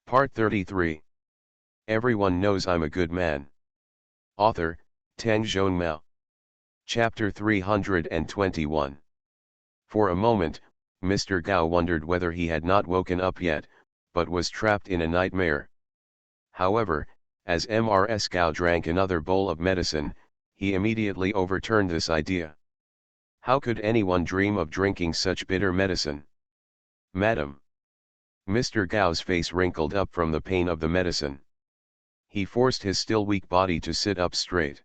Part 33. Everyone knows I'm a good man. Author, Teng Zhongmao. Chapter 321. For a moment, Mr. Gao wondered whether he had not woken up yet, but was trapped in a nightmare. However, as Mrs. Gao drank another bowl of medicine, he immediately overturned this idea. How could anyone dream of drinking such bitter medicine? Madam. Mr. Gao's face wrinkled up from the pain of the medicine. He forced his still weak body to sit up straight.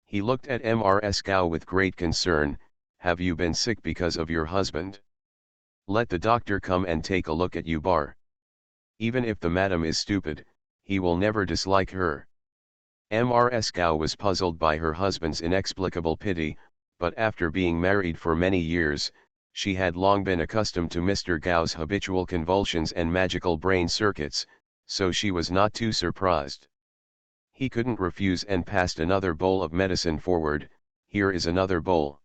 He looked at Mrs. Gao with great concern. Have you been sick because of your husband? Let the doctor come and take a look at you, bar. Even if the madam is stupid, he will never dislike her. Mrs. Gao was puzzled by her husband's inexplicable pity, but after being married for many years, she had long been accustomed to Mr. Gao's habitual convulsions and magical brain circuits, so she was not too surprised. He couldn't refuse and passed another bowl of medicine forward. Here is another bowl.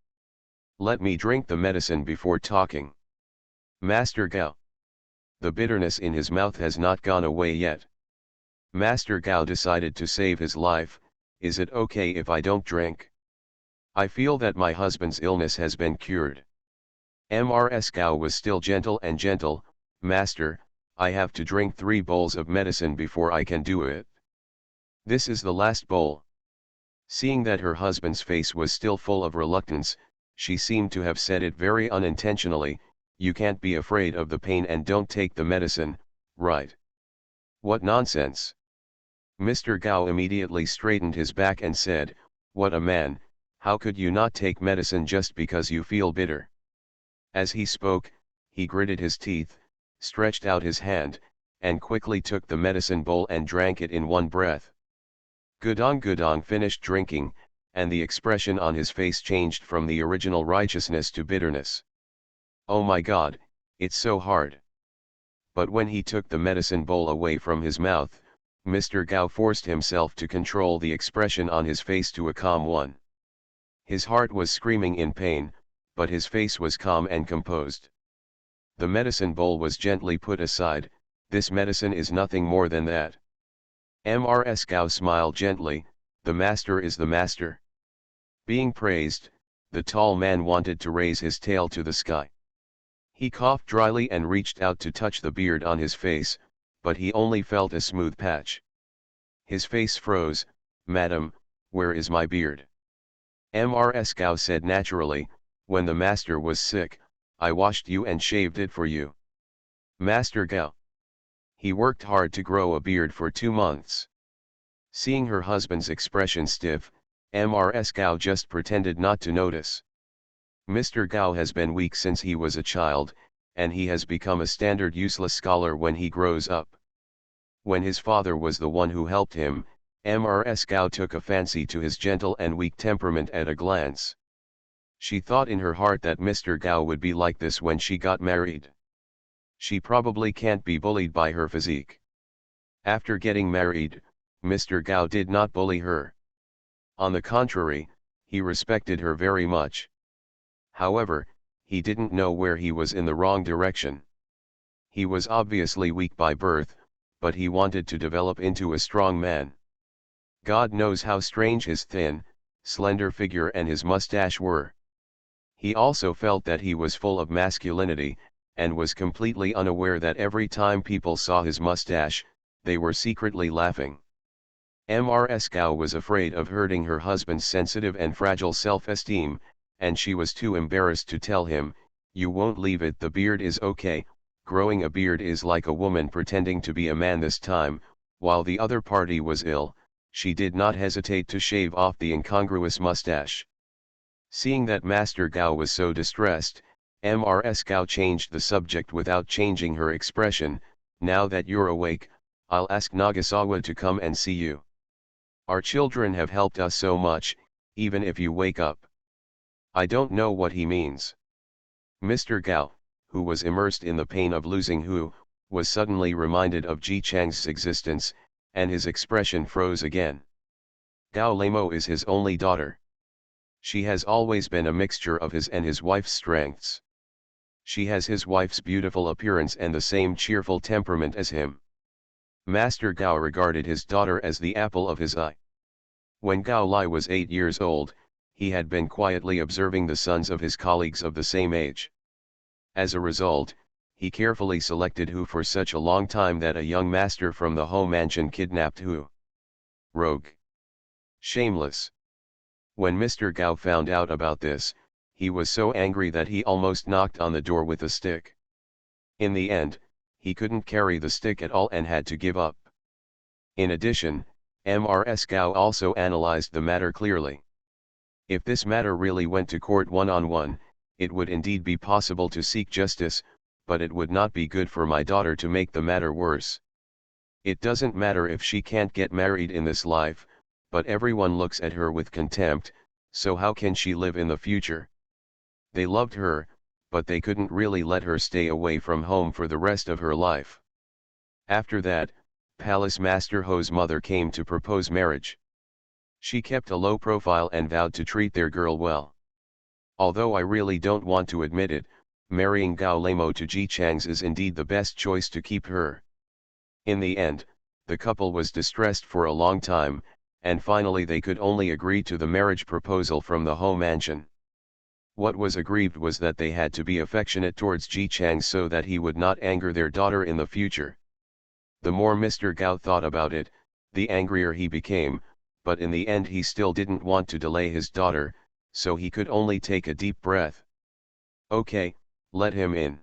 Let me drink the medicine before talking. Master Gao. The bitterness in his mouth has not gone away yet. Master Gao decided to save his life. Is it okay if I don't drink? I feel that my husband's illness has been cured. Mrs. Gao was still gentle. Master, I have to drink 3 bowls of medicine before I can do it. This is the last bowl. Seeing that her husband's face was still full of reluctance, she seemed to have said it very unintentionally. You can't be afraid of the pain and don't take the medicine, right? What nonsense. Mr. Gao immediately straightened his back and said, what a man, how could you not take medicine just because you feel bitter? As he spoke, he gritted his teeth, stretched out his hand, and quickly took the medicine bowl and drank it in one breath. Gudong finished drinking, and the expression on his face changed from the original righteousness to bitterness. Oh my God, it's so hard. But when he took the medicine bowl away from his mouth, Mr. Gao forced himself to control the expression on his face to a calm one. His heart was screaming in pain, but his face was calm and composed. The medicine bowl was gently put aside. This medicine is nothing more than that. Mrs. Gao smiled gently. The master is the master. Being praised, the tall man wanted to raise his tail to the sky. He coughed dryly and reached out to touch the beard on his face, but he only felt a smooth patch. His face froze. Madam, where is my beard? Mrs. Gao said naturally, when the master was sick, I washed you and shaved it for you. Master Gao. He worked hard to grow a beard for 2 months. Seeing her husband's expression stiff, Mrs. Gao just pretended not to notice. Mr. Gao has been weak since he was a child, and he has become a standard useless scholar when he grows up. When his father was the one who helped him, Mrs. Gao took a fancy to his gentle and weak temperament at a glance. She thought in her heart that Mr. Gao would be like this when she got married. She probably can't be bullied by her physique. After getting married, Mr. Gao did not bully her. On the contrary, he respected her very much. However, he didn't know where he was in the wrong direction. He was obviously weak by birth, but he wanted to develop into a strong man. God knows how strange his thin, slender figure and his mustache were. He also felt that he was full of masculinity, and was completely unaware that every time people saw his mustache, they were secretly laughing. Mrs. Gao was afraid of hurting her husband's sensitive and fragile self-esteem, and she was too embarrassed to tell him, you won't leave it, the beard is okay. Growing a beard is like a woman pretending to be a man. This time, while the other party was ill, she did not hesitate to shave off the incongruous mustache. Seeing that Master Gao was so distressed, Mrs. Gao changed the subject without changing her expression. Now that you're awake, I'll ask Nagasawa to come and see you. Our children have helped us so much, even if you wake up. I don't know what he means. Mr. Gao, who was immersed in the pain of losing Hu, was suddenly reminded of Ji Chang's existence, and his expression froze again. Gao Leimo is his only daughter. She has always been a mixture of his and his wife's strengths. She has his wife's beautiful appearance and the same cheerful temperament as him. Master Gao regarded his daughter as the apple of his eye. When Gao Lai was 8 years old, he had been quietly observing the sons of his colleagues of the same age. As a result, he carefully selected Hu for such a long time that a young master from the home mansion kidnapped Hu. Rogue. Shameless. When Mr. Gao found out about this, he was so angry that he almost knocked on the door with a stick. In the end, he couldn't carry the stick at all and had to give up. In addition, Mrs. Gao also analyzed the matter clearly. If this matter really went to court one-on-one, it would indeed be possible to seek justice, but it would not be good for my daughter to make the matter worse. It doesn't matter if she can't get married in this life, but everyone looks at her with contempt, so how can she live in the future? They loved her, but they couldn't really let her stay away from home for the rest of her life. After that, Palace Master Ho's mother came to propose marriage. She kept a low profile and vowed to treat their girl well. Although I really don't want to admit it, marrying Gao Leimo to Ji Chang's is indeed the best choice to keep her. In the end, the couple was distressed for a long time, and finally they could only agree to the marriage proposal from the home mansion. What was agreed was that they had to be affectionate towards Ji Chang so that he would not anger their daughter in the future. The more Mr. Gao thought about it, the angrier he became, but in the end he still didn't want to delay his daughter, so he could only take a deep breath. Okay, let him in.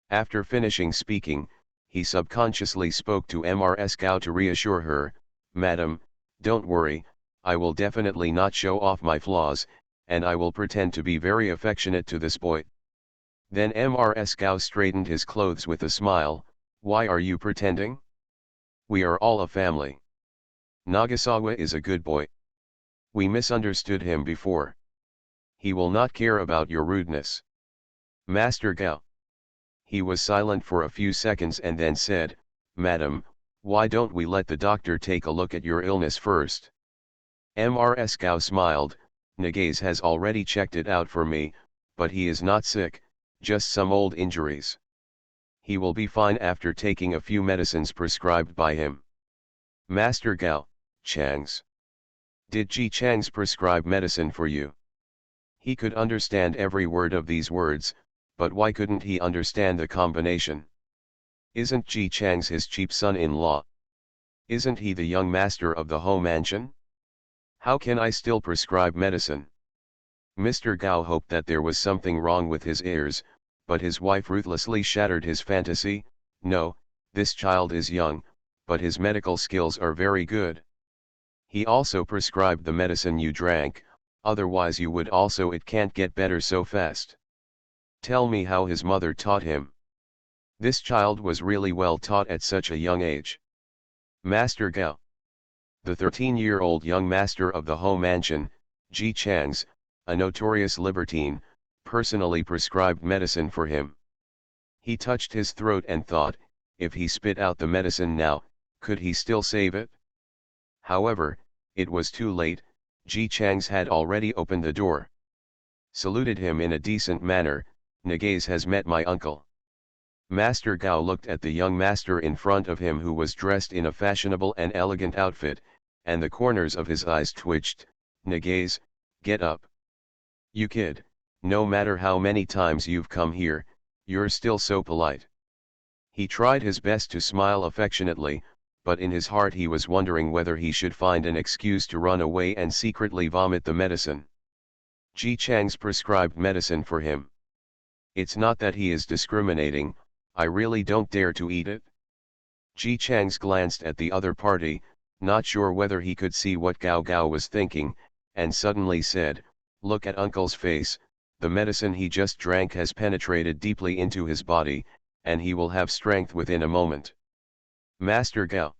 After finishing speaking, he subconsciously spoke to Mrs. Gao to reassure her, "Madam, don't worry, I will definitely not show off my flaws, and I will pretend to be very affectionate to this boy." Then Mrs. Gao straightened his clothes with a smile, "Why are you pretending? We are all a family. Nagasawa is a good boy. We misunderstood him before. He will not care about your rudeness." Master Gao. He was silent for a few seconds and then said, "Madam, why don't we let the doctor take a look at your illness first?" Mrs. Gao smiled, "Nagaze has already checked it out for me, but he is not sick, just some old injuries. He will be fine after taking a few medicines prescribed by him." Master Gao, "Chang's. Did Ji Chang's prescribe medicine for you?" He could understand every word of these words, but why couldn't he understand the combination? Isn't Ji Chang's his cheap son-in-law? Isn't he the young master of the home mansion? How can I still prescribe medicine? Mr. Gao hoped that there was something wrong with his ears, but his wife ruthlessly shattered his fantasy. "No, this child is young, but his medical skills are very good. He also prescribed the medicine you drank, otherwise you would also. It can't get better so fast. Tell me how his mother taught him. This child was really well taught at such a young age." Master Gao. The 13-year-old young master of the home mansion, Ji Chang's, a notorious libertine, personally prescribed medicine for him. He touched his throat and thought, if he spit out the medicine now, could he still save it? However, it was too late. Ji Chang's had already opened the door. Saluted him in a decent manner, "Nagaze has met my uncle." Master Gao looked at the young master in front of him who was dressed in a fashionable and elegant outfit, and the corners of his eyes twitched. "Nagaze, get up. You kid, no matter how many times you've come here, you're still so polite." He tried his best to smile affectionately, but in his heart he was wondering whether he should find an excuse to run away and secretly vomit the medicine. Ji Chang's prescribed medicine for him. It's not that he is discriminating, I really don't dare to eat it. Ji Chang's glanced at the other party, not sure whether he could see what Gao Gao was thinking, and suddenly said, "Look at Uncle's face, the medicine he just drank has penetrated deeply into his body, and he will have strength within a moment." Master Gao.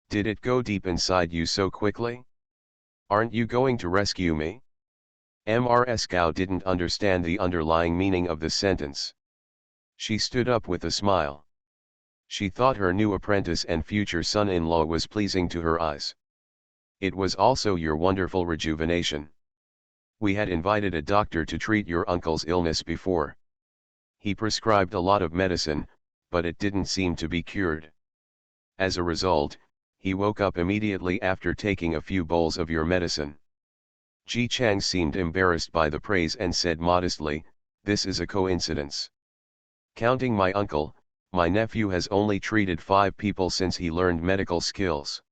Did it go deep inside you so quickly? Aren't you going to rescue me? Mrs. Gao didn't understand the underlying meaning of the sentence. She stood up with a smile. She thought her new apprentice and future son-in-law was pleasing to her eyes. "It was also your wonderful rejuvenation. We had invited a doctor to treat your uncle's illness before. He prescribed a lot of medicine, but it didn't seem to be cured. As a result, he woke up immediately after taking a few bowls of your medicine. Ji Chang seemed embarrassed by the praise and said modestly, "This is a coincidence. Counting my uncle, my nephew has only treated 5 people since he learned medical skills.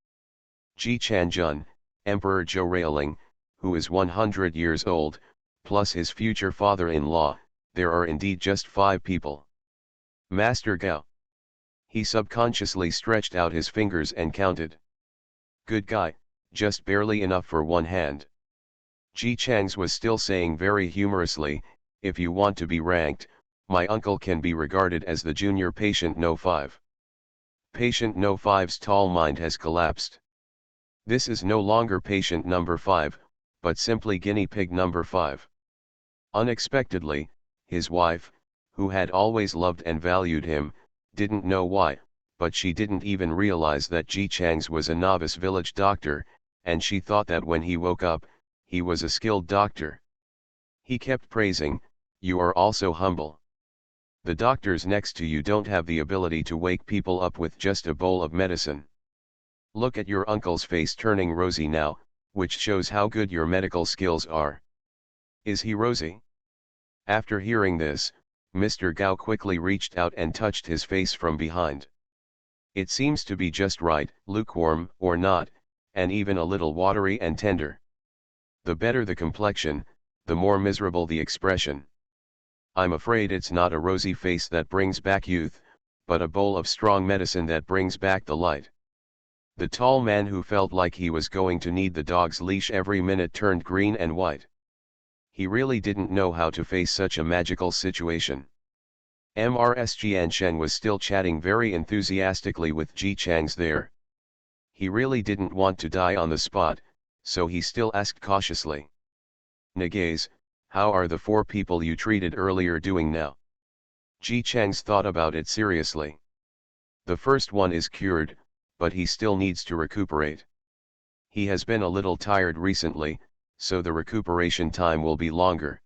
Ji Chanjun, Emperor Zhou Railing, who is 100 years old, plus his future father-in-law, there are indeed just 5 people. Master Gao." He subconsciously stretched out his fingers and counted. "Good guy, just barely enough for one hand." Ji Chang's was still saying very humorously, "If you want to be ranked, my uncle can be regarded as the junior patient No. 5. Patient No. 5's tall mind has collapsed. This is no longer patient number 5, but simply guinea pig number 5. Unexpectedly, his wife, who had always loved and valued him, didn't know why, but she didn't even realize that Ji Chang's was a novice village doctor, and she thought that when he woke up, he was a skilled doctor. He kept praising, "You are also humble. The doctors next to you don't have the ability to wake people up with just a bowl of medicine. Look at your uncle's face turning rosy now, which shows how good your medical skills are. Is he rosy?" After hearing this, Mr. Gao quickly reached out and touched his face from behind. It seems to be just right, lukewarm or not, and even a little watery and tender. The better the complexion, the more miserable the expression. I'm afraid it's not a rosy face that brings back youth, but a bowl of strong medicine that brings back the light. The tall man, who felt like he was going to need the dog's leash every minute, turned green and white. He really didn't know how to face such a magical situation. Mrs. Jiansheng was still chatting very enthusiastically with Ji Chang's there. He really didn't want to die on the spot, so he still asked cautiously, "Nagaze, how are the 4 people you treated earlier doing now?" Ji Chang's thought about it seriously. "The first one is cured, but he still needs to recuperate. He has been a little tired recently, so the recuperation time will be longer."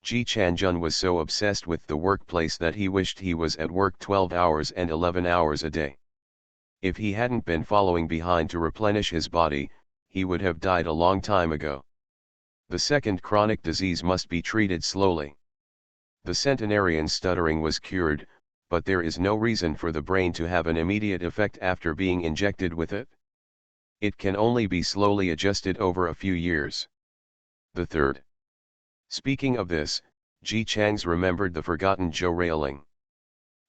Ji Chanjun was so obsessed with the workplace that he wished he was at work 12 hours and 11 hours a day. If he hadn't been following behind to replenish his body, he would have died a long time ago. The second chronic disease must be treated slowly. The centenarian's stuttering was cured, but there is no reason for the brain to have an immediate effect after being injected with it. It can only be slowly adjusted over a few years. The third. Speaking of this, Ji Chang's remembered the forgotten Zhou Railing.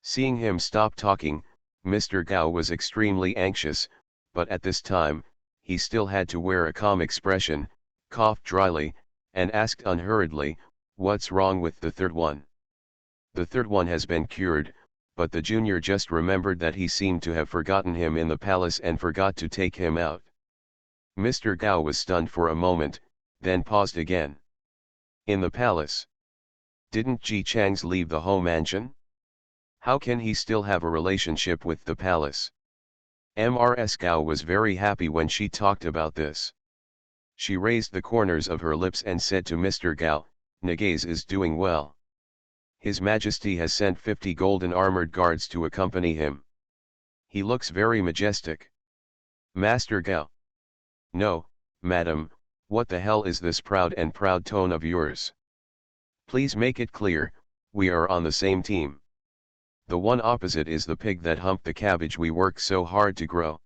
Seeing him stop talking, Mr. Gao was extremely anxious, but at this time, he still had to wear a calm expression, coughed dryly, and asked unhurriedly, "What's wrong with the third one?" "The third one has been cured, but the junior just remembered that he seemed to have forgotten him in the palace and forgot to take him out." Mr. Gao was stunned for a moment, then paused again. "In the palace? Didn't Ji Chang's leave the home mansion? How can he still have a relationship with the palace?" Mrs. Gao was very happy when she talked about this. She raised the corners of her lips and said to Mr. Gao, "Nagaze is doing well. His Majesty has sent 50 golden armored guards to accompany him. He looks very majestic." Master Gao: "No, madam, what the hell is this proud tone of yours? Please make it clear, we are on the same team. The one opposite is the pig that humped the cabbage we work so hard to grow."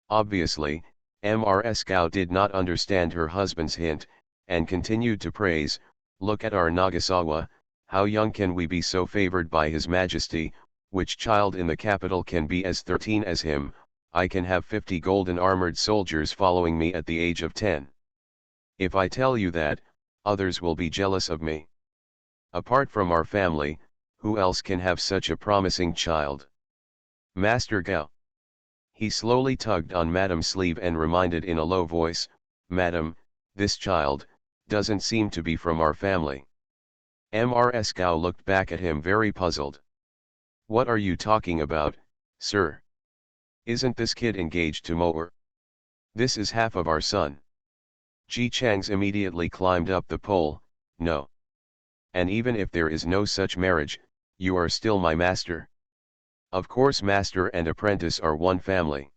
Obviously, Mrs. Gao did not understand her husband's hint, and continued to praise, "Look at our Nagasawa, how young can we be so favored by His Majesty, which child in the capital can be as 13 as him? I can have 50 golden armored soldiers following me at the age of 10. If I tell you that, others will be jealous of me. Apart from our family, who else can have such a promising child?" Master Gao. He slowly tugged on Madam's sleeve and reminded in a low voice, "Madam, this child doesn't seem to be from our family." Mrs. Gao looked back at him very puzzled. "What are you talking about, sir? Isn't this kid engaged to Mo'er? This is half of our son." Ji Chang's immediately climbed up the pole, "No. And even if there is no such marriage, you are still my master. Of course master and apprentice are one family.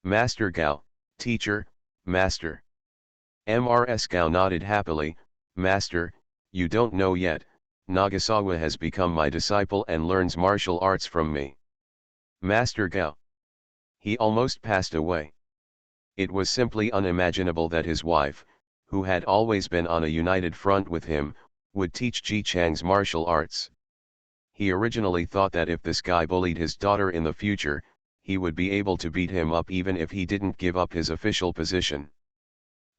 Master Gao, teacher, master. MRS Gao nodded happily, master, you don't know yet, Nagasawa has become my disciple and learns martial arts from me. Master Gao. He almost passed away. It was simply unimaginable that his wife, who had always been on a united front with him, would teach Ji Chang's martial arts. He originally thought that if this guy bullied his daughter in the future, he would be able to beat him up even if he didn't give up his official position.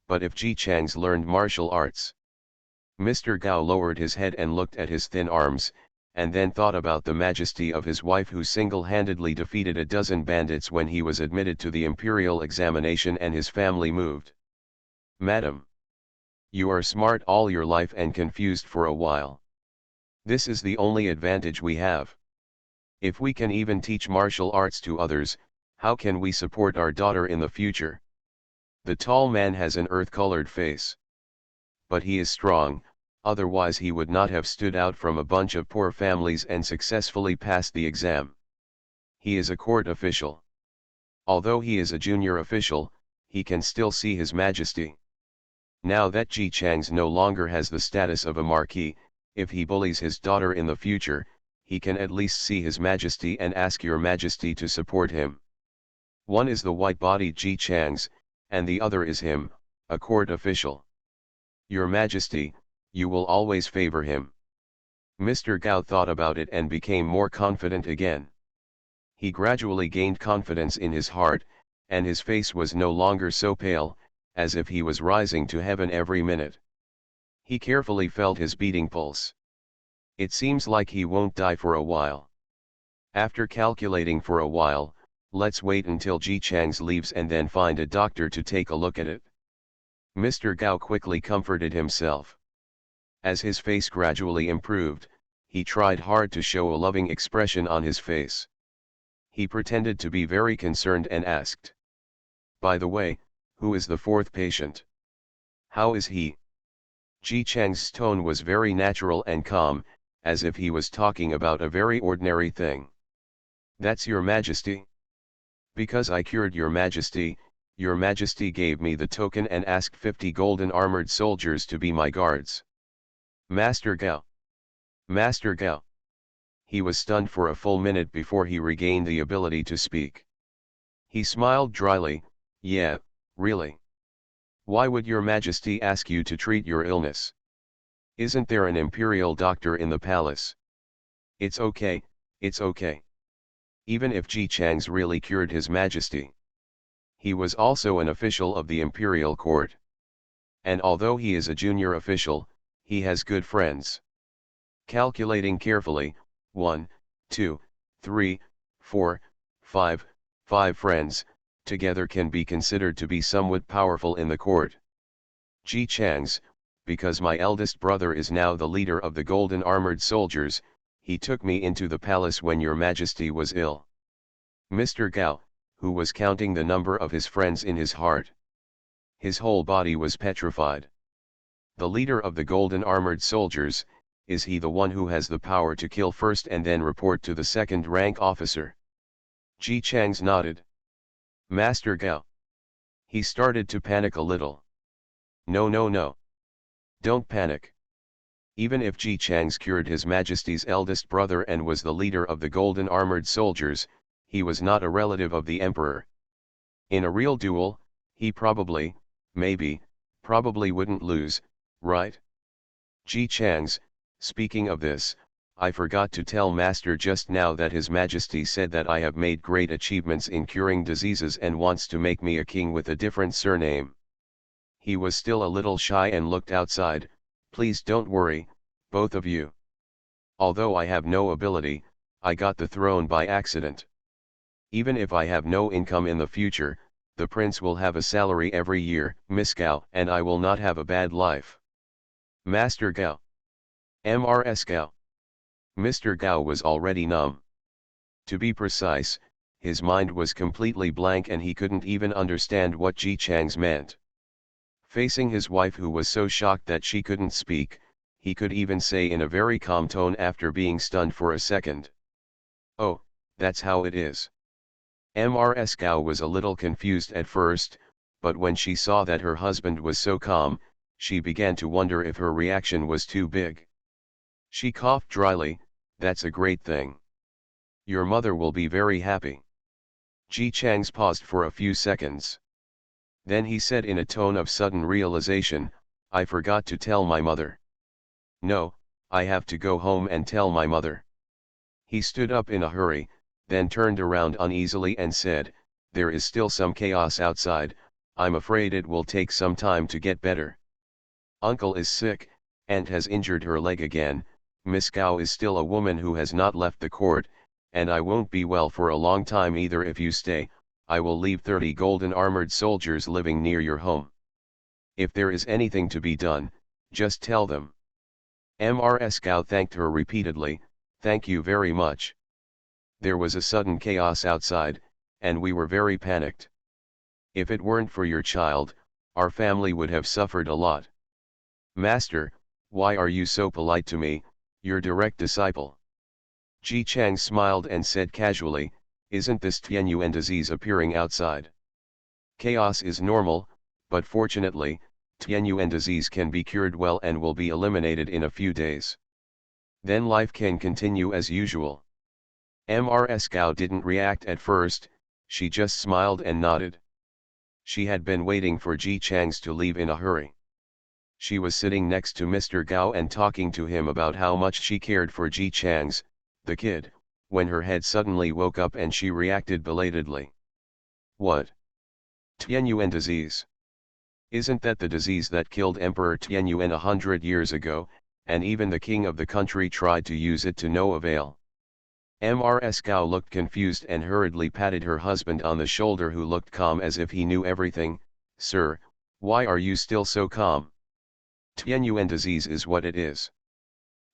But if Ji Chang's learned martial arts? Mr. Gao lowered his head and looked at his thin arms, and then thought about the majesty of his wife who single-handedly defeated a dozen bandits when he was admitted to the imperial examination and his family moved. Madam, you are smart all your life and confused for a while. This is the only advantage we have. If we can even teach martial arts to others, how can we support our daughter in the future? The tall man has an earth-colored face. But he is strong, otherwise he would not have stood out from a bunch of poor families and successfully passed the exam. He is a court official. Although he is a junior official, he can still see His Majesty. Now that Ji Chang's no longer has the status of a marquis, if he bullies his daughter in the future, he can at least see His Majesty and ask Your Majesty to support him. One is the white-bodied Ji Chang's, and the other is him, a court official. Your Majesty, you will always favor him. Mr. Gao thought about it and became more confident again. He gradually gained confidence in his heart, and his face was no longer so pale, as if he was rising to heaven every minute. He carefully felt his beating pulse. It seems like he won't die for a while. After calculating for a while, let's wait until Ji Chang's leaves and then find a doctor to take a look at it. Mr. Gao quickly comforted himself. As his face gradually improved, he tried hard to show a loving expression on his face. He pretended to be very concerned and asked, "By the way, who is the fourth patient? How is he?" Ji Chang's tone was very natural and calm, as if he was talking about a very ordinary thing. "That's Your Majesty. Because I cured Your Majesty, Your Majesty gave me the token and asked 50 golden armored soldiers to be my guards." Master Gao. Master Gao. He was stunned for a full minute before he regained the ability to speak. He smiled dryly, "Yeah, really. Why would Your Majesty ask you to treat your illness? Isn't there an imperial doctor in the palace? It's okay, it's okay." Even if Ji Chang's really cured His Majesty, he was also an official of the imperial court. And although he is a junior official, he has good friends. Calculating carefully, 1, 2, 3, 4, 5 friends, together can be considered to be somewhat powerful in the court. Ji Chang's, because my eldest brother is now the leader of the golden armored soldiers, he took me into the palace when Your Majesty was ill. Mr. Gao, who was counting the number of his friends in his heart. His whole body was petrified. The leader of the golden armored soldiers, is he the one who has the power to kill first and then report to the second-rank officer? Ji Chang's nodded. Master Gao. He started to panic a little. No, no, no. Don't panic. Even if Ji Chang's cured His Majesty's eldest brother and was the leader of the golden armored soldiers, he was not a relative of the emperor. In a real duel, he probably wouldn't lose, right? Ji Chang's, speaking of this, I forgot to tell Master just now that His Majesty said that I have made great achievements in curing diseases and wants to make me a king with a different surname. He was still a little shy and looked outside. Please don't worry, both of you. Although I have no ability, I got the throne by accident. Even if I have no income in the future, the prince will have a salary every year, Miss Gao, and I will not have a bad life. Master Gao. MRS Gao. Mr. Gao was already numb. To be precise, his mind was completely blank and he couldn't even understand what Ji Chang's meant. Facing his wife who was so shocked that she couldn't speak, he could even say in a very calm tone after being stunned for a second, "Oh, that's how it is. Ms. Gao was a little confused at first, but when she saw that her husband was so calm, she began to wonder if her reaction was too big. She coughed dryly, "That's a great thing. Your mother will be very happy." Ji Chang's paused for a few seconds. Then he said in a tone of sudden realization, "I forgot to tell my mother. No, I have to go home and tell my mother." He stood up in a hurry, then turned around uneasily and said, "There is still some chaos outside, I'm afraid it will take some time to get better. Uncle is sick, and has injured her leg again, Miss Gao is still a woman who has not left the court, and I won't be well for a long time either if you stay. I will leave 30 golden armored soldiers living near your home. If there is anything to be done, just tell them." Ms. Gao thanked her repeatedly, "Thank you very much." There was a sudden chaos outside, and we were very panicked. If it weren't for your child, our family would have suffered a lot. Master, why are you so polite to me, your direct disciple? Ji Chang smiled and said casually, "Isn't this Tianyuan disease appearing outside? Chaos is normal, but fortunately, Tianyuan disease can be cured well and will be eliminated in a few days. Then life can continue as usual." Ms. Gao didn't react at first, she just smiled and nodded. She had been waiting for Ji Chang's to leave in a hurry. She was sitting next to Mr. Gao and talking to him about how much she cared for Ji Chang's, the kid, when her head suddenly woke up and she reacted belatedly. "What? Tianyuan disease? Isn't that the disease that killed Emperor Tianyuan 100 years ago, and even the king of the country tried to use it to no avail?" Ms. Gao looked confused and hurriedly patted her husband on the shoulder, who looked calm as if he knew everything. "Sir, why are you still so calm? Tianyuan disease is what it is."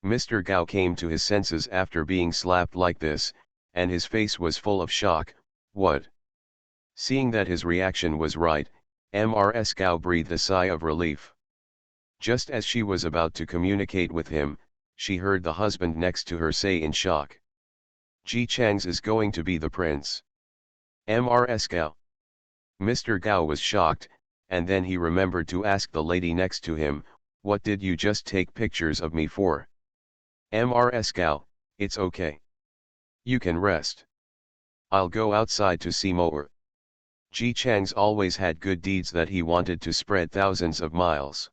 Mr. Gao came to his senses after being slapped like this, and his face was full of shock. "What?" Seeing that his reaction was right, Ms. Gao breathed a sigh of relief. Just as she was about to communicate with him, she heard the husband next to her say in shock, "Ji Chang's is going to be the prince." Ms. Gao. Mr. Gao was shocked, and then he remembered to ask the lady next to him, "What did you just take pictures of me for?" Ms. Gao, "It's okay. You can rest. I'll go outside to see more." Ji Chang's always had good deeds that he wanted to spread thousands of miles.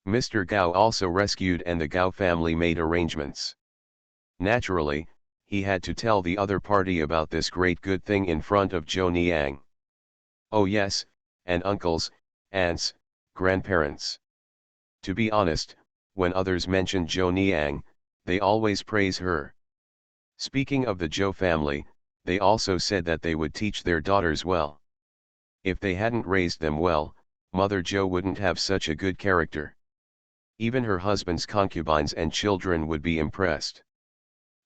Mr. Gao also rescued, and the Gao family made arrangements. Naturally, he had to tell the other party about this great good thing in front of Zhou Niang. Oh yes, and uncles, aunts, grandparents. To be honest, when others mention Zhou Niang, they always praise her. Speaking of the Zhou family, they also said that they would teach their daughters well. If they hadn't raised them well, Mother Zhou wouldn't have such a good character. Even her husband's concubines and children would be impressed.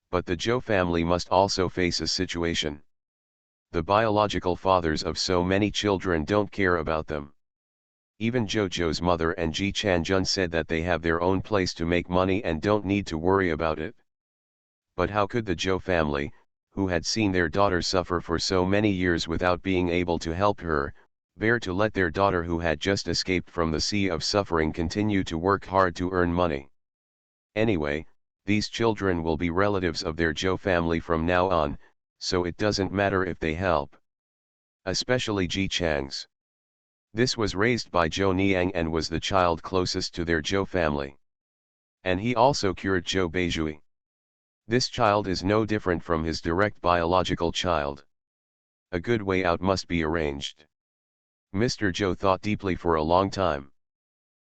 But the Zhou family must also face a situation. The biological fathers of so many children don't care about them. Even Zhou's mother and Ji Chanjun said that they have their own place to make money and don't need to worry about it. But how could the Zhou family, who had seen their daughter suffer for so many years without being able to help her, bear to let their daughter, who had just escaped from the sea of suffering, continue to work hard to earn money? Anyway, these children will be relatives of their Zhou family from now on, so it doesn't matter if they help. Especially Ji Chang's. This was raised by Zhou Niang and was the child closest to their Zhou family. And he also cured Zhou Beizhui. This child is no different from his direct biological child. A good way out must be arranged. Mr. Zhou thought deeply for a long time.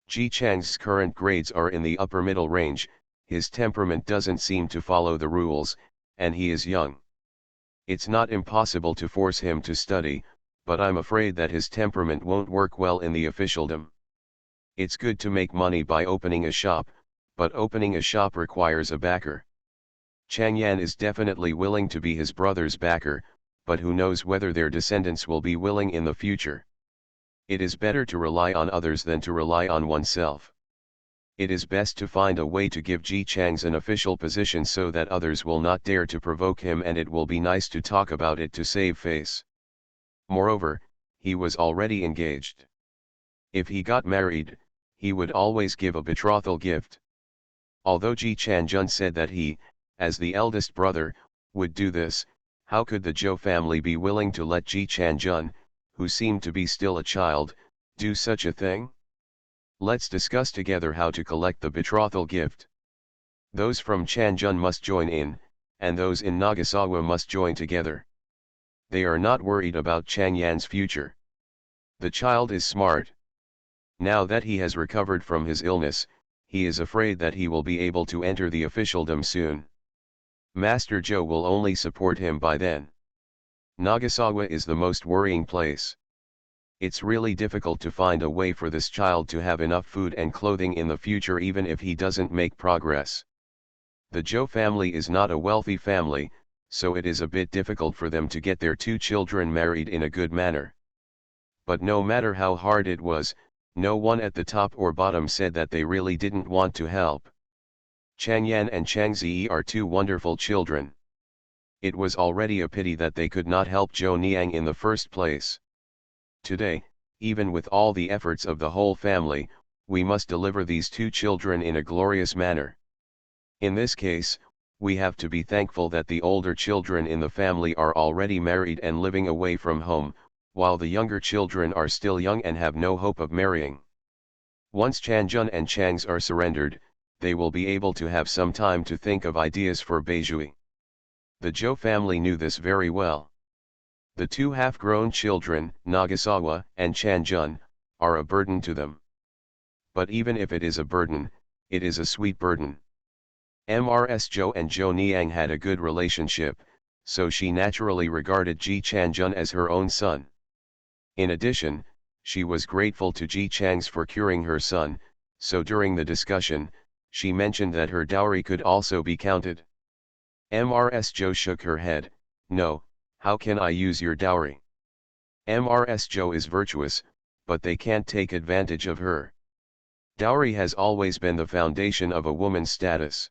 Ji Chang's current grades are in the upper middle range, his temperament doesn't seem to follow the rules, and he is young. It's not impossible to force him to study, but I'm afraid that his temperament won't work well in the officialdom. It's good to make money by opening a shop, but opening a shop requires a backer. Chang Yan is definitely willing to be his brother's backer, but who knows whether their descendants will be willing in the future. It is better to rely on others than to rely on oneself. It is best to find a way to give Ji Chang's an official position so that others will not dare to provoke him, and it will be nice to talk about it to save face. Moreover, he was already engaged. If he got married, he would always give a betrothal gift. Although Ji Changjun said that he, as the eldest brother, would do this, how could the Zhou family be willing to let Ji Changjun, who seemed to be still a child, do such a thing? Let's discuss together how to collect the betrothal gift. Those from Changjun must join in, and those in Nagasawa must join together. They are not worried about Changyan's future. The child is smart. Now that he has recovered from his illness, he is afraid that he will be able to enter the officialdom soon. Master Zhou will only support him by then. Nagasawa is the most worrying place. It's really difficult to find a way for this child to have enough food and clothing in the future even if he doesn't make progress. The Zhou family is not a wealthy family, so it is a bit difficult for them to get their two children married in a good manner. But no matter how hard it was, no one at the top or bottom said that they really didn't want to help. Changyan and Changzi are two wonderful children. It was already a pity that they could not help Zhou Niang in the first place. Today, even with all the efforts of the whole family, we must deliver these two children in a glorious manner. In this case, we have to be thankful that the older children in the family are already married and living away from home, while the younger children are still young and have no hope of marrying. Once Changjun and Changs are surrendered, they will be able to have some time to think of ideas for Beijui. The Zhou family knew this very well. The two half-grown children, Nagasawa and Changjun, are a burden to them. But even if it is a burden, it is a sweet burden. Mrs. Zhou and Zhou Niang had a good relationship, so she naturally regarded Ji Changjun as her own son. In addition, she was grateful to Ji Changs for curing her son, so during the discussion, she mentioned that her dowry could also be counted. Mrs. Zhou shook her head. No, how can I use your dowry? Mrs. Zhou is virtuous, but they can't take advantage of her. Dowry has always been the foundation of a woman's status.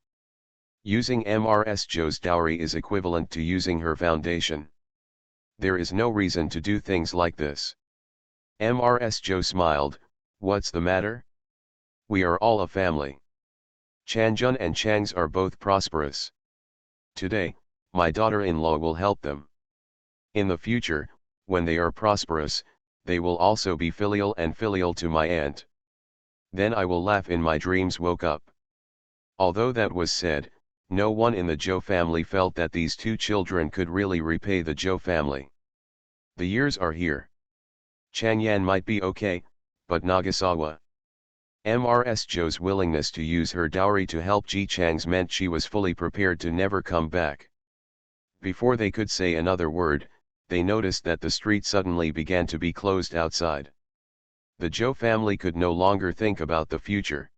Using Mrs. Zhou's dowry is equivalent to using her foundation. There is no reason to do things like this. Mrs. Zhou smiled. What's the matter? We are all a family. Changjun and Changs are both prosperous. Today, my daughter-in-law will help them. In the future, when they are prosperous, they will also be filial and filial to my aunt. Then I will laugh in my dreams. Woke up. Although that was said, no one in the Zhou family felt that these two children could really repay the Zhou family. The years are here. Changyan might be okay, but Nagasawa. Mrs. Zhou's willingness to use her dowry to help Ji Changs meant she was fully prepared to never come back. Before they could say another word, they noticed that the street suddenly began to be closed outside. The Zhou family could no longer think about the future.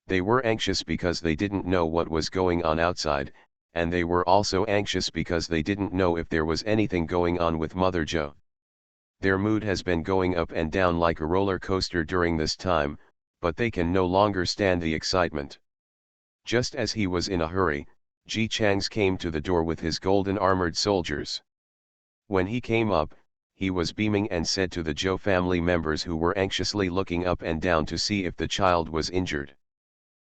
They were anxious because they didn't know what was going on outside, and they were also anxious because they didn't know if there was anything going on with Mother Zhou. Their mood has been going up and down like a roller coaster during this time, but they can no longer stand the excitement. Just as he was in a hurry, Ji Changs came to the door with his golden armored soldiers. When he came up, he was beaming and said to the Zhou family members who were anxiously looking up and down to see if the child was injured.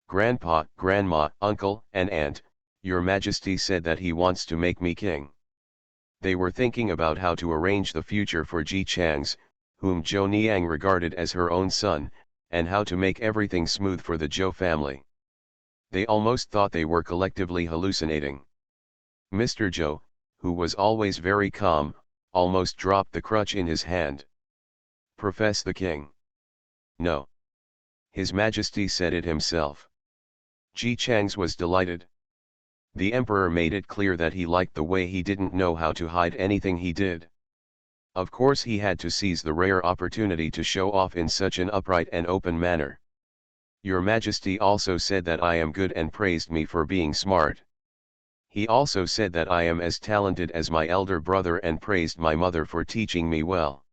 Grandpa, Grandma, Uncle, and Aunt, Your Majesty said that he wants to make me king. They were thinking about how to arrange the future for Ji Changs, whom Zhou Niang regarded as her own son, and how to make everything smooth for the Zhou family. They almost thought they were collectively hallucinating. Mr. Zhou, who was always very calm, almost dropped the crutch in his hand. Profess the king. No. His Majesty said it himself. Ji Changs was delighted. The emperor made it clear that he liked the way he didn't know how to hide anything he did. Of course he had to seize the rare opportunity to show off in such an upright and open manner. Your Majesty also said that I am good and praised me for being smart. He also said that I am as talented as my elder brother and praised my mother for teaching me well.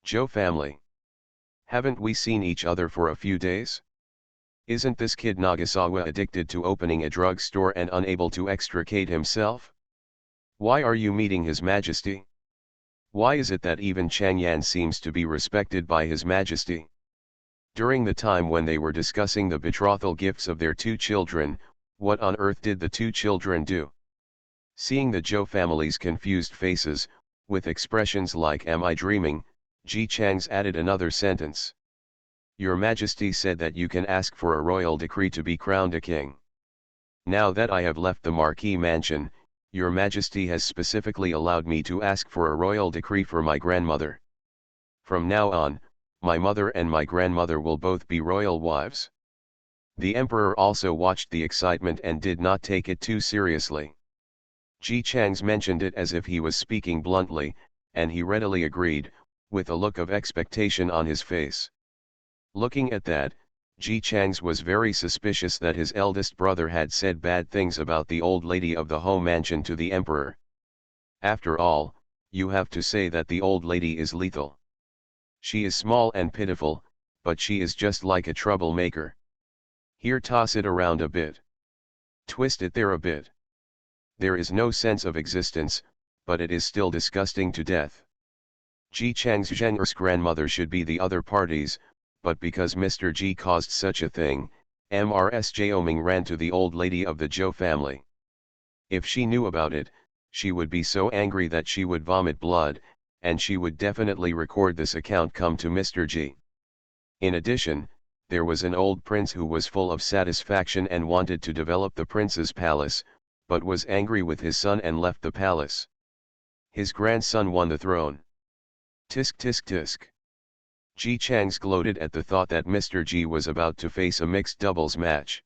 Zhou family. Haven't we seen each other for a few days? Isn't this kid Nagasawa addicted to opening a drugstore and unable to extricate himself? Why are you meeting His Majesty? Why is it that even Chang'an seems to be respected by His Majesty? During the time when they were discussing the betrothal gifts of their two children, what on earth did the two children do? Seeing the Zhou family's confused faces, with expressions like "Am I dreaming?" Ji Chang's added another sentence. Your Majesty said that you can ask for a royal decree to be crowned a king. Now that I have left the Marquis mansion, Your Majesty has specifically allowed me to ask for a royal decree for my grandmother. From now on, my mother and my grandmother will both be royal wives. The emperor also watched the excitement and did not take it too seriously. Ji Chang's mentioned it as if he was speaking bluntly, and he readily agreed, with a look of expectation on his face. Looking at that, Ji Chang's was very suspicious that his eldest brother had said bad things about the old lady of the home mansion to the emperor. After all, you have to say that the old lady is lethal. She is small and pitiful, but she is just like a troublemaker. Here, toss it around a bit. Twist it there a bit. There is no sense of existence, but it is still disgusting to death. Ji Chang's Zheng'er's grandmother should be the other parties, but because Mr. Ji caused such a thing, Mrs. Jioming ran to the old lady of the Zhou family. If she knew about it, she would be so angry that she would vomit blood, and she would definitely record this account come to Mr. Ji. In addition, there was an old prince who was full of satisfaction and wanted to develop the prince's palace, but was angry with his son and left the palace. His grandson won the throne. Tisk tisk tisk. Ji Chang's gloated at the thought that Mr. Ji was about to face a mixed doubles match.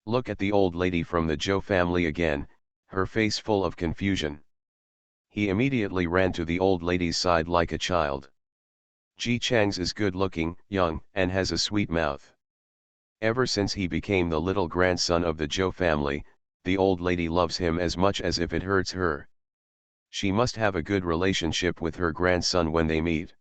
Look at the old lady from the Zhou family again, her face full of confusion. He immediately ran to the old lady's side like a child. Ji Chang's is good looking, young, and has a sweet mouth. Ever since he became the little grandson of the Zhou family, the old lady loves him as much as if it hurts her. She must have a good relationship with her grandson when they meet.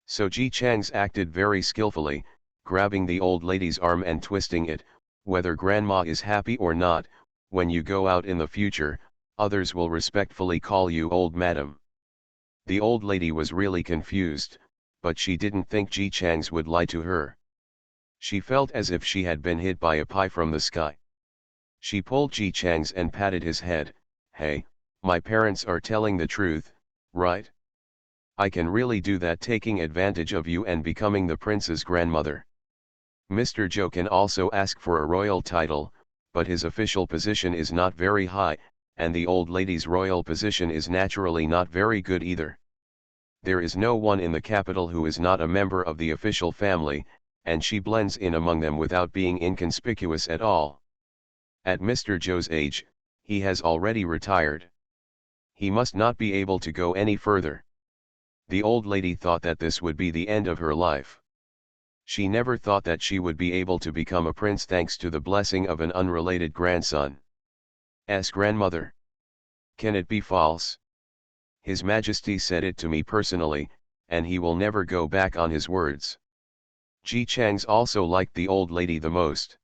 So Ji Chang's acted very skillfully, grabbing the old lady's arm and twisting it. Whether grandma is happy or not, when you go out in the future, others will respectfully call you old madam. The old lady was really confused, but she didn't think Ji Chang's would lie to her. She felt as if she had been hit by a pie from the sky. She pulled Ji Chang's and patted his head. Hey, my parents are telling the truth, right? I can really do that, taking advantage of you and becoming the prince's grandmother. Mr. Zhou can also ask for a royal title, but his official position is not very high, and the old lady's royal position is naturally not very good either. There is no one in the capital who is not a member of the official family, and she blends in among them without being inconspicuous at all. At Mr. Zhou's age, he has already retired. He must not be able to go any further. The old lady thought that this would be the end of her life. She never thought that she would be able to become a prince thanks to the blessing of an unrelated grandson. S. grandmother. Can it be false? His Majesty said it to me personally, and he will never go back on his words. Ji Chang's also liked the old lady the most.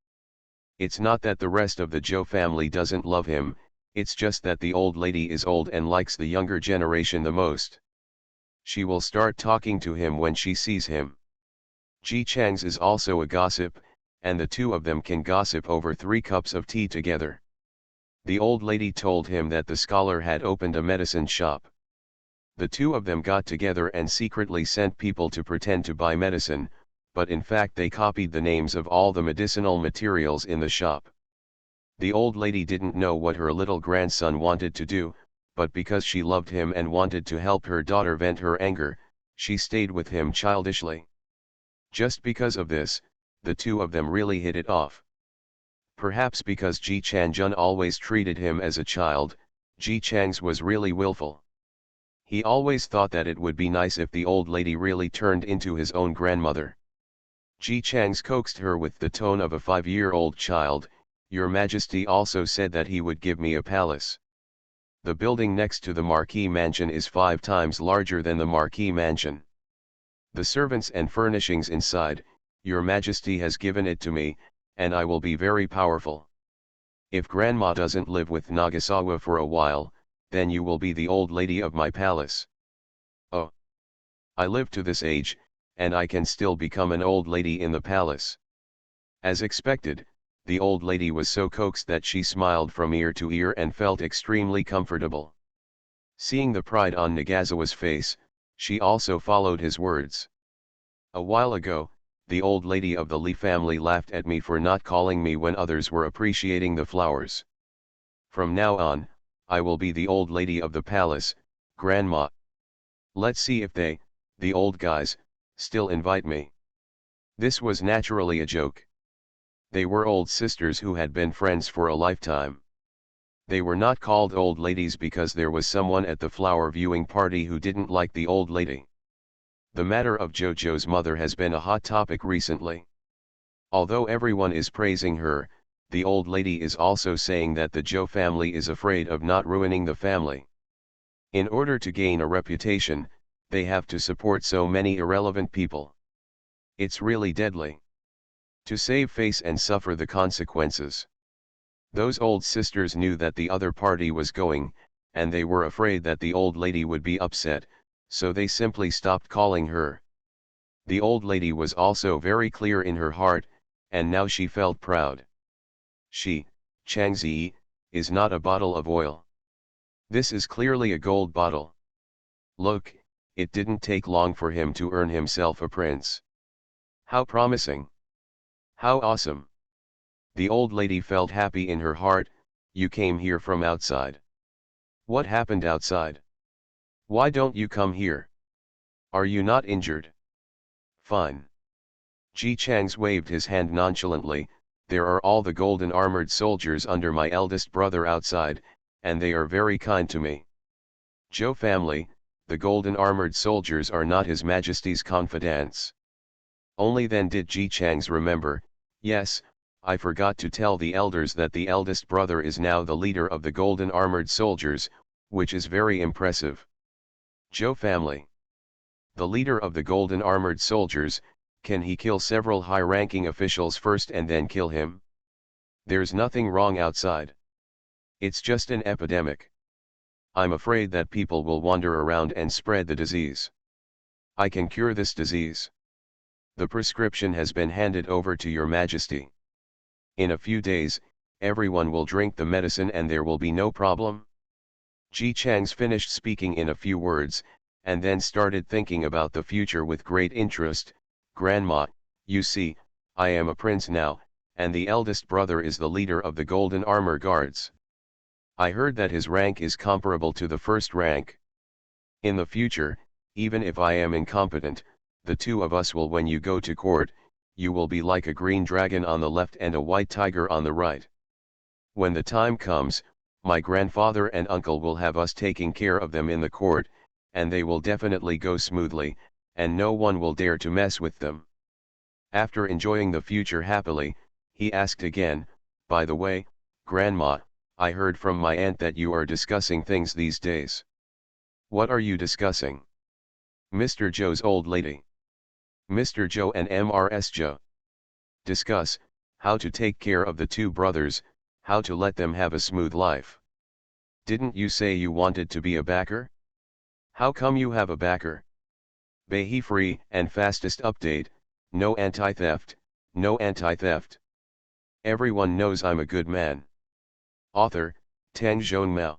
It's not that the rest of the Zhou family doesn't love him, it's just that the old lady is old and likes the younger generation the most. She will start talking to him when she sees him. Ji Chang's is also a gossip, and the two of them can gossip over 3 cups of tea together. The old lady told him that the scholar had opened a medicine shop. The two of them got together and secretly sent people to pretend to buy medicine, but in fact they copied the names of all the medicinal materials in the shop. The old lady didn't know what her little grandson wanted to do, but because she loved him and wanted to help her daughter vent her anger, she stayed with him childishly. Just because of this, the two of them really hit it off. Perhaps because Ji Changjun always treated him as a child, Ji Chang's was really willful. He always thought that it would be nice if the old lady really turned into his own grandmother. Ji Chang's coaxed her with the tone of a 5-year-old child. Your Majesty also said that he would give me a palace. The building next to the Marquis mansion is 5 times larger than the Marquis mansion. The servants and furnishings inside, Your Majesty has given it to me, and I will be very powerful. If grandma doesn't live with Nagasawa for a while, then you will be the old lady of my palace. Oh. I live to this age, and I can still become an old lady in the palace. As expected, the old lady was so coaxed that she smiled from ear to ear and felt extremely comfortable. Seeing the pride on Nagasawa's face, she also followed his words. A while ago, the old lady of the Lee family laughed at me for not calling me when others were appreciating the flowers. From now on, I will be the old lady of the palace, grandma. Let's see if they, the old guys, still invite me. This was naturally a joke. They were old sisters who had been friends for a lifetime. They were not called old ladies because there was someone at the flower viewing party who didn't like the old lady. The matter of Jojo's mother has been a hot topic recently. Although everyone is praising her, the old lady is also saying that the Jo family is afraid of not ruining the family. In order to gain a reputation, they have to support so many irrelevant people. It's really deadly. To save face and suffer the consequences. Those old sisters knew that the other party was going, and they were afraid that the old lady would be upset, so they simply stopped calling her. The old lady was also very clear in her heart, and now she felt proud. She, Changzi, is not a bottle of oil. This is clearly a gold bottle. Look, it didn't take long for him to earn himself a prince. How promising! How awesome! The old lady felt happy in her heart. You came here from outside. What happened outside? Why don't you come here? Are you not injured? Fine. Ji Changs waved his hand nonchalantly. There are all the golden armored soldiers under my eldest brother outside, and they are very kind to me. Jo family, the golden armored soldiers are not His Majesty's confidants. Only then did Ji Changs remember, yes, I forgot to tell the elders that the eldest brother is now the leader of the golden armored soldiers, which is very impressive. Jo family. The leader of the golden armored soldiers, can he kill several high-ranking officials first and then kill him? There's nothing wrong outside. It's just an epidemic. I'm afraid that people will wander around and spread the disease. I can cure this disease. The prescription has been handed over to Your Majesty. In a few days, everyone will drink the medicine and there will be no problem. Ji Changs finished speaking in a few words, and then started thinking about the future with great interest. Grandma, you see, I am a prince now, and the eldest brother is the leader of the Golden Armor Guards. I heard that his rank is comparable to the first rank. In the future, even if I am incompetent, the two of us will, when you go to court, you will be like a green dragon on the left and a white tiger on the right. When the time comes, my grandfather and uncle will have us taking care of them in the court, and they will definitely go smoothly, and no one will dare to mess with them. After enjoying the future happily, he asked again, by the way, Grandma, I heard from my aunt that you are discussing things these days. What are you discussing? Mr. Joe's old lady. Mr. Joe and Mrs. Joe. Discuss, how to take care of the two brothers, how to let them have a smooth life. Didn't you say you wanted to be a backer? How come you have a backer? Behi free and fastest update, no anti-theft, no anti-theft. Everyone knows I'm a good man. Author, Tang Zhongmao.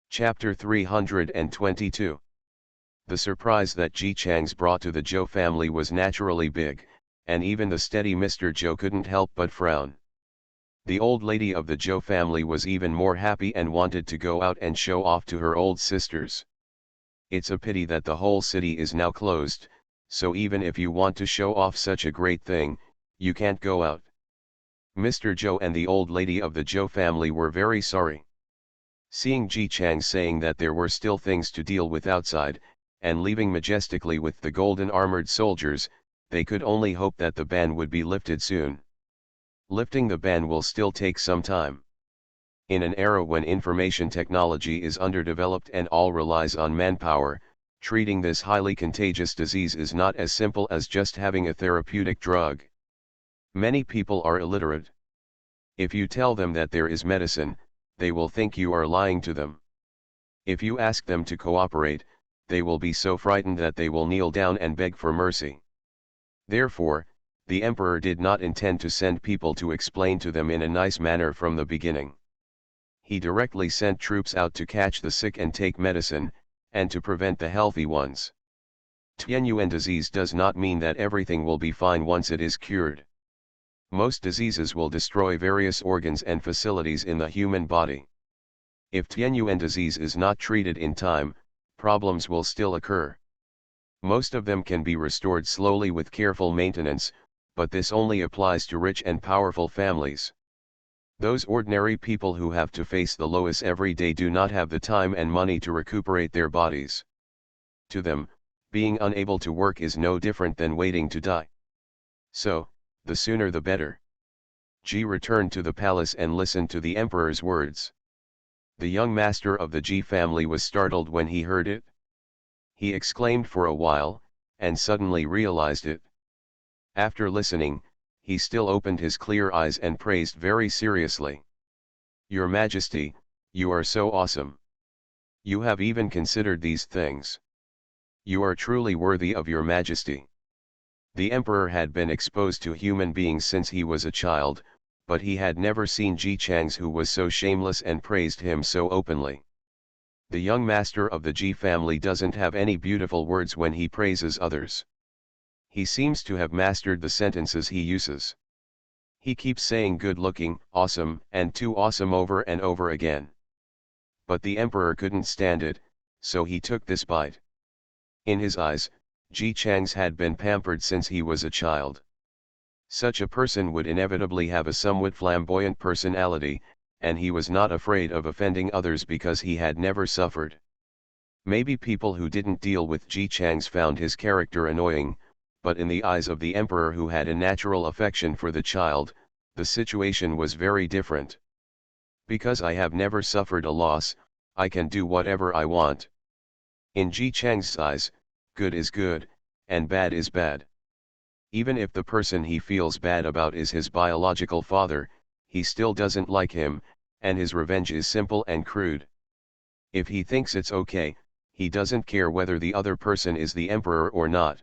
Chapter 322. The surprise that Ji Changs brought to the Joe family was naturally big, and even the steady Mr. Joe couldn't help but frown. The old lady of the Joe family was even more happy and wanted to go out and show off to her old sisters. It's a pity that the whole city is now closed, so even if you want to show off such a great thing, you can't go out. Mr. Joe and the old lady of the Joe family were very sorry. Seeing Ji Chang saying that there were still things to deal with outside, and leaving majestically with the golden armored soldiers, they could only hope that the ban would be lifted soon. Lifting the ban will still take some time. In an era when information technology is underdeveloped and all relies on manpower, treating this highly contagious disease is not as simple as just having a therapeutic drug. Many people are illiterate. If you tell them that there is medicine, they will think you are lying to them. If you ask them to cooperate, they will be so frightened that they will kneel down and beg for mercy. Therefore, the emperor did not intend to send people to explain to them in a nice manner from the beginning. He directly sent troops out to catch the sick and take medicine, and to prevent the healthy ones. Tianyuan disease does not mean that everything will be fine once it is cured. Most diseases will destroy various organs and facilities in the human body. If Tianyuan disease is not treated in time, problems will still occur. Most of them can be restored slowly with careful maintenance, but this only applies to rich and powerful families. Those ordinary people who have to face the lowest every day do not have the time and money to recuperate their bodies. To them, being unable to work is no different than waiting to die. So, the sooner the better. Ji returned to the palace and listened to the emperor's words. The young master of the Ji family was startled when he heard it. He exclaimed for a while, and suddenly realized it. After listening, he still opened his clear eyes and praised very seriously. "Your Majesty, you are so awesome. You have even considered these things. You are truly worthy of your Majesty." The emperor had been exposed to human beings since he was a child, but he had never seen Ji Chang's who was so shameless and praised him so openly. The young master of the Ji family doesn't have any beautiful words when he praises others. He seems to have mastered the sentences he uses. He keeps saying good looking, awesome, and too awesome over and over again. But the emperor couldn't stand it, so he took this bite. In his eyes, Ji Chang's had been pampered since he was a child. Such a person would inevitably have a somewhat flamboyant personality, and he was not afraid of offending others because he had never suffered. Maybe people who didn't deal with Ji Chang's found his character annoying, but in the eyes of the emperor who had a natural affection for the child, the situation was very different. "Because I have never suffered a loss, I can do whatever I want." In Ji Chang's eyes, good is good, and bad is bad. Even if the person he feels bad about is his biological father, he still doesn't like him, and his revenge is simple and crude. If he thinks it's okay, he doesn't care whether the other person is the emperor or not.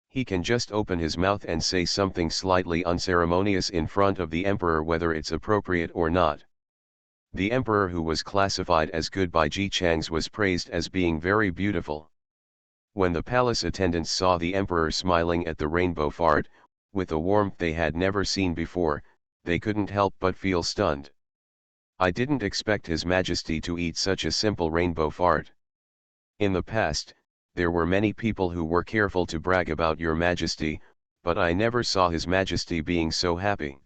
He can just open his mouth and say something slightly unceremonious in front of the emperor whether it's appropriate or not. The emperor who was classified as good by Ji Chang's was praised as being very beautiful. When the palace attendants saw the emperor smiling at the rainbow fart, with a warmth they had never seen before, they couldn't help but feel stunned. "I didn't expect His Majesty to eat such a simple rainbow fart. In the past, there were many people who were careful to brag about Your Majesty, but I never saw His Majesty being so happy."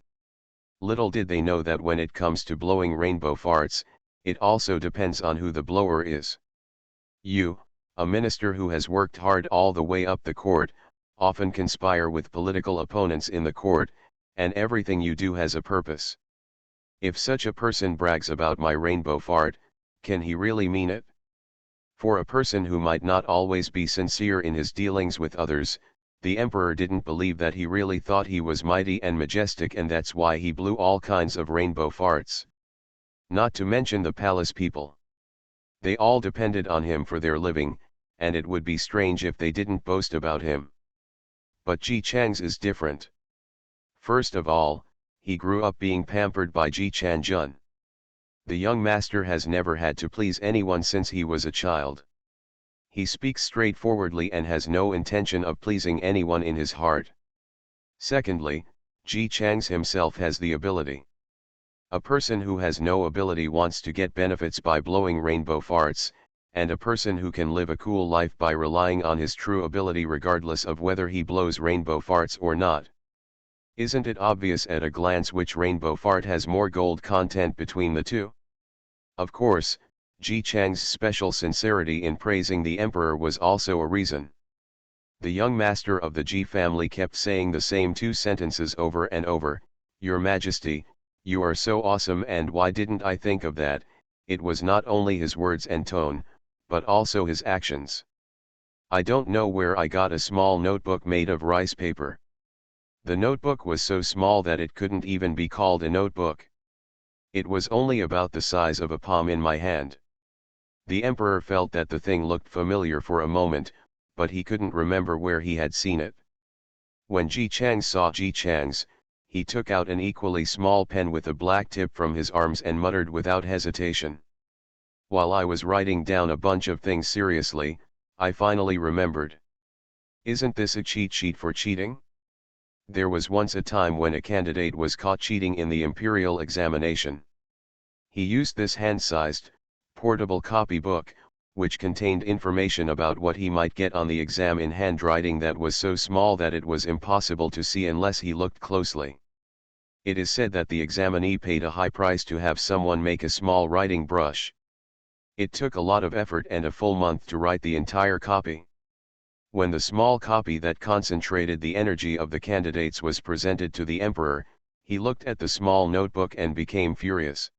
Little did they know that when it comes to blowing rainbow farts, it also depends on who the blower is. You, a minister who has worked hard all the way up the court, often conspire with political opponents in the court, and everything you do has a purpose. If such a person brags about my rainbow fart, can he really mean it? For a person who might not always be sincere in his dealings with others, the emperor didn't believe that he really thought he was mighty and majestic, and that's why he blew all kinds of rainbow farts. Not to mention the palace people. They all depended on him for their living, and it would be strange if they didn't boast about him. But Ji Chang's is different. First of all, he grew up being pampered by Ji Changjun. The young master has never had to please anyone since he was a child. He speaks straightforwardly and has no intention of pleasing anyone in his heart. Secondly, Ji Chang's himself has the ability. A person who has no ability wants to get benefits by blowing rainbow farts, and a person who can live a cool life by relying on his true ability regardless of whether he blows rainbow farts or not. Isn't it obvious at a glance which rainbow fart has more gold content between the two? Of course, Ji Chang's special sincerity in praising the emperor was also a reason. The young master of the Ji family kept saying the same two sentences over and over: "Your Majesty, you are so awesome, and why didn't I think of that?" It was not only his words and tone, but also his actions. "I don't know where I got a small notebook made of rice paper. The notebook was so small that it couldn't even be called a notebook. It was only about the size of a palm in my hand. The emperor felt that the thing looked familiar for a moment, but he couldn't remember where he had seen it. When Ji Chang saw Ji Chang's, he took out an equally small pen with a black tip from his arms and muttered without hesitation. While I was writing down a bunch of things seriously, I finally remembered. Isn't this a cheat sheet for cheating? There was once a time when a candidate was caught cheating in the imperial examination. He used this hand-sized, portable copybook, which contained information about what he might get on the exam in handwriting that was so small that it was impossible to see unless he looked closely. It is said that the examinee paid a high price to have someone make a small writing brush. It took a lot of effort and a full month to write the entire copy. When the small copy that concentrated the energy of the candidates was presented to the emperor, he looked at the small notebook and became furious.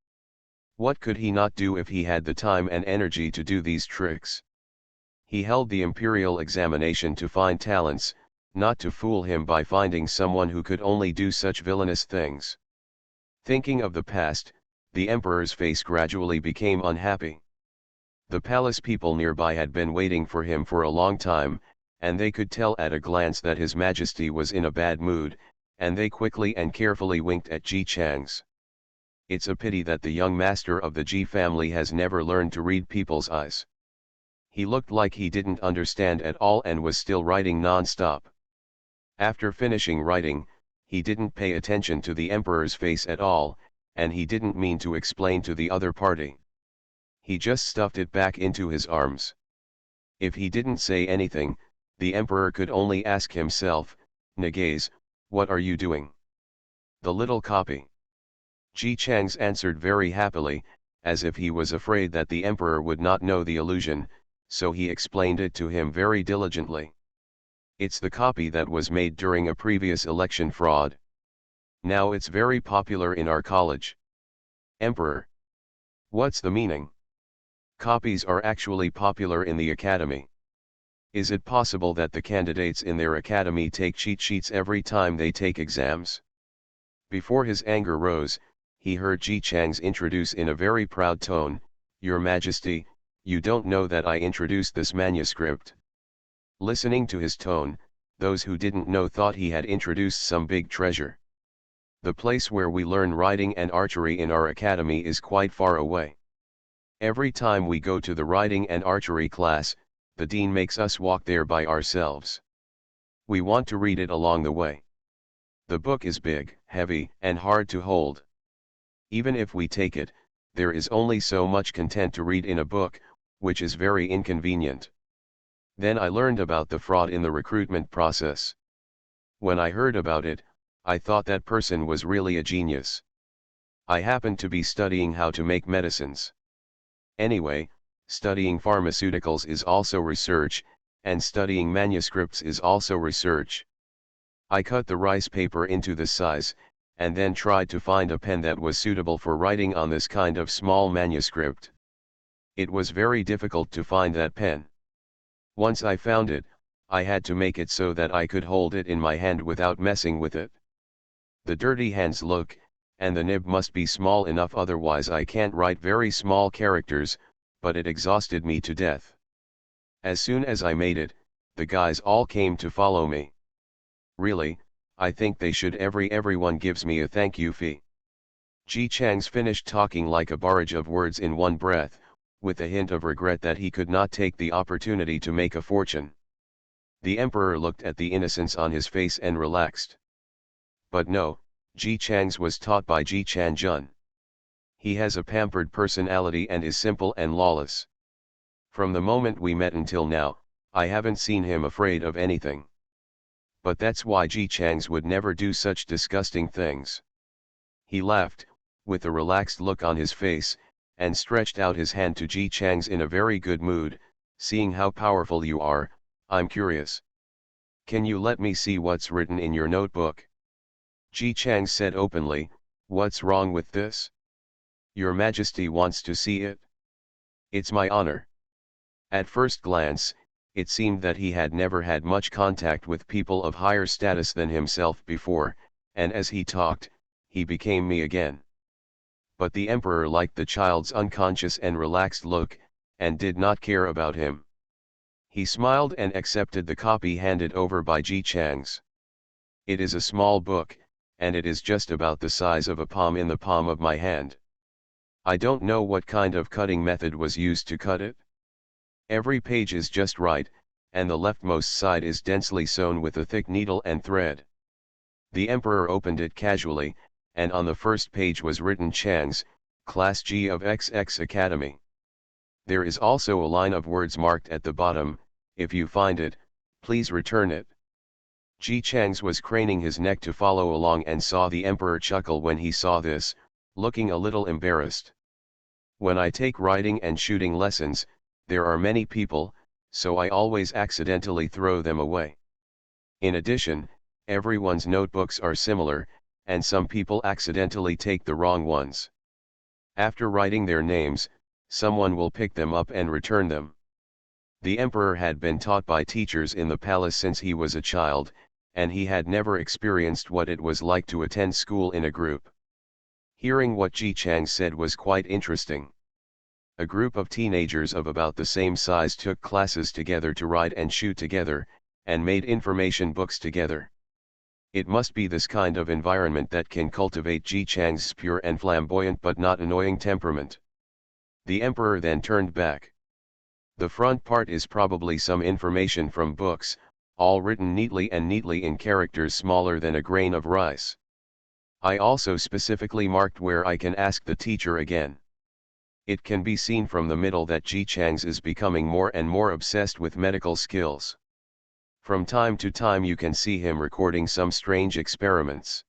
What could he not do if he had the time and energy to do these tricks? He held the imperial examination to find talents, not to fool him by finding someone who could only do such villainous things. Thinking of the past, the emperor's face gradually became unhappy. The palace people nearby had been waiting for him for a long time, and they could tell at a glance that His Majesty was in a bad mood, and they quickly and carefully winked at Ji Chang's. It's a pity that the young master of the Ji family has never learned to read people's eyes. He looked like he didn't understand at all and was still writing non-stop. After finishing writing, he didn't pay attention to the emperor's face at all, and he didn't mean to explain to the other party. He just stuffed it back into his arms. If he didn't say anything, the emperor could only ask himself, "Nagaze, what are you doing?" The little copy. Ji Chang's answered very happily, as if he was afraid that the emperor would not know the illusion, so he explained it to him very diligently. It's the copy that was made during a previous election fraud. Now it's very popular in our college. Emperor. What's the meaning? Copies are actually popular in the academy. Is it possible that the candidates in their academy take cheat sheets every time they take exams? Before his anger rose, he heard Ji Chang's introduce in a very proud tone, "Your Majesty, you don't know that I introduced this manuscript." Listening to his tone, those who didn't know thought he had introduced some big treasure. The place where we learn riding and archery in our academy is quite far away. Every time we go to the riding and archery class, the dean makes us walk there by ourselves. We want to read it along the way. The book is big, heavy, and hard to hold. Even if we take it, there is only so much content to read in a book, which is very inconvenient. Then I learned about the fraud in the recruitment process. When I heard about it, I thought that person was really a genius. I happened to be studying how to make medicines. Anyway, studying pharmaceuticals is also research, and studying manuscripts is also research. I cut the rice paper into this size, and then tried to find a pen that was suitable for writing on this kind of small manuscript. It was very difficult to find that pen. Once I found it, I had to make it so that I could hold it in my hand without messing with it. The dirty hands look, and the nib must be small enough, otherwise I can't write very small characters, but it exhausted me to death. As soon as I made it, the guys all came to follow me. Really, I think they should. Everyone gives me a thank you fee. Ji Chang's finished talking like a barrage of words in one breath, with a hint of regret that he could not take the opportunity to make a fortune. The emperor looked at the innocence on his face and relaxed. But no, Ji Chang's was taught by Ji Chan Jun. He has a pampered personality and is simple and lawless. From the moment we met until now, I haven't seen him afraid of anything. But that's why Ji Chang's would never do such disgusting things. He laughed, with a relaxed look on his face, and stretched out his hand to Ji Chang's in a very good mood. "Seeing how powerful you are, I'm curious. Can you let me see what's written in your notebook?" Ji Chang said openly, "What's wrong with this? Your Majesty wants to see it? It's my honor." At first glance, It seemed that he had never had much contact with people of higher status than himself before, and as he talked, he became me again. But the emperor liked the child's unconscious and relaxed look, and did not care about him. He smiled and accepted the copy handed over by Ji Chang's. It is a small book, and it is just about the size of a palm in the palm of my hand. I don't know what kind of cutting method was used to cut it. Every page is just right, and the leftmost side is densely sewn with a thick needle and thread. The emperor opened it casually, and on the first page was written Chang's, Class G of XX Academy. There is also a line of words marked at the bottom, if you find it, please return it. Ji Chang's was craning his neck to follow along and saw the emperor chuckle when he saw this, looking a little embarrassed. When I take riding and shooting lessons, there are many people, so I always accidentally throw them away. In addition, everyone's notebooks are similar, and some people accidentally take the wrong ones. After writing their names, someone will pick them up and return them. The emperor had been taught by teachers in the palace since he was a child, and he had never experienced what it was like to attend school in a group. Hearing what Ji Chang said was quite interesting. A group of teenagers of about the same size took classes together to ride and shoot together, and made information books together. It must be this kind of environment that can cultivate Ji Chang's pure and flamboyant but not annoying temperament. The emperor then turned back. The front part is probably some information from books, all written neatly in characters smaller than a grain of rice. I also specifically marked where I can ask the teacher again. It can be seen from the middle that Ji Chang's is becoming more and more obsessed with medical skills. From time to time you can see him recording some strange experiments.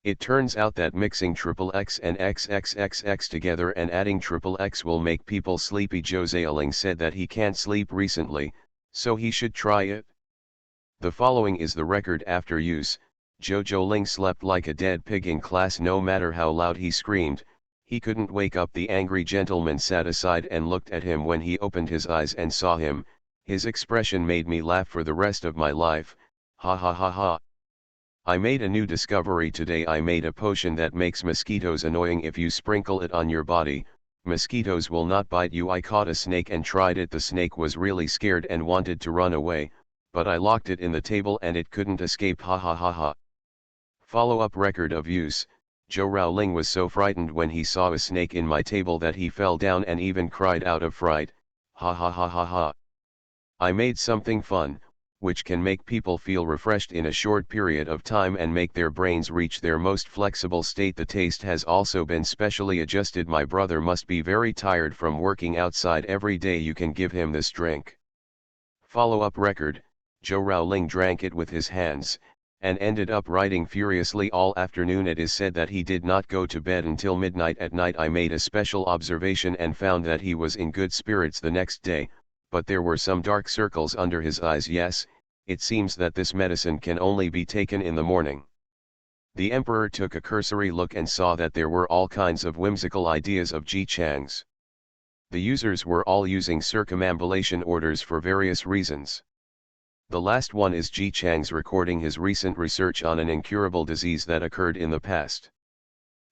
It turns out that mixing XXX and XXXX together and adding XXX will make people sleepy. Jose Ling said that he can't sleep recently, so he should try it. The following is the record after use. Jojo Ling slept like a dead pig in class. No matter how loud he screamed, he couldn't wake up. The angry gentleman sat aside and looked at him. When he opened his eyes and saw him, his expression made me laugh for the rest of my life. Ha ha ha ha. I made a new discovery today. I made a potion that makes mosquitoes annoying. If you sprinkle it on your body, mosquitoes will not bite you. I caught a snake and tried it. The snake was really scared and wanted to run away, but I locked it in the table and it couldn't escape. Ha ha ha ha. Follow-up record of use. Zhou Raoling was so frightened when he saw a snake in my table that he fell down and even cried out of fright. Ha ha ha ha ha. I made something fun, which can make people feel refreshed in a short period of time and make their brains reach their most flexible state. The taste has also been specially adjusted. My brother must be very tired from working outside every day. You can give him this drink. Follow-up record. Zhou Raoling drank it with his hands, and ended up writing furiously all afternoon. It is said that he did not go to bed until midnight. At night I made a special observation and found that he was in good spirits the next day, but there were some dark circles under his eyes. Yes, it seems that this medicine can only be taken in the morning. The emperor took a cursory look and saw that there were all kinds of whimsical ideas of Ji Chang's. The users were all using circumambulation orders for various reasons. The last one is Ji Chang's recording his recent research on an incurable disease that occurred in the past.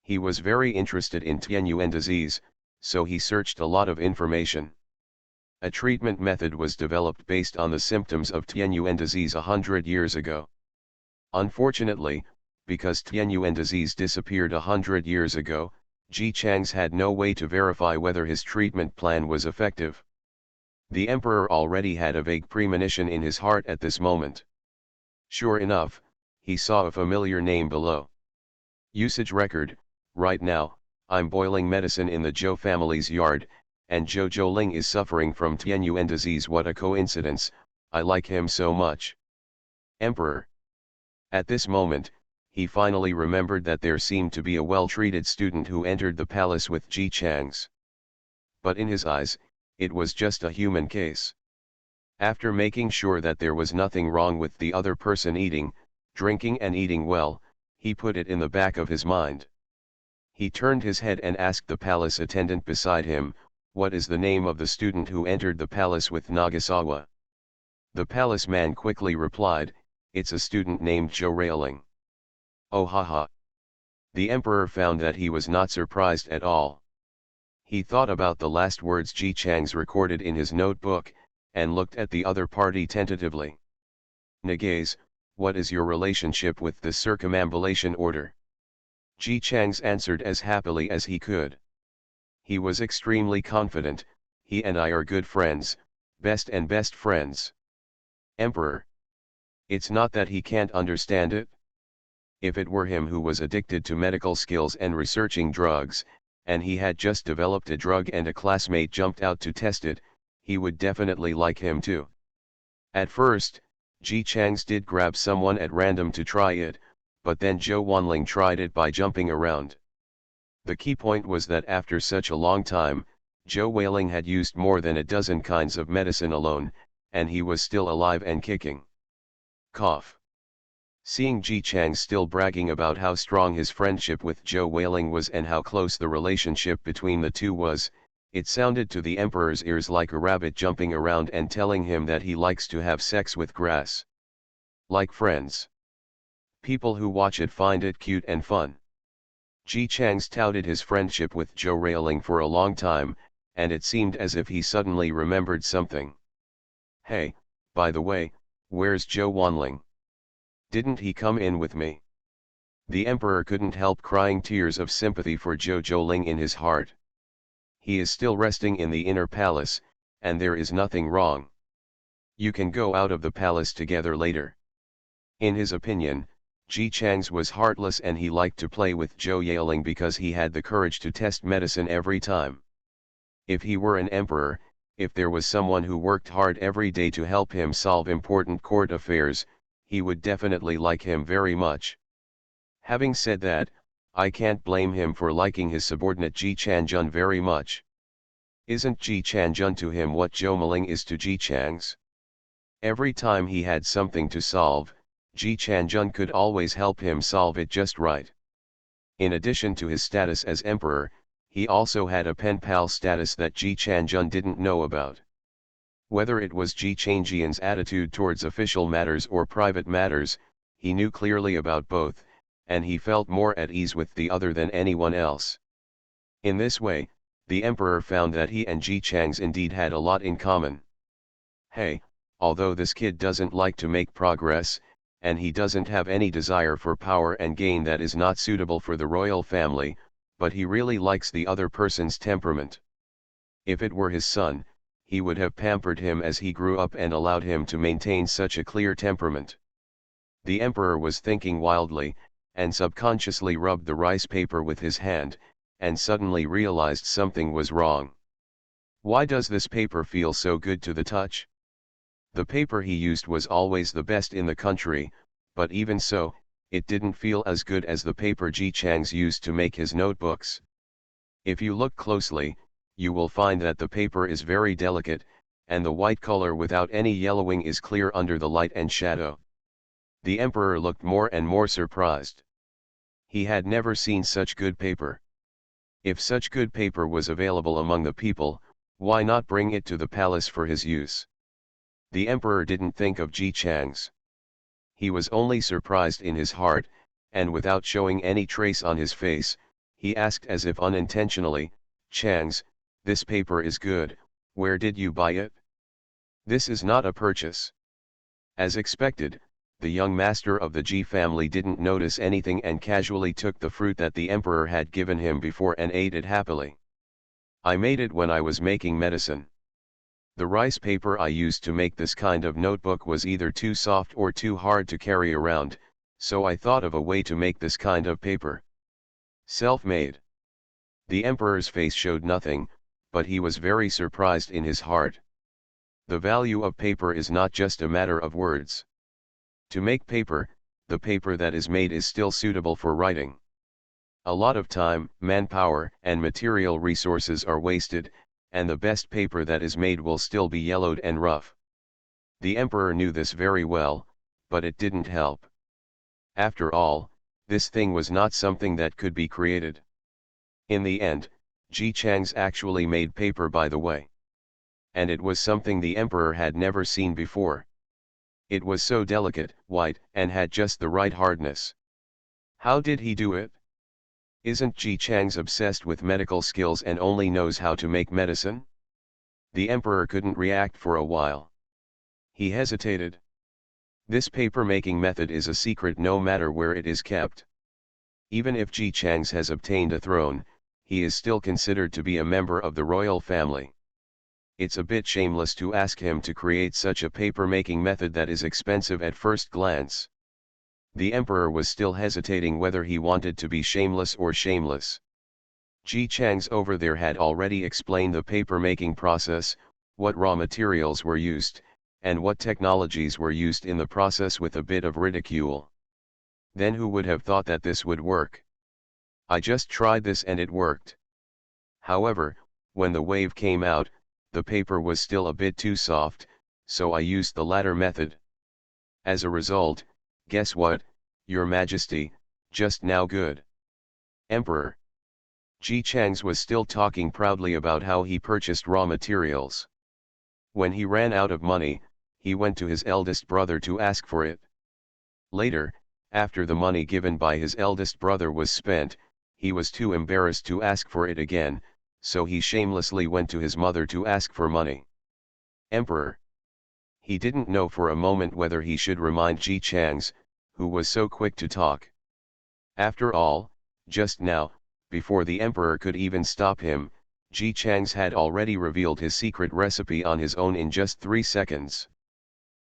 He was very interested in Tianyuan disease, so he searched a lot of information. A treatment method was developed based on the symptoms of Tianyuan disease 100 years ago. Unfortunately, because Tianyuan disease disappeared 100 years ago, Ji Chang's had no way to verify whether his treatment plan was effective. The emperor already had a vague premonition in his heart at this moment. Sure enough, he saw a familiar name below. Usage record. Right now, I'm boiling medicine in the Zhou family's yard, and Zhou Ling is suffering from Tianyuan disease. What a coincidence, I like him so much. Emperor. At this moment, he finally remembered that there seemed to be a well-treated student who entered the palace with Ji Chang's. But in his eyes, it was just a human case. After making sure that there was nothing wrong with the other person eating, drinking and eating well, he put it in the back of his mind. He turned his head and asked the palace attendant beside him, "What is the name of the student who entered the palace with Nagasawa?" The palace man quickly replied, "It's a student named Zhou Railing." Oh haha. The emperor found that he was not surprised at all. He thought about the last words Ji Chang's recorded in his notebook, and looked at the other party tentatively. "Nagays, what is your relationship with the circumambulation order?" Ji Chang's answered as happily as he could. He was extremely confident, "He and I are good friends, best friends." Emperor. It's not that he can't understand it. If it were him who was addicted to medical skills and researching drugs, and he had just developed a drug and a classmate jumped out to test it, he would definitely like him too. At first, Ji Chang's did grab someone at random to try it, but then Zhou Wanling tried it by jumping around. The key point was that after such a long time, Zhou Wanling had used more than a dozen kinds of medicine alone, and he was still alive and kicking. Cough. Seeing Ji Chang still bragging about how strong his friendship with Zhou Wanling was and how close the relationship between the two was, it sounded to the emperor's ears like a rabbit jumping around and telling him that he likes to have sex with grass. Like friends. People who watch it find it cute and fun. Ji Chang's touted his friendship with Zhou Wanling for a long time, and it seemed as if he suddenly remembered something. "Hey, by the way, where's Zhou Wanling? Didn't he come in with me?" The emperor couldn't help crying tears of sympathy for Zhou Zhouling in his heart. He is still resting in the inner palace, and there is nothing wrong. You can go out of the palace together later. In his opinion, Ji Chang's was heartless and he liked to play with Zhou Wanling because he had the courage to test medicine every time. If he were an emperor, if there was someone who worked hard every day to help him solve important court affairs, he would definitely like him very much. Having said that, I can't blame him for liking his subordinate Ji Changjun very much. Isn't Ji Changjun to him what Zhou Wanling is to Ji Chang's? Every time he had something to solve, Ji Changjun could always help him solve it just right. In addition to his status as emperor, he also had a pen pal status that Ji Changjun didn't know about. Whether it was Ji Changjian's attitude towards official matters or private matters, he knew clearly about both, and he felt more at ease with the other than anyone else. In this way, the emperor found that he and Ji Chang's indeed had a lot in common. Hey, although this kid doesn't like to make progress, and he doesn't have any desire for power and gain that is not suitable for the royal family, but he really likes the other person's temperament. If it were his son, he would have pampered him as he grew up and allowed him to maintain such a clear temperament. The emperor was thinking wildly, and subconsciously rubbed the rice paper with his hand, and suddenly realized something was wrong. Why does this paper feel so good to the touch? The paper he used was always the best in the country, but even so, it didn't feel as good as the paper Ji Chang's used to make his notebooks. If you look closely, you will find that the paper is very delicate, and the white color without any yellowing is clear under the light and shadow. The emperor looked more and more surprised. He had never seen such good paper. If such good paper was available among the people, why not bring it to the palace for his use? The emperor didn't think of Ji Chang's. He was only surprised in his heart, and without showing any trace on his face, he asked as if unintentionally, "Chang's, this paper is good, where did you buy it?" "This is not a purchase." As expected, the young master of the Ji family didn't notice anything and casually took the fruit that the emperor had given him before and ate it happily. "I made it when I was making medicine. The rice paper I used to make this kind of notebook was either too soft or too hard to carry around, so I thought of a way to make this kind of paper. Self-made." The emperor's face showed nothing, but he was very surprised in his heart. The value of paper is not just a matter of words. To make paper, the paper that is made is still suitable for writing. A lot of time, manpower, and material resources are wasted, and the best paper that is made will still be yellowed and rough. The emperor knew this very well, but it didn't help. After all, this thing was not something that could be created. In the end, Ji Chang's actually made paper by the way. And it was something the emperor had never seen before. It was so delicate, white, and had just the right hardness. How did he do it? Isn't Ji Chang's obsessed with medical skills and only knows how to make medicine? The emperor couldn't react for a while. He hesitated. This paper-making method is a secret no matter where it is kept. Even if Ji Chang's has obtained a throne, he is still considered to be a member of the royal family. It's a bit shameless to ask him to create such a paper-making method that is expensive at first glance. The emperor was still hesitating whether he wanted to be shameless or shameless. Ji Chang's over there had already explained the paper-making process, what raw materials were used, and what technologies were used in the process with a bit of ridicule. Then who would have thought that this would work? I just tried this and it worked. However, when the wave came out, the paper was still a bit too soft, so I used the latter method. As a result, guess what, Your Majesty, just now good. Emperor. Ji Chang's was still talking proudly about how he purchased raw materials. When he ran out of money, he went to his eldest brother to ask for it. Later, after the money given by his eldest brother was spent, he was too embarrassed to ask for it again, so he shamelessly went to his mother to ask for money. Emperor. He didn't know for a moment whether he should remind Ji Chang's, who was so quick to talk. After all, just now, before the emperor could even stop him, Ji Chang's had already revealed his secret recipe on his own in just 3 seconds.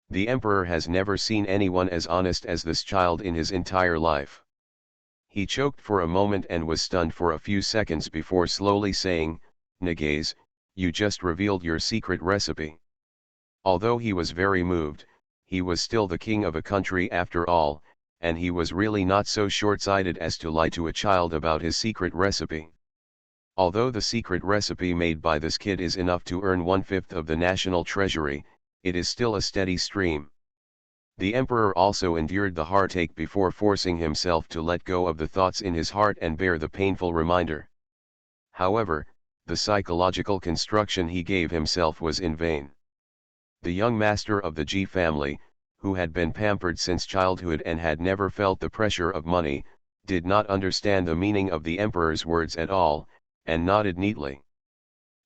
The emperor has never seen anyone as honest as this child in his entire life. He choked for a moment and was stunned for a few seconds before slowly saying, "Nagaze, you just revealed your secret recipe." Although he was very moved, he was still the king of a country after all, and he was really not so short-sighted as to lie to a child about his secret recipe. Although the secret recipe made by this kid is enough to earn 1/5 of the national treasury, it is still a steady stream. The emperor also endured the heartache before forcing himself to let go of the thoughts in his heart and bear the painful reminder. However, the psychological construction he gave himself was in vain. The young master of the Ji family, who had been pampered since childhood and had never felt the pressure of money, did not understand the meaning of the emperor's words at all, and nodded neatly.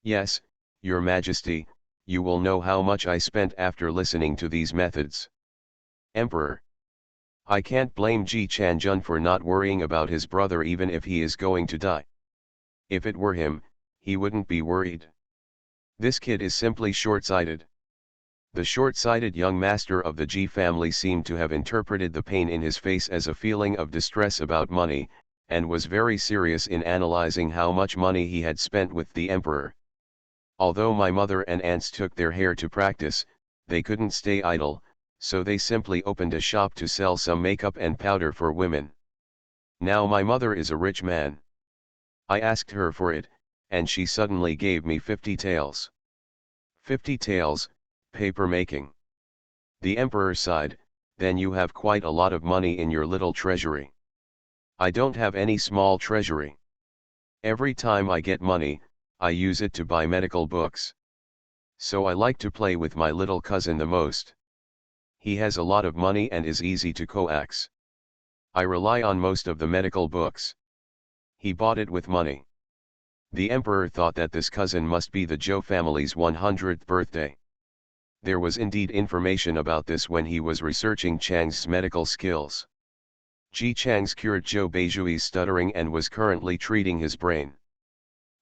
"Yes, Your Majesty, you will know how much I spent after listening to these methods." Emperor. I can't blame Ji Changjun for not worrying about his brother even if he is going to die. If it were him, he wouldn't be worried. This kid is simply short-sighted. The short-sighted young master of the Ji family seemed to have interpreted the pain in his face as a feeling of distress about money, and was very serious in analyzing how much money he had spent with the emperor. Although my mother and aunts took their hair to practice, they couldn't stay idle, so they simply opened a shop to sell some makeup and powder for women. Now my mother is a rich man. I asked her for it, and she suddenly gave me 50 taels. 50 taels, paper making. The emperor sighed, "Then you have quite a lot of money in your little treasury." "I don't have any small treasury. Every time I get money, I use it to buy medical books. So I like to play with my little cousin the most. He has a lot of money and is easy to coax. I rely on most of the medical books. He bought it with money." The emperor thought that this cousin must be the Zhou family's 100th birthday. There was indeed information about this when he was researching Chang's medical skills. Ji Chang's cured Zhou Beijui's stuttering and was currently treating his brain.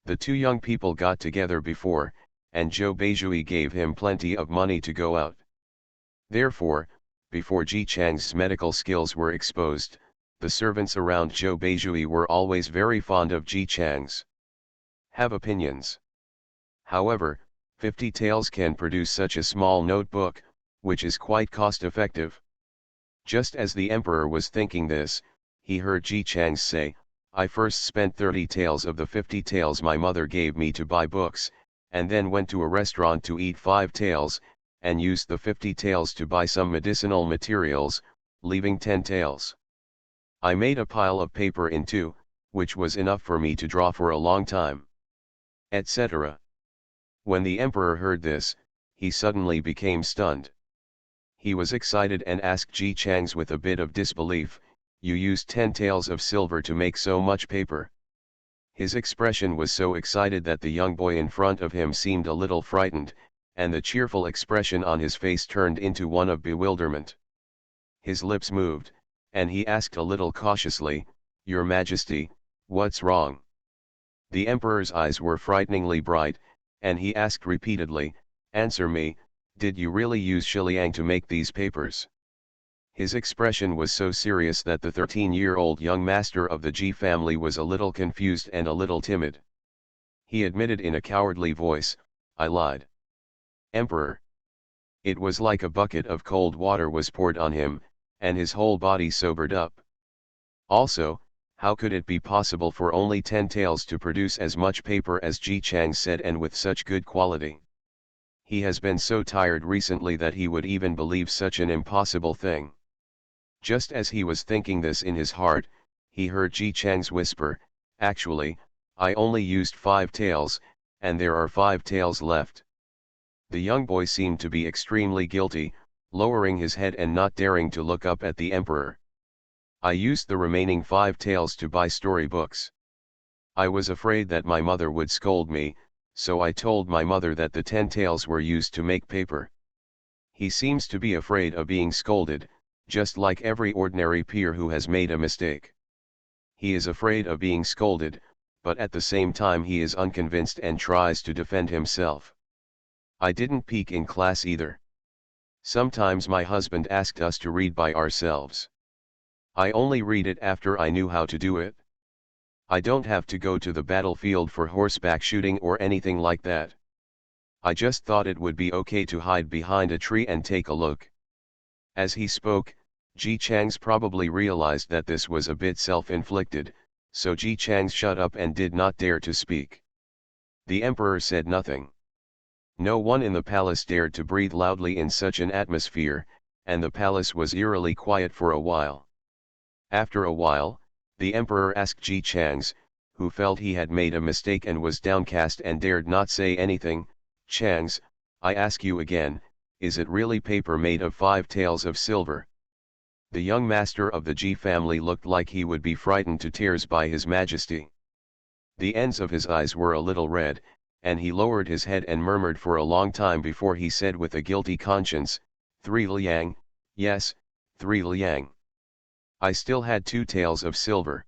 The two young people got together before, and Zhou Beijui gave him plenty of money to go out. Therefore, before Ji Chang's medical skills were exposed, the servants around Zhou Beijui were always very fond of Ji Chang's. Have opinions. However, 50 taels can produce such a small notebook, which is quite cost-effective. Just as the emperor was thinking this, he heard Ji Chang's say, "I first spent 30 taels of the 50 taels my mother gave me to buy books, and then went to a restaurant to eat 5 taels, and used the 50 taels to buy some medicinal materials, leaving 10 taels. I made a pile of paper in 2, which was enough for me to draw for a long time," etc. When the emperor heard this, he suddenly became stunned. He was excited and asked Ji Chang's with a bit of disbelief, "You used 10 taels of silver to make so much paper?" His expression was so excited that the young boy in front of him seemed a little frightened, and the cheerful expression on his face turned into one of bewilderment. His lips moved, and he asked a little cautiously, "Your Majesty, what's wrong?" The emperor's eyes were frighteningly bright, and he asked repeatedly, "Answer me, did you really use Shiliang to make these papers?" His expression was so serious that the 13-year-old young master of the Ji family was a little confused and a little timid. He admitted in a cowardly voice, "I lied." "Emperor." It was like a bucket of cold water was poured on him, and his whole body sobered up. Also, how could it be possible for only 10 taels to produce as much paper as Ji Chang said and with such good quality? He has been so tired recently that he would even believe such an impossible thing. Just as he was thinking this in his heart, he heard Ji Chang's whisper, "Actually, I only used 5 taels, and there are 5 taels left." The young boy seemed to be extremely guilty, lowering his head and not daring to look up at the emperor. "I used the remaining 5 taels to buy storybooks. I was afraid that my mother would scold me, so I told my mother that the 10 taels were used to make paper." He seems to be afraid of being scolded, just like every ordinary peer who has made a mistake. He is afraid of being scolded, but at the same time he is unconvinced and tries to defend himself. "I didn't peek in class either. Sometimes my husband asked us to read by ourselves. I only read it after I knew how to do it. I don't have to go to the battlefield for horseback shooting or anything like that. I just thought it would be okay to hide behind a tree and take a look." As he spoke, Ji Chang's probably realized that this was a bit self-inflicted, so Ji Chang's shut up and did not dare to speak. The emperor said nothing. No one in the palace dared to breathe loudly in such an atmosphere, and the palace was eerily quiet for a while. After a while, the emperor asked Ji Chang's, who felt he had made a mistake and was downcast and dared not say anything, "Chang's, I ask you again, is it really paper made of 5 taels of silver?" The young master of the Ji family looked like he would be frightened to tears by his majesty. The ends of his eyes were a little red, and he lowered his head and murmured for a long time before he said with a guilty conscience, "3 liang, yes, 3 liang. I still had 2 taels of silver.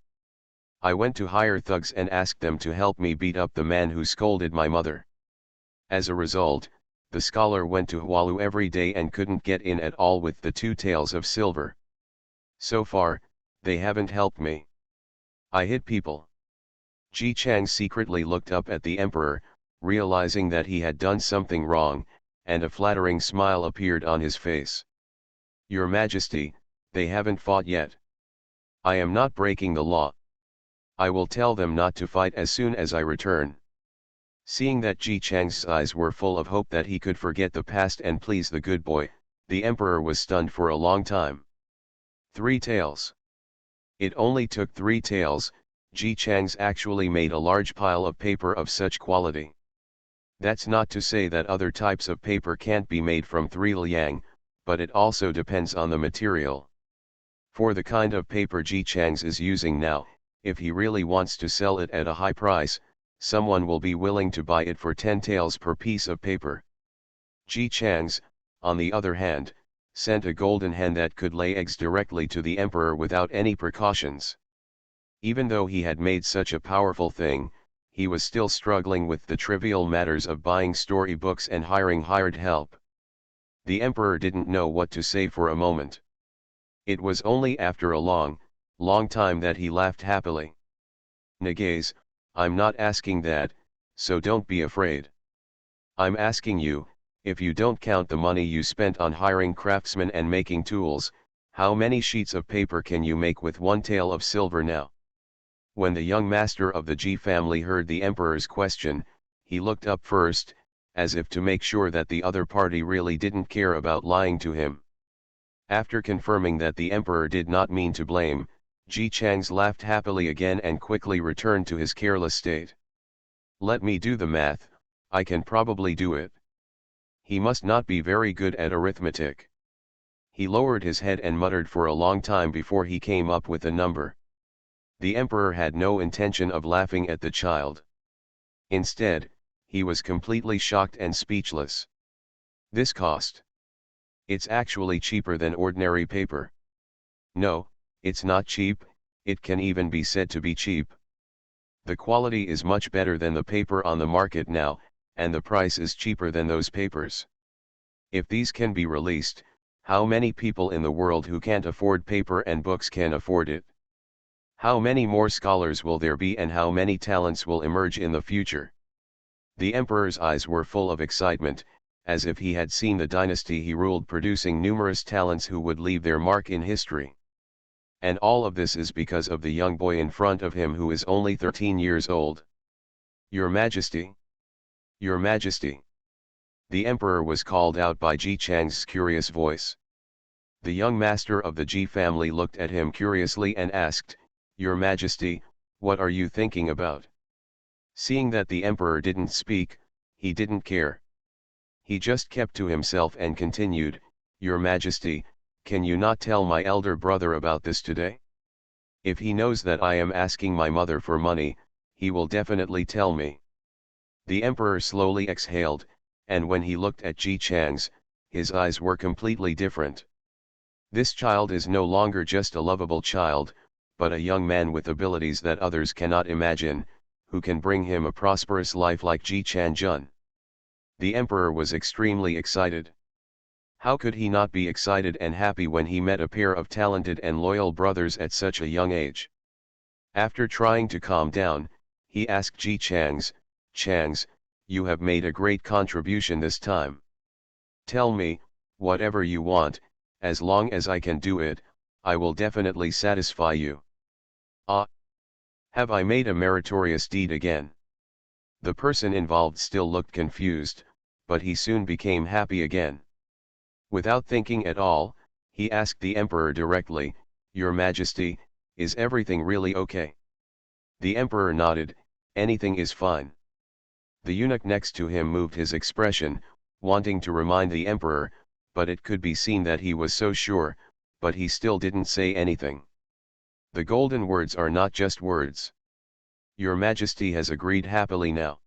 I went to hire thugs and asked them to help me beat up the man who scolded my mother. As a result, the scholar went to Hualu every day and couldn't get in at all with the 2 taels of silver. So far, they haven't helped me. I hit people." Ji Chang secretly looked up at the emperor, realizing that he had done something wrong, and a flattering smile appeared on his face. "Your Majesty, they haven't fought yet. I am not breaking the law. I will tell them not to fight as soon as I return." Seeing that Ji Chang's eyes were full of hope that he could forget the past and please the good boy, the emperor was stunned for a long time. 3 taels. It only took 3 taels. Ji Chang's actually made a large pile of paper of such quality. That's not to say that other types of paper can't be made from 3 liang, but it also depends on the material. For the kind of paper Ji Chang's is using now, if he really wants to sell it at a high price, someone will be willing to buy it for 10 taels per piece of paper. Ji Chang's, on the other hand, sent a golden hen that could lay eggs directly to the emperor without any precautions. Even though he had made such a powerful thing, he was still struggling with the trivial matters of buying storybooks and hiring hired help. The emperor didn't know what to say for a moment. It was only after a long time that he laughed happily. "Nagays, I'm not asking that, so don't be afraid. I'm asking you, if you don't count the money you spent on hiring craftsmen and making tools, how many sheets of paper can you make with 1 tael of silver now?" When the young master of the Ji family heard the emperor's question, he looked up first, as if to make sure that the other party really didn't care about lying to him. After confirming that the emperor did not mean to blame, Ji Chang's laughed happily again and quickly returned to his careless state. "Let me do the math, I can probably do it." He must not be very good at arithmetic. He lowered his head and muttered for a long time before he came up with a number. The emperor had no intention of laughing at the child. Instead, he was completely shocked and speechless. This cost. It's actually cheaper than ordinary paper. No, it's not cheap, it can even be said to be cheap. The quality is much better than the paper on the market now, and the price is cheaper than those papers. If these can be released, how many people in the world who can't afford paper and books can afford it? How many more scholars will there be and how many talents will emerge in the future? The emperor's eyes were full of excitement, as if he had seen the dynasty he ruled producing numerous talents who would leave their mark in history. And all of this is because of the young boy in front of him who is only 13 years old. Your Majesty! Your Majesty! The emperor was called out by Ji Chang's curious voice. The young master of the Ji family looked at him curiously and asked, Your Majesty, what are you thinking about? Seeing that the emperor didn't speak, he didn't care. He just kept to himself and continued, Your Majesty, can you not tell my elder brother about this today? If he knows that I am asking my mother for money, he will definitely tell me. The emperor slowly exhaled, and when he looked at Ji Chang's, his eyes were completely different. This child is no longer just a lovable child, but a young man with abilities that others cannot imagine, who can bring him a prosperous life like Ji Chang Jun. The emperor was extremely excited. How could he not be excited and happy when he met a pair of talented and loyal brothers at such a young age? After trying to calm down, he asked Ji Chang's, you have made a great contribution this time. Tell me, whatever you want, as long as I can do it, I will definitely satisfy you. Ah! Have I made a meritorious deed again? The person involved still looked confused, but he soon became happy again. Without thinking at all, he asked the emperor directly, Your Majesty, is everything really okay? The emperor nodded, anything is fine. The eunuch next to him moved his expression, wanting to remind the emperor, but it could be seen that he was so sure, but he still didn't say anything. The golden words are not just words. Your Majesty has agreed happily now.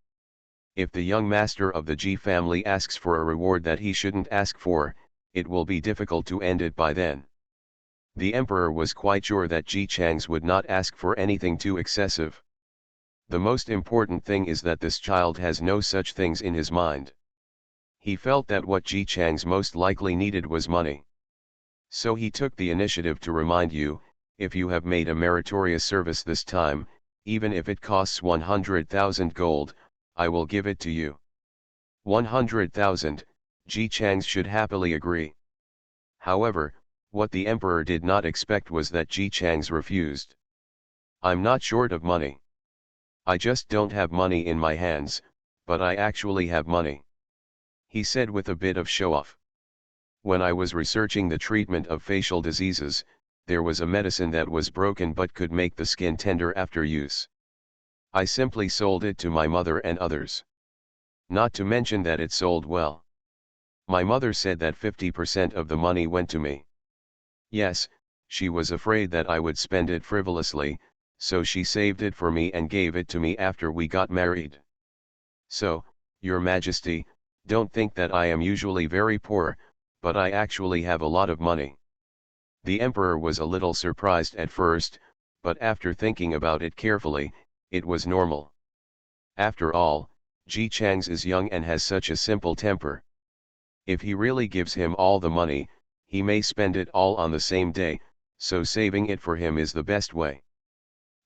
If the young master of the Ji family asks for a reward that he shouldn't ask for, it will be difficult to end it by then. The emperor was quite sure that Ji Chang's would not ask for anything too excessive. The most important thing is that this child has no such things in his mind. He felt that what Ji Chang's most likely needed was money. So he took the initiative to remind you, if you have made a meritorious service this time, even if it costs 100,000 gold, I will give it to you. 100,000, Ji Chang's should happily agree. However, what the emperor did not expect was that Ji Chang's refused. I'm not short of money. I just don't have money in my hands, but I actually have money. He said with a bit of show-off. When I was researching the treatment of facial diseases, there was a medicine that was broken but could make the skin tender after use. I simply sold it to my mother and others. Not to mention that it sold well. My mother said that 50% of the money went to me. Yes, she was afraid that I would spend it frivolously, so she saved it for me and gave it to me after we got married. So, Your Majesty, don't think that I am usually very poor, but I actually have a lot of money. The emperor was a little surprised at first, but after thinking about it carefully, it was normal. After all, Ji Chang's is young and has such a simple temper. If he really gives him all the money, he may spend it all on the same day, so saving it for him is the best way.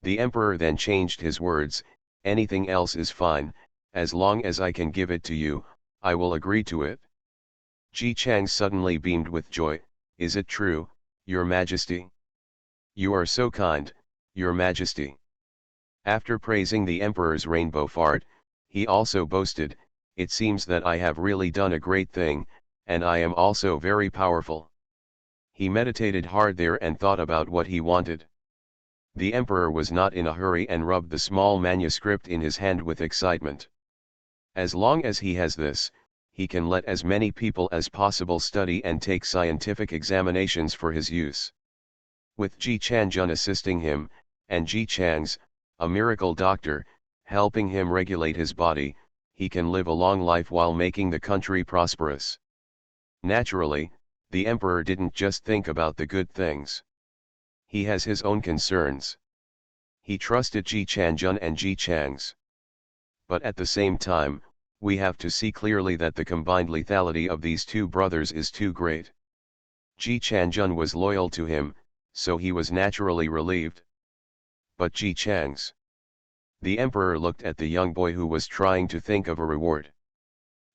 The emperor then changed his words, anything else is fine, as long as I can give it to you, I will agree to it. Ji Chang suddenly beamed with joy, is it true, Your Majesty? You are so kind, Your Majesty. After praising the emperor's rainbow fart, he also boasted, it seems that I have really done a great thing, and I am also very powerful. He meditated hard there and thought about what he wanted. The emperor was not in a hurry and rubbed the small manuscript in his hand with excitement. As long as he has this, he can let as many people as possible study and take scientific examinations for his use. With Ji Changjun assisting him, and Ji Changs, a miracle doctor, helping him regulate his body, he can live a long life while making the country prosperous. Naturally, the emperor didn't just think about the good things. He has his own concerns. He trusted Ji Changjun and Ji Changs. But at the same time, we have to see clearly that the combined lethality of these two brothers is too great. Ji Changjun was loyal to him, so he was naturally relieved. But Ji Changs. The emperor looked at the young boy who was trying to think of a reward.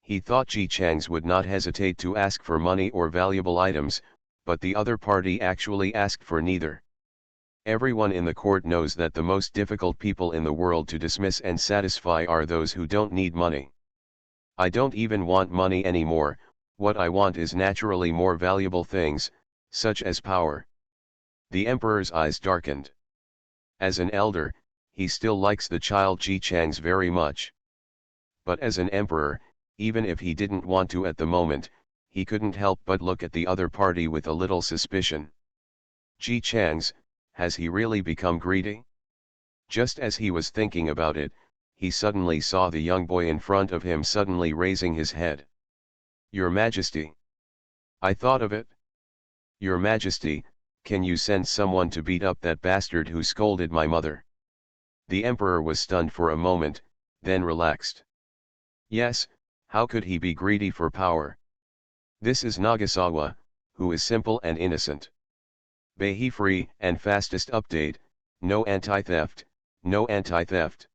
He thought Ji Changs would not hesitate to ask for money or valuable items, but the other party actually asked for neither. Everyone in the court knows that the most difficult people in the world to dismiss and satisfy are those who don't need money. I don't even want money anymore, what I want is naturally more valuable things, such as power. The emperor's eyes darkened. As an elder, he still likes the child Ji Changs very much. But as an emperor, even if he didn't want to at the moment, he couldn't help but look at the other party with a little suspicion. Ji Changs, has he really become greedy? Just as he was thinking about it, he suddenly saw the young boy in front of him suddenly raising his head. Your Majesty. I thought of it. Your Majesty, can you send someone to beat up that bastard who scolded my mother? The emperor was stunned for a moment, then relaxed. Yes, how could he be greedy for power? This is Nagasawa, who is simple and innocent. Be free and fastest update, no anti-theft, no anti-theft.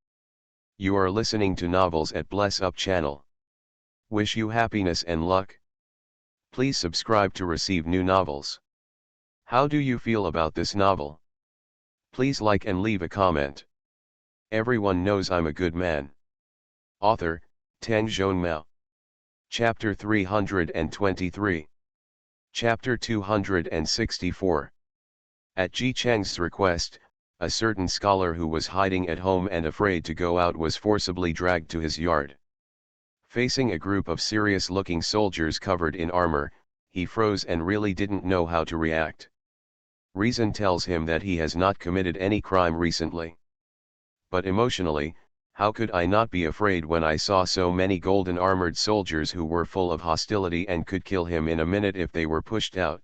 You are listening to novels at Bless Up channel. Wish you happiness and luck. Please subscribe to receive new novels. How do you feel about this novel? Please like and leave a comment. Everyone knows I'm a good man. Author, Tang Zhongmao. Chapter 323. Chapter 264. At Ji Chang's request, a certain scholar who was hiding at home and afraid to go out was forcibly dragged to his yard. Facing a group of serious-looking soldiers covered in armor, he froze and really didn't know how to react. Reason tells him that he has not committed any crime recently. But emotionally, how could I not be afraid when I saw so many golden armored soldiers who were full of hostility and could kill him in a minute if they were pushed out?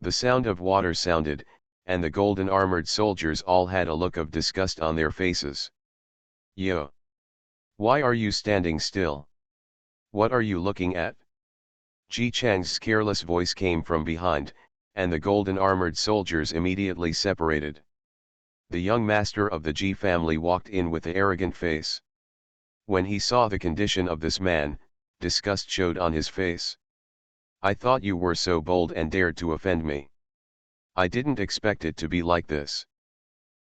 The sound of water sounded, and the golden armored soldiers all had a look of disgust on their faces. Yo! Why are you standing still? What are you looking at? Ji Chang's careless voice came from behind, and the golden armored soldiers immediately separated. The young master of the Ji family walked in with an arrogant face. When he saw the condition of this man, disgust showed on his face. I thought you were so bold and dared to offend me. I didn't expect it to be like this.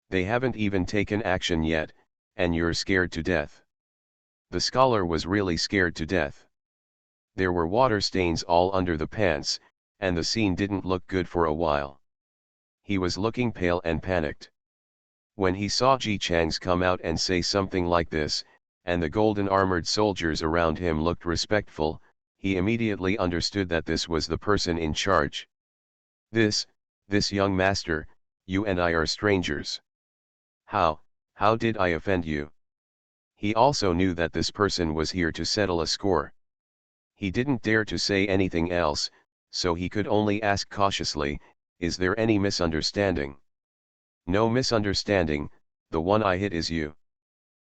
They haven't even taken action yet, and you're scared to death. The scholar was really scared to death. There were water stains all under the pants, and the scene didn't look good for a while. He was looking pale and panicked. When he saw Ji Changs come out and say something like this, and the golden armored soldiers around him looked respectful, he immediately understood that this was the person in charge. This young master, you and I are strangers. How did I offend you? He also knew that this person was here to settle a score. He didn't dare to say anything else, so he could only ask cautiously, is there any misunderstanding? No misunderstanding, the one I hit is you.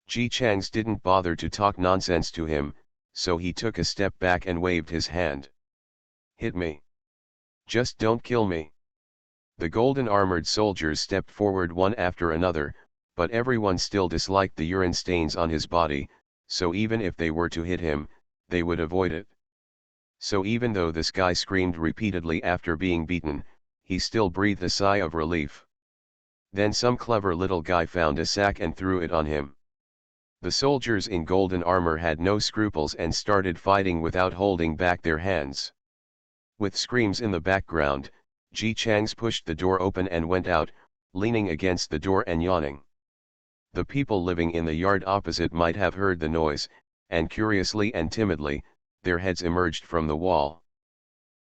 Ji Changs didn't bother to talk nonsense to him, so he took a step back and waved his hand. Hit me. Just don't kill me. The golden armored soldiers stepped forward one after another, but everyone still disliked the urine stains on his body, so even if they were to hit him, they would avoid it. So even though this guy screamed repeatedly after being beaten, he still breathed a sigh of relief. Then some clever little guy found a sack and threw it on him. The soldiers in golden armor had no scruples and started fighting without holding back their hands. With screams in the background, Ji Changs pushed the door open and went out, leaning against the door and yawning. The people living in the yard opposite might have heard the noise, and curiously and timidly, their heads emerged from the wall.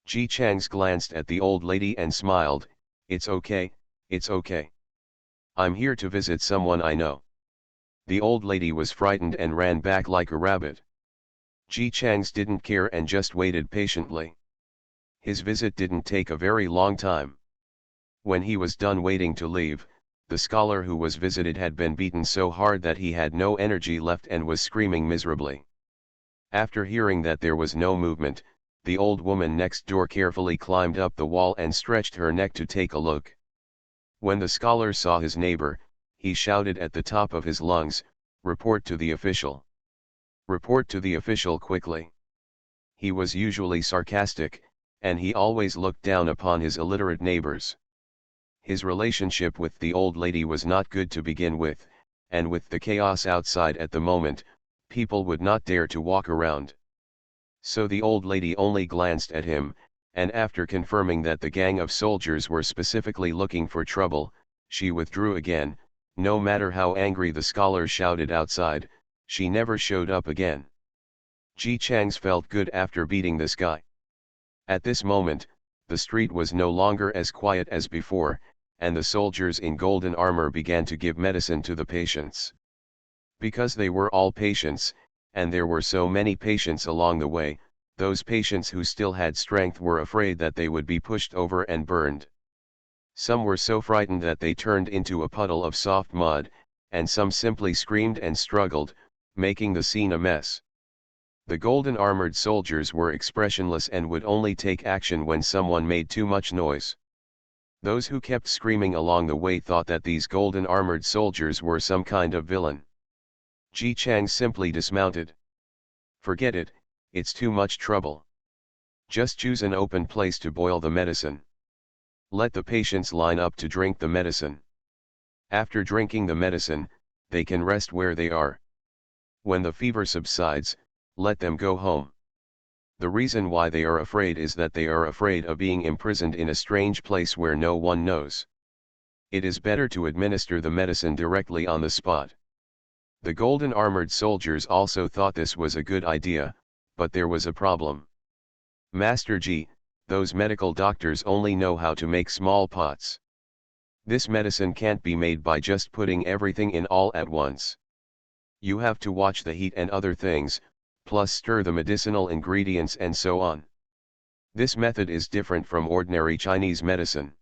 Ji Chang's glanced at the old lady and smiled, "It's okay, it's okay. I'm here to visit someone I know." The old lady was frightened and ran back like a rabbit. Ji Chang's didn't care and just waited patiently. His visit didn't take a very long time. When he was done waiting to leave, the scholar who was visited had been beaten so hard that he had no energy left and was screaming miserably. After hearing that there was no movement, the old woman next door carefully climbed up the wall and stretched her neck to take a look. When the scholar saw his neighbor, he shouted at the top of his lungs, "Report to the official. Report to the official quickly." He was usually sarcastic, and he always looked down upon his illiterate neighbors. His relationship with the old lady was not good to begin with, and with the chaos outside at the moment, people would not dare to walk around. So the old lady only glanced at him, and after confirming that the gang of soldiers were specifically looking for trouble, she withdrew again. No matter how angry the scholar shouted outside, she never showed up again. Ji Chang's felt good after beating this guy. At this moment, the street was no longer as quiet as before, and the soldiers in golden armor began to give medicine to the patients. Because they were all patients, and there were so many patients along the way, those patients who still had strength were afraid that they would be pushed over and burned. Some were so frightened that they turned into a puddle of soft mud, and some simply screamed and struggled, making the scene a mess. The golden armored soldiers were expressionless and would only take action when someone made too much noise. Those who kept screaming along the way thought that these golden armored soldiers were some kind of villain. Ji Chang simply dismounted. "Forget it, it's too much trouble. Just choose an open place to boil the medicine. Let the patients line up to drink the medicine. After drinking the medicine, they can rest where they are. When the fever subsides, let them go home. The reason why they are afraid is that they are afraid of being imprisoned in a strange place where no one knows. It is better to administer the medicine directly on the spot." The golden armored soldiers also thought this was a good idea, but there was a problem. "Master Ji, those medical doctors only know how to make small pots. This medicine can't be made by just putting everything in all at once. You have to watch the heat and other things, plus stir the medicinal ingredients and so on. This method is different from ordinary Chinese medicine."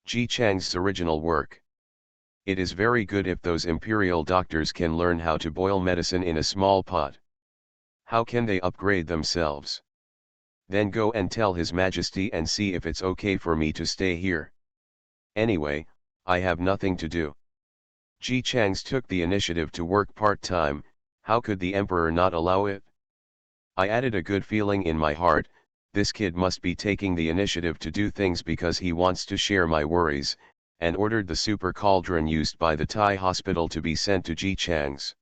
Ji Chang's original work. It is very good if those imperial doctors can learn how to boil medicine in a small pot. How can they upgrade themselves? Then go and tell His Majesty and see if it's okay for me to stay here. Anyway, I have nothing to do. Ji Chang's took the initiative to work part-time. How could the emperor not allow it? I added a good feeling in my heart. This kid must be taking the initiative to do things because he wants to share my worries, and ordered the super cauldron used by the Thai hospital to be sent to Ji Chang's.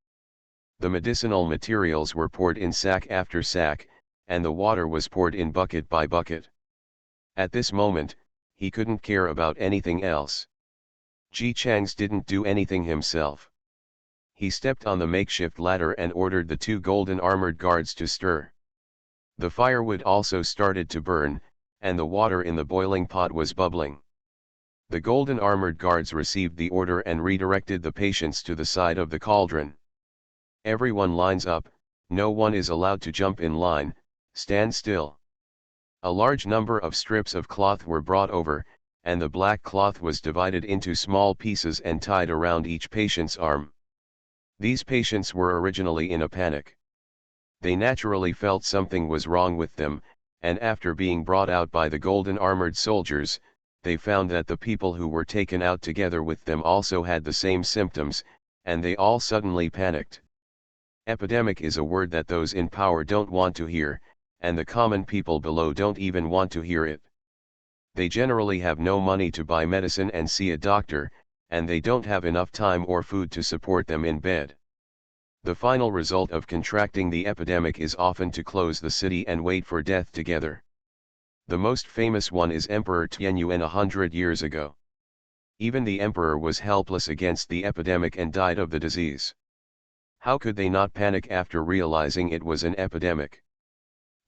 The medicinal materials were poured in sack after sack, and the water was poured in bucket by bucket. At this moment, he couldn't care about anything else. Ji Chang's didn't do anything himself. He stepped on the makeshift ladder and ordered the 2 golden armored guards to stir. The firewood also started to burn, and the water in the boiling pot was bubbling. The golden armored guards received the order and redirected the patients to the side of the cauldron. "Everyone lines up, no one is allowed to jump in line, stand still." A large number of strips of cloth were brought over, and the black cloth was divided into small pieces and tied around each patient's arm. These patients were originally in a panic. They naturally felt something was wrong with them, and after being brought out by the golden armored soldiers, they found that the people who were taken out together with them also had the same symptoms, and they all suddenly panicked. Epidemic is a word that those in power don't want to hear, and the common people below don't even want to hear it. They generally have no money to buy medicine and see a doctor, and they don't have enough time or food to support them in bed. The final result of contracting the epidemic is often to close the city and wait for death together. The most famous one is Emperor Tianyuan 100 years ago. Even the emperor was helpless against the epidemic and died of the disease. How could they not panic after realizing it was an epidemic?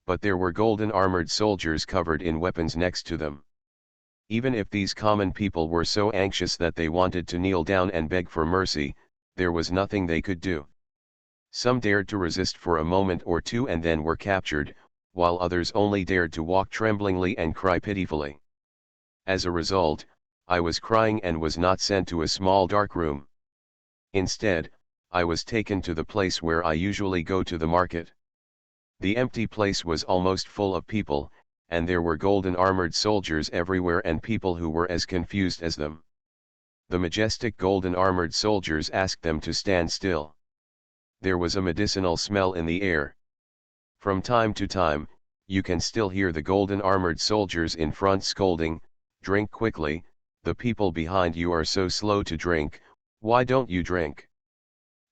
but there were golden armored soldiers covered in weapons next to them. Even if these common people were so anxious that they wanted to kneel down and beg for mercy, there was nothing they could do. Some dared to resist for a moment or two and then were captured, while others only dared to walk tremblingly and cry pitifully. As a result, I was crying and was not sent to a small dark room. Instead, I was taken to the place where I usually go to the market. The empty place was almost full of people, and there were golden armored soldiers everywhere and people who were as confused as them. The majestic golden armored soldiers asked them to stand still. There was a medicinal smell in the air. From time to time, you can still hear the golden armored soldiers in front scolding, "Drink quickly, the people behind you are so slow to drink, why don't you drink?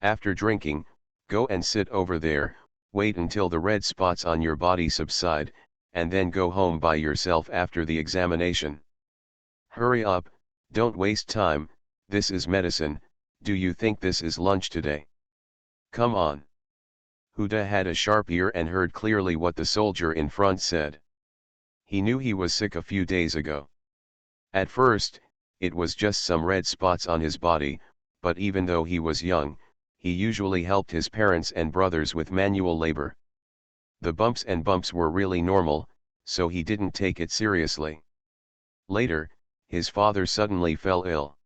After drinking, go and sit over there, wait until the red spots on your body subside, and then go home by yourself after the examination. Hurry up, don't waste time, this is medicine, do you think this is lunch today? Come on." Huda had a sharp ear and heard clearly what the soldier in front said. He knew he was sick a few days ago. At first, it was just some red spots on his body, but even though he was young, he usually helped his parents and brothers with manual labor. The bumps and bumps were really normal, so he didn't take it seriously. Later, his father suddenly fell ill.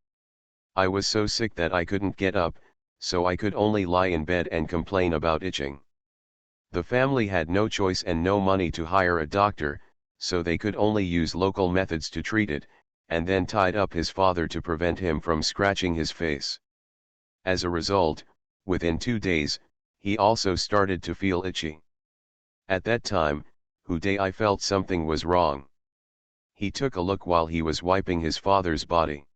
I was so sick that I couldn't get up, so I could only lie in bed and complain about itching. The family had no choice and no money to hire a doctor, so they could only use local methods to treat it, and then tied up his father to prevent him from scratching his face. As a result, within 2 days, he also started to feel itchy. At that time, Hudai felt something was wrong. He took a look while he was wiping his father's body.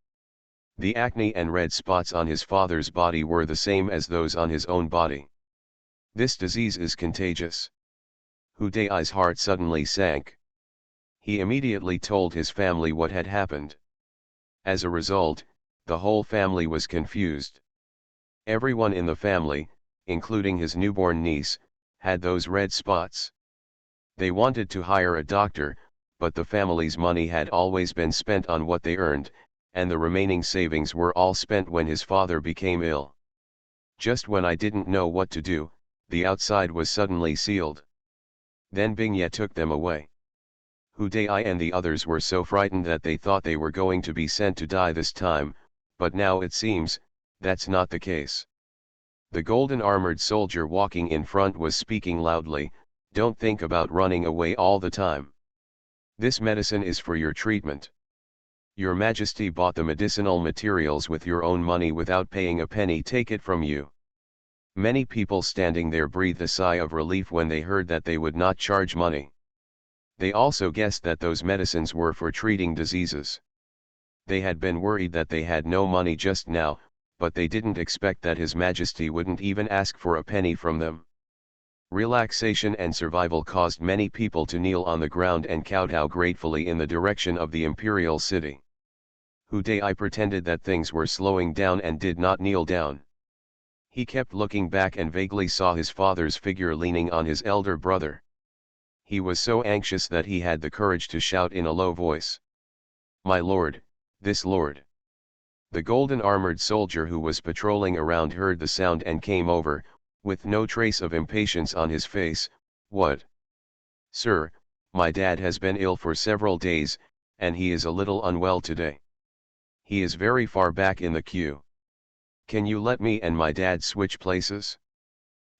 The acne and red spots on his father's body were the same as those on his own body. This disease is contagious. Hudai's heart suddenly sank. He immediately told his family what had happened. As a result, the whole family was confused. Everyone in the family, including his newborn niece, had those red spots. They wanted to hire a doctor, but the family's money had always been spent on what they earned, and the remaining savings were all spent when his father became ill. Just when I didn't know what to do, the outside was suddenly sealed. Then Bingye took them away. Hudai and the others were so frightened that they thought they were going to be sent to die this time, but now it seems, that's not the case. The golden armored soldier walking in front was speaking loudly, "Don't think about running away all the time. This medicine is for your treatment. Your Majesty bought the medicinal materials with your own money without paying a penny take it from you." Many people standing there breathed a sigh of relief when they heard that they would not charge money. They also guessed that those medicines were for treating diseases. They had been worried that they had no money just now, but they didn't expect that His Majesty wouldn't even ask for a penny from them. Relaxation and survival caused many people to kneel on the ground and kowtow gratefully in the direction of the imperial city. Hudai pretended that things were slowing down and did not kneel down. He kept looking back and vaguely saw his father's figure leaning on his elder brother. He was so anxious that he had the courage to shout in a low voice, "My lord, this lord." The golden armored soldier who was patrolling around heard the sound and came over, with no trace of impatience on his face. "What?" "Sir, my dad has been ill for several days, and he is a little unwell today. He is very far back in the queue. Can you let me and my dad switch places?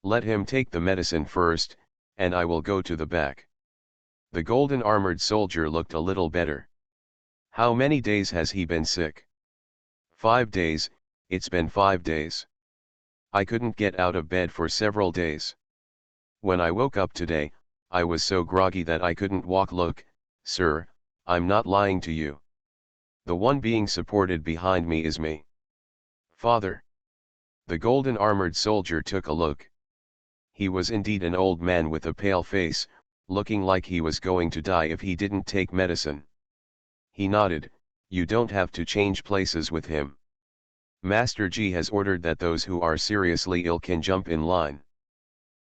Let him take the medicine first, and I will go to the back." The golden armored soldier looked a little better. "How many days has he been sick?" "5 days, it's been 5 days. I couldn't get out of bed for several days. When I woke up today, I was so groggy that I couldn't walk. Look, sir, I'm not lying to you. The one being supported behind me is me." "Father." The golden armored soldier took a look. He was indeed an old man with a pale face, looking like he was going to die if he didn't take medicine. He nodded, "You don't have to change places with him. Master Ji has ordered that those who are seriously ill can jump in line."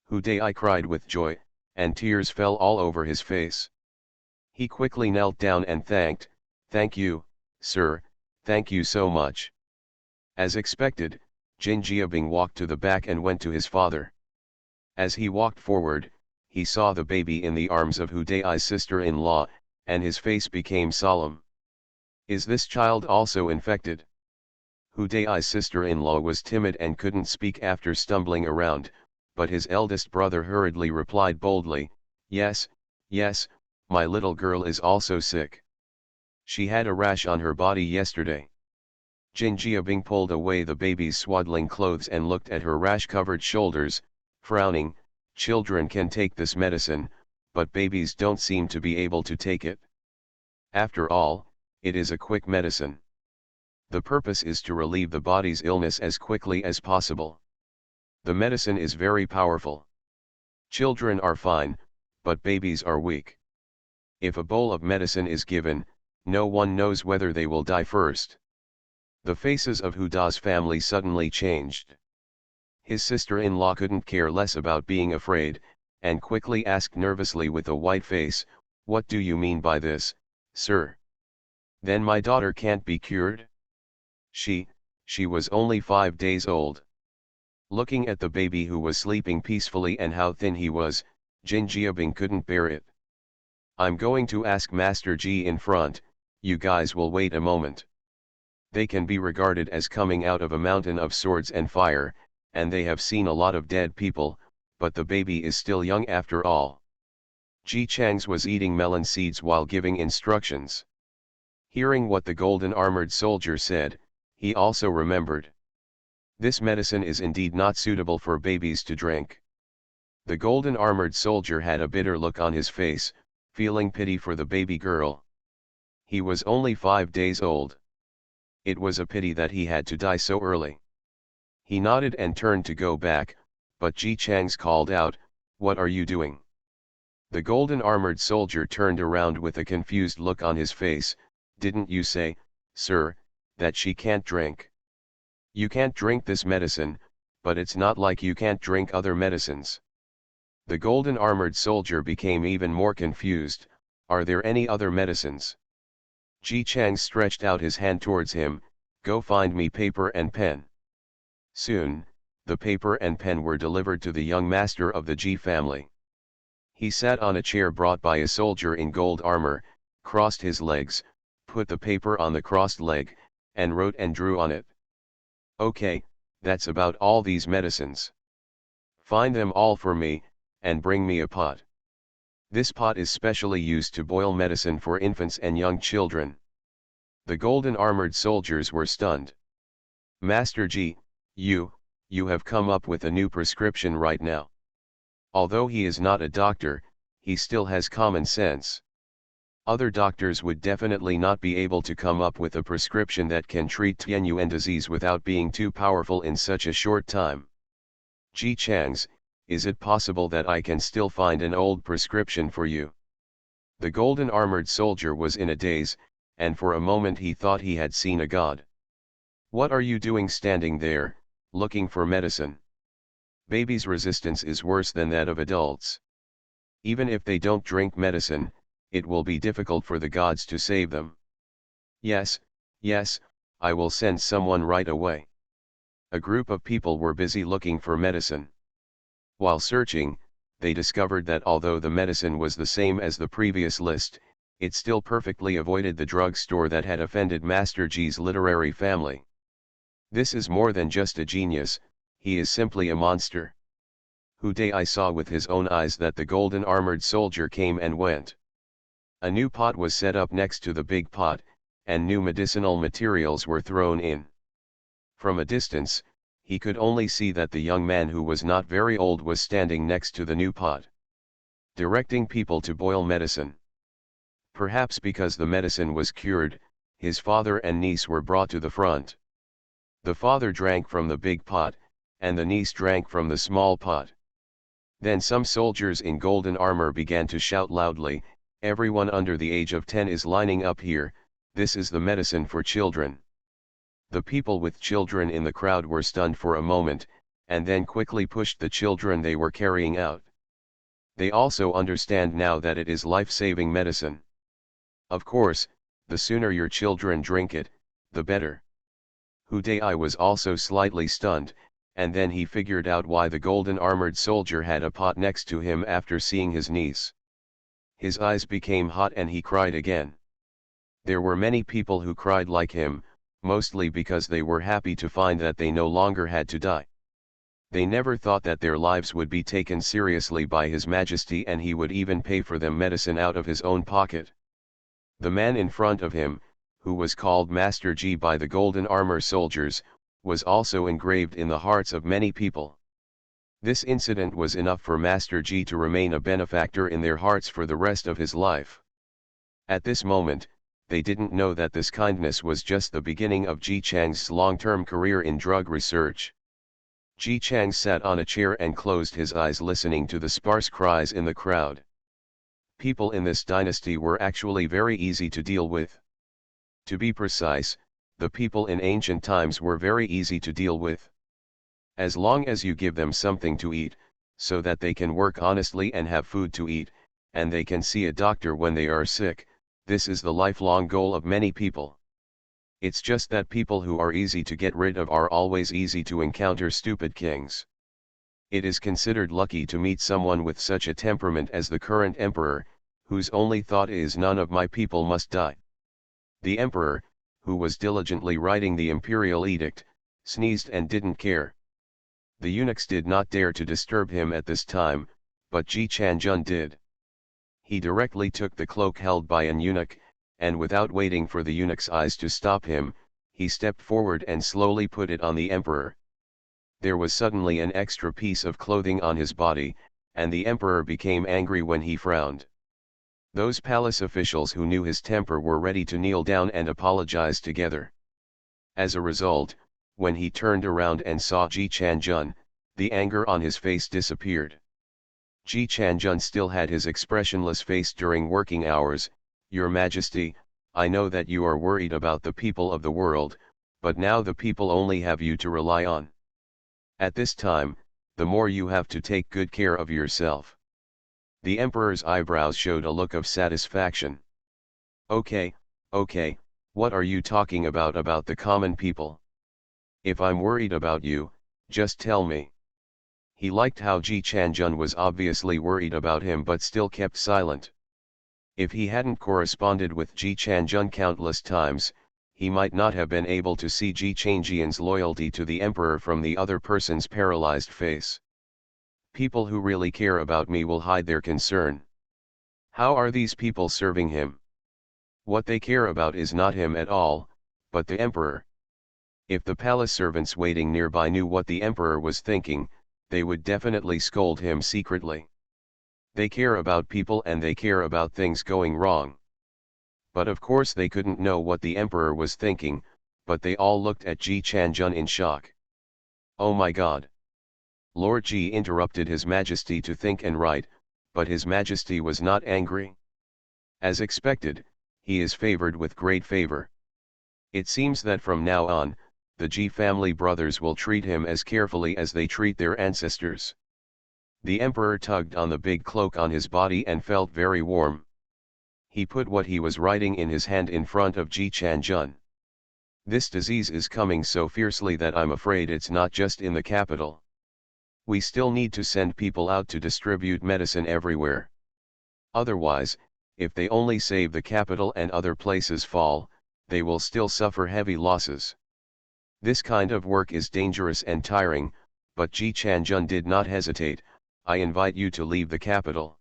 Hudai cried with joy, and tears fell all over his face. He quickly knelt down and "Thank you, sir, thank you so much." As expected, Jin Jiabing walked to the back and went to his father. As he walked forward, he saw the baby in the arms of Hu Dai's sister-in-law, and his face became solemn. Is this child also infected? Hu Dai's sister-in-law was timid and couldn't speak after stumbling around, but his eldest brother hurriedly replied boldly, "Yes, yes, my little girl is also sick. She had a rash on her body yesterday." Jin Jiabing pulled away the baby's swaddling clothes and looked at her rash-covered shoulders, frowning. Children can take this medicine, but babies don't seem to be able to take it. After all, it is a quick medicine. The purpose is to relieve the body's illness as quickly as possible. The medicine is very powerful. Children are fine, but babies are weak. If a bowl of medicine is given, no one knows whether they will die first. The faces of Hu Da's family suddenly changed. His sister-in-law couldn't care less about being afraid, and quickly asked nervously with a white face, "What do you mean by this, sir? Then my daughter can't be cured? She was only 5 days old." Looking at the baby who was sleeping peacefully and how thin he was, Jin Jiabing couldn't bear it. "I'm going to ask Master Ji in front, you guys will wait a moment. They can be regarded as coming out of a mountain of swords and fire, and they have seen a lot of dead people, but the baby is still young after all." Ji Chang's was eating melon seeds while giving instructions. Hearing what the golden armored soldier said, he also remembered. This medicine is indeed not suitable for babies to drink. The golden armored soldier had a bitter look on his face, feeling pity for the baby girl. He was only 5 days old. It was a pity that he had to die so early. He nodded and turned to go back, but Ji Chang's called out, "What are you doing?" The golden armored soldier turned around with a confused look on his face. "Didn't you say, sir, that she can't drink? You can't drink this medicine, but it's not like you can't drink other medicines." The golden armored soldier became even more confused. "Are there any other medicines?" Ji Chang stretched out his hand towards him. "Go find me paper and pen." Soon, the paper and pen were delivered to the young master of the Ji family. He sat on a chair brought by a soldier in gold armor, crossed his legs, put the paper on the crossed leg, and wrote and drew on it. "Okay, that's about all these medicines. Find them all for me, and bring me a pot. This pot is specially used to boil medicine for infants and young children." The golden armored soldiers were stunned. "Master Ji, you have come up with a new prescription right now." Although he is not a doctor, he still has common sense. Other doctors would definitely not be able to come up with a prescription that can treat Tianyuan disease without being too powerful in such a short time. "Ji Chang's, is it possible that I can still find an old prescription for you?" The golden armored soldier was in a daze, and for a moment he thought he had seen a god. "What are you doing standing there, looking for medicine? Babies' resistance is worse than that of adults. Even if they don't drink medicine, it will be difficult for the gods to save them." Yes, I will send someone right away." A group of people were busy looking for medicine. While searching, they discovered that although the medicine was the same as the previous list, it still perfectly avoided the drug store that had offended Master Ji's literary family. This is more than just a genius, he is simply a monster. Hu Dai saw with his own eyes that the golden armored soldier came and went. A new pot was set up next to the big pot, and new medicinal materials were thrown in. From a distance, he could only see that the young man who was not very old was standing next to the new pot, directing people to boil medicine. Perhaps because the medicine was cured, his father and niece were brought to the front. The father drank from the big pot, and the niece drank from the small pot. Then some soldiers in golden armor began to shout loudly, "Everyone under the age of 10 is lining up here, this is the medicine for children." The people with children in the crowd were stunned for a moment, and then quickly pushed the children they were carrying out. They also understand now that it is life-saving medicine. Of course, the sooner your children drink it, the better. Hudai was also slightly stunned, and then he figured out why the golden armored soldier had a pot next to him after seeing his niece. His eyes became hot and he cried again. There were many people who cried like him, mostly because they were happy to find that they no longer had to die. They never thought that their lives would be taken seriously by His Majesty, and he would even pay for them medicine out of his own pocket. The man in front of him, who was called Master Ji by the golden armor soldiers, was also engraved in the hearts of many people. This incident was enough for Master Ji to remain a benefactor in their hearts for the rest of his life. At this moment, they didn't know that this kindness was just the beginning of Ji Chang's long-term career in drug research. Ji Chang sat on a chair and closed his eyes, listening to the sparse cries in the crowd. People in this dynasty were actually very easy to deal with. To be precise, the people in ancient times were very easy to deal with. As long as you give them something to eat, so that they can work honestly and have food to eat, and they can see a doctor when they are sick, this is the lifelong goal of many people. It's just that people who are easy to get rid of are always easy to encounter stupid kings. It is considered lucky to meet someone with such a temperament as the current emperor, whose only thought is none of my people must die. The emperor, who was diligently writing the imperial edict, sneezed and didn't care. The eunuchs did not dare to disturb him at this time, but Ji Chanjun did. He directly took the cloak held by an eunuch, and without waiting for the eunuch's eyes to stop him, he stepped forward and slowly put it on the emperor. There was suddenly an extra piece of clothing on his body, and the emperor became angry when he frowned. Those palace officials who knew his temper were ready to kneel down and apologize together. As a result, when he turned around and saw Ji Chanjun, the anger on his face disappeared. Ji Chanjun still had his expressionless face during working hours. Your Majesty, I know that you are worried about the people of the world, but now the people only have you to rely on. At this time, the more you have to take good care of yourself. The emperor's eyebrows showed a look of satisfaction. Okay, what are you talking about the common people? If I'm worried about you, just tell me. He liked how Ji Chanjun was obviously worried about him but still kept silent. If he hadn't corresponded with Ji Chanjun countless times, he might not have been able to see Ji Changjian's loyalty to the emperor from the other person's paralyzed face. People who really care about me will hide their concern. How are these people serving him? What they care about is not him at all, but the emperor. If the palace servants waiting nearby knew what the emperor was thinking, they would definitely scold him secretly. They care about people and they care about things going wrong. But of course they couldn't know what the emperor was thinking, but they all looked at Ji Chanjun in shock. Oh my God! Lord Ji interrupted His Majesty to think and write, but His Majesty was not angry. As expected, he is favored with great favor. It seems that from now on, the Ji family brothers will treat him as carefully as they treat their ancestors. The emperor tugged on the big cloak on his body and felt very warm. He put what he was writing in his hand in front of Ji Chanjun. This disease is coming so fiercely that I'm afraid it's not just in the capital. We still need to send people out to distribute medicine everywhere. Otherwise, if they only save the capital and other places fall, they will still suffer heavy losses. This kind of work is dangerous and tiring, but Ji Chanjun did not hesitate. I invite you to leave the capital.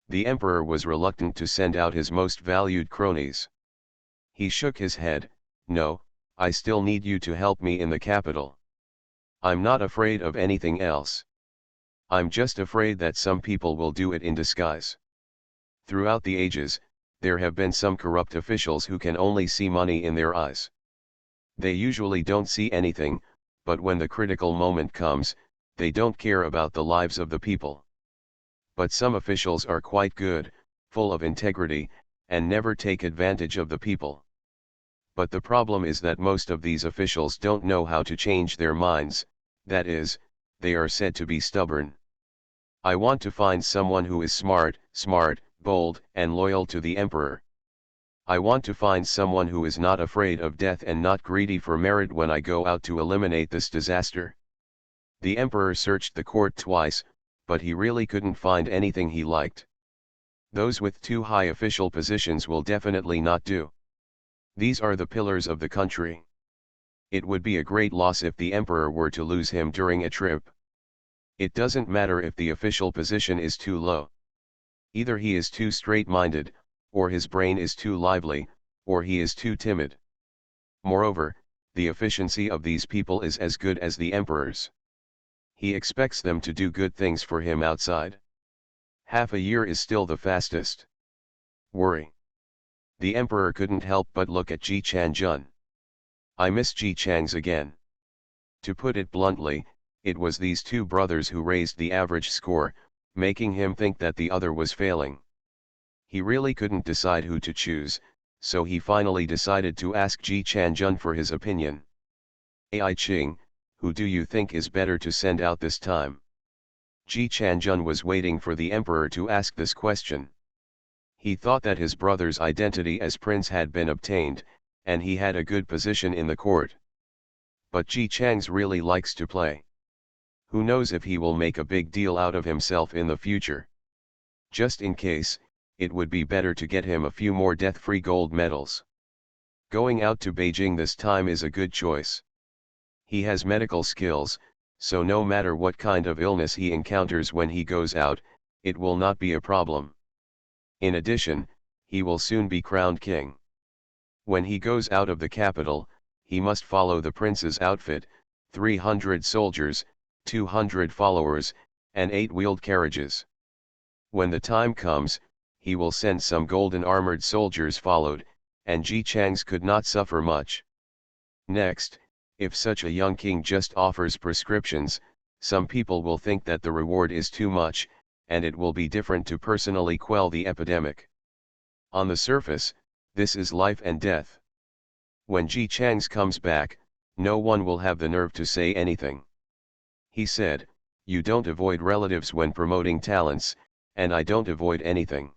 The emperor was reluctant to send out his most valued cronies. He shook his head. No, I still need you to help me in the capital. I'm not afraid of anything else. I'm just afraid that some people will do it in disguise. Throughout the ages, there have been some corrupt officials who can only see money in their eyes. They usually don't see anything, but when the critical moment comes, they don't care about the lives of the people. But some officials are quite good, full of integrity, and never take advantage of the people. But the problem is that most of these officials don't know how to change their minds, that is, they are said to be stubborn. I want to find someone who is smart, bold, and loyal to the emperor. I want to find someone who is not afraid of death and not greedy for merit when I go out to eliminate this disaster. The emperor searched the court twice, but he really couldn't find anything he liked. Those with too high official positions will definitely not do. These are the pillars of the country. It would be a great loss if the emperor were to lose him during a trip. It doesn't matter if the official position is too low. Either he is too straight-minded, or his brain is too lively, or he is too timid. Moreover, the efficiency of these people is as good as the emperor's. He expects them to do good things for him outside. Half a year is still the fastest. Worry. The emperor couldn't help but look at Ji Changjun. I miss Ji Changs again. To put it bluntly, it was these two brothers who raised the average score, making him think that the other was failing. He really couldn't decide who to choose, so he finally decided to ask Ji Changjun for his opinion. Ai Ching, who do you think is better to send out this time? Ji Changjun was waiting for the emperor to ask this question. He thought that his brother's identity as prince had been obtained, and he had a good position in the court. But Ji Changs really likes to play. Who knows if he will make a big deal out of himself in the future. Just in case, it would be better to get him a few more death-free gold medals. Going out to Beijing this time is a good choice. He has medical skills, so no matter what kind of illness he encounters when he goes out, it will not be a problem. In addition, he will soon be crowned king. When he goes out of the capital, he must follow the prince's outfit, 300 soldiers, 200 followers, and 8 wheeled carriages. When the time comes, he will send some golden armored soldiers followed, and Ji Changs could not suffer much. Next, if such a young king just offers prescriptions, some people will think that the reward is too much, and it will be different to personally quell the epidemic. On the surface, this is life and death. When Ji Changs comes back, no one will have the nerve to say anything. He said, "You don't avoid relatives when promoting talents, and I don't avoid anything.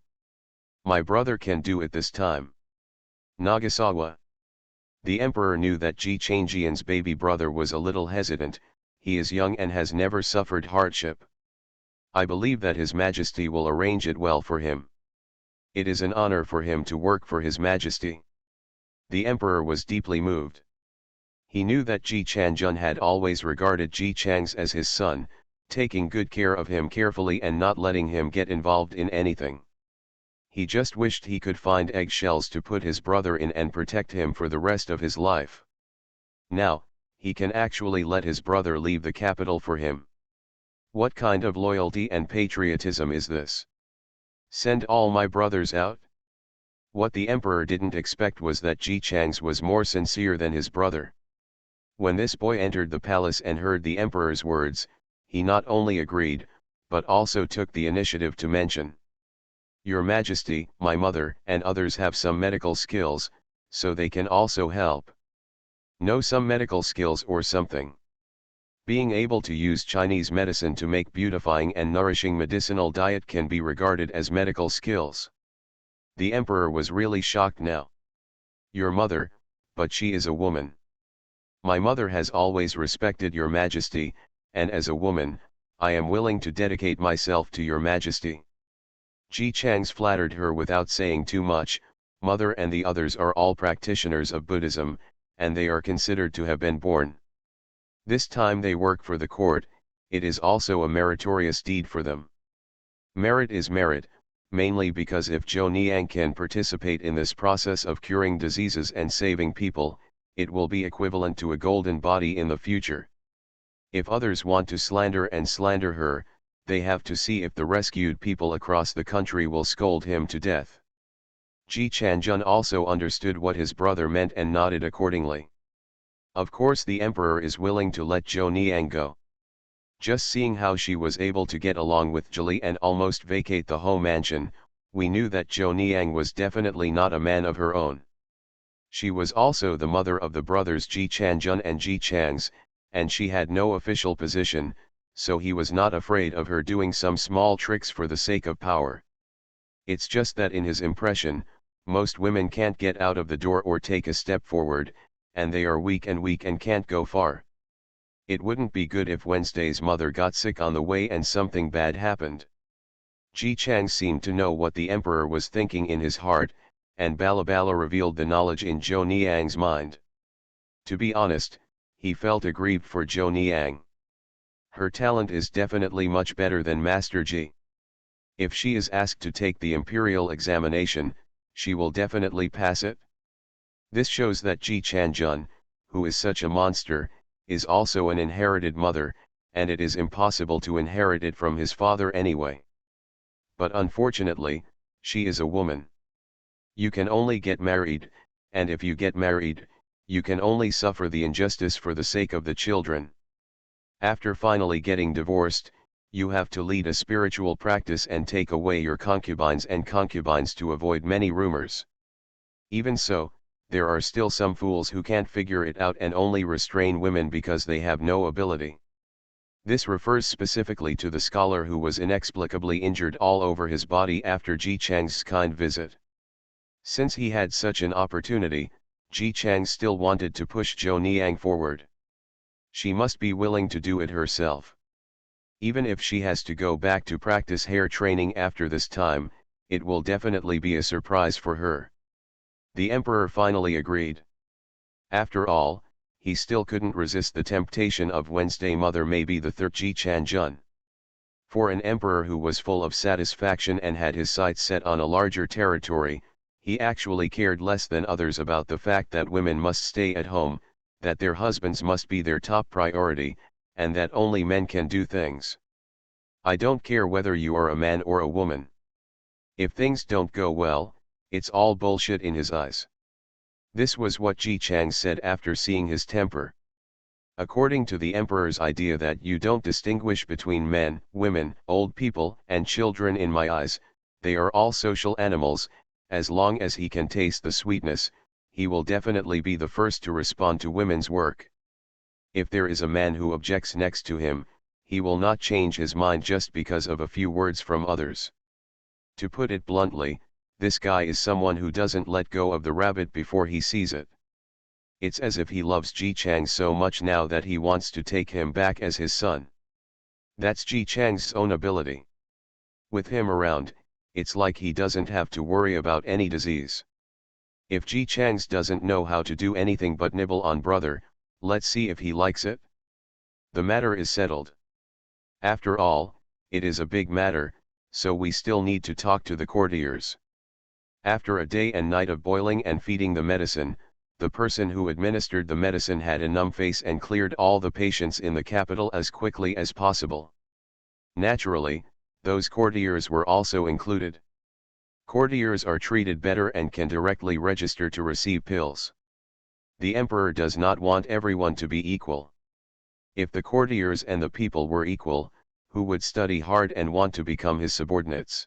My brother can do it this time." Nagasawa. The emperor knew that Ji Changjian's baby brother was a little hesitant. He is young and has never suffered hardship. I believe that His Majesty will arrange it well for him. It is an honor for him to work for His Majesty. The emperor was deeply moved. He knew that Ji Changjun had always regarded Ji Changs as his son, taking good care of him carefully and not letting him get involved in anything. He just wished he could find eggshells to put his brother in and protect him for the rest of his life. Now, he can actually let his brother leave the capital for him. What kind of loyalty and patriotism is this? Send all my brothers out? What the emperor didn't expect was that Ji Changs was more sincere than his brother. When this boy entered the palace and heard the emperor's words, he not only agreed, but also took the initiative to mention, "Your Majesty, my mother and others have some medical skills, so they can also help. Know some medical skills or something. Being able to use Chinese medicine to make beautifying and nourishing medicinal diet can be regarded as medical skills." The emperor was really shocked now. "Your mother, but she is a woman. My mother has always respected your Majesty, and as a woman, I am willing to dedicate myself to your Majesty." Ji Changs flattered her without saying too much. Mother and the others are all practitioners of Buddhism, and they are considered to have been born. This time they work for the court, it is also a meritorious deed for them. Merit is merit, mainly because if Zhou Niang can participate in this process of curing diseases and saving people, it will be equivalent to a golden body in the future. If others want to slander her, they have to see if the rescued people across the country will scold him to death. Ji Changjun also understood what his brother meant and nodded accordingly. Of course the emperor is willing to let Zhou Niang go. Just seeing how she was able to get along with Zhili and almost vacate the home mansion, we knew that Zhou Niang was definitely not a man of her own. She was also the mother of the brothers Ji Changjun and Ji Changs, and she had no official position, so he was not afraid of her doing some small tricks for the sake of power. It's just that in his impression, most women can't get out of the door or take a step forward, and they are weak and can't go far. It wouldn't be good if Wednesday's mother got sick on the way and something bad happened. Ji Chang seemed to know what the emperor was thinking in his heart, and Balabala revealed the knowledge in Zhou Niang's mind. To be honest, he felt aggrieved for Zhou Niang. Her talent is definitely much better than Master Ji. If she is asked to take the imperial examination, she will definitely pass it. This shows that Ji Chanjun, who is such a monster, is also an inherited mother, and it is impossible to inherit it from his father anyway. But unfortunately, she is a woman. You can only get married, and if you get married, you can only suffer the injustice for the sake of the children. After finally getting divorced, you have to lead a spiritual practice and take away your concubines to avoid many rumors. Even so, there are still some fools who can't figure it out and only restrain women because they have no ability. This refers specifically to the scholar who was inexplicably injured all over his body after Ji Chang's kind visit. Since he had such an opportunity, Ji Chang still wanted to push Zhou Niang forward. She must be willing to do it herself. Even if she has to go back to practice hair training after this time, it will definitely be a surprise for her. The emperor finally agreed. After all, he still couldn't resist the temptation of Wednesday mother, maybe the third Ji Chanjun. For an emperor who was full of satisfaction and had his sights set on a larger territory, he actually cared less than others about the fact that women must stay at home, that their husbands must be their top priority, and that only men can do things. I don't care whether you are a man or a woman. If things don't go well, it's all bullshit in his eyes. This was what Ji Chang said after seeing his temper. According to the emperor's idea that you don't distinguish between men, women, old people, and children, in my eyes, they are all social animals. As long as he can taste the sweetness, he will definitely be the first to respond to women's work. If there is a man who objects next to him, he will not change his mind just because of a few words from others. To put it bluntly, this guy is someone who doesn't let go of the rabbit before he sees it. It's as if he loves Ji Chang so much now that he wants to take him back as his son. That's Ji Chang's own ability. With him around, it's like he doesn't have to worry about any disease. If Ji Chang's doesn't know how to do anything but nibble on brother, let's see if he likes it. The matter is settled. After all, it is a big matter, so we still need to talk to the courtiers. After a day and night of boiling and feeding the medicine, the person who administered the medicine had a numb face and cleared all the patients in the capital as quickly as possible. Naturally, those courtiers were also included. Courtiers are treated better and can directly register to receive pills. The emperor does not want everyone to be equal. If the courtiers and the people were equal, who would study hard and want to become his subordinates?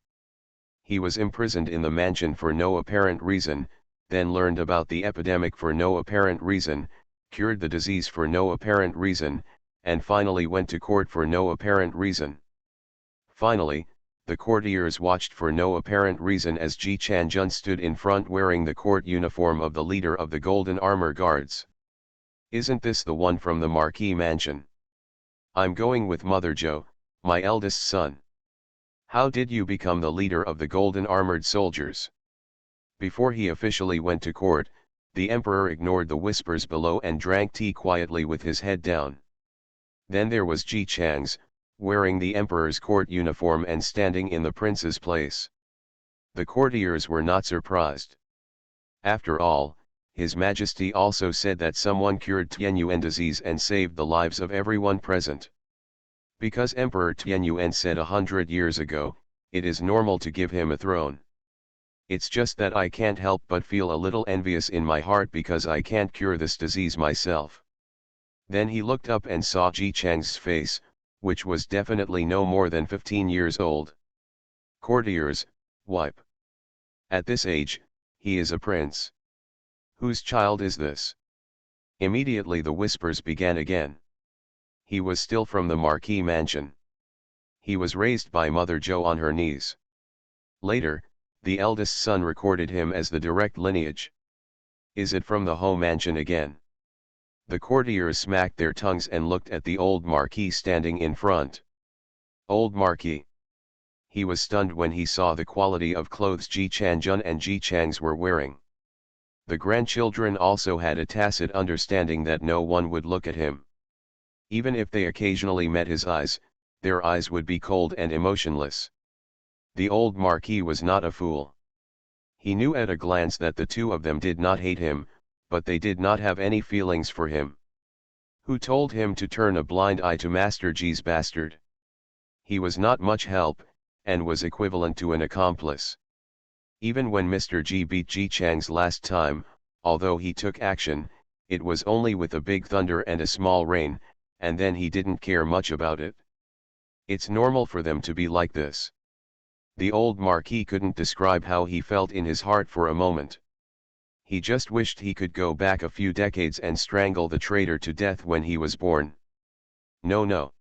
He was imprisoned in the mansion for no apparent reason, then learned about the epidemic for no apparent reason, cured the disease for no apparent reason, and finally went to court for no apparent reason. Finally, the courtiers watched for no apparent reason as Ji Chanjun stood in front wearing the court uniform of the leader of the Golden Armor Guards. Isn't this the one from the Marquis Mansion? I'm going with Mother Zhou, my eldest son. How did you become the leader of the Golden Armored Soldiers? Before he officially went to court, the emperor ignored the whispers below and drank tea quietly with his head down. Then there was Ji Chang's, wearing the emperor's court uniform and standing in the prince's place. The courtiers were not surprised. After all, His Majesty also said that someone cured Tianyuan disease and saved the lives of everyone present. Because Emperor Tianyuan said 100 years ago, it is normal to give him a throne. It's just that I can't help but feel a little envious in my heart because I can't cure this disease myself. Then he looked up and saw Ji Chang's face, which was definitely no more than 15 years old. Courtiers, wipe. At this age, he is a prince. Whose child is this? Immediately the whispers began again. He was still from the Marquis mansion. He was raised by Mother Zhou on her knees. Later, the eldest son recorded him as the direct lineage. Is it from the Ho mansion again? The courtiers smacked their tongues and looked at the old Marquis standing in front. Old Marquis. He was stunned when he saw the quality of clothes Ji Changjun and Ji Changs were wearing. The grandchildren also had a tacit understanding that no one would look at him. Even if they occasionally met his eyes, their eyes would be cold and emotionless. The old Marquis was not a fool. He knew at a glance that the two of them did not hate him, but they did not have any feelings for him. Who told him to turn a blind eye to Master Ji's bastard? He was not much help, and was equivalent to an accomplice. Even when Mr. Ji beat Ji Chang's last time, although he took action, it was only with a big thunder and a small rain, and then he didn't care much about it. It's normal for them to be like this. The old Marquis couldn't describe how he felt in his heart for a moment. He just wished he could go back a few decades and strangle the traitor to death when he was born. No.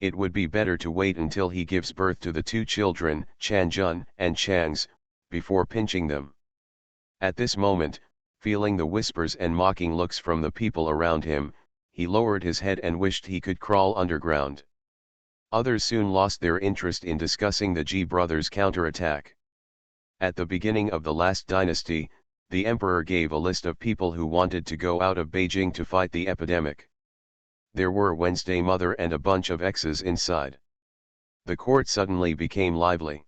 It would be better to wait until he gives birth to the two children, Changjun and Changs, before pinching them. At this moment, feeling the whispers and mocking looks from the people around him, he lowered his head and wished he could crawl underground. Others soon lost their interest in discussing the Ji brothers' counterattack. At the beginning of the last dynasty, the emperor gave a list of people who wanted to go out of Beijing to fight the epidemic. There were Wednesday Mother and a bunch of exes inside. The court suddenly became lively.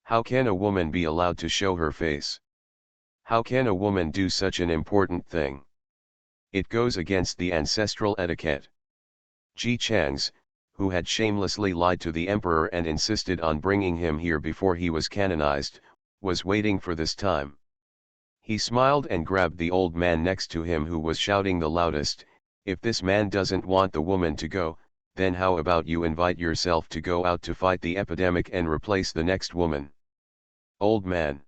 How can a woman be allowed to show her face? How can a woman do such an important thing? It goes against the ancestral etiquette. Ji Changs, who had shamelessly lied to the emperor and insisted on bringing him here before he was canonized, was waiting for this time. He smiled and grabbed the old man next to him who was shouting the loudest, "If this man doesn't want the woman to go, then how about you invite yourself to go out to fight the epidemic and replace the next woman?" Old man.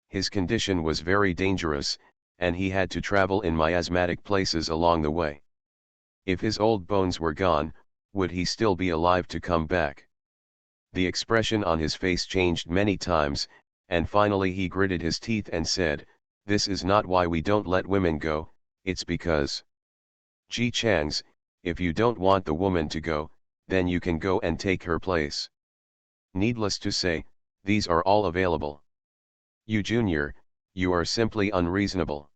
His condition was very dangerous, and he had to travel in miasmatic places along the way. If his old bones were gone, would he still be alive to come back? The expression on his face changed many times, and finally he gritted his teeth and said, "This is not why we don't let women go, it's because Ji Changs, if you don't want the woman to go, then you can go and take her place." Needless to say, these are all available. You Junior, you are simply unreasonable.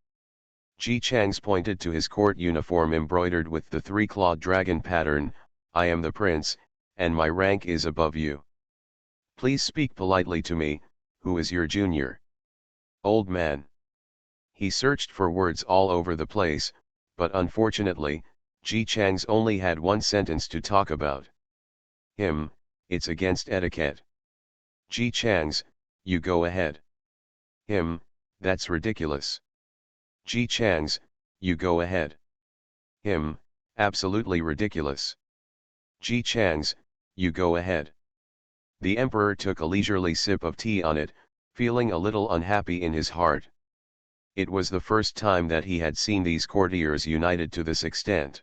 Ji Changs pointed to his court uniform embroidered with the three-clawed dragon pattern. "I am the prince, and my rank is above you. Please speak politely to me. Who is your junior?" Old man. He searched for words all over the place, but unfortunately, Ji Changs only had one sentence to talk about. "Him, it's against etiquette." "Ji Changs, you go ahead." "Him, that's ridiculous." "Ji Changs, you go ahead." "Him, absolutely ridiculous." "Ji Changs, you go ahead." The emperor took a leisurely sip of tea on it, feeling a little unhappy in his heart. It was the first time that he had seen these courtiers united to this extent.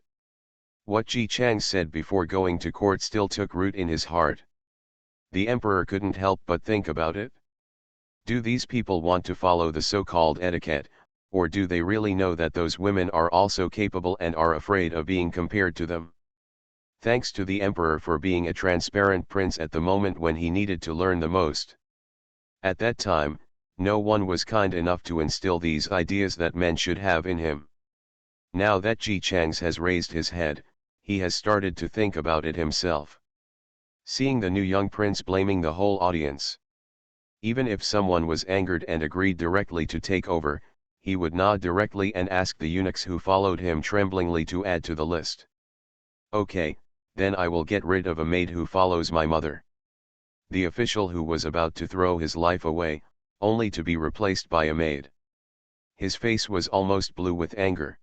What Ji Changs said before going to court still took root in his heart. The emperor couldn't help but think about it. Do these people want to follow the so-called etiquette, or do they really know that those women are also capable and are afraid of being compared to them? Thanks to the emperor for being a transparent prince at the moment when he needed to learn the most. At that time, no one was kind enough to instill these ideas that men should have in him. Now that Ji Changs has raised his head, he has started to think about it himself. Seeing the new young prince blaming the whole audience. Even if someone was angered and agreed directly to take over, he would nod directly and ask the eunuchs who followed him tremblingly to add to the list. "Okay, then I will get rid of a maid who follows my mother." The official who was about to throw his life away, only to be replaced by a maid. His face was almost blue with anger.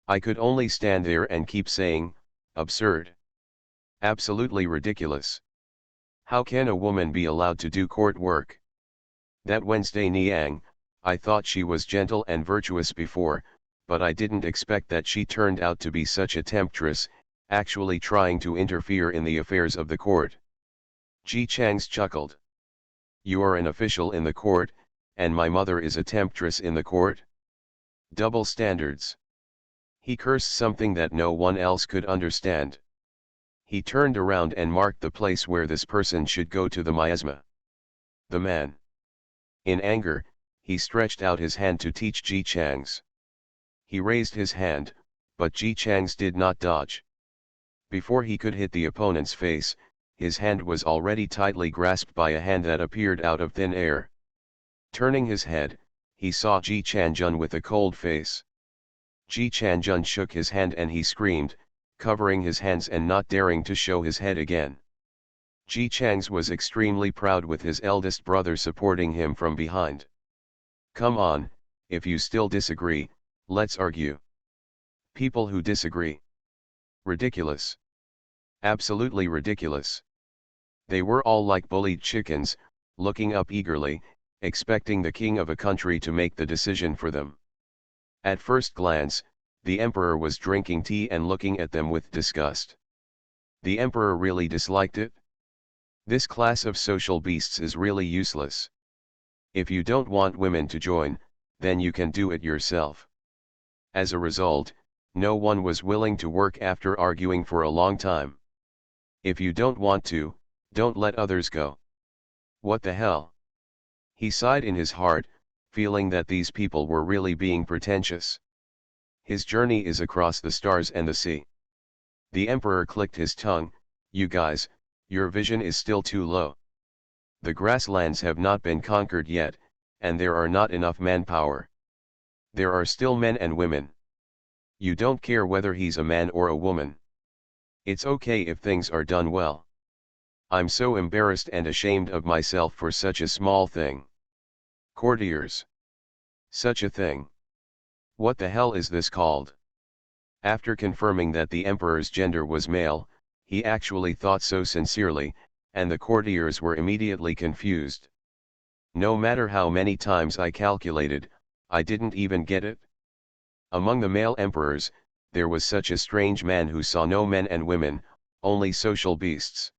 I could only stand there and keep saying, "Absurd. Absolutely ridiculous. How can a woman be allowed to do court work? That Wednesday Niang, I thought she was gentle and virtuous before, but I didn't expect that she turned out to be such a temptress, actually trying to interfere in the affairs of the court. Ji Chang's chuckled. You are an official in the court, and my mother is a temptress in the court? Double standards. He cursed something that no one else could understand. He turned around and marked the place where this person should go to the miasma. The man. In anger, he stretched out his hand to teach Ji Chang's. He raised his hand, but Ji Chang's did not dodge. Before he could hit the opponent's face, his hand was already tightly grasped by a hand that appeared out of thin air. Turning his head, he saw Ji Changjun with a cold face. Ji Changjun shook his hand and he screamed, covering his hands and not daring to show his head again. Ji Chang's was extremely proud with his eldest brother supporting him from behind. Come on, if you still disagree, let's argue. People who disagree. Ridiculous. Absolutely ridiculous. They were all like bullied chickens, looking up eagerly, expecting the king of a country to make the decision for them. At first glance, the emperor was drinking tea and looking at them with disgust. The emperor really disliked it. This class of social beasts is really useless. If you don't want women to join, then you can do it yourself. As a result, no one was willing to work after arguing for a long time. If you don't want to, don't let others go. What the hell? He sighed in his heart, feeling that these people were really being pretentious. His journey is across the stars and the sea. The emperor clicked his tongue. You guys, your vision is still too low. The grasslands have not been conquered yet, and there are not enough manpower. There are still men and women. You don't care whether he's a man or a woman. It's okay if things are done well. I'm so embarrassed and ashamed of myself for such a small thing. Courtiers. Such a thing. What the hell is this called? After confirming that the emperor's gender was male, he actually thought so sincerely, and the courtiers were immediately confused. No matter how many times I calculated, I didn't even get it. Among the male emperors, there was such a strange man who saw no men and women, only social beasts.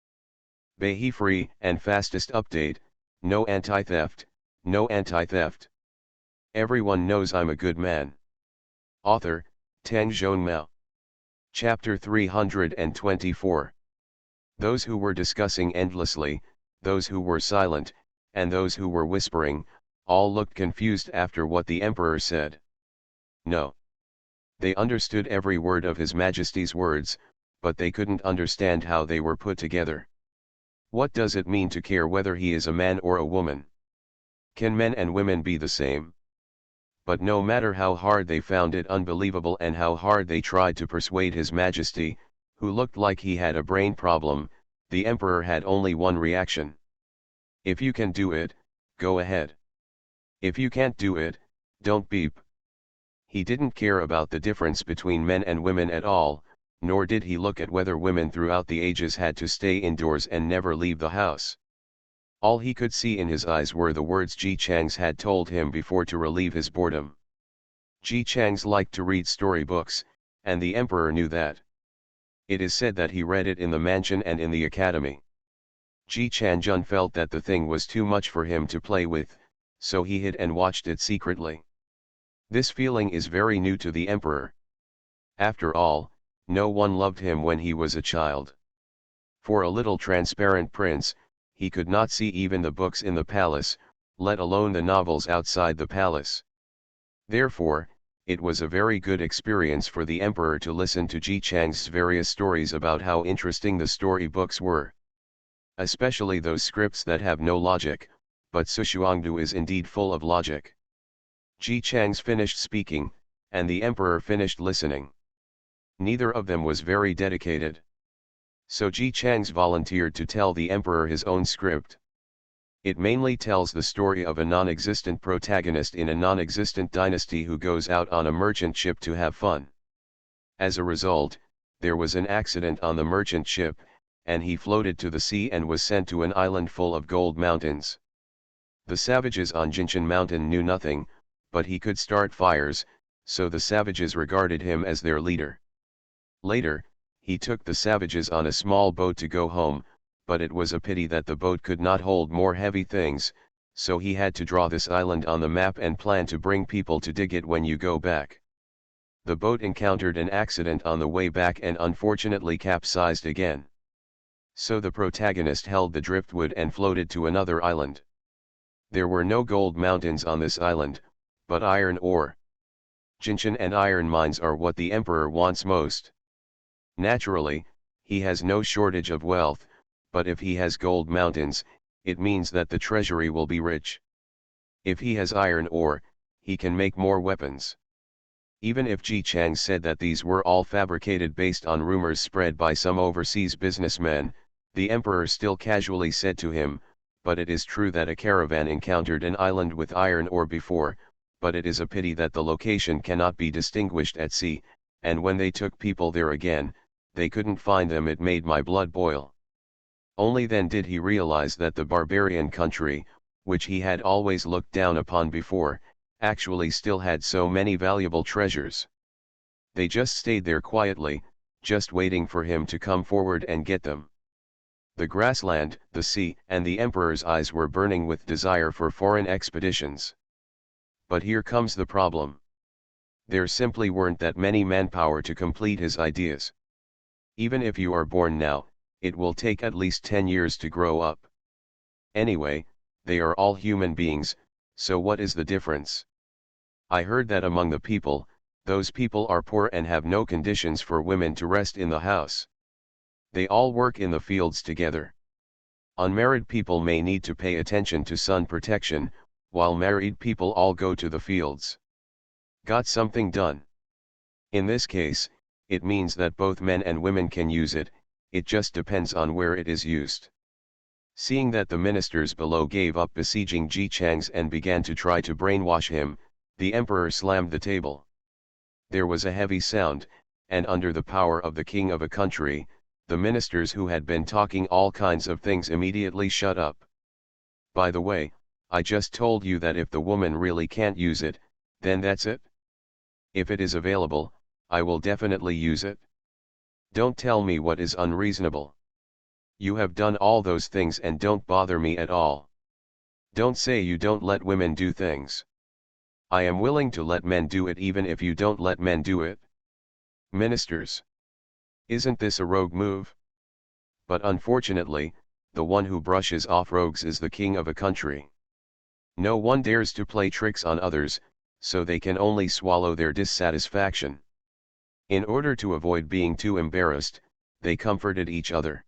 Behe free and fastest update, no anti-theft, no anti-theft. Everyone knows I'm a good man. Author, AncientChina. Chapter 324. Those who were discussing endlessly, those who were silent, and those who were whispering, all looked confused after what the emperor said. No. They understood every word of His Majesty's words, but they couldn't understand how they were put together. What does it mean to care whether he is a man or a woman? Can men and women be the same? But no matter how hard they found it unbelievable and how hard they tried to persuade His Majesty, who looked like he had a brain problem, the emperor had only one reaction. If you can do it, go ahead. If you can't do it, don't beep. He didn't care about the difference between men and women at all, nor did he look at whether women throughout the ages had to stay indoors and never leave the house. All he could see in his eyes were the words Ji Chang's had told him before to relieve his boredom. Ji Chang's liked to read storybooks, and the emperor knew that. It is said that he read it in the mansion and in the academy. Ji Changjun felt that the thing was too much for him to play with, so he hid and watched it secretly. This feeling is very new to the emperor. After all, no one loved him when he was a child. For a little transparent prince, he could not see even the books in the palace, let alone the novels outside the palace. Therefore, it was a very good experience for the emperor to listen to Ji Chang's various stories about how interesting the story books were. Especially those scripts that have no logic, but Sushuangdu is indeed full of logic. Ji Chang's finished speaking, and the emperor finished listening. Neither of them was very dedicated. So Ji Chang's volunteered to tell the emperor his own script. It mainly tells the story of a non-existent protagonist in a non-existent dynasty who goes out on a merchant ship to have fun. As a result, there was an accident on the merchant ship, and he floated to the sea and was sent to an island full of gold mountains. The savages on Jinshan Mountain knew nothing, but he could start fires, so the savages regarded him as their leader. Later, he took the savages on a small boat to go home, but it was a pity that the boat could not hold more heavy things, so he had to draw this island on the map and plan to bring people to dig it when you go back. The boat encountered an accident on the way back and unfortunately capsized again. So the protagonist held the driftwood and floated to another island. There were no gold mountains on this island, but iron ore. Jinshan and iron mines are what the emperor wants most. Naturally, he has no shortage of wealth, but if he has gold mountains, it means that the treasury will be rich. If he has iron ore, he can make more weapons. Even if Ji Chang said that these were all fabricated based on rumors spread by some overseas businessmen, the emperor still casually said to him, "But it is true that a caravan encountered an island with iron ore before, but it is a pity that the location cannot be distinguished at sea, and when they took people there again, they couldn't find them. It made my blood boil." Only then did he realize that the barbarian country, which he had always looked down upon before, actually still had so many valuable treasures. They just stayed there quietly, just waiting for him to come forward and get them. The grassland, the sea, and the emperor's eyes were burning with desire for foreign expeditions. But here comes the problem. There simply weren't that many manpower to complete his ideas. Even if you are born now, it will take at least 10 years to grow up. Anyway, they are all human beings, so what is the difference? I heard that among the people, those people are poor and have no conditions for women to rest in the house. They all work in the fields together. Unmarried people may need to pay attention to sun protection, while married people all go to the fields. Got something done. In this case, it means that both men and women can use it, it just depends on where it is used. Seeing that the ministers below gave up besieging Ji Chang's and began to try to brainwash him, the emperor slammed the table. There was a heavy sound, and under the power of the king of a country, the ministers who had been talking all kinds of things immediately shut up. By the way, I just told you that if the woman really can't use it, then that's it. If it is available, I will definitely use it. Don't tell me what is unreasonable. You have done all those things and don't bother me at all. Don't say you don't let women do things. I am willing to let men do it even if you don't let men do it. Ministers. Isn't this a rogue move? But unfortunately, the one who brushes off rogues is the king of a country. No one dares to play tricks on others, so they can only swallow their dissatisfaction. In order to avoid being too embarrassed, they comforted each other.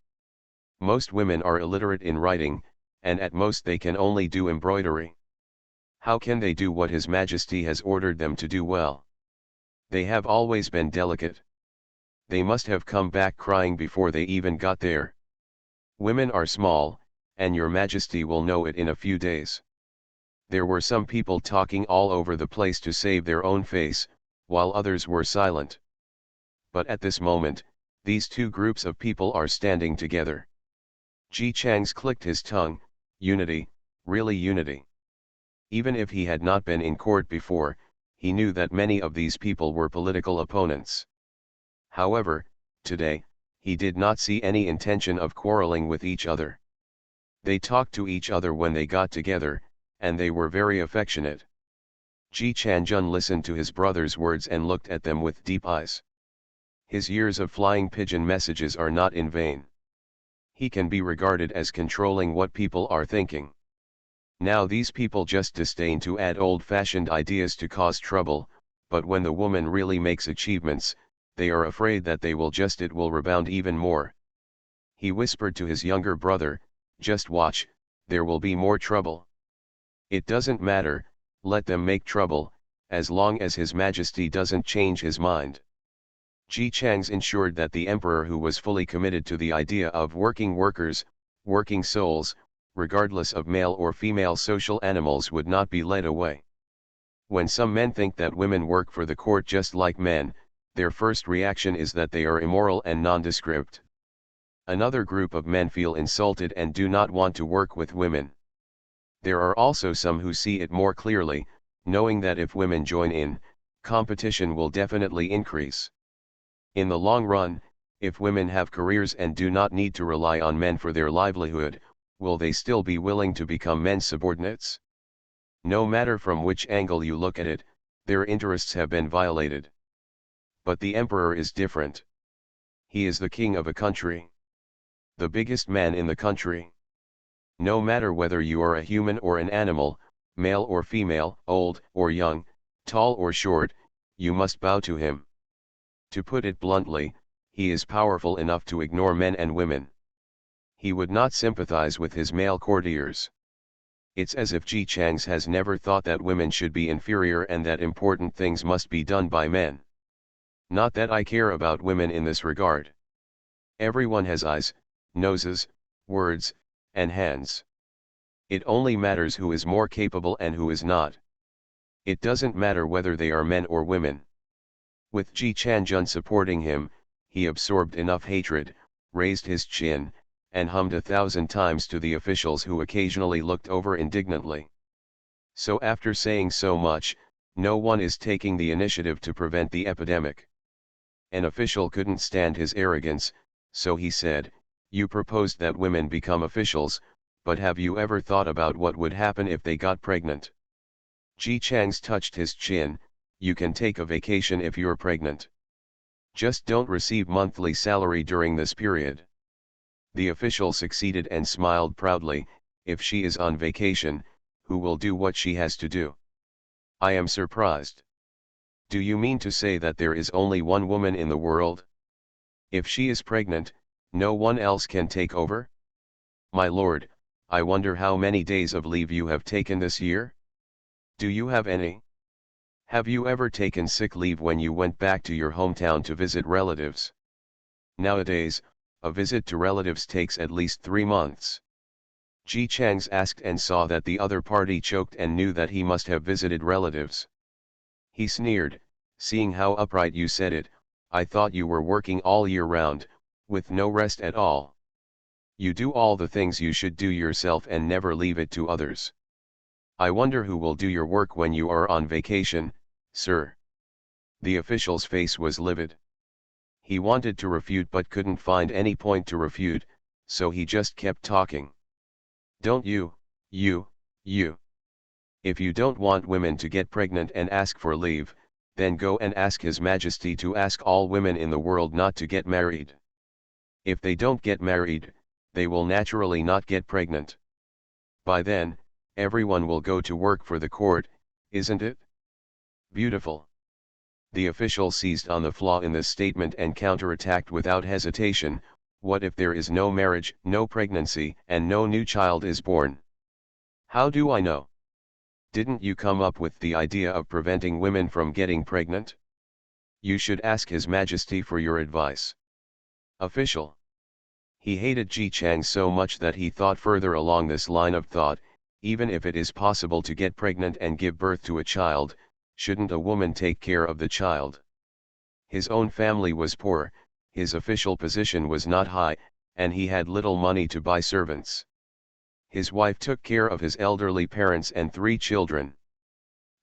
Most women are illiterate in writing, and at most they can only do embroidery. How can they do what His Majesty has ordered them to do well? They have always been delicate. They must have come back crying before they even got there. Women are small, and Your Majesty will know it in a few days. There were some people talking all over the place to save their own face, while others were silent. But at this moment, these two groups of people are standing together. Ji Chang's clicked his tongue, unity, really unity. Even if he had not been in court before, he knew that many of these people were political opponents. However, today, he did not see any intention of quarreling with each other. They talked to each other when they got together, and they were very affectionate. Ji Changjun listened to his brother's words and looked at them with deep eyes. His years of flying pigeon messages are not in vain. He can be regarded as controlling what people are thinking. Now these people just disdain to add old-fashioned ideas to cause trouble, but when the woman really makes achievements, they are afraid that it will rebound even more. He whispered to his younger brother, "Just watch, there will be more trouble. It doesn't matter, let them make trouble, as long as His Majesty doesn't change his mind." Ji Chang's ensured that the emperor, who was fully committed to the idea of working workers, working souls, regardless of male or female social animals, would not be led away. When some men think that women work for the court just like men, their first reaction is that they are immoral and nondescript. Another group of men feel insulted and do not want to work with women. There are also some who see it more clearly, knowing that if women join in, competition will definitely increase. In the long run, If women have careers and do not need to rely on men for their livelihood, will they still be willing to become men's subordinates? No matter from which angle you look at it, their interests have been violated. But the emperor is different. He is the king of a country. The biggest man in the country. No matter whether you are a human or an animal, male or female, old or young, tall or short, you must bow to him. To put it bluntly, he is powerful enough to ignore men and women. He would not sympathize with his male courtiers. It's as if Ji Chang's has never thought that women should be inferior and that important things must be done by men. Not that I care about women in this regard. Everyone has eyes, noses, words, and hands. It only matters who is more capable and who is not. It doesn't matter whether they are men or women. With Ji Changjun supporting him, he absorbed enough hatred, raised his chin, and hummed 1,000 times to the officials who occasionally looked over indignantly. So after saying so much, no one is taking the initiative to prevent the epidemic. An official couldn't stand his arrogance, so he said, "You proposed that women become officials, but have you ever thought about what would happen if they got pregnant?" Ji Chang's touched his chin. "You can take a vacation if you're pregnant. Just don't receive monthly salary during this period." The official succeeded and smiled proudly. "If she is on vacation, who will do what she has to do?" "I am surprised. Do you mean to say that there is only one woman in the world? If she is pregnant, no one else can take over?" "My lord, I wonder how many days of leave you have taken this year? Do you have any? Have you ever taken sick leave when you went back to your hometown to visit relatives? Nowadays, a visit to relatives takes at least 3 months. Ji Chang's asked and saw that the other party choked and knew that he must have visited relatives. He sneered, "Seeing how upright you said it, I thought you were working all year round, with no rest at all. You do all the things you should do yourself and never leave it to others. I wonder who will do your work when you are on vacation, sir?" The official's face was livid. He wanted to refute but couldn't find any point to refute, so he just kept talking. "Don't you. If you don't want women to get pregnant and ask for leave, then go and ask His Majesty to ask all women in the world not to get married. If they don't get married, they will naturally not get pregnant. By then, everyone will go to work for the court, isn't it? Beautiful." The official seized on the flaw in this statement and counterattacked without hesitation. "What if there is no marriage, no pregnancy, and no new child is born? How do I know? Didn't you come up with the idea of preventing women from getting pregnant? You should ask His Majesty for your advice." Official. He hated Ji Chang so much that he thought further along this line of thought: even if it is possible to get pregnant and give birth to a child, shouldn't a woman take care of the child? His own family was poor, his official position was not high, and he had little money to buy servants. His wife took care of his elderly parents and 3 children.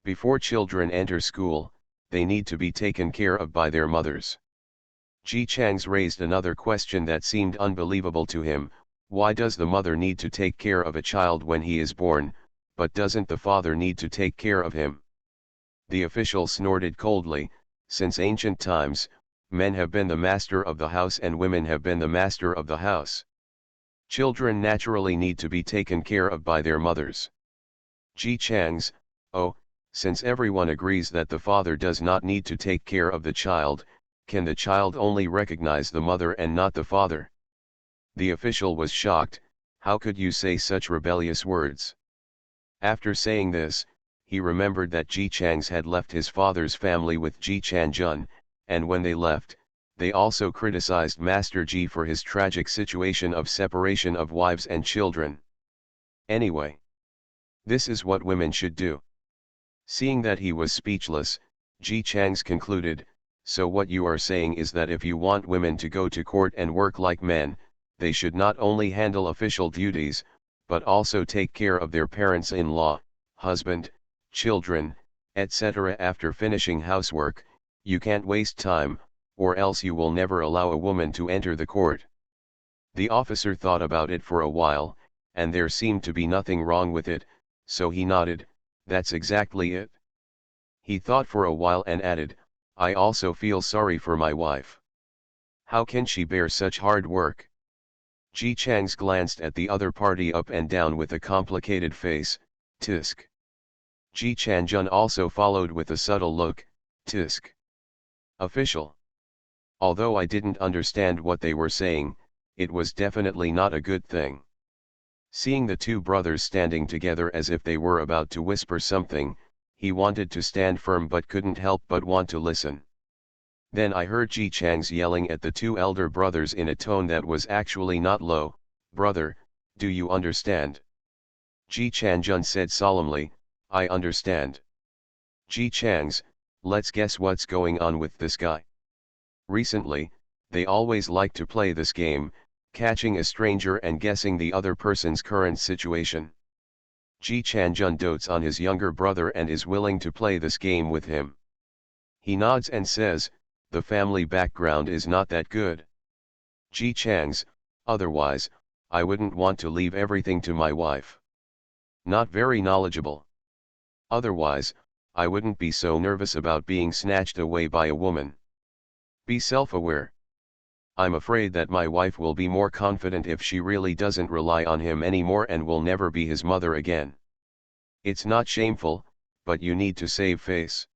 Before children enter school, they need to be taken care of by their mothers. Ji Chang's raised another question that seemed unbelievable to him: why does the mother need to take care of a child when he is born, but doesn't the father need to take care of him? The official snorted coldly: "Since ancient times, men have been the master of the house and women have been the master of the house. Children naturally need to be taken care of by their mothers." Ji Chang's, "Oh, since everyone agrees that the father does not need to take care of the child, can the child only recognize the mother and not the father?" The official was shocked. "How could you say such rebellious words?" After saying this, he remembered that Ji Chang's had left his father's family with Ji Changjun, and when they left, they also criticized Master Ji for his tragic situation of separation of wives and children. Anyway, this is what women should do. Seeing that he was speechless, Ji Chang's concluded: "So what you are saying is that if you want women to go to court and work like men, they should not only handle official duties, but also take care of their parents-in-law, husband, children, etc. After finishing housework, you can't waste time, or else you will never allow a woman to enter the court." The officer thought about it for a while, and there seemed to be nothing wrong with it, so he nodded, "That's exactly it." He thought for a while and added, "I also feel sorry for my wife. How can she bear such hard work?" Ji Chang's glanced at the other party up and down with a complicated face, tisk. Ji Changjun also followed with a subtle look, tisk. Official. Although I didn't understand what they were saying, it was definitely not a good thing. Seeing the two brothers standing together as if they were about to whisper something, he wanted to stand firm but couldn't help but want to listen. Then I heard Ji Chang's yelling at the two elder brothers in a tone that was actually not low, "Brother, do you understand?" Ji Changjun said solemnly, "I understand." "Ji Changs, let's guess what's going on with this guy." Recently, they always like to play this game, catching a stranger and guessing the other person's current situation. Ji Changjun dotes on his younger brother and is willing to play this game with him. He nods and says, "The family background is not that good. Ji Chang's, otherwise, I wouldn't want to leave everything to my wife. Not very knowledgeable. Otherwise, I wouldn't be so nervous about being snatched away by a woman. Be self-aware. I'm afraid that my wife will be more confident if she really doesn't rely on him anymore and will never be his mother again. It's not shameful, but you need to save face."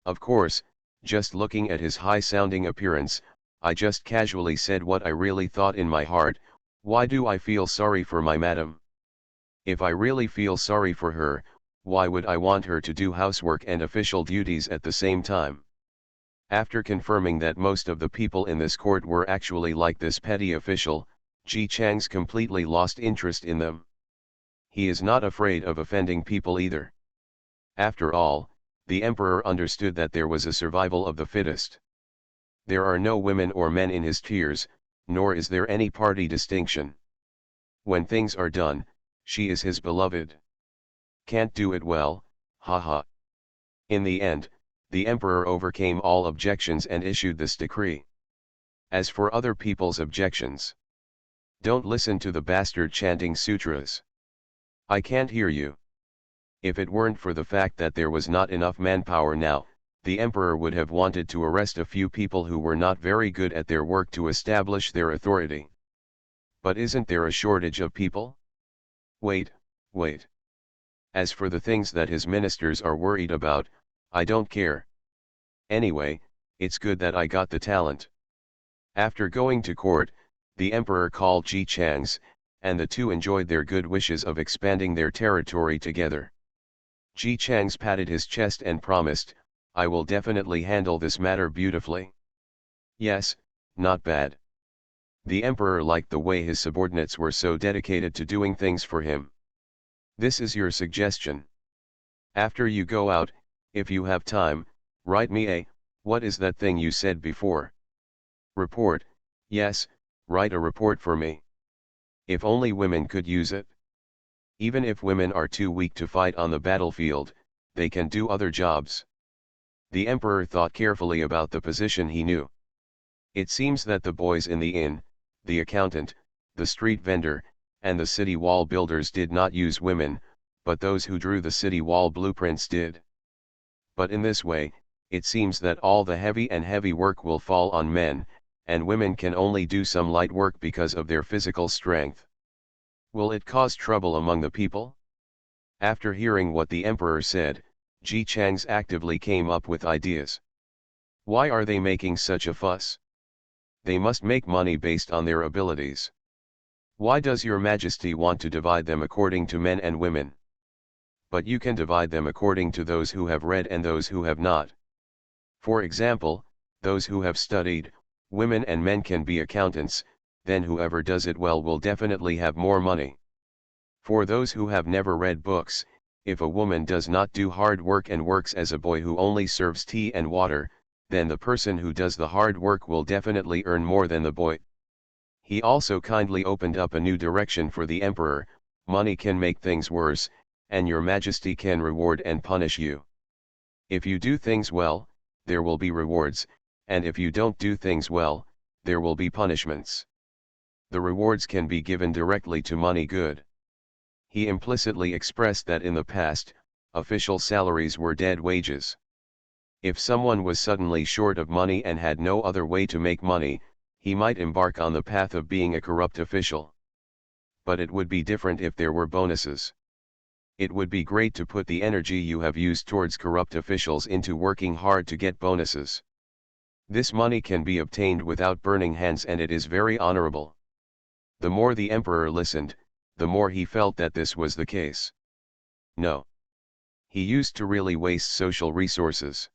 Of course, just looking at his high-sounding appearance, I just casually said what I really thought in my heart, "Why do I feel sorry for my madam? If I really feel sorry for her, why would I want her to do housework and official duties at the same time?" After confirming that most of the people in this court were actually like this petty official, Ji Chang's completely lost interest in them. He is not afraid of offending people either. After all, the emperor understood that there was a survival of the fittest. There are no women or men in his tiers, nor is there any party distinction. When things are done, she is his beloved. Can't do it well, haha. In the end, the emperor overcame all objections and issued this decree. As for other people's objections, don't listen to the bastard chanting sutras. I can't hear you. If it weren't for the fact that there was not enough manpower now, the emperor would have wanted to arrest a few people who were not very good at their work to establish their authority. But isn't there a shortage of people? Wait. As for the things that his ministers are worried about, I don't care. Anyway, it's good that I got the talent. After going to court, the emperor called Ji Changs, and the two enjoyed their good wishes of expanding their territory together. Ji Changs patted his chest and promised, "I will definitely handle this matter beautifully." Yes, not bad. The emperor liked the way his subordinates were so dedicated to doing things for him. This is your suggestion. After you go out, if you have time, write me a, "What is that thing you said before?" report. Yes, write a report for me. If only women could use it. Even if women are too weak to fight on the battlefield, they can do other jobs. The emperor thought carefully about the position he knew. It seems that the boys in the inn, the accountant, the street vendor, and the city wall builders did not use women, but those who drew the city wall blueprints did. But in this way, it seems that all the heavy work will fall on men, and women can only do some light work because of their physical strength. Will it cause trouble among the people? After hearing what the emperor said, Ji Changs actively came up with ideas. Why are they making such a fuss? They must make money based on their abilities. Why does your majesty want to divide them according to men and women? But you can divide them according to those who have read and those who have not. For example, those who have studied, women and men can be accountants, then whoever does it well will definitely have more money. For those who have never read books, if a woman does not do hard work and works as a boy who only serves tea and water, then the person who does the hard work will definitely earn more than the boy. He also kindly opened up a new direction for the emperor: money can make things worse, and your majesty can reward and punish you. If you do things well, there will be rewards, and if you don't do things well, there will be punishments. The rewards can be given directly to money good. He implicitly expressed that in the past, official salaries were dead wages. If someone was suddenly short of money and had no other way to make money, he might embark on the path of being a corrupt official. But it would be different if there were bonuses. It would be great to put the energy you have used towards corrupt officials into working hard to get bonuses. This money can be obtained without burning hands, and it is very honorable. The more the emperor listened, the more he felt that this was the case. No. He used to really waste social resources.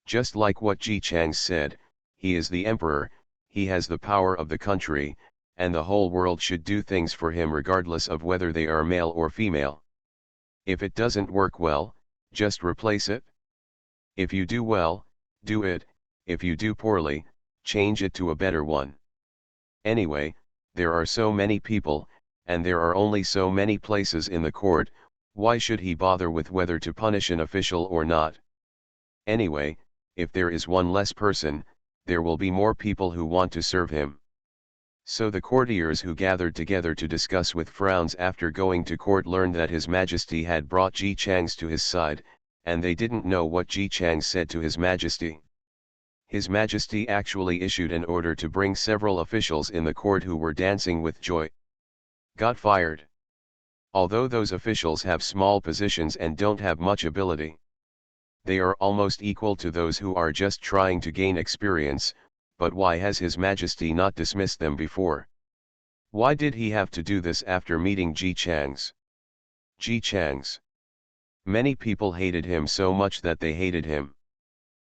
Just like what Ji Chang said, he is the emperor, he has the power of the country, and the whole world should do things for him regardless of whether they are male or female. If it doesn't work well, just replace it. If you do well, do it, if you do poorly, change it to a better one. Anyway, there are so many people, and there are only so many places in the court, why should he bother with whether to punish an official or not? Anyway, if there is one less person, there will be more people who want to serve him. So the courtiers who gathered together to discuss with frowns after going to court learned that His Majesty had brought Ji Chang's to his side, and they didn't know what Ji Chang said to His Majesty. His Majesty actually issued an order to bring several officials in the court who were dancing with joy. Got fired. Although those officials have small positions and don't have much ability, they are almost equal to those who are just trying to gain experience. But why has His Majesty not dismissed them before? Why did he have to do this after meeting Ji Chang's? Ji Chang's. Many people hated him so much that they hated him.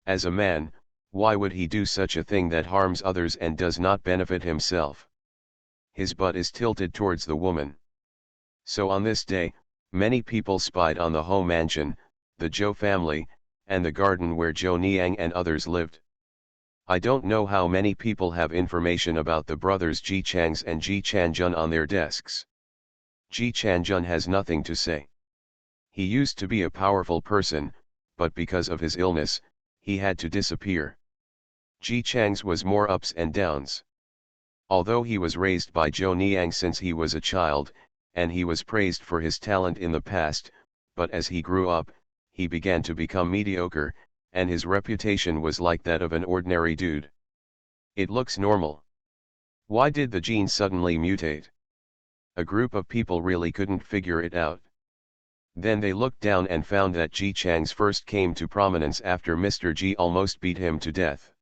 As a man, why would he do such a thing that harms others and does not benefit himself? His butt is tilted towards the woman. So on this day, many people spied on the home mansion, the Zhou family, and the garden where Zhou Niang and others lived. I don't know how many people have information about the brothers Ji Chang's and Ji Chanjun on their desks. Ji Chanjun has nothing to say. He used to be a powerful person, but because of his illness, he had to disappear. Ji Chang's was more ups and downs. Although he was raised by Zhou Niang since he was a child, and he was praised for his talent in the past, but as he grew up, he began to become mediocre, and his reputation was like that of an ordinary dude. It looks normal. Why did the gene suddenly mutate? A group of people really couldn't figure it out. Then they looked down and found that Ji Chang's first came to prominence after Mr. Ji almost beat him to death.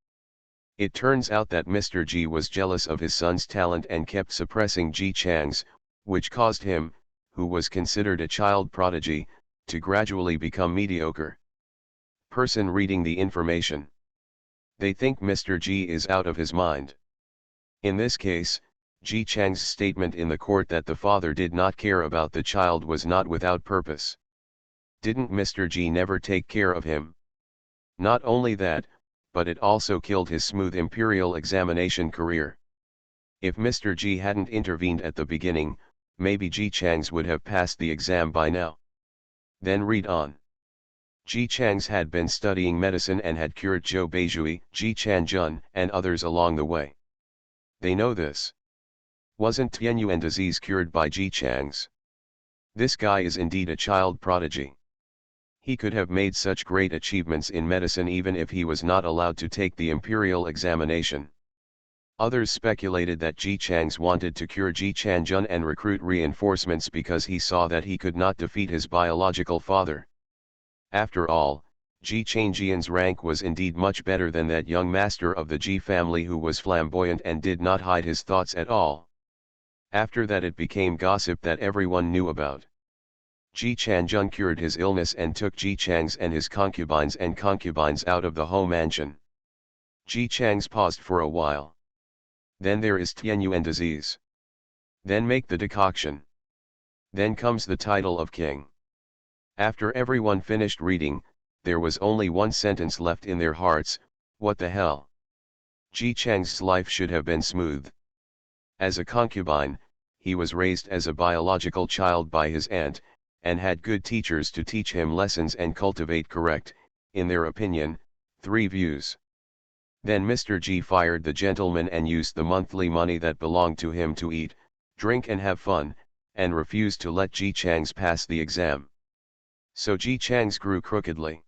It turns out that Mr. Ji was jealous of his son's talent and kept suppressing Ji Chang's, which caused him, who was considered a child prodigy, to gradually become mediocre. Person reading the information. They think Mr. Ji is out of his mind. In this case, Ji Chang's statement in the court that the father did not care about the child was not without purpose. Didn't Mr. Ji never take care of him? Not only that, but it also killed his smooth imperial examination career. If Mr. Ji hadn't intervened at the beginning, maybe Ji Chang's would have passed the exam by now. Then read on. Ji Chang's had been studying medicine and had cured Zhou Beizhui, Ji Chanjun, and others along the way. They know this. Wasn't Tianyuan disease cured by Ji Chang's? This guy is indeed a child prodigy. He could have made such great achievements in medicine even if he was not allowed to take the imperial examination. Others speculated that Ji Chang's wanted to cure Ji Chanjun and recruit reinforcements because he saw that he could not defeat his biological father. After all, Ji Changjian's rank was indeed much better than that young master of the Ji family who was flamboyant and did not hide his thoughts at all. After that it became gossip that everyone knew about. Ji Chanjun cured his illness and took Ji Chang's and his concubines out of the home mansion. Ji Chang's paused for a while. Then there is Tianyuan disease. Then make the decoction. Then comes the title of king. After everyone finished reading, there was only one sentence left in their hearts: what the hell? Ji Chang's life should have been smooth. As a concubine, he was raised as a biological child by his aunt, and had good teachers to teach him lessons and cultivate correct, in their opinion, 3 views. Then Mr. G fired the gentleman and used the monthly money that belonged to him to eat, drink and have fun, and refused to let Ji Chang's pass the exam. So Ji Chang's grew crookedly.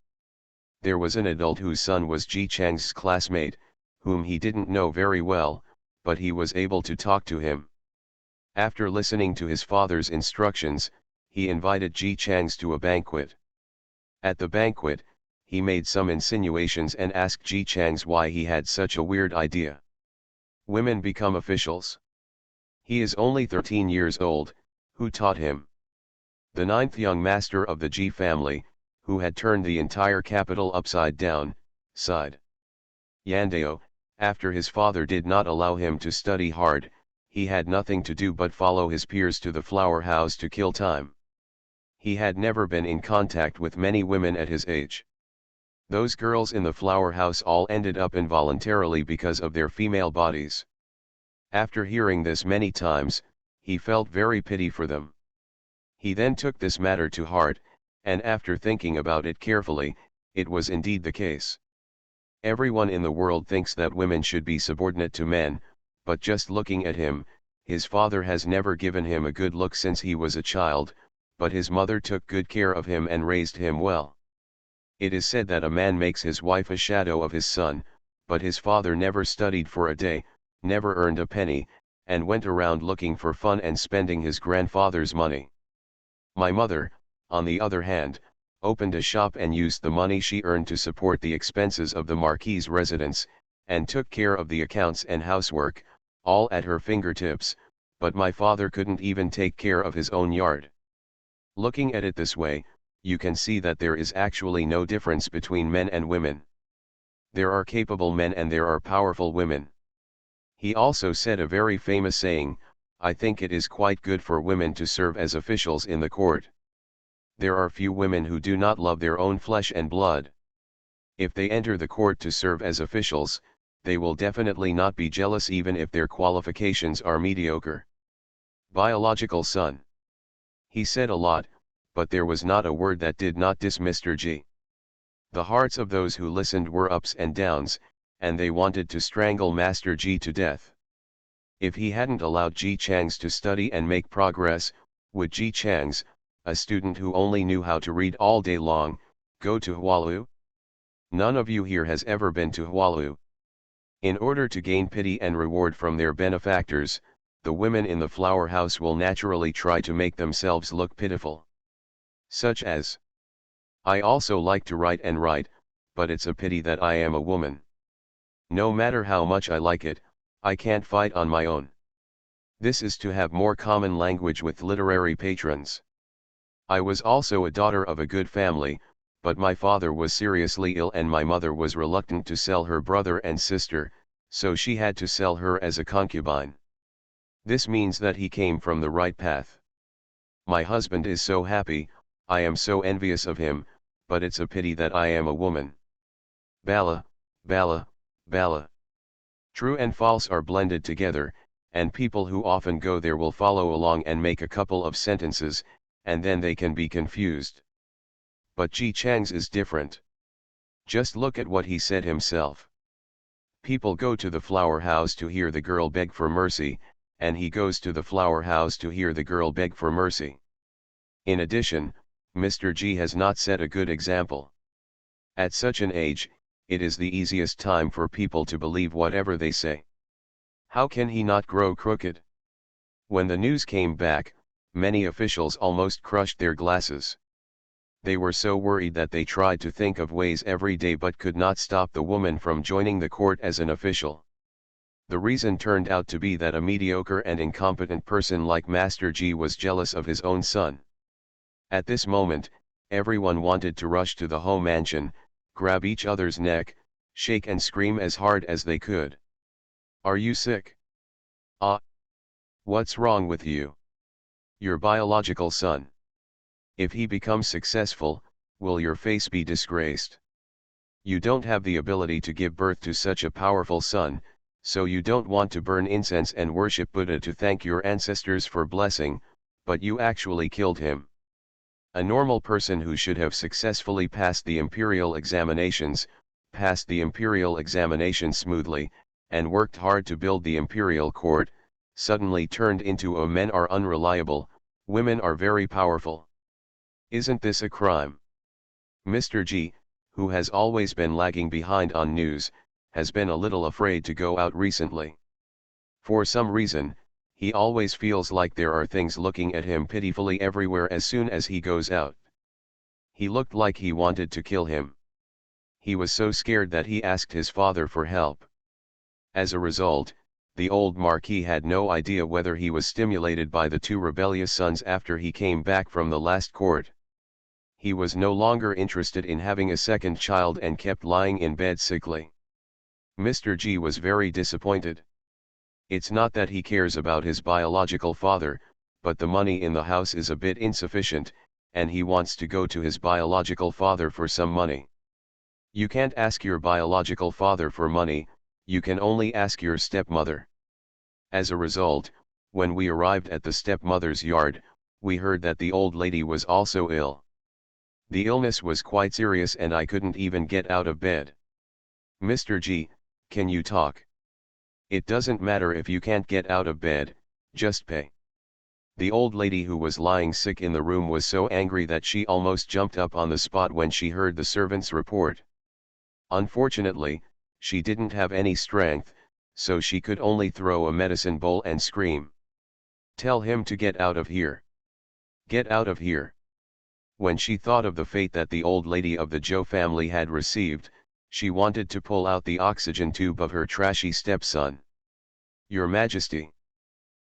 There was an adult whose son was Ji Chang's classmate, whom he didn't know very well, but he was able to talk to him. After listening to his father's instructions, he invited Ji Chang's to a banquet. At the banquet, he made some insinuations and asked Ji Chang's why he had such a weird idea. Women become officials. He is only 13 years old. Who taught him? The ninth young master of the Ji family, who had turned the entire capital upside down, sighed. Yandao, after his father did not allow him to study hard, he had nothing to do but follow his peers to the flower house to kill time. He had never been in contact with many women at his age. Those girls in the flower house all ended up involuntarily because of their female bodies. After hearing this many times, he felt very pity for them. He then took this matter to heart, and after thinking about it carefully, it was indeed the case. Everyone in the world thinks that women should be subordinate to men, but just looking at him, his father has never given him a good look since he was a child, but his mother took good care of him and raised him well. It is said that a man makes his wife a shadow of his son, but his father never studied for a day, never earned a penny, and went around looking for fun and spending his grandfather's money. My mother, on the other hand, opened a shop and used the money she earned to support the expenses of the Marquis's residence, and took care of the accounts and housework, all at her fingertips, but my father couldn't even take care of his own yard. Looking at it this way, you can see that there is actually no difference between men and women. There are capable men and there are powerful women. He also said a very famous saying, "I think it is quite good for women to serve as officials in the court." There are few women who do not love their own flesh and blood. If they enter the court to serve as officials, they will definitely not be jealous even if their qualifications are mediocre. Biological son. He said a lot, but there was not a word that did not diss Mr. G. The hearts of those who listened were ups and downs, and they wanted to strangle Master G to death. If he hadn't allowed Ji Chang's to study and make progress, would Ji Chang's, a student who only knew how to read all day long, go to Hualu? None of you here has ever been to Hualu. In order to gain pity and reward from their benefactors, the women in the flower house will naturally try to make themselves look pitiful. Such as, "I also like to write, but it's a pity that I am a woman. No matter how much I like it, I can't fight on my own." This is to have more common language with literary patrons. I was also a daughter of a good family, but my father was seriously ill and my mother was reluctant to sell her brother and sister, so she had to sell her as a concubine. This means that he came from the right path. My husband is so happy, I am so envious of him, but it's a pity that I am a woman. Bala, bala, bala. True and false are blended together, and people who often go there will follow along and make a couple of sentences, and then they can be confused. But Ji Chang's is different. Just look at what he said himself. People go to the flower house to hear the girl beg for mercy, and he goes to the flower house to hear the girl beg for mercy. In addition, Mr. G has not set a good example. At such an age, it is the easiest time for people to believe whatever they say. How can he not grow crooked? When the news came back, many officials almost crushed their glasses. They were so worried that they tried to think of ways every day but could not stop the woman from joining the court as an official. The reason turned out to be that a mediocre and incompetent person like Master G was jealous of his own son. At this moment, everyone wanted to rush to the home mansion, grab each other's neck, shake and scream as hard as they could. "Are you sick? Ah! What's wrong with you? Your biological son. If he becomes successful, will your face be disgraced? You don't have the ability to give birth to such a powerful son, so you don't want to burn incense and worship Buddha to thank your ancestors for blessing, but you actually killed him." A normal person who should have successfully passed the imperial examinations, passed the imperial examination smoothly, and worked hard to build the imperial court, suddenly turned into a men are unreliable, women are very powerful. Isn't this a crime? Mr. G, who has always been lagging behind on news, has been a little afraid to go out recently. For some reason, he always feels like there are things looking at him pitifully everywhere as soon as he goes out. He looked like he wanted to kill him. He was so scared that he asked his father for help. As a result, the old Marquis had no idea whether he was stimulated by the two rebellious sons after he came back from the last court. He was no longer interested in having a second child and kept lying in bed sickly. Mr. G was very disappointed. It's not that he cares about his biological father, but the money in the house is a bit insufficient, and he wants to go to his biological father for some money. You can't ask your biological father for money, you can only ask your stepmother. As a result, when we arrived at the stepmother's yard, we heard that the old lady was also ill. The illness was quite serious and I couldn't even get out of bed. Mr. G, can you talk? It doesn't matter if you can't get out of bed, just pay. The old lady who was lying sick in the room was so angry that she almost jumped up on the spot when she heard the servant's report. Unfortunately, she didn't have any strength, so she could only throw a medicine bowl and scream. Tell him to get out of here. Get out of here. When she thought of the fate that the old lady of the Zhou family had received, she wanted to pull out the oxygen tube of her trashy stepson. Your Majesty.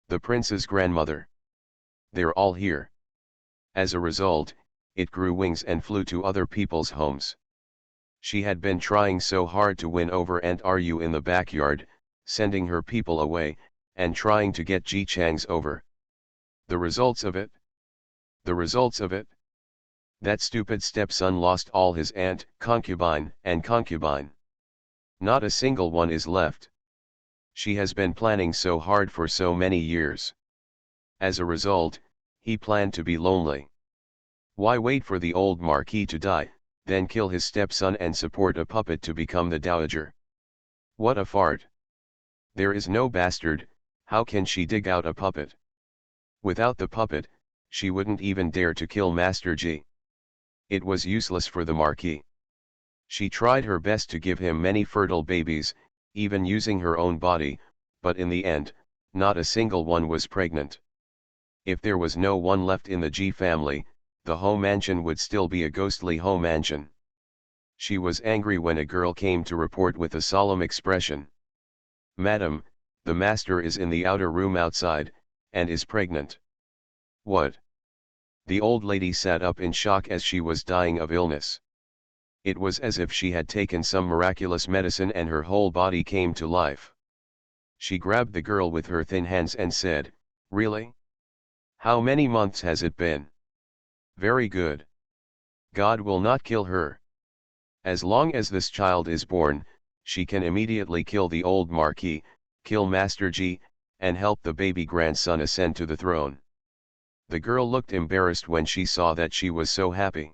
The prince's grandmother. They're all here. As a result, it grew wings and flew to other people's homes. She had been trying so hard to win over Aunt Ryu in the backyard, sending her people away, and trying to get Ji Chang's over. The results of it? The results of it? That stupid stepson lost all his aunt, concubine, and concubine. Not a single one is left. She has been planning so hard for so many years. As a result, he planned to be lonely. Why wait for the old Marquis to die, then kill his stepson and support a puppet to become the dowager? What a fart. There is no bastard, how can she dig out a puppet? Without the puppet, she wouldn't even dare to kill Master G. It was useless for the Marquis. She tried her best to give him many fertile babies, even using her own body, but in the end, not a single one was pregnant. If there was no one left in the G family, the home mansion would still be a ghostly home mansion. She was angry when a girl came to report with a solemn expression. Madam, the master is in the outer room outside, and is pregnant. What? The old lady sat up in shock as she was dying of illness. It was as if she had taken some miraculous medicine and her whole body came to life. She grabbed the girl with her thin hands and said, Really? How many months has it been? Very good. God will not kill her. As long as this child is born, she can immediately kill the old Marquis, kill Master G, and help the baby grandson ascend to the throne. The girl looked embarrassed when she saw that she was so happy.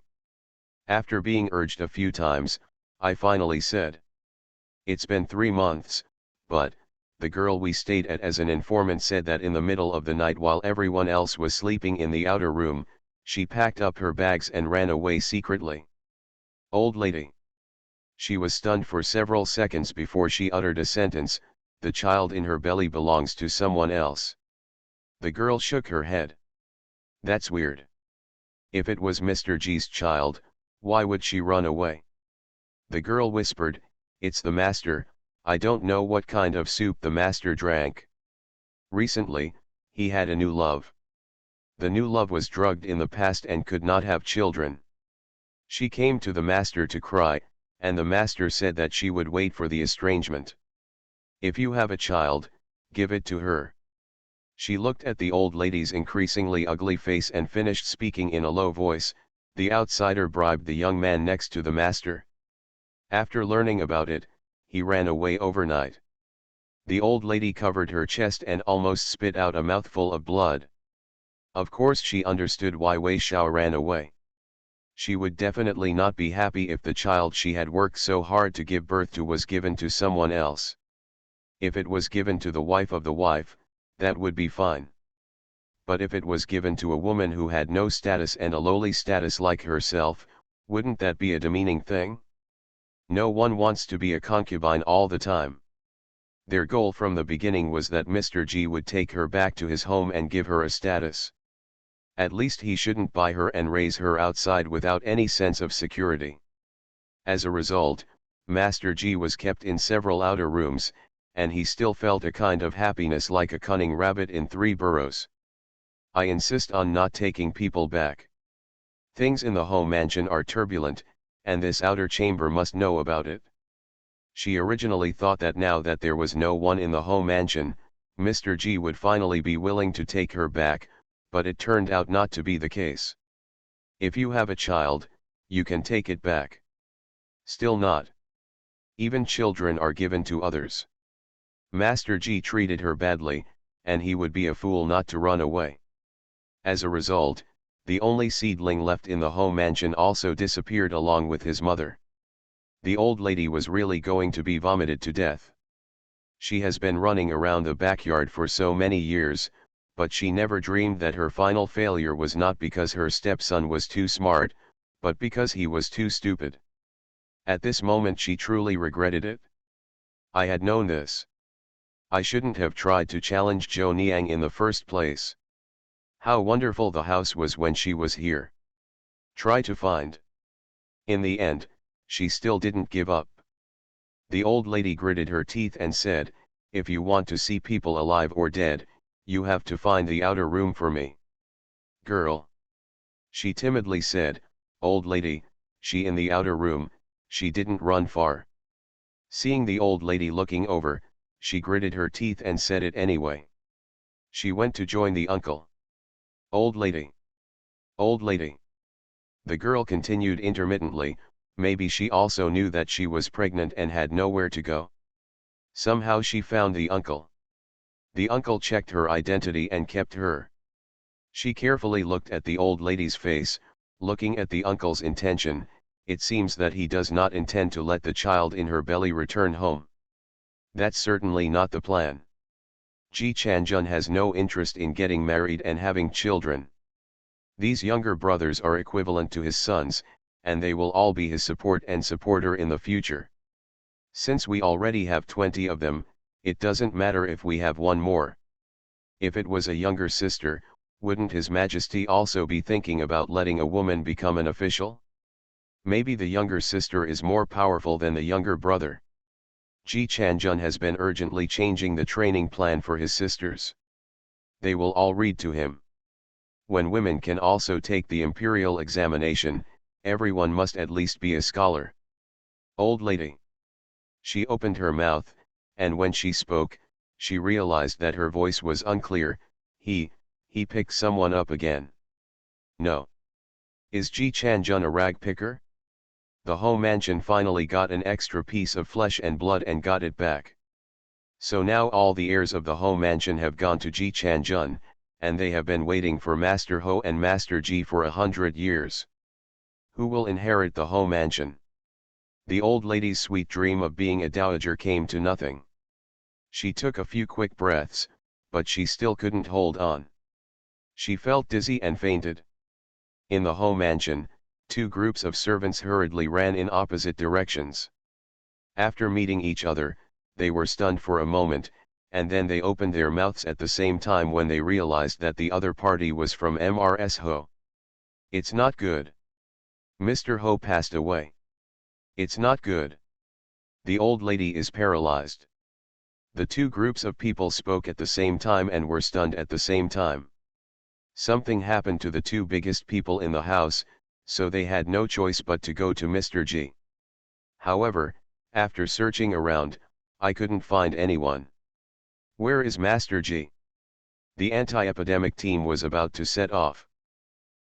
After being urged a few times, I finally said. It's been 3 months, but, the girl we stayed at as an informant said that in the middle of the night while everyone else was sleeping in the outer room, she packed up her bags and ran away secretly. Old lady. She was stunned for several seconds before she uttered a sentence, the child in her belly belongs to someone else. The girl shook her head. That's weird. If it was Mr. G's child, why would she run away? The girl whispered, It's the master, I don't know what kind of soup the master drank. Recently, he had a new love. The new love was drugged in the past and could not have children. She came to the master to cry, and the master said that she would wait for the estrangement. If you have a child, give it to her. She looked at the old lady's increasingly ugly face and finished speaking in a low voice, the outsider bribed the young man next to the master. After learning about it, he ran away overnight. The old lady covered her chest and almost spit out a mouthful of blood. Of course she understood why Wei Xiao ran away. She would definitely not be happy if the child she had worked so hard to give birth to was given to someone else. If it was given to the wife of the wife, that would be fine. But if it was given to a woman who had no status and a lowly status like herself, wouldn't that be a demeaning thing? No one wants to be a concubine all the time. Their goal from the beginning was that Mr. G would take her back to his home and give her a status. At least he shouldn't buy her and raise her outside without any sense of security. As a result, Master G was kept in several outer rooms, and he still felt a kind of happiness like a cunning rabbit in 3 burrows. I insist on not taking people back. Things in the home mansion are turbulent, and this outer chamber must know about it. She originally thought that now that there was no one in the home mansion, Mr. G would finally be willing to take her back, but it turned out not to be the case. If you have a child, you can take it back. Still not. Even children are given to others. Master G treated her badly, and he would be a fool not to run away. As a result, the only seedling left in the home mansion also disappeared along with his mother. The old lady was really going to be vomited to death. She has been running around the backyard for so many years, but she never dreamed that her final failure was not because her stepson was too smart, but because he was too stupid. At this moment she truly regretted it. I had known this. I shouldn't have tried to challenge Zhou Niang in the first place. How wonderful the house was when she was here. Try to find. In the end, she still didn't give up. The old lady gritted her teeth and said, "If you want to see people alive or dead, you have to find the outer room for me." "Girl," she timidly said, "old lady, she in the outer room, she didn't run far." Seeing the old lady looking over, she gritted her teeth and said it anyway. She went to join the uncle. "Old lady. Old lady." The girl continued intermittently, maybe she also knew that she was pregnant and had nowhere to go. Somehow she found the uncle. The uncle checked her identity and kept her. She carefully looked at the old lady's face, looking at the uncle's intention. It seems that he does not intend to let the child in her belly return home. That's certainly not the plan. Ji Chanjun has no interest in getting married and having children. These younger brothers are equivalent to his sons, and they will all be his support and supporter in the future. Since we already have 20 of them, it doesn't matter if we have one more. If it was a younger sister, wouldn't His Majesty also be thinking about letting a woman become an official? Maybe the younger sister is more powerful than the younger brother. Ji Chanjun has been urgently changing the training plan for his sisters. They will all read to him. When women can also take the imperial examination, everyone must at least be a scholar. Old lady. She opened her mouth, and when she spoke, she realized that her voice was unclear. He picked someone up again. No. Is Ji Chanjun a rag picker? The home mansion finally got an extra piece of flesh and blood and got it back. So now all the heirs of the home mansion have gone to Ji Chanjun, and they have been waiting for Master Ho and Master Ji for 100 years. Who will inherit the home mansion? The old lady's sweet dream of being a dowager came to nothing. She took a few quick breaths, but she still couldn't hold on. She felt dizzy and fainted. In the home mansion, 2 groups of servants hurriedly ran in opposite directions. After meeting each other, they were stunned for a moment, and then they opened their mouths at the same time when they realized that the other party was from MRS Ho. It's not good. Mr. Ho passed away. It's not good. The old lady is paralyzed. The 2 groups of people spoke at the same time and were stunned at the same time. Something happened to the 2 biggest people in the house, so they had no choice but to go to Mr. G. However, after searching around, I couldn't find anyone. Where is Master G? The anti-epidemic team was about to set off.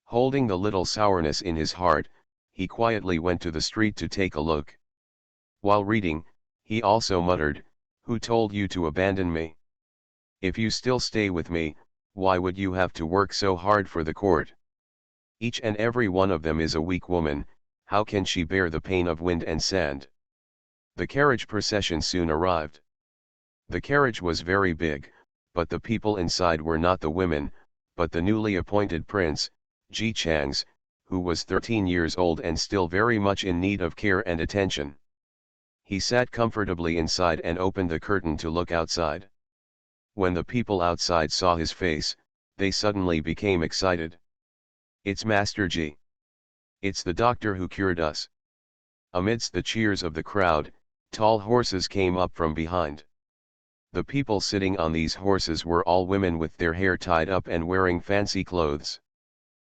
Holding the little sourness in his heart, he quietly went to the street to take a look. While reading, he also muttered, "Who told you to abandon me? If you still stay with me, why would you have to work so hard for the court?" Each and every one of them is a weak woman, how can she bear the pain of wind and sand? The carriage procession soon arrived. The carriage was very big, but the people inside were not the women, but the newly appointed prince, Ji Changs, who was 13 years old and still very much in need of care and attention. He sat comfortably inside and opened the curtain to look outside. When the people outside saw his face, they suddenly became excited. "It's Master Ji. It's the doctor who cured us." Amidst the cheers of the crowd, tall horses came up from behind. The people sitting on these horses were all women with their hair tied up and wearing fancy clothes.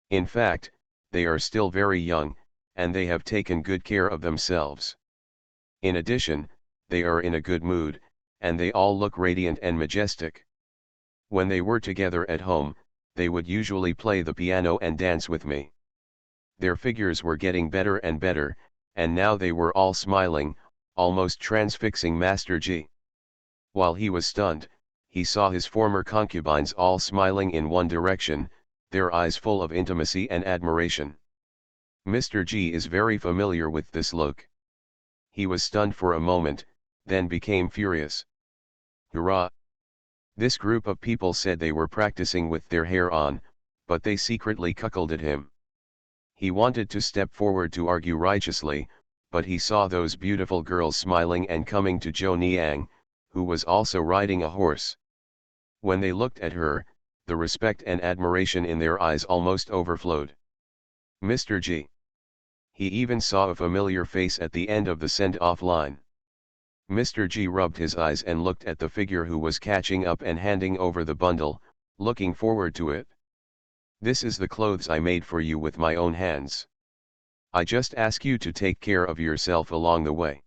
In fact, they are still very young, and they have taken good care of themselves. In addition, they are in a good mood, and they all look radiant and majestic. When they were together at home, they would usually play the piano and dance with me. Their figures were getting better and better, and now they were all smiling, almost transfixing Master Ji. While he was stunned, he saw his former concubines all smiling in one direction, their eyes full of intimacy and admiration. Mr. Ji is very familiar with this look. He was stunned for a moment, then became furious. "Hurrah!" This group of people said they were practicing with their hair on, but they secretly cuckolded him. He wanted to step forward to argue righteously, but he saw those beautiful girls smiling and coming to Zhou Niang, who was also riding a horse. When they looked at her, the respect and admiration in their eyes almost overflowed. Mr. Ji. He even saw a familiar face at the end of the send-off line. Mr. Ji rubbed his eyes and looked at the figure who was catching up and handing over the bundle, looking forward to it. "This is the clothes I made for you with my own hands. I just ask you to take care of yourself along the way.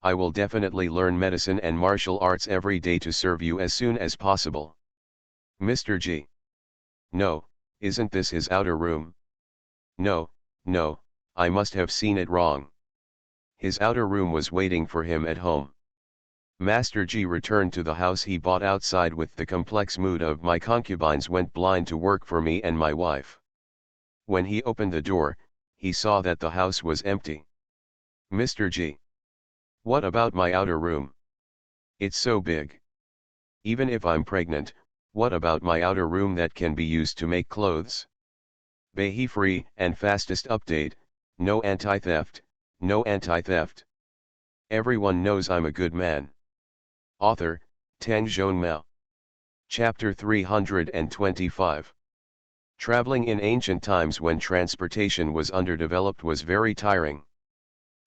I will definitely learn medicine and martial arts every day to serve you as soon as possible." Mr. Ji. "No, isn't this his outer room?" "No, no, I must have seen it wrong. His outer room was waiting for him at home." Master Ji returned to the house he bought outside with the complex mood of "My concubines went blind to work for me and my wife." When he opened the door, he saw that the house was empty. "Mr. Ji. What about my outer room? It's so big. Even if I'm pregnant, what about my outer room that can be used to make clothes?" Behe free and fastest update, no anti-theft, no anti-theft. Everyone knows I'm a good man. Author, Tang Zhonmao. Chapter 325. Traveling in ancient times when transportation was underdeveloped was very tiring.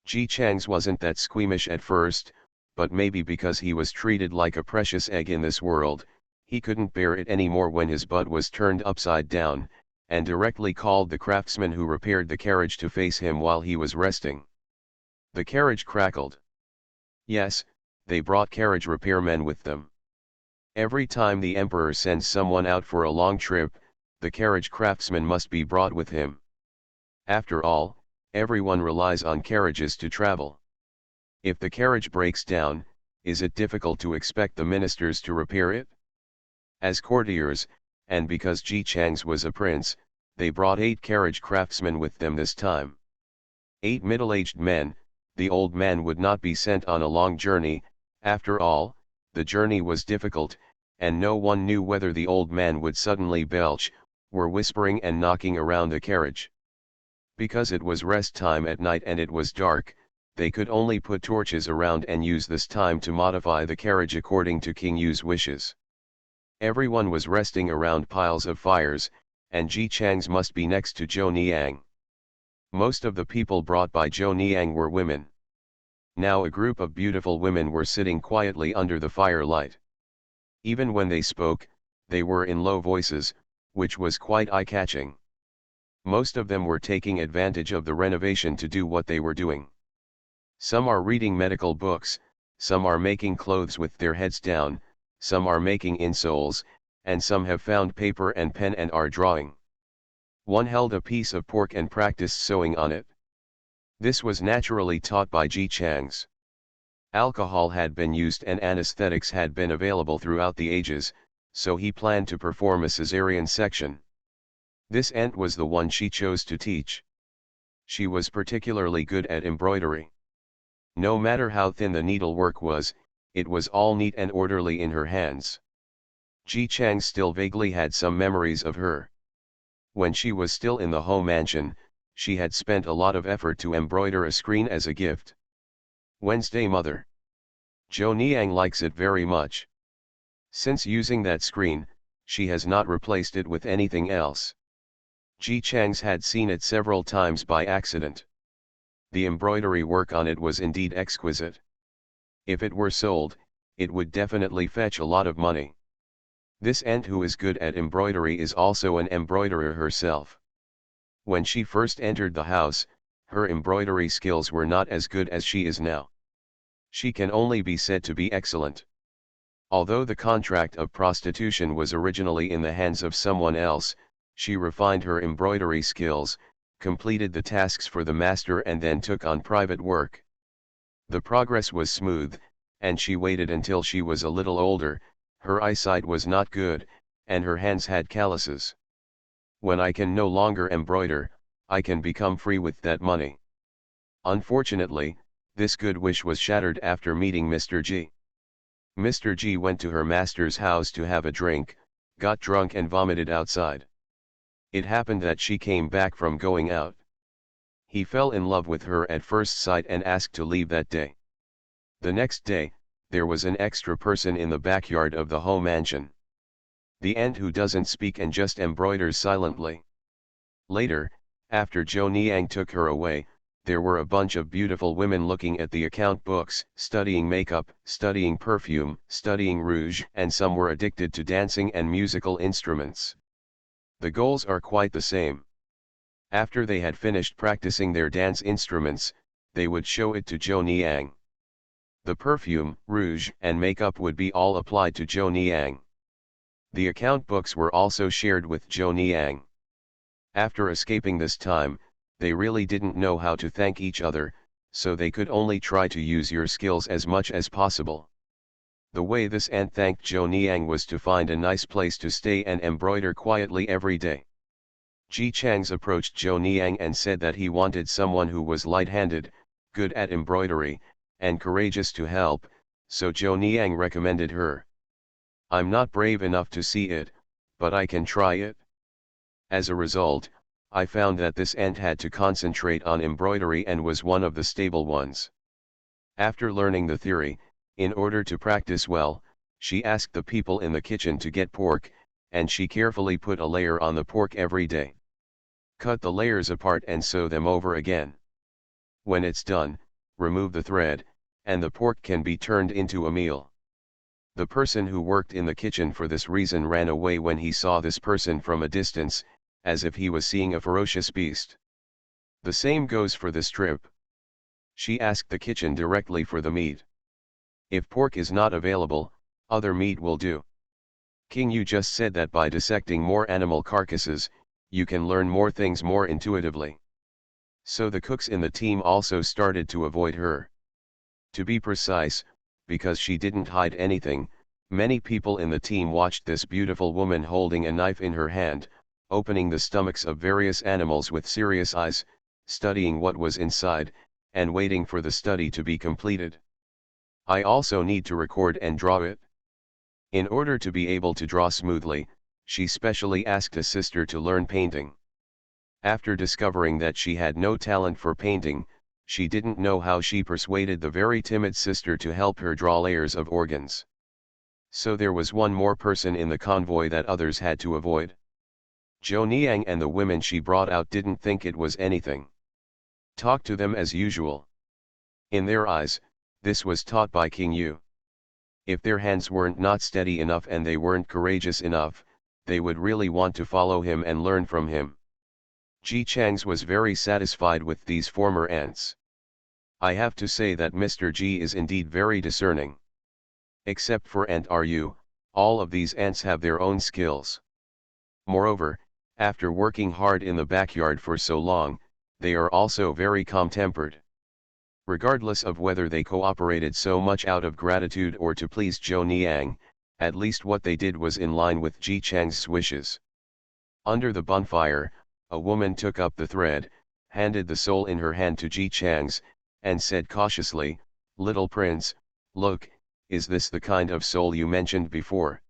Ji Changs wasn't that squeamish at first, but maybe because he was treated like a precious egg in this world, he couldn't bear it anymore when his butt was turned upside down, and directly called the craftsman who repaired the carriage to face him while he was resting. The carriage crackled. Yes, they brought carriage repairmen with them. Every time the emperor sends someone out for a long trip, the carriage craftsman must be brought with him. After all, everyone relies on carriages to travel. If the carriage breaks down, is it difficult to expect the ministers to repair it? As courtiers, and because Ji Changs was a prince, they brought 8 carriage craftsmen with them this time. 8 middle-aged men. The old man would not be sent on a long journey. After all, the journey was difficult, and no one knew whether the old man would suddenly belch, were whispering and knocking around the carriage. Because it was rest time at night and it was dark, they could only put torches around and use this time to modify the carriage according to King Yu's wishes. Everyone was resting around piles of fires, and Ji Changs must be next to Zhou Niang. Most of the people brought by Zhou Niang were women. Now a group of beautiful women were sitting quietly under the firelight. Even when they spoke, they were in low voices, which was quite eye-catching. Most of them were taking advantage of the renovation to do what they were doing. Some are reading medical books, some are making clothes with their heads down, some are making insoles, and some have found paper and pen and are drawing. One held a piece of pork and practiced sewing on it. This was naturally taught by Ji Changs. Alcohol had been used and anesthetics had been available throughout the ages, so he planned to perform a caesarean section. This ant was the one she chose to teach. She was particularly good at embroidery. No matter how thin the needlework was, it was all neat and orderly in her hands. Ji Chang still vaguely had some memories of her. When she was still in the home mansion, she had spent a lot of effort to embroider a screen as a gift. Wednesday Mother. Zhou Niang likes it very much. Since using that screen, she has not replaced it with anything else. Ji Chang's had seen it several times by accident. The embroidery work on it was indeed exquisite. If it were sold, it would definitely fetch a lot of money. This aunt who is good at embroidery is also an embroiderer herself. When she first entered the house, her embroidery skills were not as good as she is now. She can only be said to be excellent. Although the contract of prostitution was originally in the hands of someone else, she refined her embroidery skills, completed the tasks for the master and then took on private work. The progress was smooth, and she waited until she was a little older. Her eyesight was not good, and her hands had calluses. When I can no longer embroider, I can become free with that money. Unfortunately, this good wish was shattered after meeting Mr. G. Mr. G went to her master's house to have a drink, got drunk and vomited outside. It happened that she came back from going out. He fell in love with her at first sight and asked to leave that day. The next day, there was an extra person in the backyard of the home mansion. The ant who doesn't speak and just embroiders silently. Later, after Zhou Niang took her away, there were a bunch of beautiful women looking at the account books, studying makeup, studying perfume, studying rouge, and some were addicted to dancing and musical instruments. The goals are quite the same. After they had finished practicing their dance instruments, they would show it to Zhou Niang. The perfume, rouge, and makeup would be all applied to Zhou Niang. The account books were also shared with Zhou Niang. After escaping this time, they really didn't know how to thank each other, so they could only try to use your skills as much as possible. The way this ant thanked Zhou Niang was to find a nice place to stay and embroider quietly every day. Ji Chang's approached Zhou Niang and said that he wanted someone who was light-handed, good at embroidery, and courageous to help, so Zhou Niang recommended her. I'm not brave enough to see it, but I can try it. As a result, I found that this ant had to concentrate on embroidery and was one of the stable ones. After learning the theory, in order to practice well, she asked the people in the kitchen to get pork, and she carefully put a layer on the pork every day. Cut the layers apart and sew them over again. When it's done, remove the thread, and the pork can be turned into a meal. The person who worked in the kitchen for this reason ran away when he saw this person from a distance, as if he was seeing a ferocious beast. The same goes for the strip. She asked the kitchen directly for the meat. If pork is not available, other meat will do. King Yu just said that by dissecting more animal carcasses, you can learn more things more intuitively. So the cooks in the team also started to avoid her. To be precise, because she didn't hide anything, many people in the team watched this beautiful woman holding a knife in her hand, opening the stomachs of various animals with serious eyes, studying what was inside, and waiting for the study to be completed. I also need to record and draw it. In order to be able to draw smoothly, she specially asked a sister to learn painting. After discovering that she had no talent for painting, she didn't know how she persuaded the very timid sister to help her draw layers of organs. So there was one more person in the convoy that others had to avoid. Zhou Niang and the women she brought out didn't think it was anything. Talk to them as usual. In their eyes, this was taught by King Yu. If their hands weren't not steady enough and they weren't courageous enough, they would really want to follow him and learn from him. Ji Chang's was very satisfied with these former ants. I have to say that Mr. G is indeed very discerning. Except for Ant Ru, all of these ants have their own skills. Moreover, after working hard in the backyard for so long, they are also very calm-tempered. Regardless of whether they cooperated so much out of gratitude or to please Zhou Niang, at least what they did was in line with Ji Chang's wishes. Under the bonfire, a woman took up the thread, handed the soul in her hand to Ji Chang's, and said cautiously, "Little prince, look, is this the kind of soul you mentioned before?"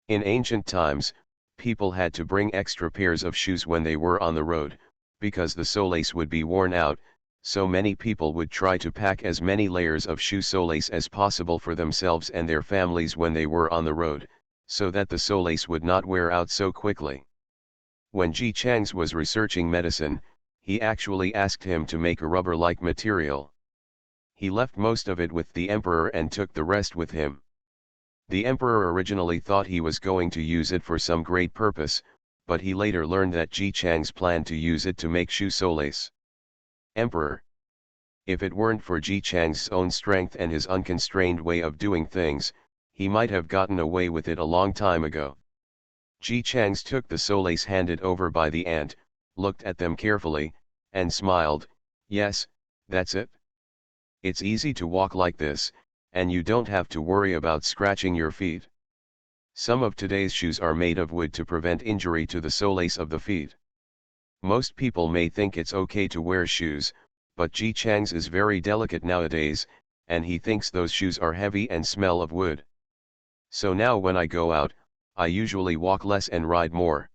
In ancient times, people had to bring extra pairs of shoes when they were on the road, because the solace would be worn out, so many people would try to pack as many layers of shoe solace as possible for themselves and their families when they were on the road, so that the solace would not wear out so quickly. When Ji Chang's was researching medicine, he actually asked him to make a rubber-like material. He left most of it with the emperor and took the rest with him. The emperor originally thought he was going to use it for some great purpose, but he later learned that Ji Chang's planned to use it to make shoe solace. Emperor. If it weren't for Ji Chang's own strength and his unconstrained way of doing things, he might have gotten away with it a long time ago. Ji Chang's took the solace handed over by the ant, looked at them carefully, and smiled. "Yes, that's it. It's easy to walk like this, and you don't have to worry about scratching your feet. Some of today's shoes are made of wood to prevent injury to the solace of the feet. Most people may think it's okay to wear shoes, but Ji Chang's is very delicate nowadays, and he thinks those shoes are heavy and smell of wood. So now when I go out, I usually walk less and ride more."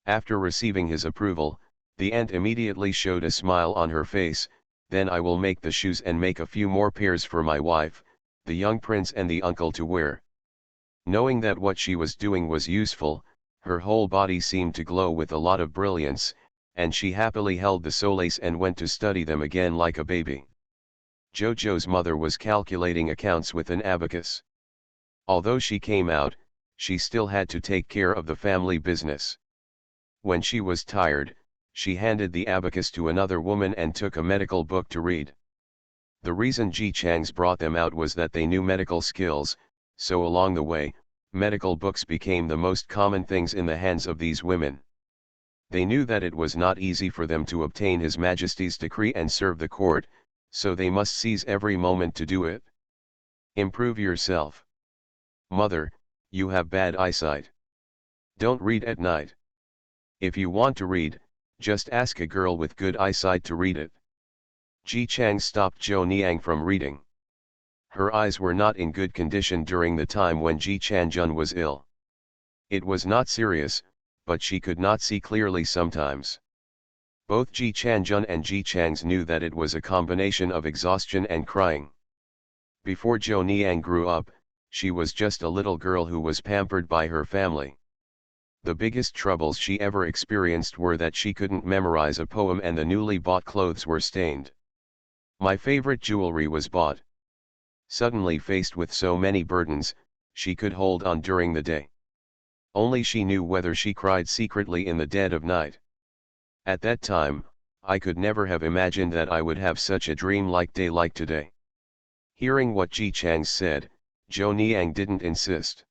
After receiving his approval, the ant immediately showed a smile on her face. "Then I will make the shoes and make a few more pairs for my wife, the young prince and the uncle to wear." Knowing that what she was doing was useful, her whole body seemed to glow with a lot of brilliance, and she happily held the solace and went to study them again like a baby. Jojo's mother was calculating accounts with an abacus. Although she came out, she still had to take care of the family business. When she was tired, she handed the abacus to another woman and took a medical book to read. The reason Ji Chang's brought them out was that they knew medical skills, so along the way, medical books became the most common things in the hands of these women. They knew that it was not easy for them to obtain His Majesty's decree and serve the court, so they must seize every moment to do it. Improve yourself. Mother, you have bad eyesight. Don't read at night. If you want to read, just ask a girl with good eyesight to read it. Ji Chang stopped Zhou Niang from reading. Her eyes were not in good condition during the time when Ji Changjun was ill. It was not serious, but she could not see clearly sometimes. Both Ji Changjun and Ji Chang's knew that it was a combination of exhaustion and crying. Before Zhou Niang grew up, she was just a little girl who was pampered by her family. The biggest troubles she ever experienced were that she couldn't memorize a poem and the newly bought clothes were stained. My favorite jewelry was bought. Suddenly faced with so many burdens, she could hold on during the day. Only she knew whether she cried secretly in the dead of night. At that time, I could never have imagined that I would have such a dream-like day like today. Hearing what Ji Chang said, Zhou Niang didn't insist.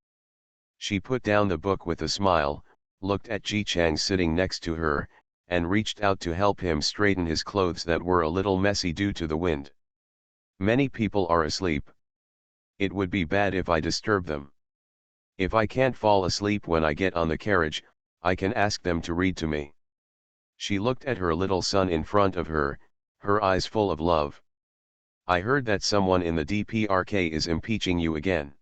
She put down the book with a smile, looked at Ji Chang sitting next to her, and reached out to help him straighten his clothes that were a little messy due to the wind. Many people are asleep. It would be bad if I disturb them. If I can't fall asleep when I get on the carriage, I can ask them to read to me. She looked at her little son in front of her, her eyes full of love. I heard that someone in the DPRK is impeaching you again.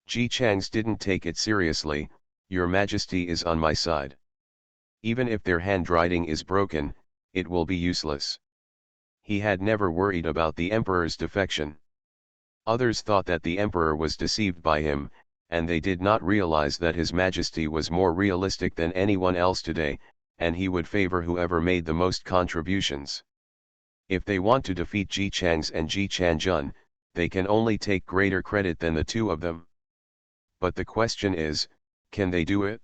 Ji Chang's didn't take it seriously. Your Majesty is on my side. Even if their handwriting is broken, it will be useless. He had never worried about the emperor's defection. Others thought that the emperor was deceived by him, and they did not realize that His Majesty was more realistic than anyone else today, and he would favor whoever made the most contributions. If they want to defeat Ji Chang's and Ji Changjun, they can only take greater credit than the two of them. But the question is, can they do it?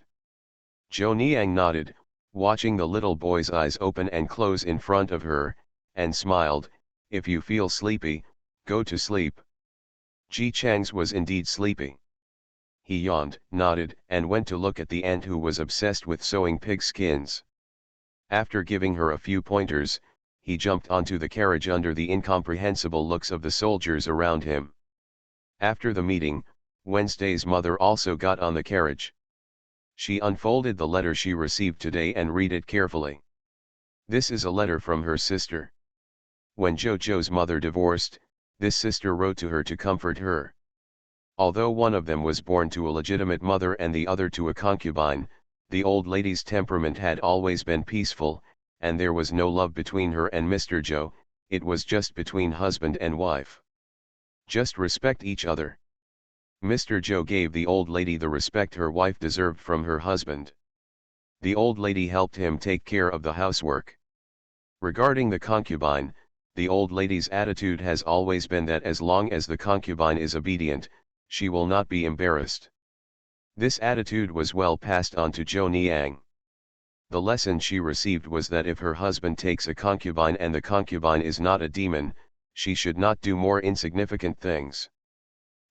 Zhou Niang nodded, watching the little boy's eyes open and close in front of her, and smiled. If you feel sleepy, go to sleep. Ji Chang's was indeed sleepy. He yawned, nodded, and went to look at the ant who was obsessed with sewing pig skins. After giving her a few pointers, he jumped onto the carriage under the incomprehensible looks of the soldiers around him. After the meeting, Wednesday's mother also got on the carriage. She unfolded the letter she received today and read it carefully. This is a letter from her sister. When Jojo's mother divorced, this sister wrote to her to comfort her. Although one of them was born to a legitimate mother and the other to a concubine, the old lady's temperament had always been peaceful, and there was no love between her and Mr. Joe, it was just between husband and wife. Just respect each other. Mr. Joe gave the old lady the respect her wife deserved from her husband. The old lady helped him take care of the housework. Regarding the concubine, the old lady's attitude has always been that as long as the concubine is obedient, she will not be embarrassed. This attitude was well passed on to Zhou Niang. The lesson she received was that if her husband takes a concubine and the concubine is not a demon, she should not do more insignificant things.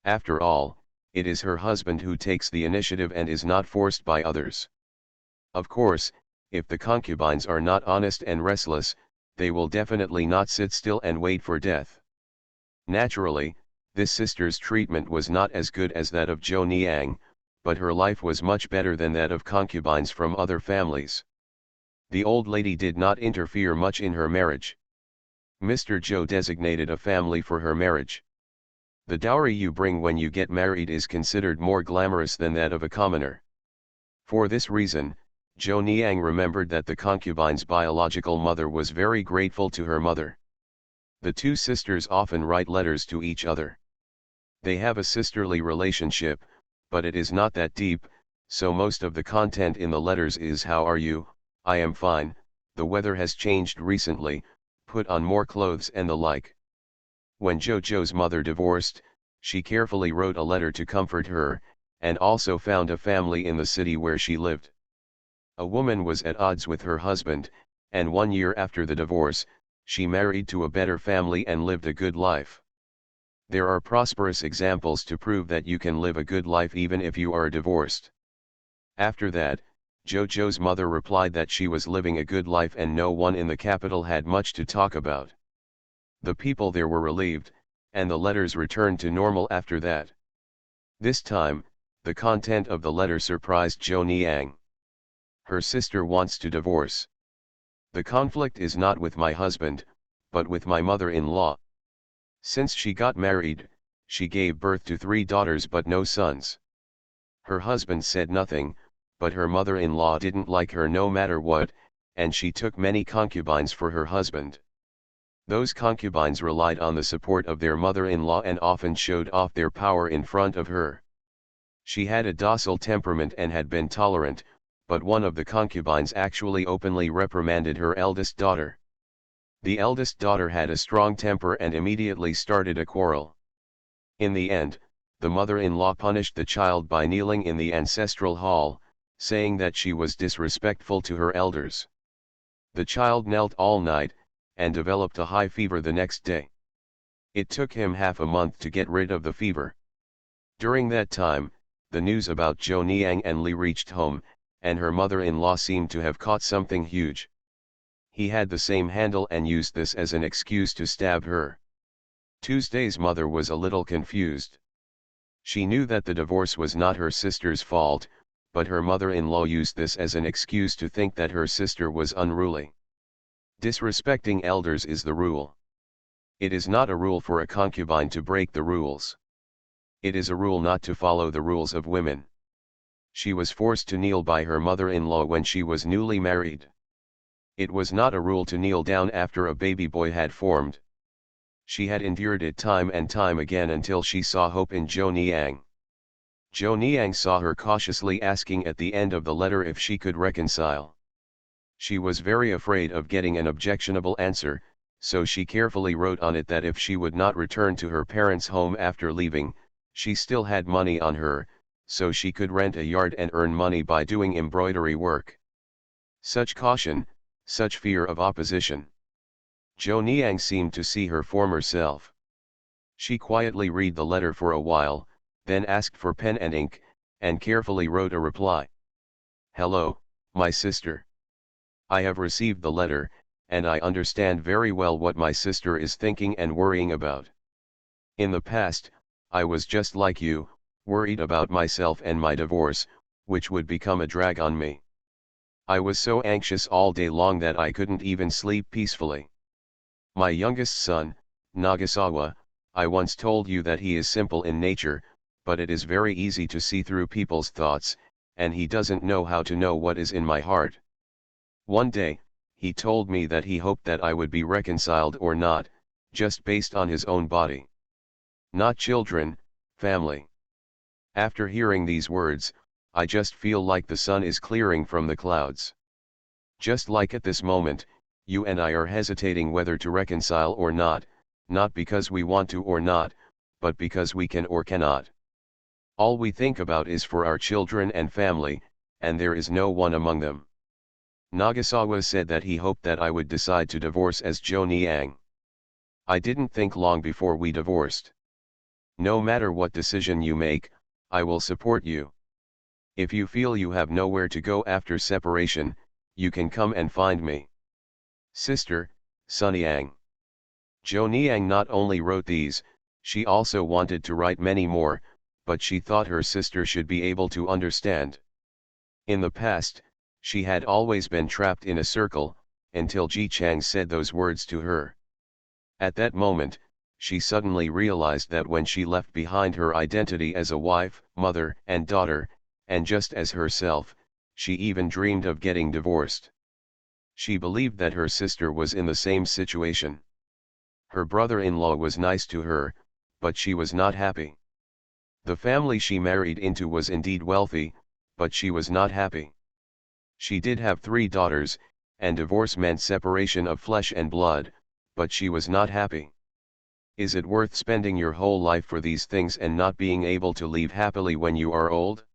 After all, it is her husband who takes the initiative and is not forced by others. Of course, if the concubines are not honest and restless, they will definitely not sit still and wait for death. Naturally, this sister's treatment was not as good as that of Zhou Niang, but her life was much better than that of concubines from other families. The old lady did not interfere much in her marriage. Mr. Zhou designated a family for her marriage. The dowry you bring when you get married is considered more glamorous than that of a commoner. For this reason, Zhou Niang remembered that the concubine's biological mother was very grateful to her mother. The two sisters often write letters to each other. They have a sisterly relationship, but it is not that deep, so most of the content in the letters is "How are you? I am fine, the weather has changed recently, put on more clothes" and the like. When Jojo's mother divorced, she carefully wrote a letter to comfort her, and also found a family in the city where she lived. A woman was at odds with her husband, and 1 year after the divorce, she married to a better family and lived a good life. There are prosperous examples to prove that you can live a good life even if you are divorced. After that, Jojo's mother replied that she was living a good life and no one in the capital had much to talk about. The people there were relieved, and the letters returned to normal after that. This time, the content of the letter surprised Zhou Niang. Her sister wants to divorce. The conflict is not with my husband, but with my mother-in-law. Since she got married, she gave birth to 3 daughters but no sons. Her husband said nothing, but her mother-in-law didn't like her no matter what, and she took many concubines for her husband. Those concubines relied on the support of their mother-in-law and often showed off their power in front of her. She had a docile temperament and had been tolerant, but one of the concubines actually openly reprimanded her eldest daughter. The eldest daughter had a strong temper and immediately started a quarrel. In the end, the mother-in-law punished the child by kneeling in the ancestral hall, saying that she was disrespectful to her elders. The child knelt all night, and developed a high fever the next day. It took him half a month to get rid of the fever. During that time, the news about Zhou Niang and Li reached home, and her mother-in-law seemed to have caught something huge. He had the same handle and used this as an excuse to stab her. Tuesday's mother was a little confused. She knew that the divorce was not her sister's fault, but her mother-in-law used this as an excuse to think that her sister was unruly. Disrespecting elders is the rule. It is not a rule for a concubine to break the rules. It is a rule not to follow the rules of women. She was forced to kneel by her mother-in-law when she was newly married. It was not a rule to kneel down after a baby boy had formed. She had endured it time and time again until she saw hope in Zhou Niang. Zhou Niang saw her cautiously asking at the end of the letter if she could reconcile. She was very afraid of getting an objectionable answer, so she carefully wrote on it that if she would not return to her parents' home after leaving, she still had money on her, so she could rent a yard and earn money by doing embroidery work. Such caution, such fear of opposition. Zhou Niang seemed to see her former self. She quietly read the letter for a while, then asked for pen and ink, and carefully wrote a reply. Hello, my sister. I have received the letter, and I understand very well what my sister is thinking and worrying about. In the past, I was just like you, worried about myself and my divorce, which would become a drag on me. I was so anxious all day long that I couldn't even sleep peacefully. My youngest son, Nagasawa, I once told you that he is simple in nature, but it is very easy to see through people's thoughts, and he doesn't know how to know what is in my heart. One day, he told me that he hoped that I would be reconciled or not, just based on his own body. Not children, family. After hearing these words, I just feel like the sun is clearing from the clouds. Just like at this moment, you and I are hesitating whether to reconcile or not because we want to or not, but because we can or cannot. All we think about is for our children and family, and there is no one among them. Nagasawa said that he hoped that I would decide to divorce as Jo Niang. I didn't think long before we divorced. No matter what decision you make, I will support you. If you feel you have nowhere to go after separation, you can come and find me. Sister, Sunyang. Jo Niang not only wrote these, she also wanted to write many more, but she thought her sister should be able to understand. In the past, she had always been trapped in a circle, until Ji Chang said those words to her. At that moment, she suddenly realized that when she left behind her identity as a wife, mother, and daughter, and just as herself, she even dreamed of getting divorced. She believed that her sister was in the same situation. Her brother-in-law was nice to her, but she was not happy. The family she married into was indeed wealthy, but she was not happy. She did have 3 daughters, and divorce meant separation of flesh and blood, but she was not happy. Is it worth spending your whole life for these things and not being able to leave happily when you are old?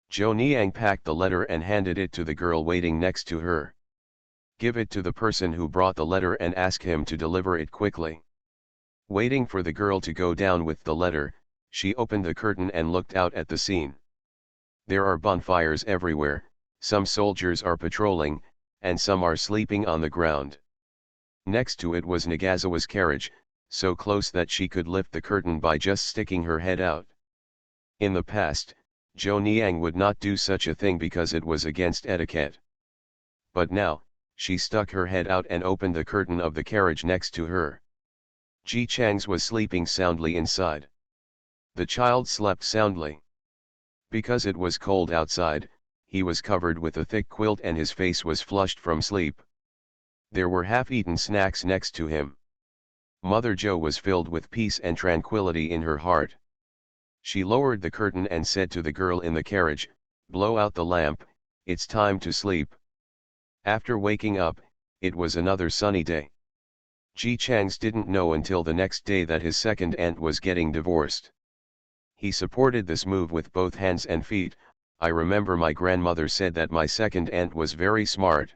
Jo Niang packed the letter and handed it to the girl waiting next to her. Give it to the person who brought the letter and ask him to deliver it quickly. Waiting for the girl to go down with the letter, she opened the curtain and looked out at the scene. There are bonfires everywhere, some soldiers are patrolling, and some are sleeping on the ground. Next to it was Nagasawa's carriage, so close that she could lift the curtain by just sticking her head out. In the past, Jo Niang would not do such a thing because it was against etiquette. But now, she stuck her head out and opened the curtain of the carriage next to her. Ji Chang's was sleeping soundly inside. The child slept soundly. Because it was cold outside, he was covered with a thick quilt and his face was flushed from sleep. There were half-eaten snacks next to him. Mother Jo was filled with peace and tranquility in her heart. She lowered the curtain and said to the girl in the carriage, "Blow out the lamp, it's time to sleep." After waking up, it was another sunny day. Ji Chang's didn't know until the next day that his second aunt was getting divorced. He supported this move with both hands and feet. I remember my grandmother said that my second aunt was very smart.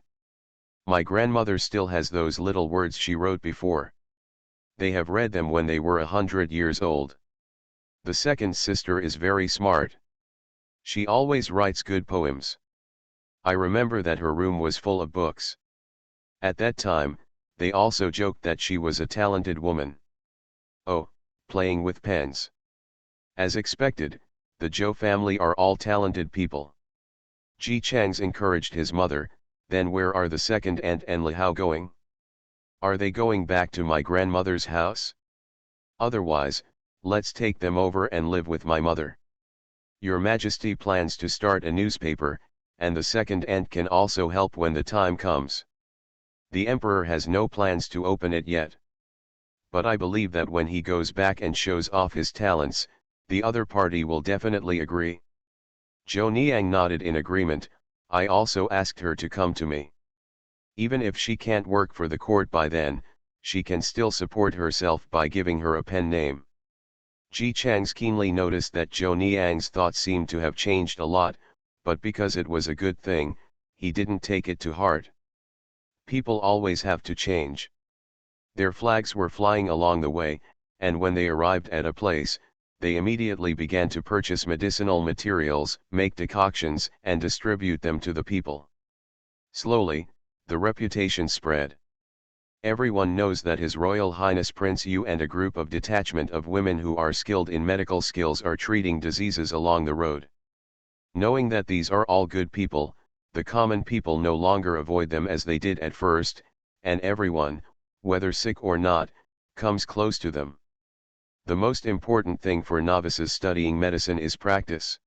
My grandmother still has those little words she wrote before. They have read them when they were 100 years old. The second sister is very smart. She always writes good poems. I remember that her room was full of books. At that time, they also joked that she was a talented woman. Oh, playing with pens. As expected, the Jo family are all talented people. Ji Chang's encouraged his mother, "Then where are the second aunt and Lihao going? Are they going back to my grandmother's house? Otherwise, let's take them over and live with my mother. Your Majesty plans to start a newspaper, and the second aunt can also help when the time comes. The emperor has no plans to open it yet. But I believe that when he goes back and shows off his talents, the other party will definitely agree." Jo Niang nodded in agreement. I also asked her to come to me. Even if she can't work for the court by then, she can still support herself by giving her a pen name. Ji Chang's keenly noticed that Jo Niang's thoughts seemed to have changed a lot, but because it was a good thing, he didn't take it to heart. People always have to change. Their flags were flying along the way, and when they arrived at a place, they immediately began to purchase medicinal materials, make decoctions, and distribute them to the people. Slowly, the reputation spread. Everyone knows that His Royal Highness Prince Yu and a group of detachment of women who are skilled in medical skills are treating diseases along the road. Knowing that these are all good people, the common people no longer avoid them as they did at first, and everyone, whether sick or not, comes close to them. The most important thing for novices studying medicine is practice.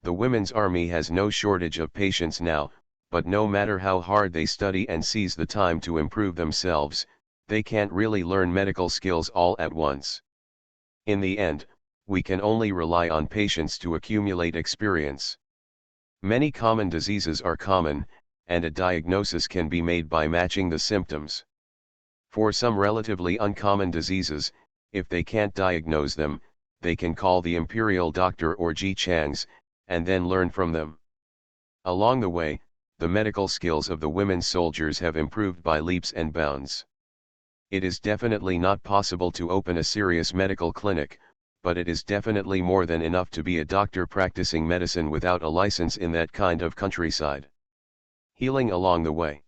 The women's army has no shortage of patients now, but no matter how hard they study and seize the time to improve themselves, they can't really learn medical skills all at once. In the end, we can only rely on patience to accumulate experience. Many common diseases are common, and a diagnosis can be made by matching the symptoms. For some relatively uncommon diseases, if they can't diagnose them, they can call the imperial doctor or Ji-Changs, and then learn from them. Along the way, the medical skills of the women soldiers have improved by leaps and bounds. It is definitely not possible to open a serious medical clinic, but it is definitely more than enough to be a doctor practicing medicine without a license in that kind of countryside. Healing along the way.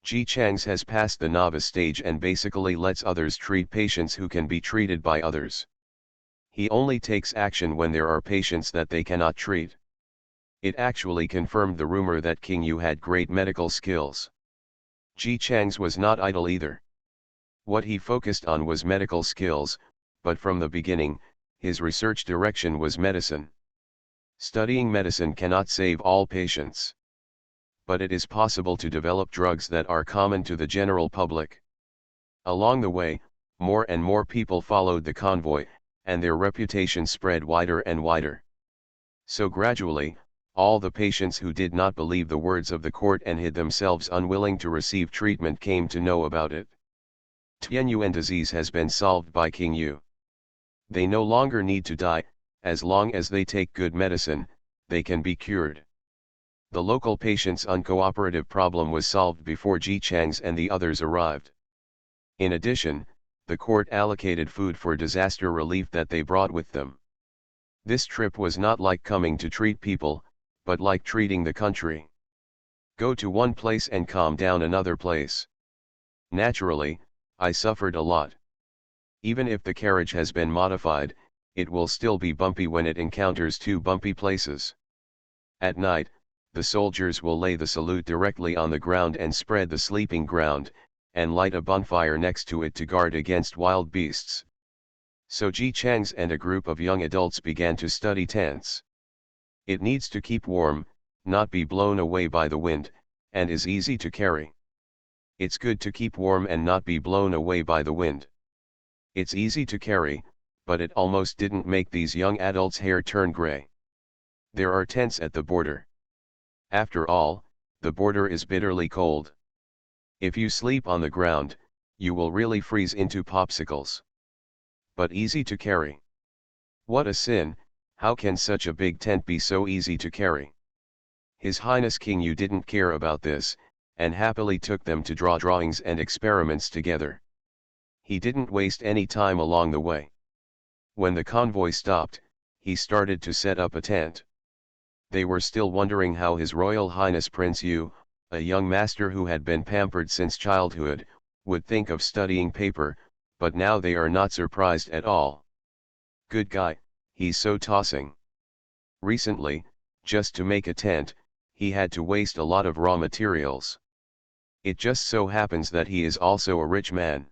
Ji-Changs has passed the novice stage and basically lets others treat patients who can be treated by others. He only takes action when there are patients that they cannot treat. It actually confirmed the rumor that King Yu had great medical skills. Ji-Changs was not idle either. What he focused on was medical skills, but from the beginning, his research direction was medicine. Studying medicine cannot save all patients. But it is possible to develop drugs that are common to the general public. Along the way, more and more people followed the convoy, and their reputation spread wider and wider. So gradually, all the patients who did not believe the words of the court and hid themselves unwilling to receive treatment came to know about it. Tianyuan disease has been solved by King Yu. They no longer need to die, as long as they take good medicine, they can be cured. The local patient's uncooperative problem was solved before Ji-Changs and the others arrived. In addition, the court allocated food for disaster relief that they brought with them. This trip was not like coming to treat people, but like treating the country. Go to one place and calm down another place. Naturally, I suffered a lot. Even if the carriage has been modified, it will still be bumpy when it encounters two bumpy places. At night, the soldiers will lay the salute directly on the ground and spread the sleeping ground, and light a bonfire next to it to guard against wild beasts. So Ji-Changs and a group of young adults began to study tents. It needs to keep warm, not be blown away by the wind, and is easy to carry. It's good to keep warm and not be blown away by the wind. It's easy to carry, but it almost didn't make these young adults' hair turn gray. There are tents at the border. After all, the border is bitterly cold. If you sleep on the ground, you will really freeze into popsicles. But easy to carry. What a sin, how can such a big tent be so easy to carry? His Highness King Yu didn't care about this, and happily took them to draw drawings and experiments together. He didn't waste any time along the way. When the convoy stopped, he started to set up a tent. They were still wondering how His Royal Highness Prince Yu, a young master who had been pampered since childhood, would think of studying paper, but now they are not surprised at all. Good guy, he's so tossing. Recently, just to make a tent, he had to waste a lot of raw materials. It just so happens that he is also a rich man.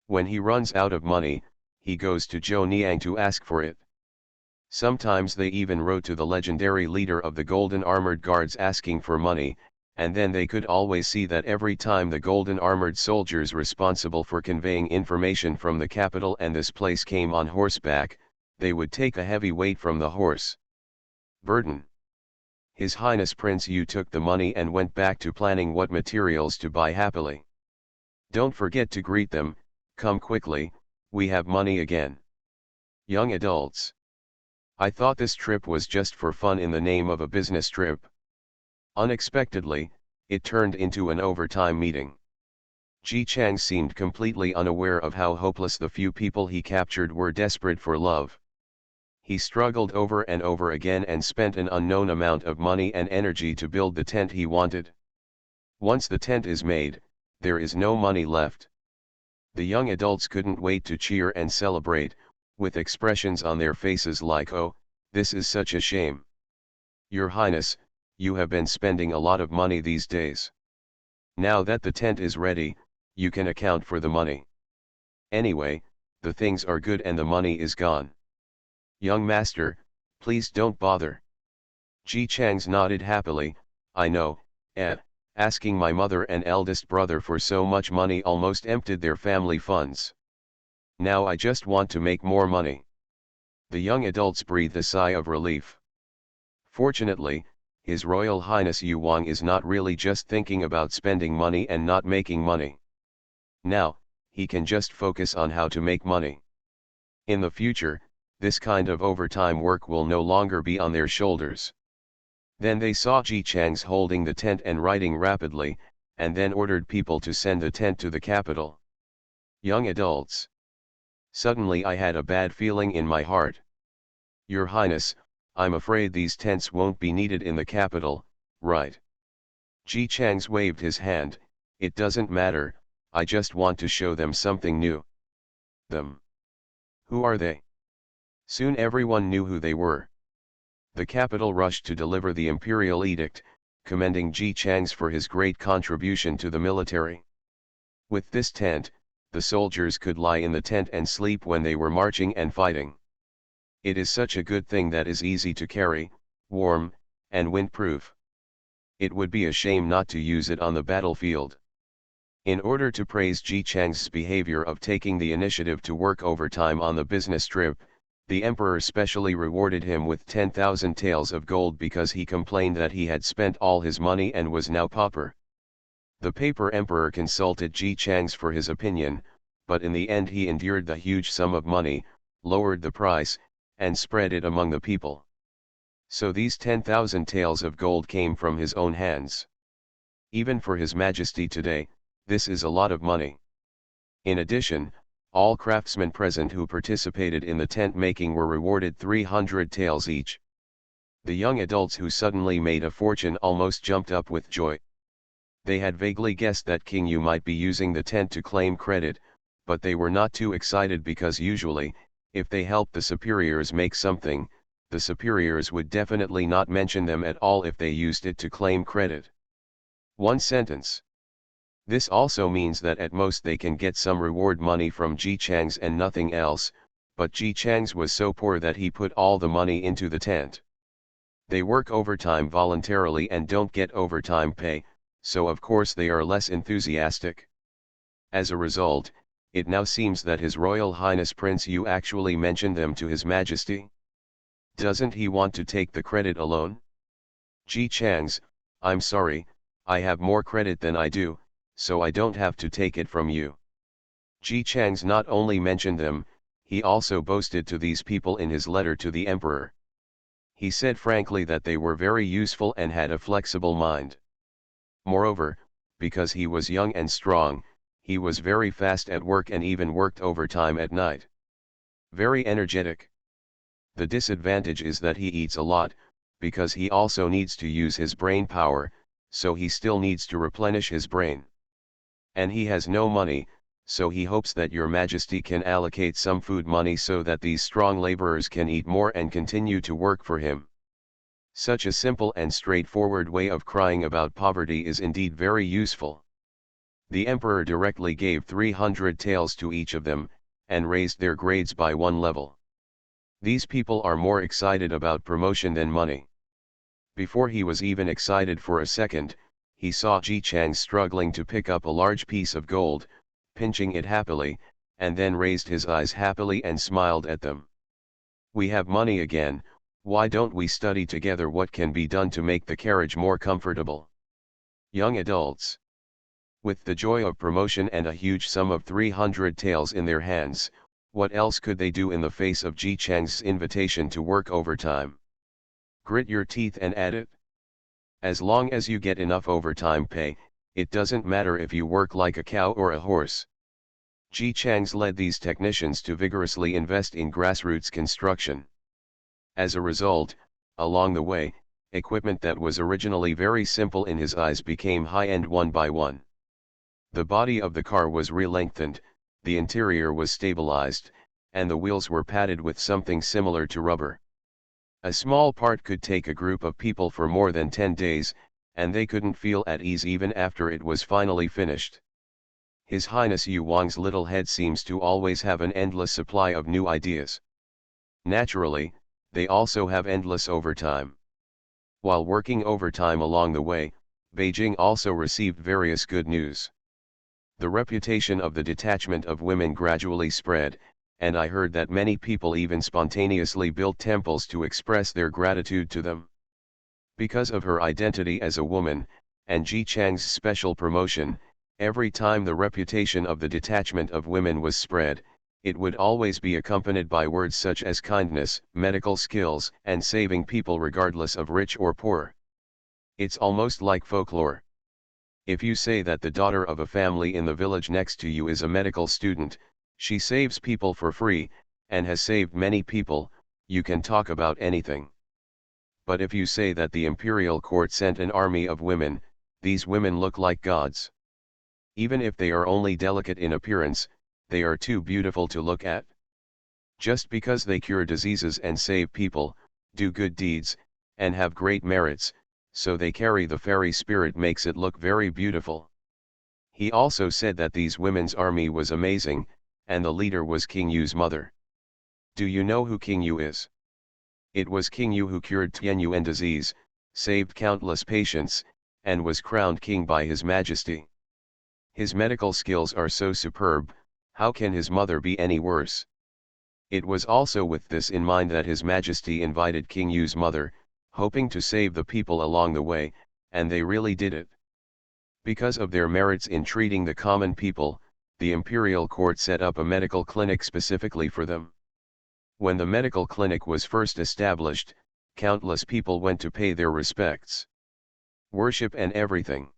When he runs out of money, he goes to Zhou Niang to ask for it. Sometimes they even wrote to the legendary leader of the Golden Armored Guards asking for money, and then they could always see that every time the Golden Armored soldiers responsible for conveying information from the capital and this place came on horseback, they would take a heavy weight from the horse. Burden. His Highness Prince Yu took the money and went back to planning what materials to buy happily. Don't forget to greet them, come quickly, we have money again. Young adults. I thought this trip was just for fun in the name of a business trip. Unexpectedly, it turned into an overtime meeting. Ji-Chang seemed completely unaware of how hopeless the few people he captured were desperate for love. He struggled over and over again and spent an unknown amount of money and energy to build the tent he wanted. Once the tent is made, there is no money left. The young adults couldn't wait to cheer and celebrate, with expressions on their faces like, "Oh, this is such a shame. Your Highness, you have been spending a lot of money these days. Now that the tent is ready, you can account for the money. Anyway, the things are good and the money is gone. Young master, please don't bother. Ji Chang's nodded happily. I know, asking my mother and eldest brother for so much money almost emptied their family funds. Now I just want to make more money. The young adults breathed a sigh of relief. Fortunately, His Royal Highness Yu Wang is not really just thinking about spending money and not making money. Now, he can just focus on how to make money. In the future, this kind of overtime work will no longer be on their shoulders. Then they saw Ji Chang's holding the tent and writing rapidly, and then ordered people to send the tent to the capital. Young adults. Suddenly I had a bad feeling in my heart. Your Highness, I'm afraid these tents won't be needed in the capital, right? Ji Chang's waved his hand. It doesn't matter, I just want to show them something new. Them. Who are they? Soon everyone knew who they were. The capital rushed to deliver the imperial edict, commending Ji Chang's for his great contribution to the military. With this tent, the soldiers could lie in the tent and sleep when they were marching and fighting. It is such a good thing that is easy to carry, warm, and windproof. It would be a shame not to use it on the battlefield. In order to praise Ji Chang's behavior of taking the initiative to work overtime on the business trip, the emperor specially rewarded him with 10,000 taels of gold because he complained that he had spent all his money and was now pauper. The paper emperor consulted Ji Chang's for his opinion, but in the end he endured the huge sum of money, lowered the price, and spread it among the people. So these 10,000 taels of gold came from his own hands. Even for His Majesty today, this is a lot of money. In addition, all craftsmen present who participated in the tent making were rewarded 300 taels each. The young adults who suddenly made a fortune almost jumped up with joy. They had vaguely guessed that King Yu might be using the tent to claim credit, but they were not too excited because usually, if they helped the superiors make something, the superiors would definitely not mention them at all if they used it to claim credit. One sentence. This also means that at most they can get some reward money from Ji Chang's and nothing else, but Ji Chang's was so poor that he put all the money into the tent. They work overtime voluntarily and don't get overtime pay, so of course they are less enthusiastic. As a result, it now seems that His Royal Highness Prince Yu actually mentioned them to His Majesty. Doesn't he want to take the credit alone? Ji Chang's, I'm sorry, I have more credit than I do, so I don't have to take it from you. Ji Chang's not only mentioned them, he also boasted to these people in his letter to the emperor. He said frankly that they were very useful and had a flexible mind. Moreover, because he was young and strong, he was very fast at work and even worked overtime at night. Very energetic. The disadvantage is that he eats a lot, because he also needs to use his brain power, so he still needs to replenish his brain. And he has no money, so he hopes that your Majesty can allocate some food money so that these strong laborers can eat more and continue to work for him. Such a simple and straightforward way of crying about poverty is indeed very useful. The emperor directly gave 300 taels to each of them, and raised their grades by 1 level. These people are more excited about promotion than money. Before he was even excited for a second, he saw Ji Chang struggling to pick up a large piece of gold, pinching it happily, and then raised his eyes happily and smiled at them. We have money again, why don't we study together what can be done to make the carriage more comfortable? Young adults. With the joy of promotion and a huge sum of 300 taels in their hands, what else could they do in the face of Ji Chang's invitation to work overtime? Grit your teeth and add it? As long as you get enough overtime pay, it doesn't matter if you work like a cow or a horse. Ji Chang's led these technicians to vigorously invest in grassroots construction. As a result, along the way, equipment that was originally very simple in his eyes became high-end one by one. The body of the car was re-lengthened, the interior was stabilized, and the wheels were padded with something similar to rubber. A small part could take a group of people for more than 10 days, and they couldn't feel at ease even after it was finally finished. His Highness Yu Wang's little head seems to always have an endless supply of new ideas. Naturally, they also have endless overtime. While working overtime along the way, Beijing also received various good news. The reputation of the detachment of women gradually spread, and I heard that many people even spontaneously built temples to express their gratitude to them. Because of her identity as a woman, and Ji Chang's special promotion, every time the reputation of the detachment of women was spread, it would always be accompanied by words such as kindness, medical skills, and saving people regardless of rich or poor. It's almost like folklore. If you say that the daughter of a family in the village next to you is a medical student, she saves people for free, and has saved many people, you can talk about anything. But if you say that the imperial court sent an army of women, these women look like gods. Even if they are only delicate in appearance, they are too beautiful to look at. Just because they cure diseases and save people, do good deeds, and have great merits, so they carry the fairy spirit makes it look very beautiful. He also said that these women's army was amazing, and the leader was King Yu's mother. Do you know who King Yu is? It was King Yu who cured Tianyuan disease, saved countless patients, and was crowned king by His Majesty. His medical skills are so superb, how can his mother be any worse? It was also with this in mind that His Majesty invited King Yu's mother, hoping to save the people along the way, and they really did it. Because of their merits in treating the common people, the imperial court set up a medical clinic specifically for them. When the medical clinic was first established, countless people went to pay their respects, worship and everything.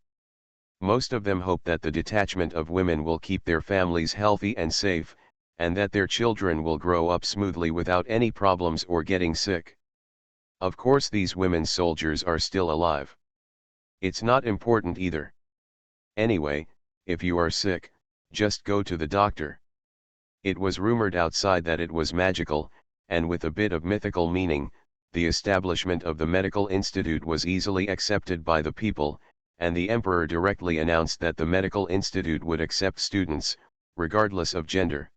Most of them hope that the detachment of women will keep their families healthy and safe, and that their children will grow up smoothly without any problems or getting sick. Of course these women soldiers are still alive. It's not important either. Anyway, if you are sick, just go to the doctor. It was rumored outside that it was magical, and with a bit of mythical meaning, the establishment of the medical institute was easily accepted by the people, and the emperor directly announced that the medical institute would accept students, regardless of gender.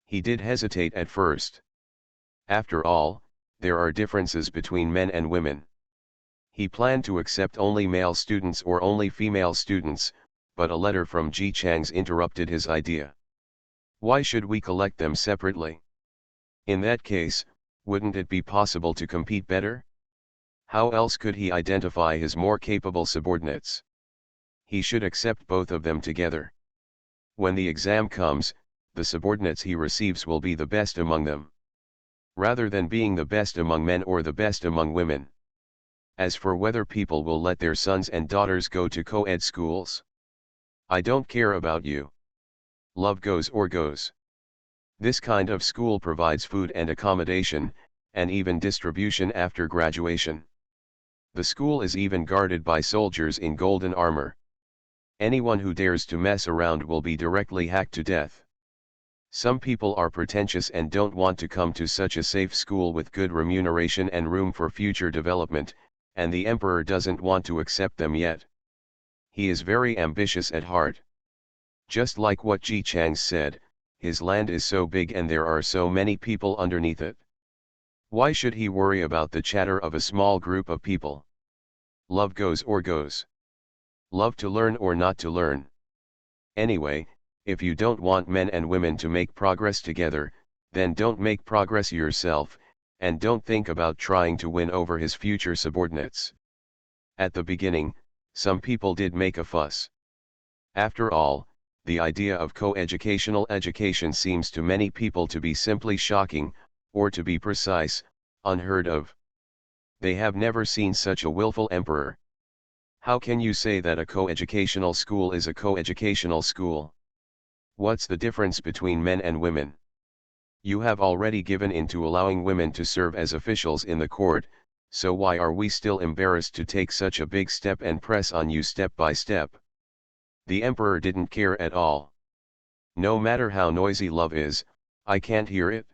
He did hesitate at first. After all, there are differences between men and women. He planned to accept only male students or only female students, but a letter from Ji Chang's interrupted his idea. Why should we collect them separately? In that case, wouldn't it be possible to compete better? How else could he identify his more capable subordinates? He should accept both of them together. When the exam comes, the subordinates he receives will be the best among them, rather than being the best among men or the best among women. As for whether people will let their sons and daughters go to co-ed schools, I don't care about you. Love goes or goes. This kind of school provides food and accommodation, and even distribution after graduation. The school is even guarded by soldiers in golden armor. Anyone who dares to mess around will be directly hacked to death. Some people are pretentious and don't want to come to such a safe school with good remuneration and room for future development, and the emperor doesn't want to accept them yet. He is very ambitious at heart. Just like what Ji Chang said, his land is so big and there are so many people underneath it. Why should he worry about the chatter of a small group of people? Love goes or goes. Love to learn or not to learn. Anyway, if you don't want men and women to make progress together, then don't make progress yourself, and don't think about trying to win over his future subordinates. At the beginning, some people did make a fuss. After all, the idea of co-educational education seems to many people to be simply shocking, or to be precise, unheard of. They have never seen such a willful emperor. How can you say that a co-educational school is a co-educational school? What's the difference between men and women? You have already given in to allowing women to serve as officials in the court, so why are we still embarrassed to take such a big step and press on you step by step? The emperor didn't care at all. No matter how noisy love is, I can't hear it.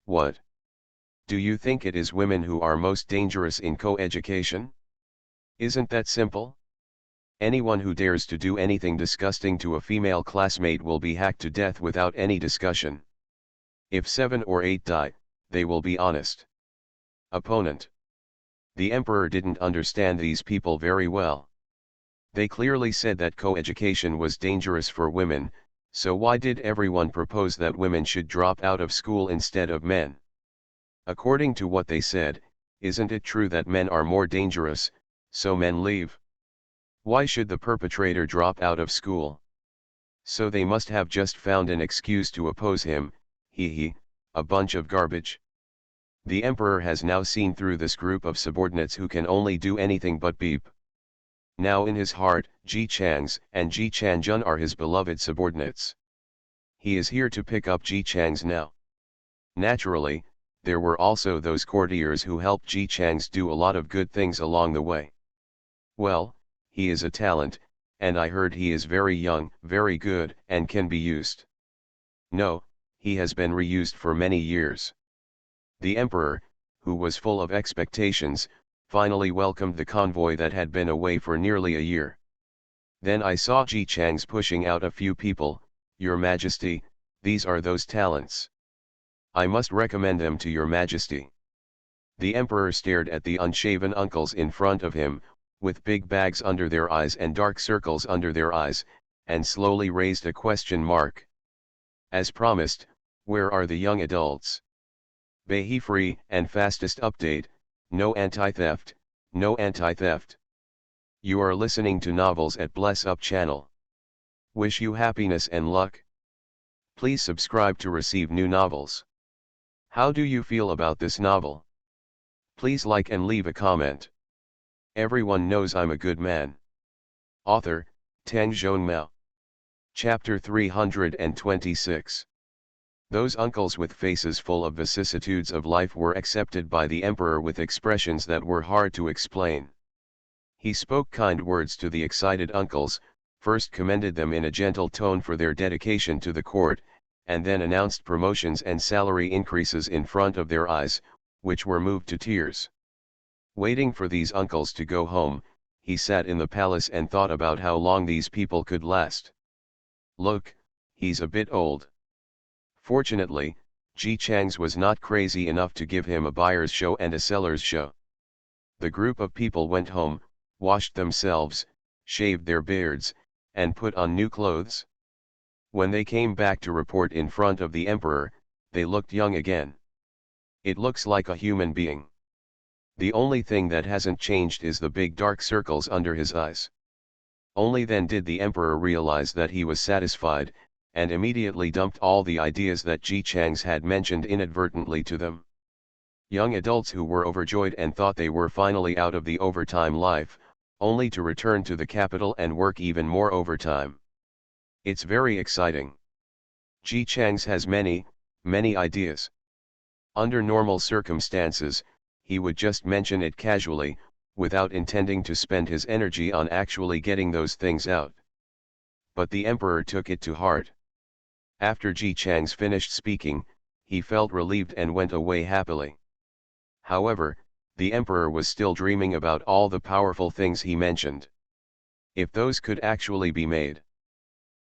What? Do you think it is women who are most dangerous in co-education? Isn't that simple? Anyone who dares to do anything disgusting to a female classmate will be hacked to death without any discussion. If 7 or 8 die, they will be honest. Opponent. The emperor didn't understand these people very well. They clearly said that co-education was dangerous for women, so why did everyone propose that women should drop out of school instead of men? According to what they said, isn't it true that men are more dangerous, so men leave? Why should the perpetrator drop out of school? So they must have just found an excuse to oppose him, a bunch of garbage. The emperor has now seen through this group of subordinates who can only do anything but beep. Now in his heart, Ji Chang's and Ji Changjun are his beloved subordinates. He is here to pick up Ji Chang's now. Naturally, there were also those courtiers who helped Ji Chang's do a lot of good things along the way. Well, he is a talent, and I heard he is very young, very good, and can be used. No, he has been reused for many years. The emperor, who was full of expectations, finally welcomed the convoy that had been away for nearly a year. Then I saw Ji Chang's pushing out a few people. Your Majesty, these are those talents. I must recommend them to your Majesty. The emperor stared at the unshaven uncles in front of him, with big bags under their eyes and dark circles under their eyes, and slowly raised a question mark. As promised, where are the young adults? Behe free and fastest update, no anti-theft, no anti-theft. You are listening to novels at Bless Up channel. Wish you happiness and luck. Please subscribe to receive new novels. How do you feel about this novel? Please like and leave a comment. Everyone knows I'm a good man. Author, Tang Zhongmao. Chapter 326. Those uncles with faces full of vicissitudes of life were accepted by the emperor with expressions that were hard to explain. He spoke kind words to the excited uncles, first commended them in a gentle tone for their dedication to the court, and then announced promotions and salary increases in front of their eyes, which were moved to tears. Waiting for these uncles to go home, he sat in the palace and thought about how long these people could last. Look, he's a bit old. Fortunately, Ji Chang's was not crazy enough to give him a buyer's show and a seller's show. The group of people went home, washed themselves, shaved their beards, and put on new clothes. When they came back to report in front of the emperor, they looked young again. It looks like a human being. The only thing that hasn't changed is the big dark circles under his eyes. Only then did the emperor realize that he was satisfied, and immediately dumped all the ideas that Ji Chang's had mentioned inadvertently to them. Young adults who were overjoyed and thought they were finally out of the overtime life, only to return to the capital and work even more overtime. It's very exciting. Ji Chang's has many ideas. Under normal circumstances, he would just mention it casually, without intending to spend his energy on actually getting those things out. But the emperor took it to heart. After Ji Chang's finished speaking, he felt relieved and went away happily. However, the emperor was still dreaming about all the powerful things he mentioned. If those could actually be made.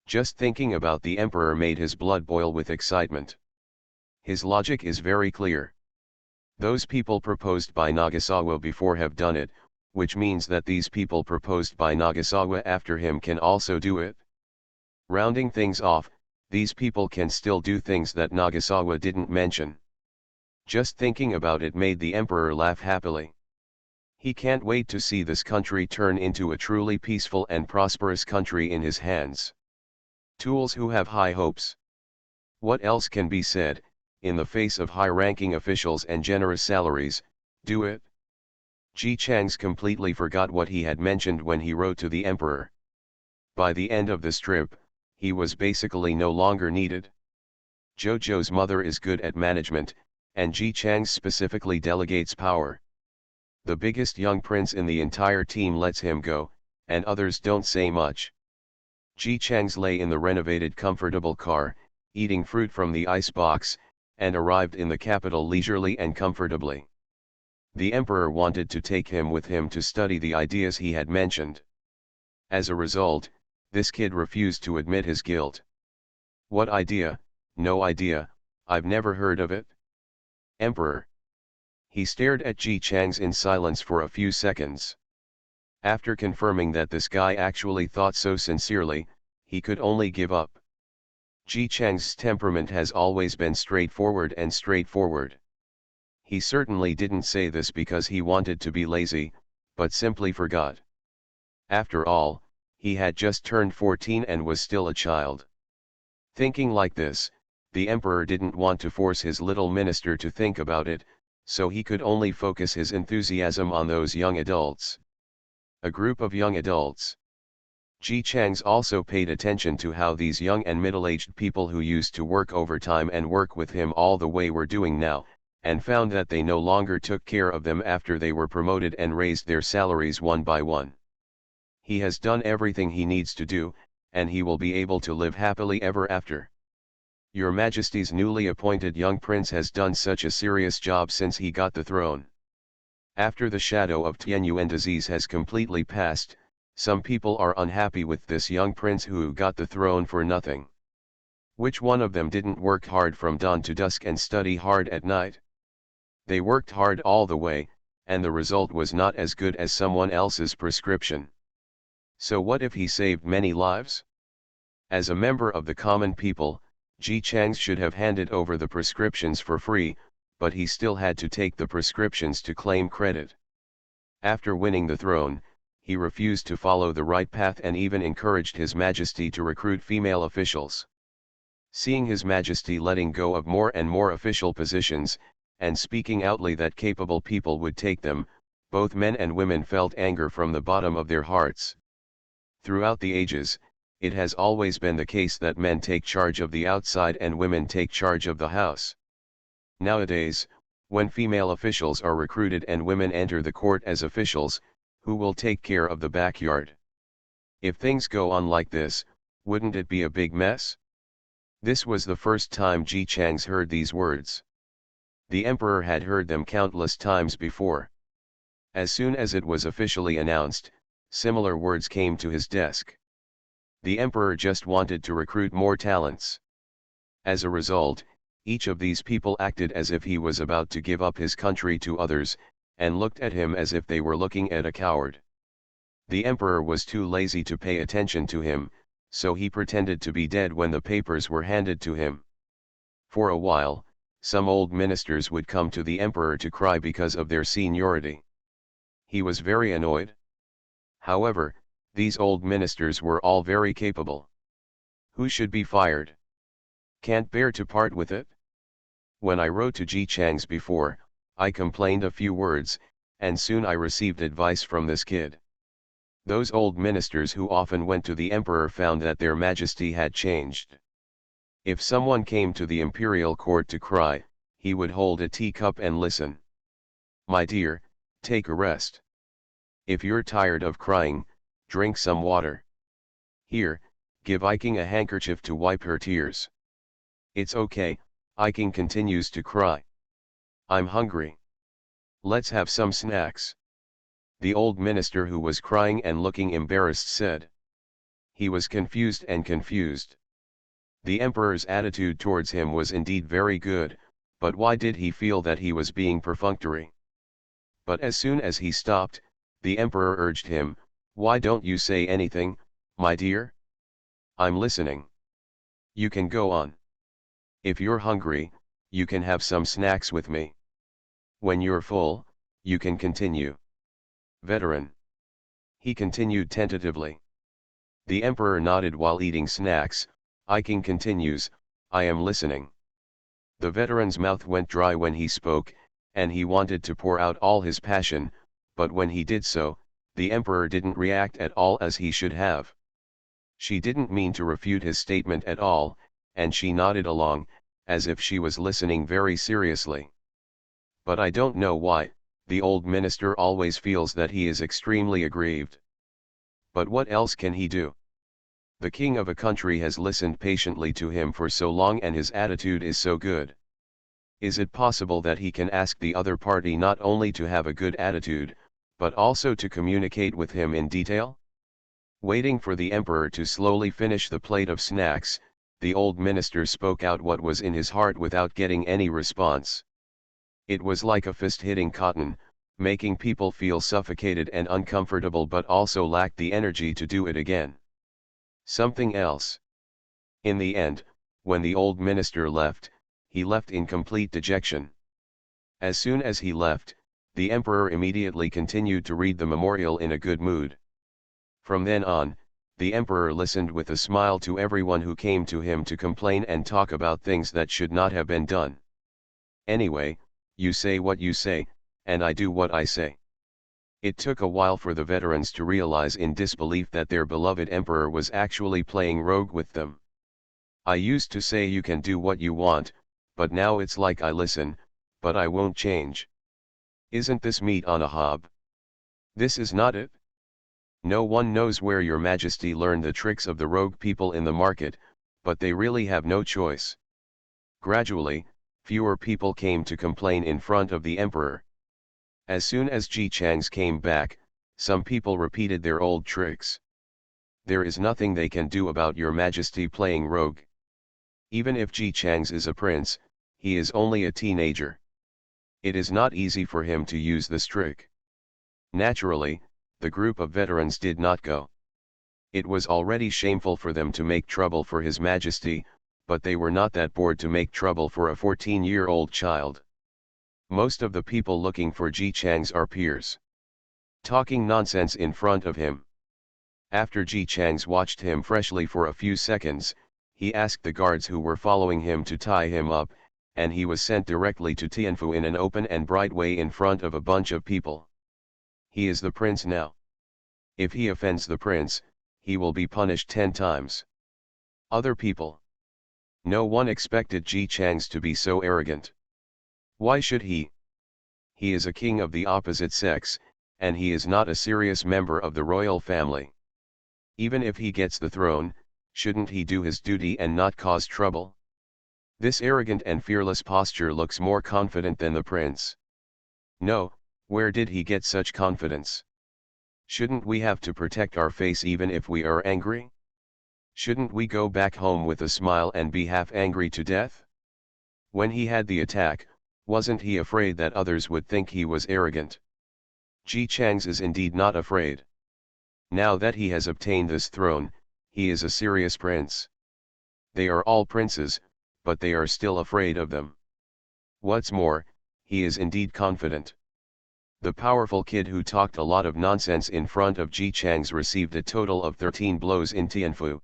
Just thinking about the emperor made his blood boil with excitement. His logic is very clear. Those people proposed by Nagasawa before have done it, which means that these people proposed by Nagasawa after him can also do it. Rounding things off, these people can still do things that Nagasawa didn't mention. Just thinking about it made the emperor laugh happily. He can't wait to see this country turn into a truly peaceful and prosperous country in his hands. Tools who have high hopes. What else can be said, in the face of high-ranking officials and generous salaries, do it? Ji Chang's completely forgot what he had mentioned when he wrote to the emperor. By the end of the strip, he was basically no longer needed. Jojo's mother is good at management, and Ji Chang's specifically delegates power. The biggest young prince in the entire team lets him go, and others don't say much. Ji Chang's lay in the renovated comfortable car, eating fruit from the icebox, and arrived in the capital leisurely and comfortably. The emperor wanted to take him with him to study the ideas he had mentioned. As a result, this kid refused to admit his guilt. What idea? No idea, I've never heard of it. Emperor. He stared at Ji Chang's in silence for a few seconds. After confirming that this guy actually thought so sincerely, he could only give up. Ji Chang's temperament has always been straightforward and straightforward. He certainly didn't say this because he wanted to be lazy, but simply forgot. After all, he had just turned 14 and was still a child. Thinking like this, the emperor didn't want to force his little minister to think about it, so he could only focus his enthusiasm on those young adults. A group of young adults. Ji Chang's also paid attention to how these young and middle-aged people who used to work overtime and work with him all the way were doing now, and found that they no longer took care of them after they were promoted and raised their salaries one by one. He has done everything he needs to do, and he will be able to live happily ever after. Your Majesty's newly appointed young prince has done such a serious job since he got the throne. After the shadow of Tianyuan disease has completely passed, some people are unhappy with this young prince who got the throne for nothing. Which one of them didn't work hard from dawn to dusk and study hard at night? They worked hard all the way, and the result was not as good as someone else's prescription. So what if he saved many lives? As a member of the common people, Ji Chang's should have handed over the prescriptions for free, but he still had to take the prescriptions to claim credit. After winning the throne, he refused to follow the right path and even encouraged His Majesty to recruit female officials. Seeing His Majesty letting go of more and more official positions, and speaking outly that capable people would take them, both men and women felt anger from the bottom of their hearts. Throughout the ages, it has always been the case that men take charge of the outside and women take charge of the house. Nowadays, when female officials are recruited and women enter the court as officials, who will take care of the backyard? If things go on like this, wouldn't it be a big mess? This was the first time Ji Chang's heard these words. The emperor had heard them countless times before. As soon as it was officially announced, similar words came to his desk. The emperor just wanted to recruit more talents. As a result, each of these people acted as if he was about to give up his country to others, and looked at him as if they were looking at a coward. The emperor was too lazy to pay attention to him, so he pretended to be dead when the papers were handed to him. For a while, some old ministers would come to the emperor to cry because of their seniority. He was very annoyed. However, these old ministers were all very capable. Who should be fired? Can't bear to part with it? When I wrote to Ji Chang's before, I complained a few words, and soon I received advice from this kid. Those old ministers who often went to the emperor found that their majesty had changed. If someone came to the imperial court to cry, he would hold a teacup and listen. My dear, take a rest. If you're tired of crying, drink some water. Here, give Iking a handkerchief to wipe her tears. It's okay, Iking continues to cry. I'm hungry. Let's have some snacks. The old minister who was crying and looking embarrassed said. He was confused and confused. The emperor's attitude towards him was indeed very good, but why did he feel that he was being perfunctory? But as soon as he stopped, the emperor urged him, why don't you say anything, my dear? I'm listening. You can go on. If you're hungry, you can have some snacks with me. When you're full, you can continue. Veteran. He continued tentatively. The emperor nodded while eating snacks. Iking continues, I am listening. The veteran's mouth went dry when he spoke, and he wanted to pour out all his passion, but when he did so, the emperor didn't react at all as he should have. She didn't mean to refute his statement at all, and she nodded along, as if she was listening very seriously. But I don't know why, the old minister always feels that he is extremely aggrieved. But what else can he do? The king of a country has listened patiently to him for so long and his attitude is so good. Is it possible that he can ask the other party not only to have a good attitude, but also to communicate with him in detail? Waiting for the emperor to slowly finish the plate of snacks, the old minister spoke out what was in his heart without getting any response. It was like a fist hitting cotton, making people feel suffocated and uncomfortable but also lacked the energy to do it again. Something else. In the end, when the old minister left, he left in complete dejection. As soon as he left, the emperor immediately continued to read the memorial in a good mood. From then on, the emperor listened with a smile to everyone who came to him to complain and talk about things that should not have been done. Anyway, you say what you say, and I do what I say. It took a while for the veterans to realize in disbelief that their beloved emperor was actually playing rogue with them. I used to say you can do what you want, but now it's like I listen, but I won't change. Isn't this meat on a hob? This is not it. No one knows where your majesty learned the tricks of the rogue people in the market, but they really have no choice. Gradually, fewer people came to complain in front of the emperor. As soon as Ji Chang's came back, some people repeated their old tricks. There is nothing they can do about your majesty playing rogue. Even if Ji Chang's is a prince, he is only a teenager. It is not easy for him to use this trick. Naturally, the group of veterans did not go. It was already shameful for them to make trouble for His Majesty, but they were not that bored to make trouble for a 14-year-old child. Most of the people looking for Ji Chang's are peers. Talking nonsense in front of him. After Ji Chang's watched him freshly for a few seconds, he asked the guards who were following him to tie him up, and he was sent directly to Tianfu in an open and bright way in front of a bunch of people. He is the prince now. If he offends the prince, he will be punished 10 times. Other people. No one expected Ji Chang's to be so arrogant. Why should he? He is a king of the opposite sex, and he is not a serious member of the royal family. Even if he gets the throne, shouldn't he do his duty and not cause trouble? This arrogant and fearless posture looks more confident than the prince. No, where did he get such confidence? Shouldn't we have to protect our face even if we are angry? Shouldn't we go back home with a smile and be half angry to death? When he had the attack, wasn't he afraid that others would think he was arrogant? Ji Chang's is indeed not afraid. Now that he has obtained this throne, he is a serious prince. They are all princes, but they are still afraid of them. What's more, he is indeed confident. The powerful kid who talked a lot of nonsense in front of Ji Chang's received a total of 13 blows in Tianfu.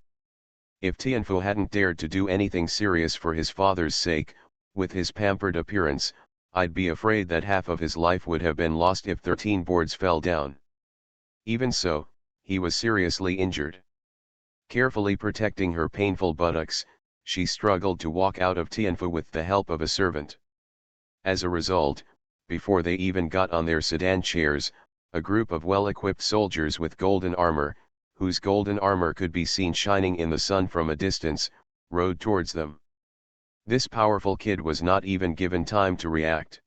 If Tianfu hadn't dared to do anything serious for his father's sake, with his pampered appearance, I'd be afraid that half of his life would have been lost if 13 boards fell down. Even so, he was seriously injured. Carefully protecting her painful buttocks, she struggled to walk out of Tianfu with the help of a servant. As a result, before they even got on their sedan chairs, a group of well-equipped soldiers with golden armor, whose golden armor could be seen shining in the sun from a distance, rode towards them. This powerful kid was not even given time to react.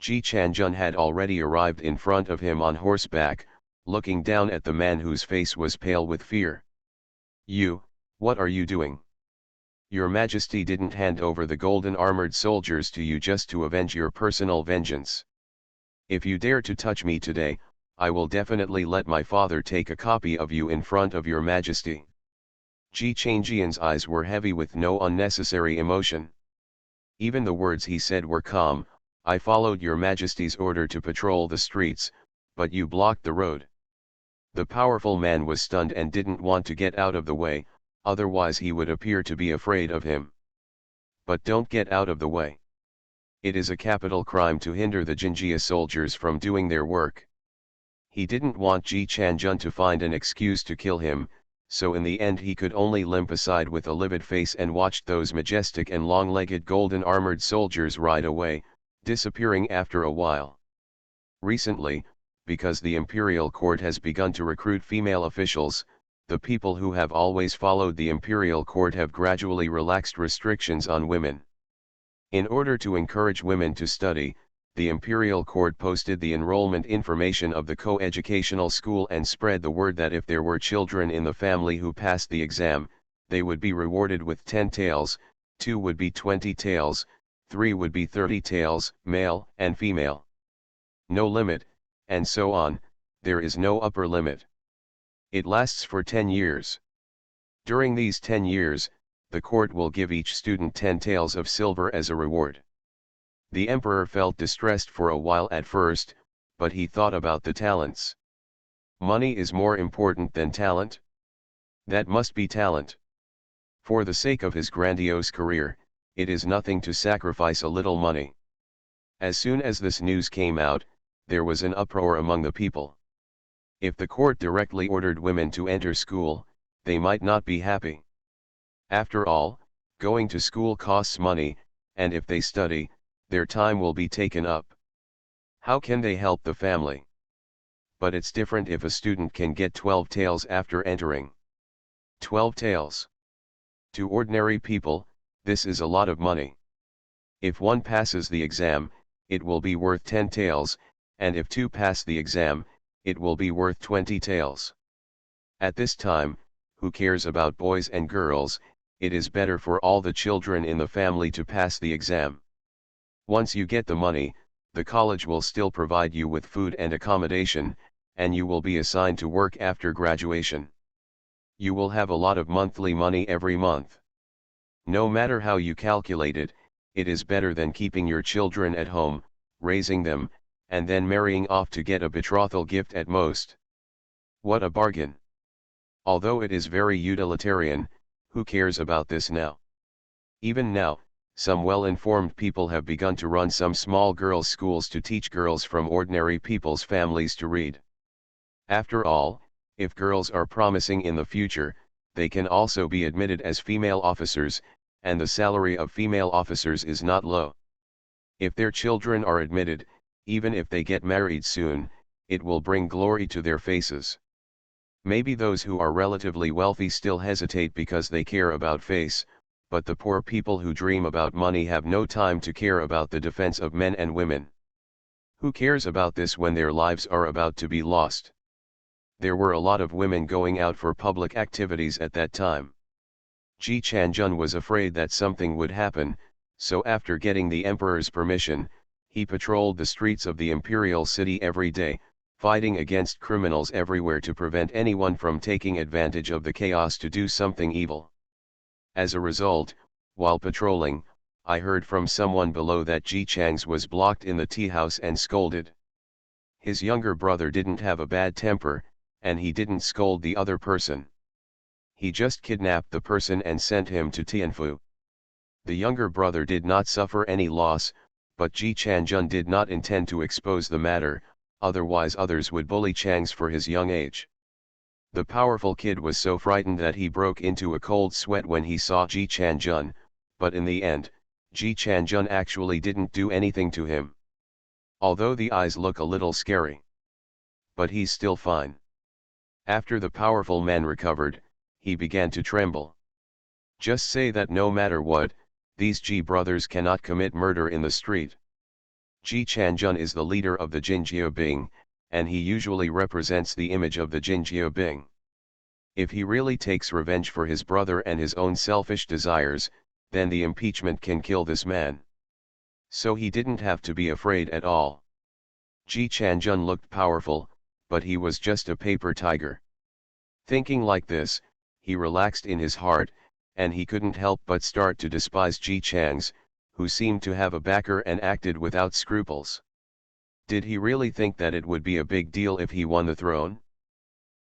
Ji Changjun had already arrived in front of him on horseback, looking down at the man whose face was pale with fear. "You, what are you doing? Your Majesty didn't hand over the golden armored soldiers to you just to avenge your personal vengeance. If you dare to touch me today, I will definitely let my father take a copy of you in front of your Majesty." Ji Changjian's eyes were heavy with no unnecessary emotion. Even the words he said were calm. "I followed your Majesty's order to patrol the streets, but you blocked the road." The powerful man was stunned and didn't want to get out of the way, otherwise he would appear to be afraid of him. But don't get out of the way. It is a capital crime to hinder the Jinjia soldiers from doing their work. He didn't want Ji Changjun to find an excuse to kill him, so in the end he could only limp aside with a livid face and watched those majestic and long-legged golden armored soldiers ride away, disappearing after a while. Recently, because the imperial court has begun to recruit female officials, the people who have always followed the imperial court have gradually relaxed restrictions on women. In order to encourage women to study, the imperial court posted the enrollment information of the co-educational school and spread the word that if there were children in the family who passed the exam, they would be rewarded with 10 taels, 2 would be 20 taels, 3 would be 30 taels, male and female. No limit, and so on, there is no upper limit. It lasts for 10 years. During these 10 years, the court will give each student 10 taels of silver as a reward. The emperor felt distressed for a while at first, but he thought about the talents. Money is more important than talent? That must be talent. For the sake of his grandiose career, it is nothing to sacrifice a little money. As soon as this news came out, there was an uproar among the people. If the court directly ordered women to enter school, they might not be happy. After all, going to school costs money, and if they study, their time will be taken up. How can they help the family? But it's different if a student can get 12 taels after entering. 12 taels. To ordinary people, this is a lot of money. If one passes the exam, it will be worth 10 taels, and if two pass the exam, it will be worth 20 taels. At this time, who cares about boys and girls? It is better for all the children in the family to pass the exam. Once you get the money, the college will still provide you with food and accommodation, and you will be assigned to work after graduation. You will have a lot of monthly money every month. No matter how you calculate it, it is better than keeping your children at home, raising them, and then marrying off to get a betrothal gift at most. What a bargain! Although it is very utilitarian, who cares about this now? Even now, some well-informed people have begun to run some small girls' schools to teach girls from ordinary people's families to read. After all, if girls are promising in the future, they can also be admitted as female officers, and the salary of female officers is not low. If their children are admitted, even if they get married soon, it will bring glory to their faces. Maybe those who are relatively wealthy still hesitate because they care about face, but the poor people who dream about money have no time to care about the defense of men and women. Who cares about this when their lives are about to be lost? There were a lot of women going out for public activities at that time. Ji Chanjun was afraid that something would happen, so after getting the emperor's permission, he patrolled the streets of the imperial city every day, fighting against criminals everywhere to prevent anyone from taking advantage of the chaos to do something evil. As a result, while patrolling, I heard from someone below that Ji Chang's was blocked in the tea house and scolded. His younger brother didn't have a bad temper, and he didn't scold the other person. He just kidnapped the person and sent him to Tianfu. The younger brother did not suffer any loss, but Ji Chanjun did not intend to expose the matter, otherwise others would bully Chang's for his young age. The powerful kid was so frightened that he broke into a cold sweat when he saw Ji Chanjun, but in the end, Ji Chanjun actually didn't do anything to him. Although the eyes look a little scary. But he's still fine. After the powerful man recovered, he began to tremble. Just say that no matter what, these Ji brothers cannot commit murder in the street. Ji Chanjun is the leader of the Jinjiabing, and he usually represents the image of the Jinjiabing. If he really takes revenge for his brother and his own selfish desires, then the impeachment can kill this man. So he didn't have to be afraid at all. Ji Chanjun looked powerful, but he was just a paper tiger. Thinking like this, he relaxed in his heart, and he couldn't help but start to despise Ji Chang's, who seemed to have a backer and acted without scruples. Did he really think that it would be a big deal if he won the throne?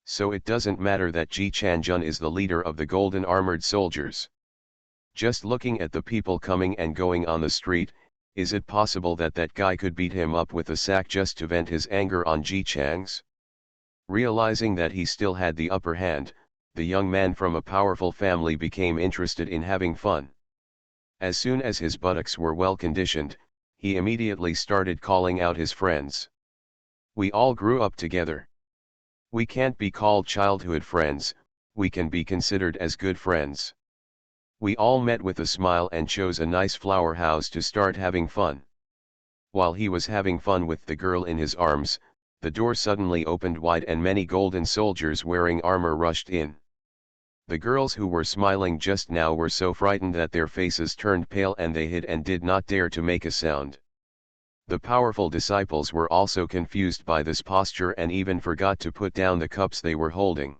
So it doesn't matter that Ji Chanjun is the leader of the golden armored soldiers. Just looking at the people coming and going on the street, is it possible that that guy could beat him up with a sack just to vent his anger on Ji Chang's? Realizing that he still had the upper hand, the young man from a powerful family became interested in having fun. As soon as his buttocks were well conditioned, he immediately started calling out his friends. We all grew up together. We can't be called childhood friends, we can be considered as good friends. We all met with a smile and chose a nice flower house to start having fun. While he was having fun with the girl in his arms, the door suddenly opened wide and many golden soldiers wearing armor rushed in. The girls who were smiling just now were so frightened that their faces turned pale and they hid and did not dare to make a sound. The powerful disciples were also confused by this posture and even forgot to put down the cups they were holding.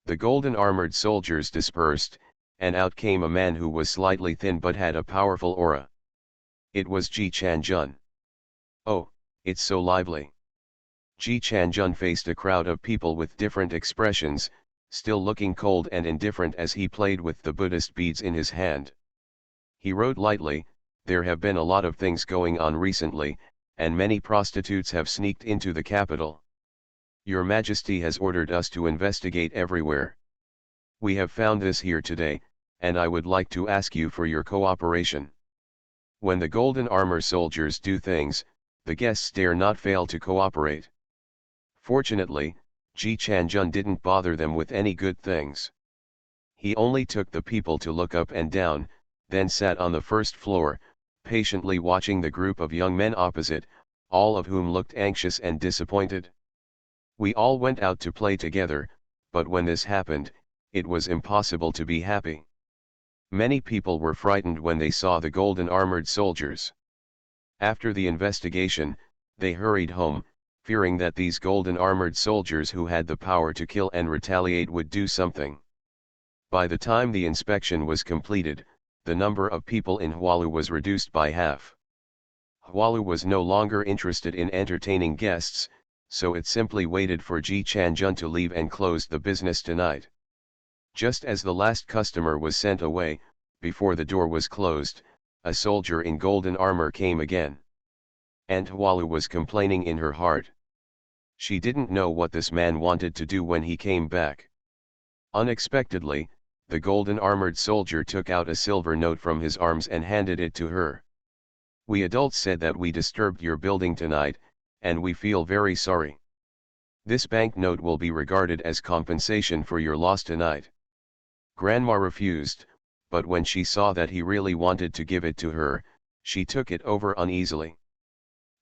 The golden armored soldiers dispersed, and out came a man who was slightly thin but had a powerful aura. It was Ji Chanjun. Oh, it's so lively. Ji Chanjun faced a crowd of people with different expressions, still looking cold and indifferent as he played with the Buddhist beads in his hand. He wrote lightly, "There have been a lot of things going on recently, and many prostitutes have sneaked into the capital. Your Majesty has ordered us to investigate everywhere. We have found this here today, and I would like to ask you for your cooperation." When the golden armor soldiers do things, the guests dare not fail to cooperate. Fortunately, Ji Chanjun didn't bother them with any good things. He only took the people to look up and down, then sat on the first floor, patiently watching the group of young men opposite, all of whom looked anxious and disappointed. We all went out to play together, but when this happened, it was impossible to be happy. Many people were frightened when they saw the golden armored soldiers. After the investigation, they hurried home, fearing that these golden armored soldiers who had the power to kill and retaliate would do something. By the time the inspection was completed, the number of people in Hualu was reduced by half. Hualu was no longer interested in entertaining guests, so it simply waited for Ji Chanjun to leave and closed the business tonight. Just as the last customer was sent away, before the door was closed, a soldier in golden armor came again. Aunt Hualu was complaining in her heart. She didn't know what this man wanted to do when he came back. Unexpectedly, the golden armored soldier took out a silver note from his arms and handed it to her. "We adults said that we disturbed your building tonight, and we feel very sorry. This banknote will be regarded as compensation for your loss tonight." Grandma refused, but when she saw that he really wanted to give it to her, she took it over uneasily.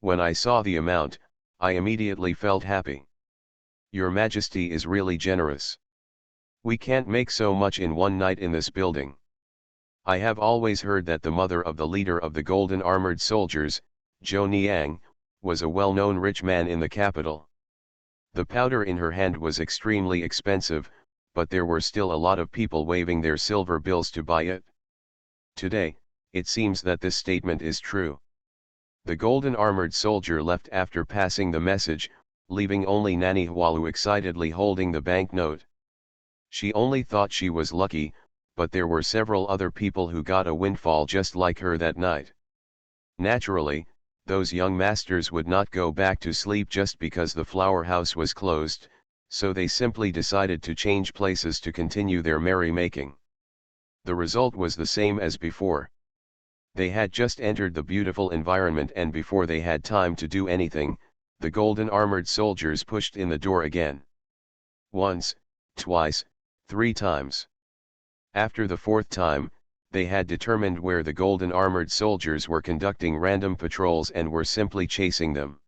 "When I saw the amount, I immediately felt happy. Your Majesty is really generous. We can't make so much in one night in this building. I have always heard that the mother of the leader of the golden armored soldiers, Zhou Niang, was a well-known rich man in the capital. The powder in her hand was extremely expensive, but there were still a lot of people waving their silver bills to buy it. Today, it seems that this statement is true." The golden armored soldier left after passing the message, leaving only Nanny Hualu excitedly holding the banknote. She only thought she was lucky, but there were several other people who got a windfall just like her that night. Naturally, those young masters would not go back to sleep just because the flower house was closed, so they simply decided to change places to continue their merrymaking. The result was the same as before. They had just entered the beautiful environment, and before they had time to do anything, the golden armored soldiers pushed in the door again. Once, twice, 3 times. After the 4th time, they had determined where the golden armored soldiers were conducting random patrols and were simply chasing them.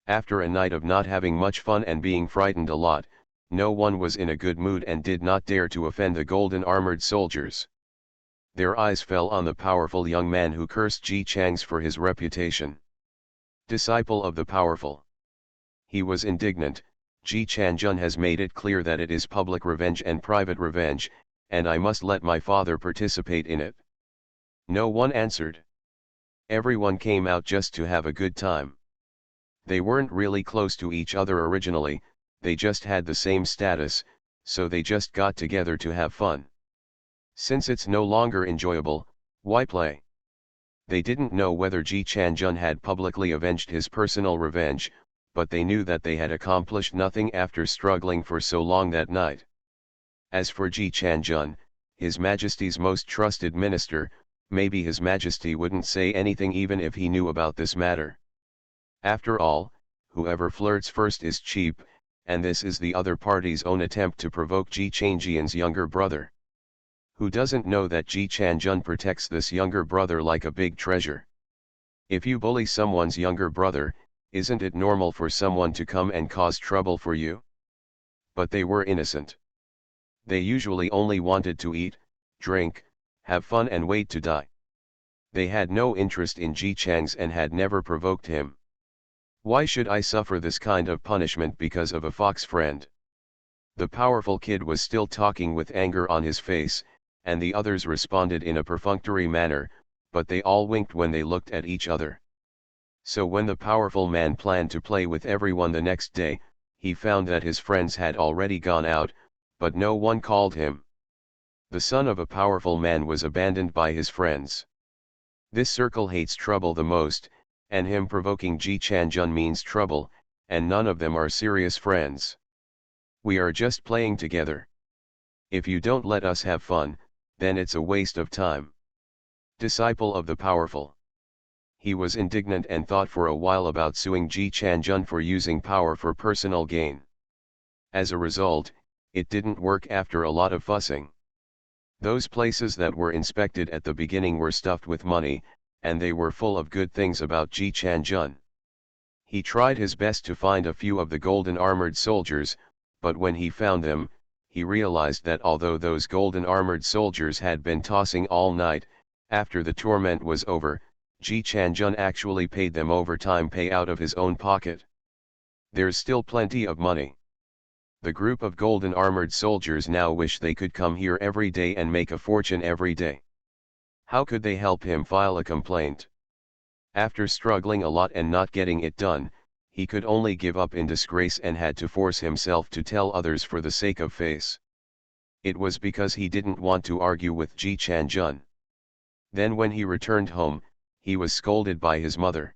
After a night of not having much fun and being frightened a lot, no one was in a good mood and did not dare to offend the golden armored soldiers. Their eyes fell on the powerful young man who cursed Ji Chang's for his reputation. Disciple of the powerful. He was indignant. Ji Chanjun has made it clear that it is public revenge and private revenge, and I must let my father participate in it. No one answered. Everyone came out just to have a good time. They weren't really close to each other originally, they just had the same status, so they just got together to have fun. Since it's no longer enjoyable, why play? They didn't know whether Ji Chanjun had publicly avenged his personal revenge, but they knew that they had accomplished nothing after struggling for so long that night. As for Ji Chanjun, His Majesty's most trusted minister, maybe His Majesty wouldn't say anything even if he knew about this matter. After all, whoever flirts first is cheap, and this is the other party's own attempt to provoke Ji Changjian's younger brother. Who doesn't know that Ji Chanjun protects this younger brother like a big treasure? If you bully someone's younger brother, isn't it normal for someone to come and cause trouble for you? But they were innocent. They usually only wanted to eat, drink, have fun and wait to die. They had no interest in Ji Chang's and had never provoked him. Why should I suffer this kind of punishment because of a fox friend? The powerful kid was still talking with anger on his face, and the others responded in a perfunctory manner, but they all winked when they looked at each other. So when the powerful man planned to play with everyone the next day, he found that his friends had already gone out, but no one called him. The son of a powerful man was abandoned by his friends. This circle hates trouble the most, and him provoking Ji Chanjun means trouble, and none of them are serious friends. We are just playing together. If you don't let us have fun, then it's a waste of time. Disciple of the powerful. He was indignant and thought for a while about suing Ji Chanjun for using power for personal gain. As a result, it didn't work after a lot of fussing. Those places that were inspected at the beginning were stuffed with money, and they were full of good things about Ji Chanjun. He tried his best to find a few of the golden armored soldiers, but when he found them, he realized that although those golden armored soldiers had been tossing all night, after the torment was over, Ji Chanjun actually paid them overtime pay out of his own pocket. There's still plenty of money. The group of golden armored soldiers now wish they could come here every day and make a fortune every day. How could they help him file a complaint? After struggling a lot and not getting it done, he could only give up in disgrace and had to force himself to tell others for the sake of face. It was because he didn't want to argue with Ji Chanjun. Then when he returned home, he was scolded by his mother.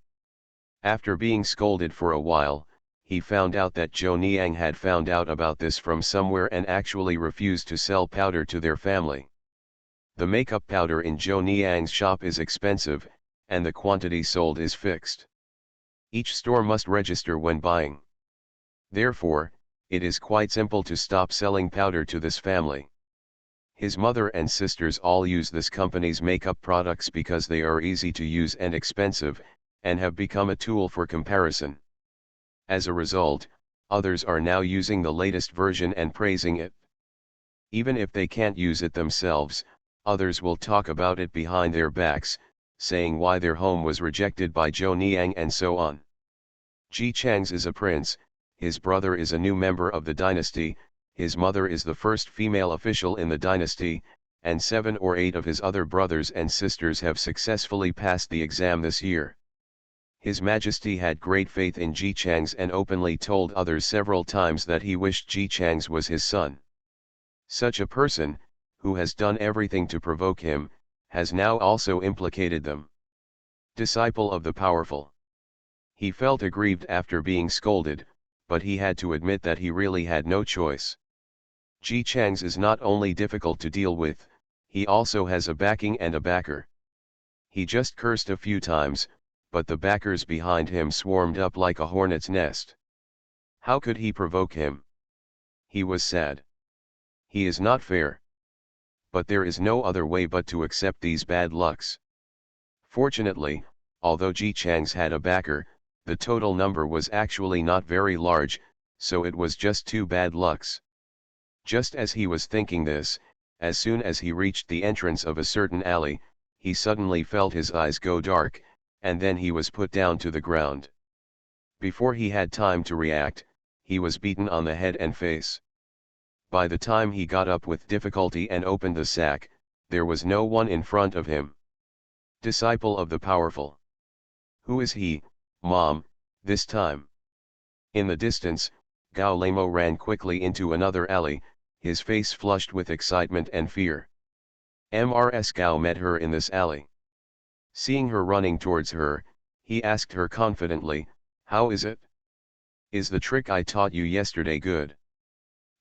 After being scolded for a while, he found out that Zhou Niang had found out about this from somewhere and actually refused to sell powder to their family. The makeup powder in Zhou Niang's shop is expensive, and the quantity sold is fixed. Each store must register when buying. Therefore, it is quite simple to stop selling powder to this family. His mother and sisters all use this company's makeup products because they are easy to use and expensive, and have become a tool for comparison. As a result, others are now using the latest version and praising it. Even if they can't use it themselves, others will talk about it behind their backs, saying why their home was rejected by Zhou Niang and so on. Ji Chang's is a prince, his brother is a new member of the dynasty, his mother is the first female official in the dynasty, and 7 or 8 of his other brothers and sisters have successfully passed the exam this year. His Majesty had great faith in Ji Chang's and openly told others several times that he wished Ji Chang's was his son. Such a person, who has done everything to provoke him, has now also implicated them. Disciple of the powerful. He felt aggrieved after being scolded, but he had to admit that he really had no choice. Ji Chang's is not only difficult to deal with, he also has a backing and a backer. He just cursed a few times, but the backers behind him swarmed up like a hornet's nest. How could he provoke him? He was sad. He is not fair. But there is no other way but to accept these bad lucks. Fortunately, although Ji Chang's had a backer, the total number was actually not very large, so it was just 2 bad lucks. Just as he was thinking this, as soon as he reached the entrance of a certain alley, he suddenly felt his eyes go dark, and then he was put down to the ground. Before he had time to react, he was beaten on the head and face. By the time he got up with difficulty and opened the sack, there was no one in front of him. Disciple of the powerful. Who is he, Mom, this time? In the distance, Gao Lamo ran quickly into another alley, his face flushed with excitement and fear. Mrs. Gao met her in this alley. Seeing her running towards her, he asked her confidently, "How is it? Is the trick I taught you yesterday good?"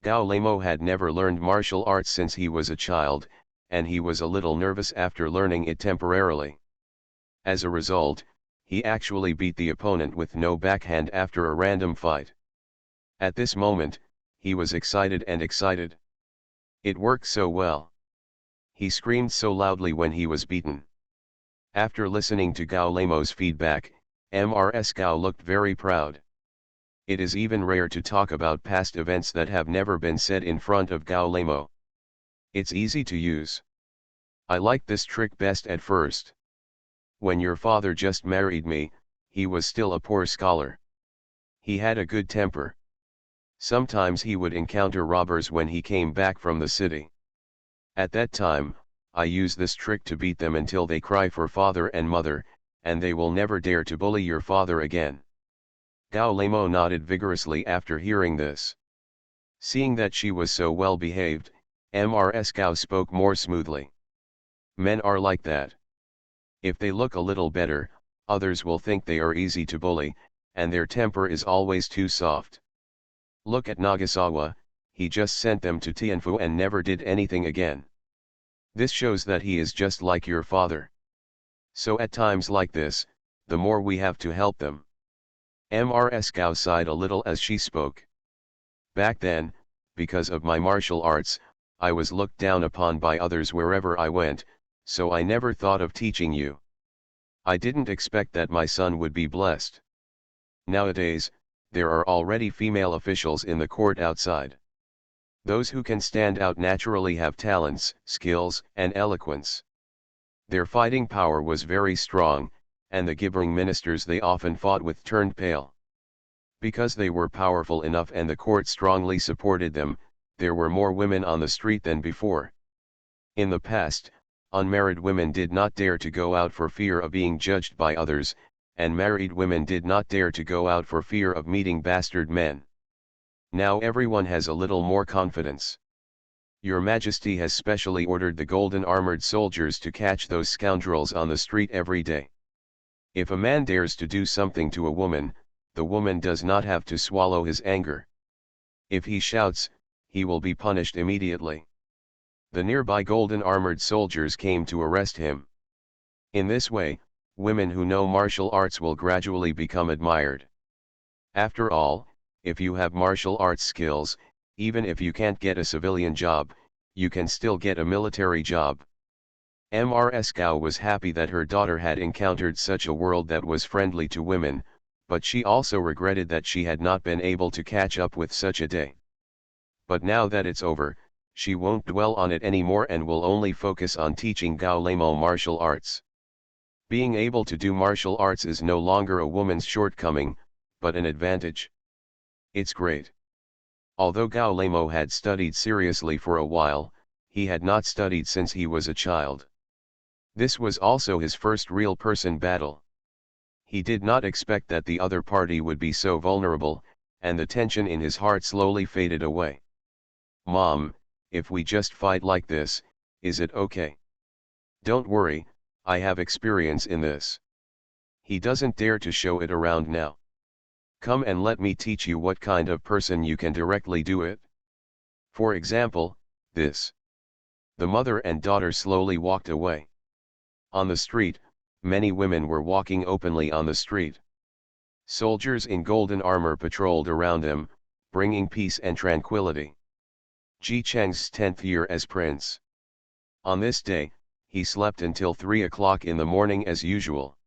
Gao Lamo had never learned martial arts since he was a child, and he was a little nervous after learning it temporarily. As a result, he actually beat the opponent with no backhand after a random fight. At this moment, he was excited and excited. It worked so well. He screamed so loudly when he was beaten. After listening to Gao Lemo's feedback, Mrs. Gao looked very proud. It is even rare to talk about past events that have never been said in front of Gao Lemo. It's easy to use. I liked this trick best at first. When your father just married me, he was still a poor scholar. He had a good temper. Sometimes he would encounter robbers when he came back from the city. At that time, I use this trick to beat them until they cry for father and mother, and they will never dare to bully your father again. Gao Lemo nodded vigorously after hearing this. Seeing that she was so well behaved, Mrs. Gao spoke more smoothly. Men are like that. If they look a little better, others will think they are easy to bully, and their temper is always too soft. Look at Nagasawa, he just sent them to Tianfu and never did anything again. This shows that he is just like your father. So at times like this, the more we have to help them. Mrs. Gao sighed a little as she spoke. Back then, because of my martial arts, I was looked down upon by others wherever I went, so I never thought of teaching you. I didn't expect that my son would be blessed. Nowadays, there are already female officials in the court outside. Those who can stand out naturally have talents, skills, and eloquence. Their fighting power was very strong, and the gibbering ministers they often fought with turned pale. Because they were powerful enough and the court strongly supported them, there were more women on the street than before. In the past, unmarried women did not dare to go out for fear of being judged by others, and married women did not dare to go out for fear of meeting bastard men. Now everyone has a little more confidence. Your Majesty has specially ordered the golden armored soldiers to catch those scoundrels on the street every day. If a man dares to do something to a woman, the woman does not have to swallow his anger. If he shouts, he will be punished immediately. The nearby golden armored soldiers came to arrest him. In this way, women who know martial arts will gradually become admired. After all, if you have martial arts skills, even if you can't get a civilian job, you can still get a military job. Mrs. Gao was happy that her daughter had encountered such a world that was friendly to women, but she also regretted that she had not been able to catch up with such a day. But now that it's over, she won't dwell on it anymore and will only focus on teaching Gao Lemo martial arts. Being able to do martial arts is no longer a woman's shortcoming, but an advantage. It's great. Although Gao Lemo had studied seriously for a while, he had not studied since he was a child. This was also his first real person battle. He did not expect that the other party would be so vulnerable, and the tension in his heart slowly faded away. Mom, if we just fight like this, is it okay? Don't worry, I have experience in this. He doesn't dare to show it around now. Come and let me teach you what kind of person you can directly do it. For example, this. The mother and daughter slowly walked away. On the street, many women were walking openly on the street. Soldiers in golden armor patrolled around them, bringing peace and tranquility. Ji Cheng's 10th year as prince. On this day, he slept until 3 o'clock in the morning as usual.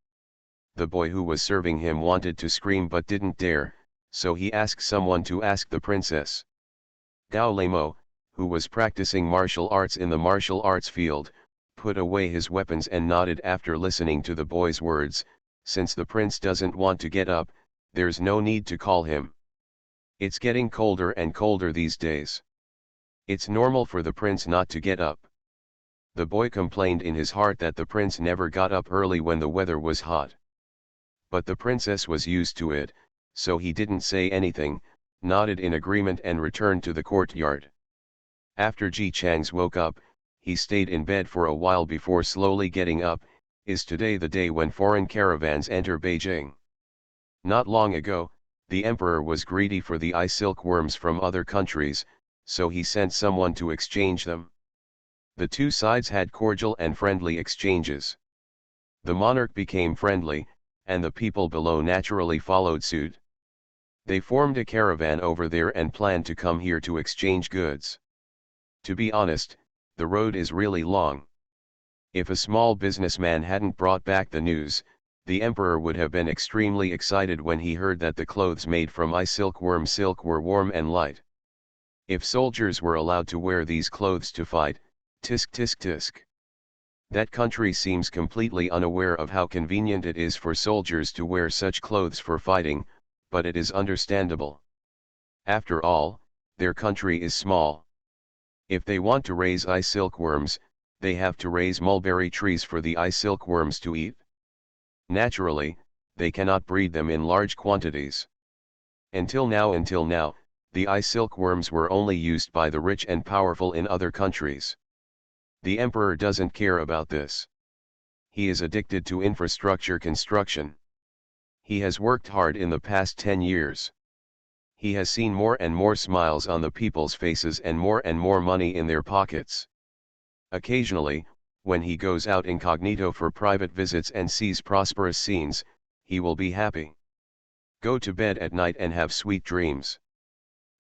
The boy who was serving him wanted to scream but didn't dare, so he asked someone to ask the princess. Gao Lemo, who was practicing martial arts in the martial arts field, put away his weapons and nodded after listening to the boy's words. Since the prince doesn't want to get up, there's no need to call him. It's getting colder and colder these days. It's normal for the prince not to get up. The boy complained in his heart that the prince never got up early when the weather was hot. But the princess was used to it, so he didn't say anything, nodded in agreement and returned to the courtyard. After Ji Chang's woke up, he stayed in bed for a while before slowly getting up. Is today the day when foreign caravans enter Beijing? Not long ago, the emperor was greedy for the eye silkworms from other countries, so he sent someone to exchange them. The two sides had cordial and friendly exchanges. The monarch became friendly, and the people below naturally followed suit. They formed a caravan over there and planned to come here to exchange goods. To be honest, The road is really long. If a small businessman hadn't brought back the news, the emperor would have been extremely excited when he heard that the clothes made from silkworm silk were warm and light. If soldiers were allowed to wear these clothes to fight, tisk tisk tisk. That country seems completely unaware of how convenient it is for soldiers to wear such clothes for fighting, but it is understandable. After all, their country is small. If they want to raise silkworms, they have to raise mulberry trees for the silkworms to eat. Naturally, they cannot breed them in large quantities. Until now, the silkworms were only used by the rich and powerful in other countries. The emperor doesn't care about this. He is addicted to infrastructure construction. He has worked hard in the past 10 years. He has seen more and more smiles on the people's faces and more money in their pockets. Occasionally, when he goes out incognito for private visits and sees prosperous scenes, he will be happy. Go to bed at night and have sweet dreams.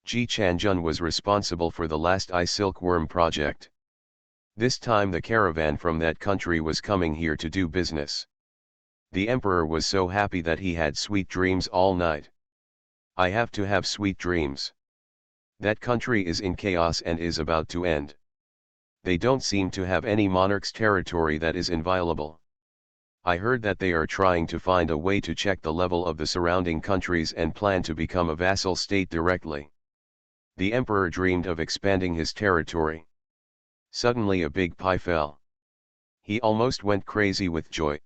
Ji Changjun was responsible for the last silkworm project. This time the caravan from that country was coming here to do business. The emperor was so happy that he had sweet dreams all night. I have to have sweet dreams. That country is in chaos and is about to end. They don't seem to have any monarch's territory that is inviolable. I heard that they are trying to find a way to check the level of the surrounding countries and plan to become a vassal state directly. The emperor dreamed of expanding his territory. Suddenly a big pie fell. He almost went crazy with joy.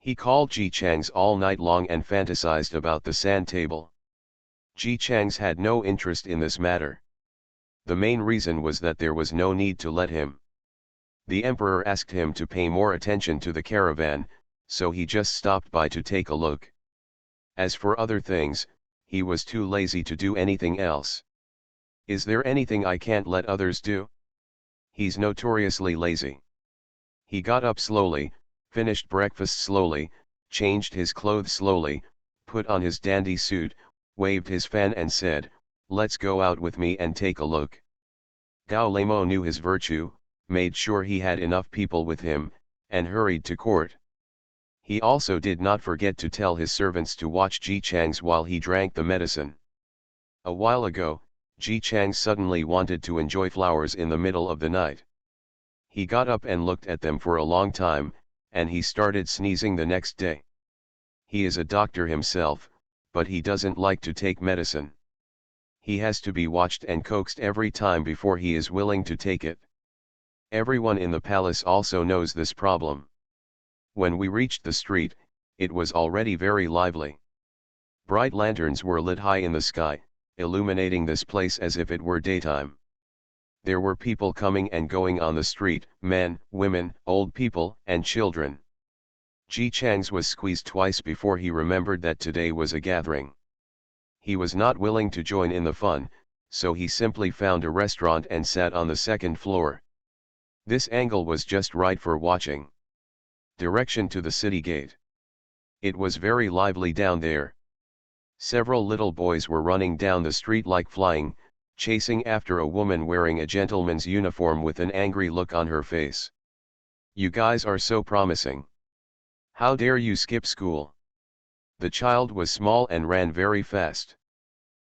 He called Ji Changs all night long and fantasized about the sand table. Ji Changs had no interest in this matter. The main reason was that there was no need to let him. The emperor asked him to pay more attention to the caravan, so he just stopped by to take a look. As for other things, he was too lazy to do anything else. Is there anything I can't let others do? He's notoriously lazy. He got up slowly, finished breakfast slowly, changed his clothes slowly, put on his dandy suit, waved his fan and said, "Let's go out with me and take a look." Gao Leimo knew his virtue, made sure he had enough people with him, and hurried to court. He also did not forget to tell his servants to watch Ji Changs while he drank the medicine. A while ago, Ji Changs suddenly wanted to enjoy flowers in the middle of the night. He got up and looked at them for a long time, and he started sneezing the next day. He is a doctor himself, but he doesn't like to take medicine. He has to be watched and coaxed every time before he is willing to take it. Everyone in the palace also knows this problem. When we reached the street, it was already very lively. Bright lanterns were lit high in the sky, illuminating this place as if it were daytime. There were people coming and going on the street, men, women, old people, and children. Ji Changs was squeezed twice before he remembered that today was a gathering. He was not willing to join in the fun, so he simply found a restaurant and sat on the second floor. This angle was just right for watching. Direction to the city gate. It was very lively down there. Several little boys were running down the street like flying, chasing after a woman wearing a gentleman's uniform with an angry look on her face. "You guys are so promising. How dare you skip school?" The child was small and ran very fast.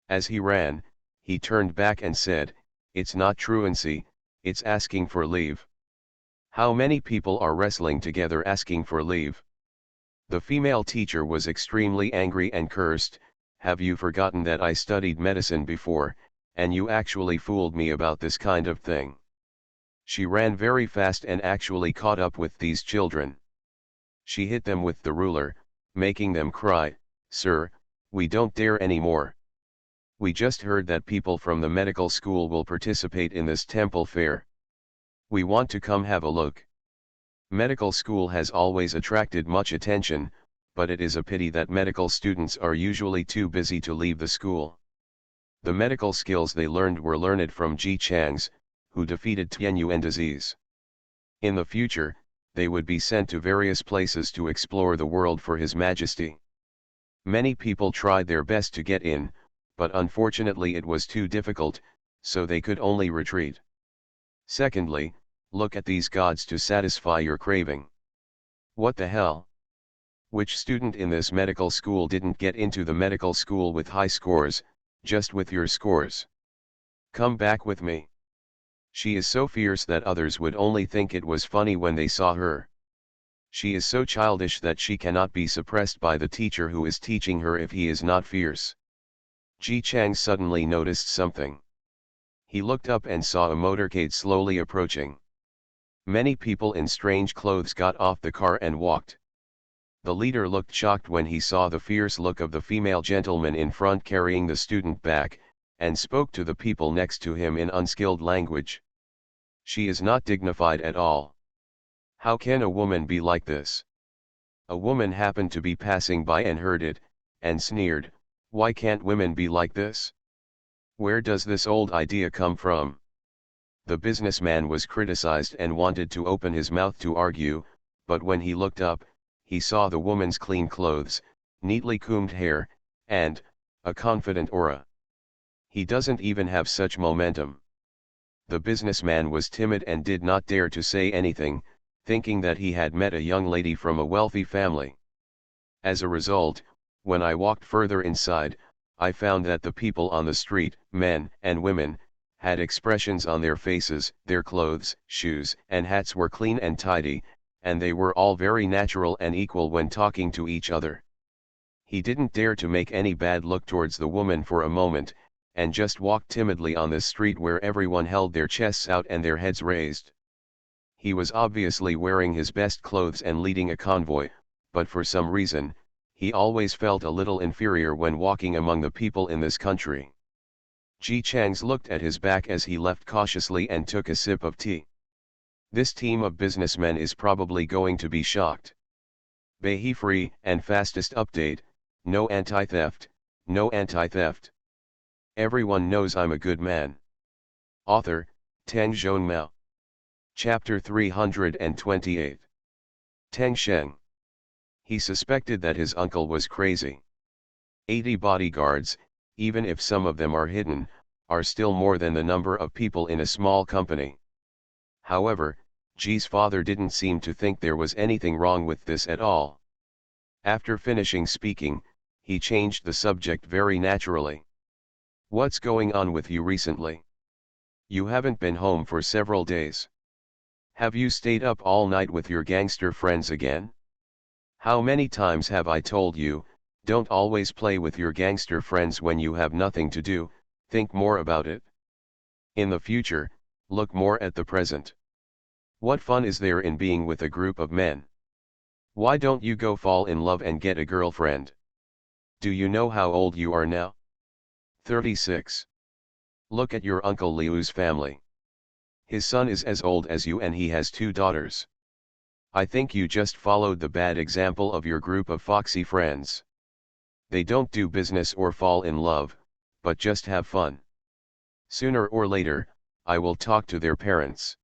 As he ran, he turned back and said, "It's not truancy, it's asking for leave. How many people are wrestling together asking for leave?" The female teacher was extremely angry and cursed, "Have you forgotten that I studied medicine before, and you actually fooled me about this kind of thing?" She ran very fast and actually caught up with these children. She hit them with the ruler, making them cry, "Sir, we don't dare anymore. We just heard that people from the medical school will participate in this temple fair. We want to come have a look." Medical school has always attracted much attention, but it is a pity that medical students are usually too busy to leave the school. The medical skills they learned were learned from Ji Changs, who defeated Tianyuan disease. In the future, they would be sent to various places to explore the world for His Majesty. Many people tried their best to get in, but unfortunately it was too difficult, so they could only retreat. Secondly, Look at these gods to satisfy your craving. What the hell? Which student in this medical school didn't get into the medical school with high scores, just with your scores? Come back with me. She is so fierce that others would only think it was funny when they saw her. She is so childish that she cannot be suppressed by the teacher who is teaching her if he is not fierce. Ji Chang suddenly noticed something. He looked up and saw a motorcade slowly approaching. Many people in strange clothes got off the car and walked. The leader looked shocked when he saw the fierce look of the female gentleman in front carrying the student back, and spoke to the people next to him in unskilled language. She is not dignified at all. How can a woman be like this? A woman happened to be passing by and heard it, and sneered, "Why can't women be like this? Where does this old idea come from?" The businessman was criticized and wanted to open his mouth to argue, but when he looked up, he saw the woman's clean clothes, neatly combed hair, and a confident aura. He doesn't even have such momentum. The businessman was timid and did not dare to say anything, thinking that he had met a young lady from a wealthy family. As a result, when I walked further inside, I found that the people on the street, men and women, had expressions on their faces, their clothes, shoes, and hats were clean and tidy, and they were all very natural and equal when talking to each other. He didn't dare to make any bad look towards the woman for a moment, and just walked timidly on the street where everyone held their chests out and their heads raised. He was obviously wearing his best clothes and leading a convoy, but for some reason, he always felt a little inferior when walking among the people in this country. Ji Chang's looked at his back as he left cautiously and took a sip of tea. This team of businessmen is probably going to be shocked. Behe free and fastest update, no anti-theft, no anti-theft. Everyone knows I'm a good man. Author, Teng Zhonmao. Chapter 328. Teng Sheng. He suspected that his uncle was crazy. 80 bodyguards, even if some of them are hidden, are still more than the number of people in a small company. However, Ji's father didn't seem to think there was anything wrong with this at all. After finishing speaking, he changed the subject very naturally. "What's going on with you recently? You haven't been home for several days. Have you stayed up all night with your gangster friends again? How many times have I told you, don't always play with your gangster friends when you have nothing to do, think more about it. In the future, look more at the present. What fun is there in being with a group of men? Why don't you go fall in love and get a girlfriend? Do you know how old you are now? 36. Look at your Uncle Liu's family. His son is as old as you and he has 2 daughters. I think you just followed the bad example of your group of foxy friends. They don't do business or fall in love, but just have fun. Sooner or later, I will talk to their parents."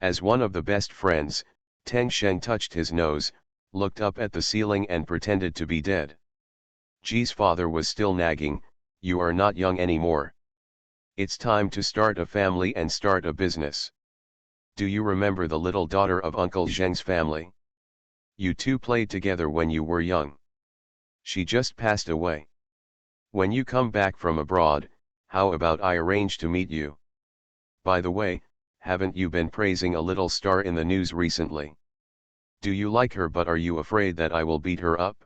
As one of the best friends, Teng Sheng touched his nose, looked up at the ceiling and pretended to be dead. Ji's father was still nagging, "You are not young anymore. It's time to start a family and start a business. Do you remember the little daughter of Uncle Zheng's family? You two played together when you were young. She just passed away. When you come back from abroad, how about I arrange to meet you? By the way, haven't you been praising a little star in the news recently? Do you like her, but are you afraid that I will beat her up?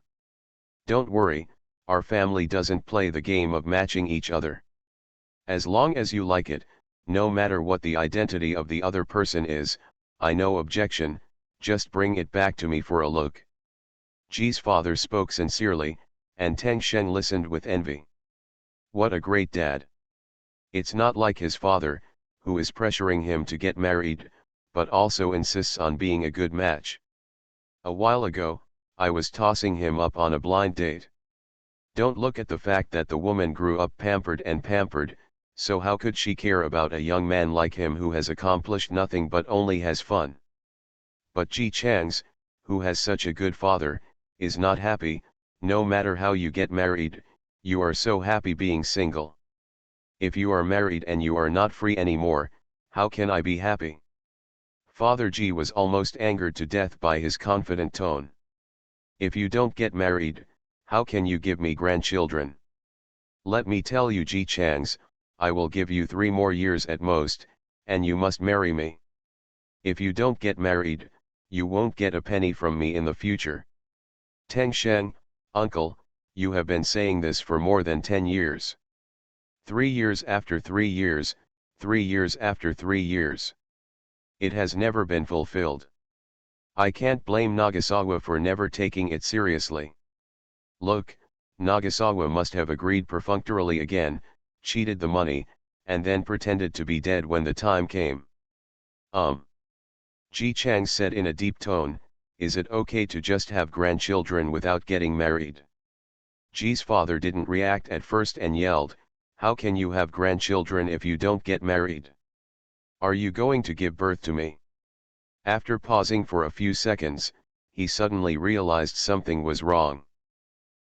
Don't worry, our family doesn't play the game of matching each other. As long as you like it, no matter what the identity of the other person is, I no objection, just bring it back to me for a look." Ji's father spoke sincerely, and Teng Sheng listened with envy. What a great dad. It's not like his father, who is pressuring him to get married, but also insists on being a good match. A while ago, I was tossing him up on a blind date. Don't look at the fact that the woman grew up pampered and pampered, so how could she care about a young man like him who has accomplished nothing but only has fun? But Ji Chang's, who has such a good father, is not happy. No matter how you get married, you are so happy being single. If you are married and you are not free anymore, how can I be happy? Father Ji was almost angered to death by his confident tone. If you don't get married, how can you give me grandchildren? Let me tell you, Ji Changs, I will give you 3 more years at most, and you must marry me. If you don't get married, you won't get a penny from me in the future. Teng Sheng, uncle, you have been saying this for more than 10 years. 3 years after 3 years, 3 years after 3 years. It has never been fulfilled. I can't blame Nagasawa for never taking it seriously. Look, Nagasawa must have agreed perfunctorily again, cheated the money, and then pretended to be dead when the time came. Ji Chang said in a deep tone, is it okay to just have grandchildren without getting married? Ji's father didn't react at first and yelled, how can you have grandchildren if you don't get married? Are you going to give birth to me? After pausing for a few seconds, he suddenly realized something was wrong.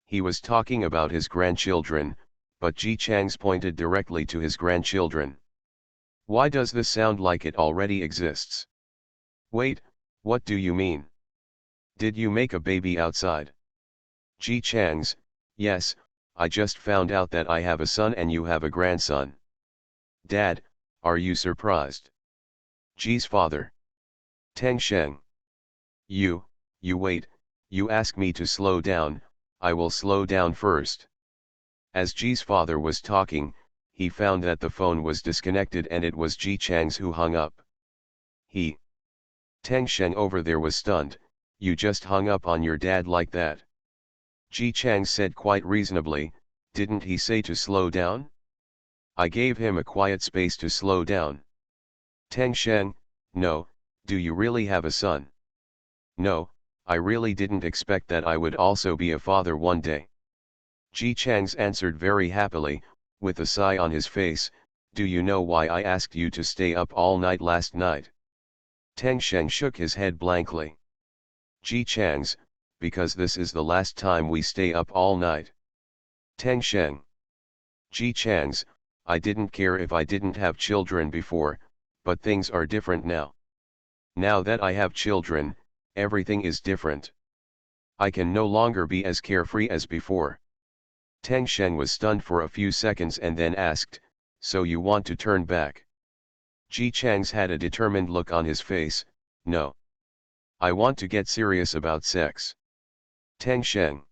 He was talking about his grandchildren, but Ji Chang's pointed directly to his grandchildren. Why does this sound like it already exists? Wait, what do you mean? Did you make a baby outside? Ji Chang's, yes, I just found out that I have a son and you have a grandson. Dad, are you surprised? Ji's father. Teng Sheng. You wait, you ask me to slow down, I will slow down first. As Ji's father was talking, he found that the phone was disconnected and it was Ji Chang's who hung up. Teng Sheng over there was stunned, you just hung up on your dad like that. Ji Chang said quite reasonably, didn't he say to slow down? I gave him a quiet space to slow down. Teng Sheng, no, do you really have a son? No, I really didn't expect that I would also be a father one day. Ji Chang's answered very happily, with a sigh on his face, do you know why I asked you to stay up all night last night? Teng Sheng shook his head blankly. Ji Chang's, because this is the last time we stay up all night. Teng Sheng. Ji Chang's, I didn't care if I didn't have children before, but things are different now. Now that I have children, everything is different. I can no longer be as carefree as before. Teng Sheng was stunned for a few seconds and then asked, so you want to turn back? Ji Chang's had a determined look on his face, no. I want to get serious about sex. Teng Sheng.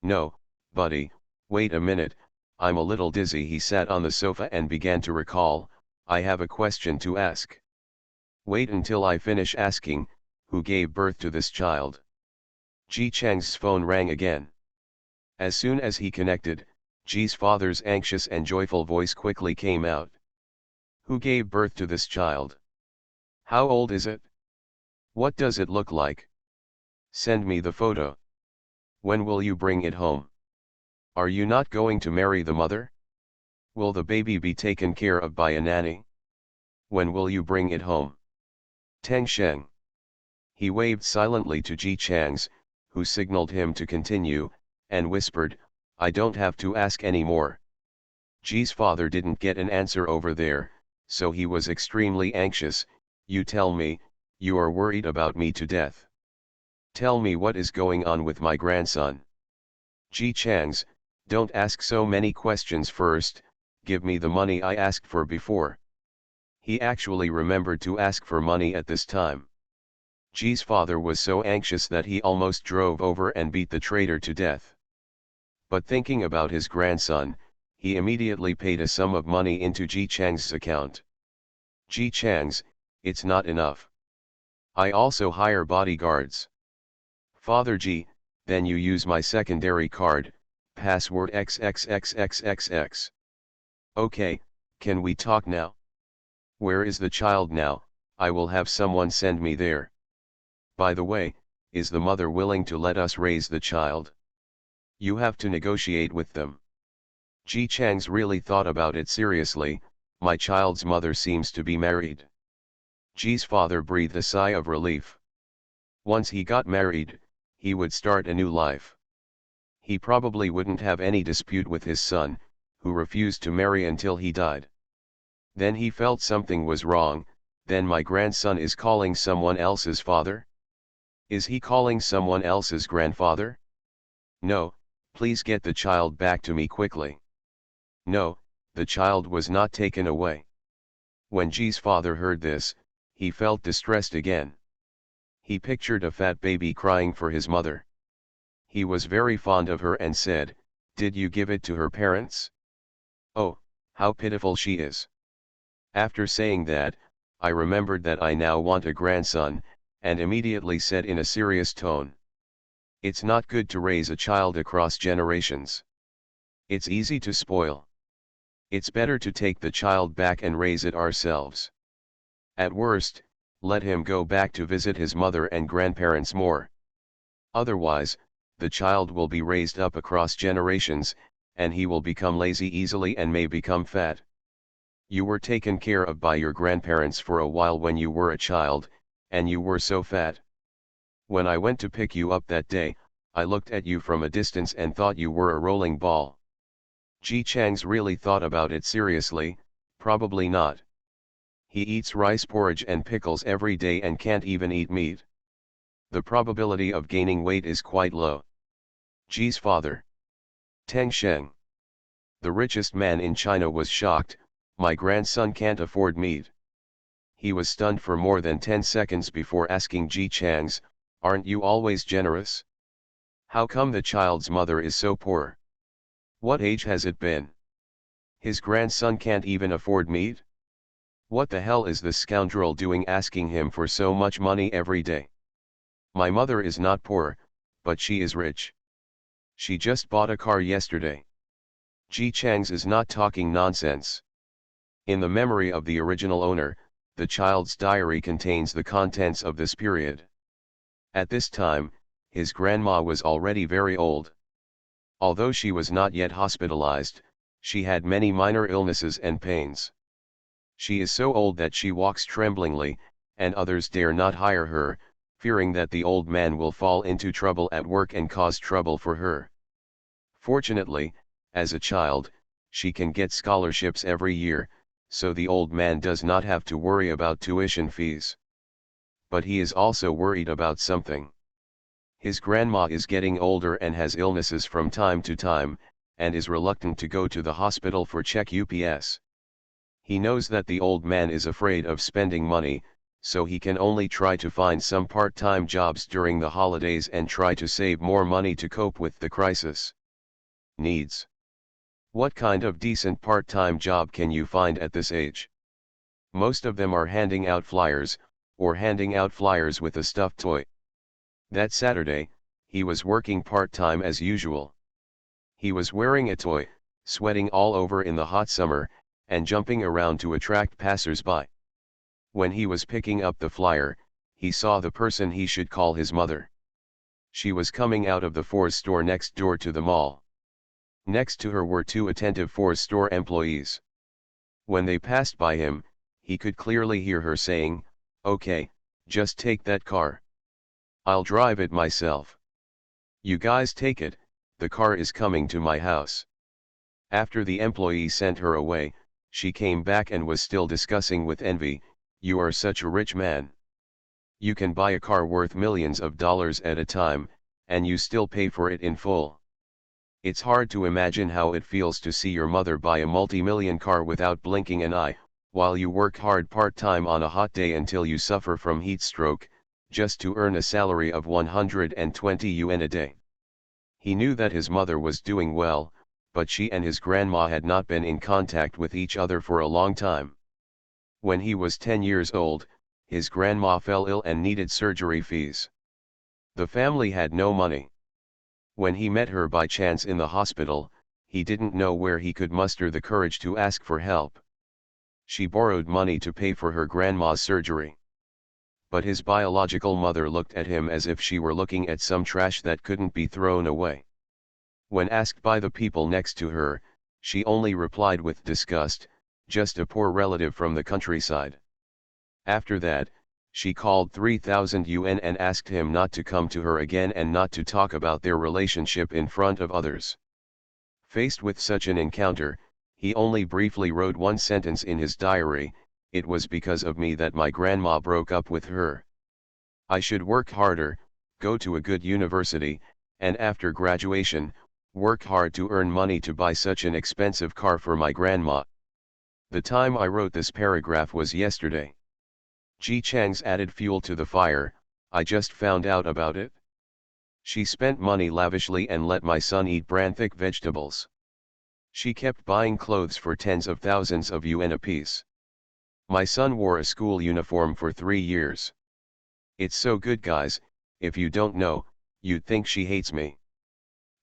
No, buddy, wait a minute, I'm a little dizzy. He sat on the sofa and began to recall, I have a question to ask. Wait until I finish asking, who gave birth to this child? Ji Chang's phone rang again. As soon as he connected, Ji's father's anxious and joyful voice quickly came out. Who gave birth to this child? How old is it? What does it look like? Send me the photo. When will you bring it home? Are you not going to marry the mother? Will the baby be taken care of by a nanny? When will you bring it home? Teng Sheng. He waved silently to Ji Chang's, who signaled him to continue, and whispered, I don't have to ask any more. Ji's father didn't get an answer over there, so he was extremely anxious. You tell me, you are worried about me to death. Tell me what is going on with my grandson. Ji Chang's, don't ask so many questions first, give me the money I asked for before. He actually remembered to ask for money at this time. Ji's father was so anxious that he almost drove over and beat the traitor to death. But thinking about his grandson, he immediately paid a sum of money into Ji Chang's account. Ji Chang's, it's not enough. I also hire bodyguards. Father Ji, then you use my secondary card, password XXXXXX. Okay, can we talk now? Where is the child now? I will have someone send me there. By the way, is the mother willing to let us raise the child? You have to negotiate with them. Ji Chang's really thought about it seriously, my child's mother seems to be married. Ji's father breathed a sigh of relief. Once he got married, he would start a new life. He probably wouldn't have any dispute with his son, who refused to marry until he died. Then he felt something was wrong, Then my grandson is calling someone else's father? Is he calling someone else's grandfather? No, please get the child back to me quickly. No, the child was not taken away. When Ji's father heard this, he felt distressed again. He pictured a fat baby crying for his mother. He was very fond of her and said, "Did you give it to her parents? Oh, how pitiful she is." After saying that, I remembered that I now want a grandson, and immediately said in a serious tone, "It's not good to raise a child across generations. It's easy to spoil. It's better to take the child back and raise it ourselves. At worst, let him go back to visit his mother and grandparents more. Otherwise, the child will be raised up across generations, and he will become lazy easily and may become fat. You were taken care of by your grandparents for a while when you were a child, and you were so fat. When I went to pick you up that day, I looked at you from a distance and thought you were a rolling ball." Ji Chang's really thought about it seriously. Probably not. He eats rice porridge and pickles every day and can't even eat meat. The probability of gaining weight is quite low. Ji's father, Teng Sheng, the richest man in China, was shocked. "My grandson can't afford meat." He was stunned for more than 10 seconds before asking Ji Chang's, "Aren't you always generous? How come the child's mother is so poor? What age has it been? His grandson can't even afford meat? What the hell is this scoundrel doing asking him for so much money every day? My mother is not poor, but she is rich. She just bought a car yesterday." Ji Chang's is not talking nonsense. In the memory of the original owner, the child's diary contains the contents of this period. At this time, his grandma was already very old. Although she was not yet hospitalized, she had many minor illnesses and pains. She is so old that she walks tremblingly, and others dare not hire her, fearing that the old man will fall into trouble at work and cause trouble for her. Fortunately, as a child, she can get scholarships every year, so the old man does not have to worry about tuition fees. But he is also worried about something. His grandma is getting older and has illnesses from time to time, and is reluctant to go to the hospital for check-ups. He knows that the old man is afraid of spending money, so he can only try to find some part-time jobs during the holidays and try to save more money to cope with the crisis. Needs. What kind of decent part-time job can you find at this age? Most of them are handing out flyers, or handing out flyers with a stuffed toy. That Saturday, he was working part-time as usual. He was wearing a toy, sweating all over in the hot summer, and jumping around to attract passers-by. When he was picking up the flyer, he saw the person he should call his mother. She was coming out of the Ford store next door to the mall. Next to her were two attentive Ford store employees. When they passed by him, he could clearly hear her saying, "Okay, just take that car. I'll drive it myself. You guys take it, the car is coming to my house." After the employee sent her away, she came back and was still discussing with envy, "You are such a rich man. You can buy a car worth millions of dollars at a time, and you still pay for it in full. It's hard to imagine how it feels to see your mother buy a multi-million car without blinking an eye, while you work hard part-time on a hot day until you suffer from heat stroke, just to earn a salary of 120 yuan a day." He knew that his mother was doing well, but she and his grandma had not been in contact with each other for a long time. When he was 10 years old, his grandma fell ill and needed surgery fees. The family had no money. When he met her by chance in the hospital, he didn't know where he could muster the courage to ask for help. She borrowed money to pay for her grandma's surgery. But his biological mother looked at him as if she were looking at some trash that couldn't be thrown away. When asked by the people next to her, she only replied with disgust, "Just a poor relative from the countryside." After that, she called 3,000 yuan and asked him not to come to her again and not to talk about their relationship in front of others. Faced with such an encounter, he only briefly wrote one sentence in his diary, it was because of me that my grandma broke up with her. I should work harder, go to a good university, and after graduation, work hard to earn money to buy such an expensive car for my grandma. The time I wrote this paragraph was yesterday. Ji Chang's added fuel to the fire. I just found out about it. She spent money lavishly and let my son eat bran-thick vegetables. She kept buying clothes for tens of thousands of yuan apiece. My son wore a school uniform for 3 years. It's so good, guys. If you don't know, you'd think she hates me.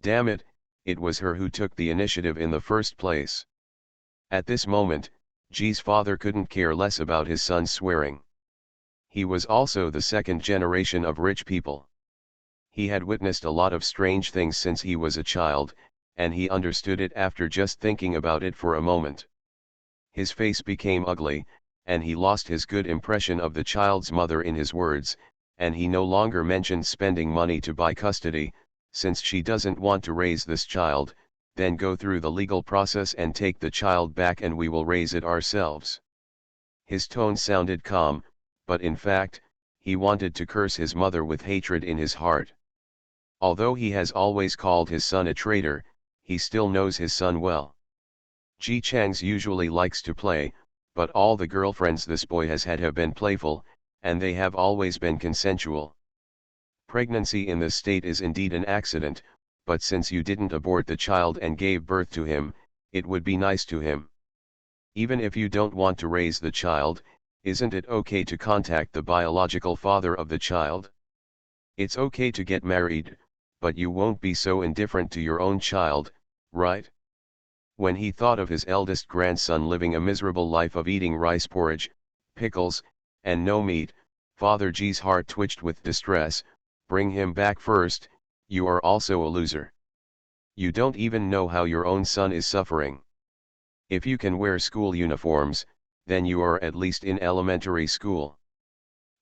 Damn it, it was her who took the initiative in the first place. At this moment, Ji's father couldn't care less about his son's swearing. He was also the second generation of rich people. He had witnessed a lot of strange things since he was a child, and he understood it after just thinking about it for a moment. His face became ugly, and he lost his good impression of the child's mother in his words, and he no longer mentioned spending money to buy custody, since she doesn't want to raise this child, then go through the legal process and take the child back and we will raise it ourselves. His tone sounded calm, but in fact, he wanted to curse his mother with hatred in his heart. Although he has always called his son a traitor, he still knows his son well. Ji Chang's usually likes to play, but all the girlfriends this boy has had have been playful, and they have always been consensual. Pregnancy in this state is indeed an accident, but since you didn't abort the child and gave birth to him, it would be nice to him. Even if you don't want to raise the child, isn't it okay to contact the biological father of the child? It's okay to get married, but you won't be so indifferent to your own child, right? When he thought of his eldest grandson living a miserable life of eating rice porridge, pickles, and no meat, Father Ji's heart twitched with distress. Bring him back first, you are also a loser. You don't even know how your own son is suffering. If you can wear school uniforms, then you are at least in elementary school.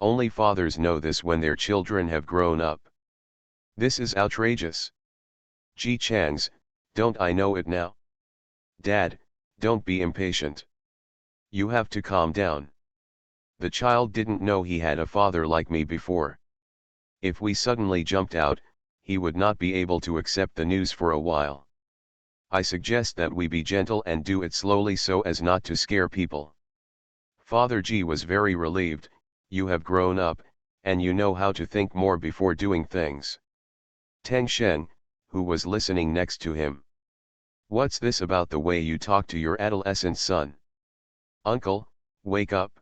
Only fathers know this when their children have grown up. This is outrageous. Ji Chang's, don't I know it now? Dad, don't be impatient. You have to calm down. The child didn't know he had a father like me before. If we suddenly jumped out, he would not be able to accept the news for a while. I suggest that we be gentle and do it slowly so as not to scare people. Father Ji was very relieved. You have grown up, and you know how to think more before doing things. Teng Shen, who was listening next to him. What's this about the way you talk to your adolescent son? Uncle, wake up.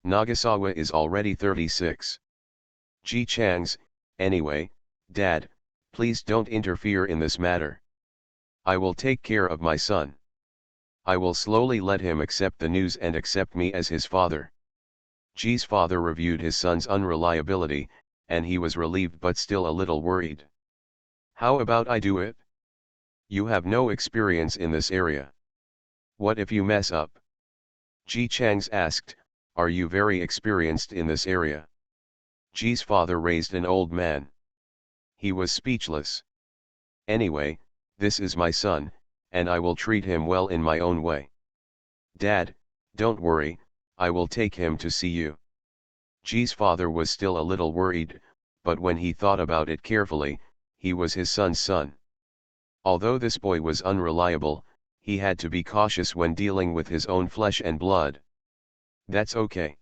Nagasawa is already 36. Ji Chang's, anyway, Dad, please don't interfere in this matter. I will take care of my son. I will slowly let him accept the news and accept me as his father. Ji's father reviewed his son's unreliability, and he was relieved but still a little worried. How about I do it? You have no experience in this area. What if you mess up? Ji Chang's asked, are you very experienced in this area? Ji's father raised an old man. He was speechless. Anyway, this is my son, and I will treat him well in my own way. Dad, don't worry, I will take him to see you. Ji's father was still a little worried, but when he thought about it carefully, he was his son's son. Although this boy was unreliable, he had to be cautious when dealing with his own flesh and blood. That's okay.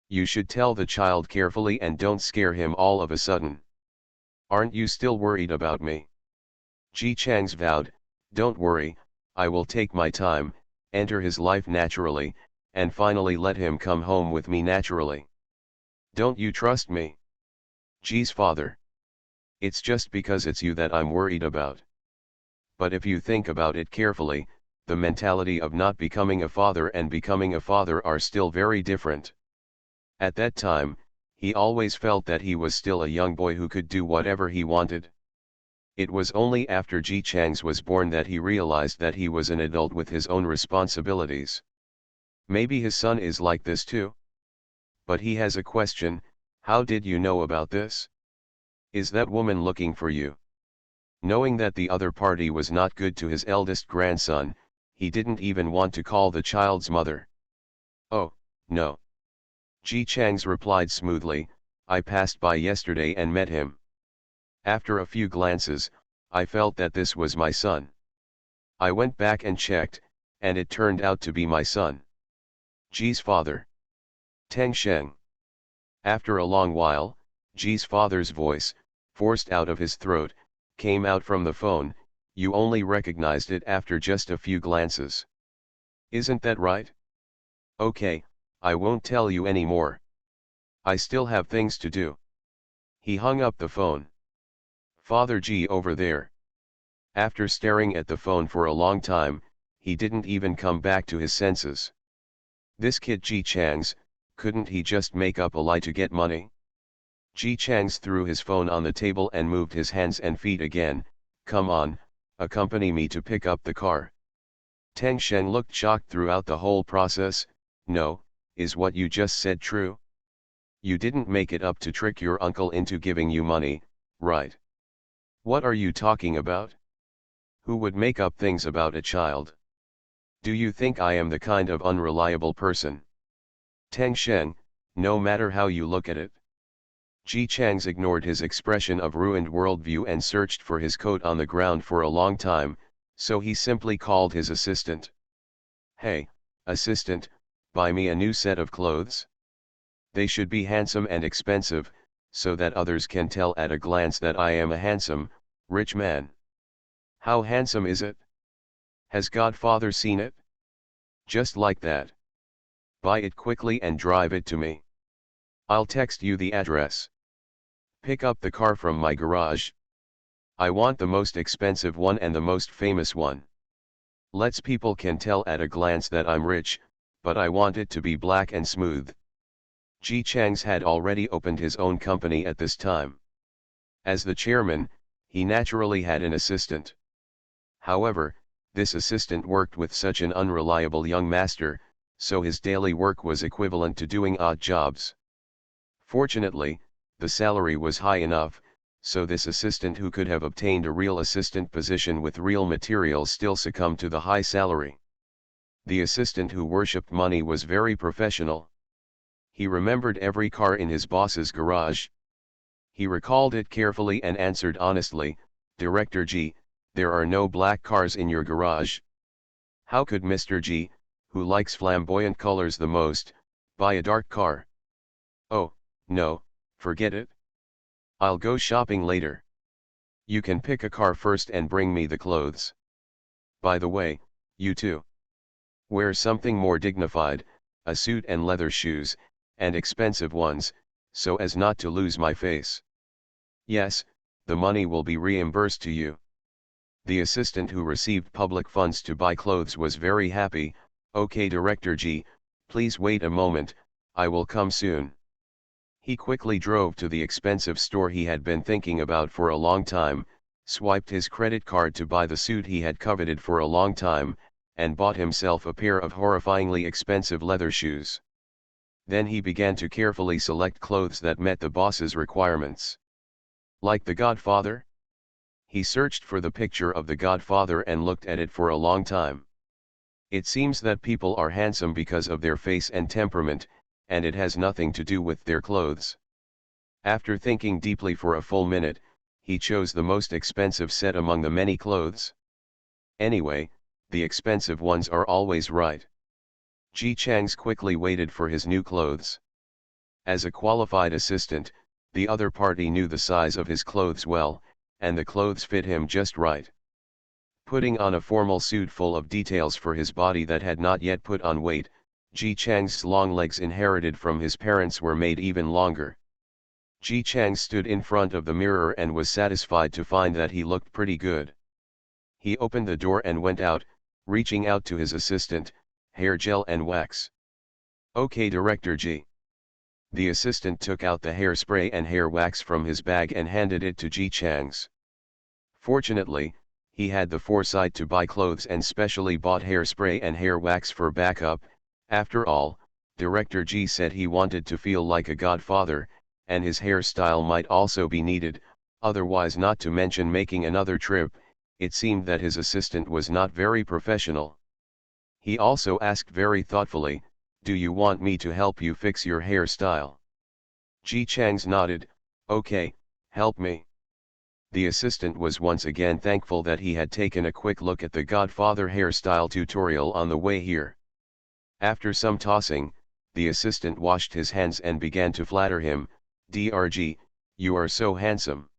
You should tell the child carefully and don't scare him all of a sudden. Aren't you still worried about me? Ji Chang's vowed, don't worry, I will take my time, enter his life naturally, and finally let him come home with me naturally. Don't you trust me? Ji's father. It's just because it's you that I'm worried about. But if you think about it carefully, the mentality of not becoming a father and becoming a father are still very different. At that time, he always felt that he was still a young boy who could do whatever he wanted. It was only after Ji Chang's was born that he realized that he was an adult with his own responsibilities. Maybe his son is like this too. But he has a question, how did you know about this? Is that woman looking for you? Knowing that the other party was not good to his eldest grandson, he didn't even want to call the child's mother. Oh. no. Ji Chang's replied smoothly, I passed by yesterday and met him. After a few glances, I felt that this was my son. I went back and checked, and it turned out to be my son. Ji's father. Teng Sheng. After a long while, Ji's father's voice, forced out of his throat, came out from the phone, you only recognized it after just a few glances. Isn't that right? Okay, I won't tell you any more. I still have things to do. He hung up the phone. Father Ji over there. After staring at the phone for a long time, he didn't even come back to his senses. This kid Ji Chang's, couldn't he just make up a lie to get money? Ji Chang's threw his phone on the table and moved his hands and feet again, come on, accompany me to pick up the car. Teng Sheng looked shocked throughout the whole process, no, is what you just said true? You didn't make it up to trick your uncle into giving you money, right? What are you talking about? Who would make up things about a child? Do you think I am the kind of unreliable person? Teng Sheng, no matter how you look at it. Ji Chang's ignored his expression of ruined worldview and searched for his coat on the ground for a long time, so he simply called his assistant. Hey, assistant, buy me a new set of clothes. They should be handsome and expensive, so that others can tell at a glance that I am a handsome, rich man. How handsome is it? Has Godfather seen it? Just like that. Buy it quickly and drive it to me. I'll text you the address. Pick up the car from my garage. I want the most expensive one and the most famous one. Let's people can tell at a glance that I'm rich, but I want it to be black and smooth. Ji Chang's had already opened his own company at this time. As the chairman, he naturally had an assistant. However, this assistant worked with such an unreliable young master, so his daily work was equivalent to doing odd jobs. Fortunately, the salary was high enough, so this assistant who could have obtained a real assistant position with real materials still succumbed to the high salary. The assistant who worshipped money was very professional. He remembered every car in his boss's garage. He recalled it carefully and answered honestly, Director G, there are no black cars in your garage. How could Mr. G, who likes flamboyant colors the most, buy a dark car? Oh, no, forget it. I'll go shopping later. You can pick a car first and bring me the clothes. By the way, you too. Wear something more dignified, a suit and leather shoes, and expensive ones, so as not to lose my face. Yes, the money will be reimbursed to you. The assistant who received public funds to buy clothes was very happy. Okay, Director G, please wait a moment, I will come soon. He quickly drove to the expensive store he had been thinking about for a long time, swiped his credit card to buy the suit he had coveted for a long time, and bought himself a pair of horrifyingly expensive leather shoes. Then he began to carefully select clothes that met the boss's requirements. Like The Godfather? He searched for the picture of The Godfather and looked at it for a long time. It seems that people are handsome because of their face and temperament, and it has nothing to do with their clothes. After thinking deeply for a full minute, he chose the most expensive set among the many clothes. Anyway, the expensive ones are always right. Ji Chang's quickly waited for his new clothes. As a qualified assistant, the other party knew the size of his clothes well, and the clothes fit him just right. Putting on a formal suit full of details for his body that had not yet put on weight, Ji Chang's long legs inherited from his parents were made even longer. Ji Chang stood in front of the mirror and was satisfied to find that he looked pretty good. He opened the door and went out, reaching out to his assistant, hair gel and wax. Okay, Director G. The assistant took out the hairspray and hair wax from his bag and handed it to Ji Chang's. Fortunately, he had the foresight to buy clothes and specially bought hairspray and hair wax for backup. After all, Director G said he wanted to feel like a godfather, and his hairstyle might also be needed, otherwise, not to mention making another trip, it seemed that his assistant was not very professional. He also asked very thoughtfully, Do you want me to help you fix your hairstyle? Ji Chang's nodded, okay, help me. The assistant was once again thankful that he had taken a quick look at the Godfather hairstyle tutorial on the way here. After some tossing, the assistant washed his hands and began to flatter him, "Drg, you are so handsome."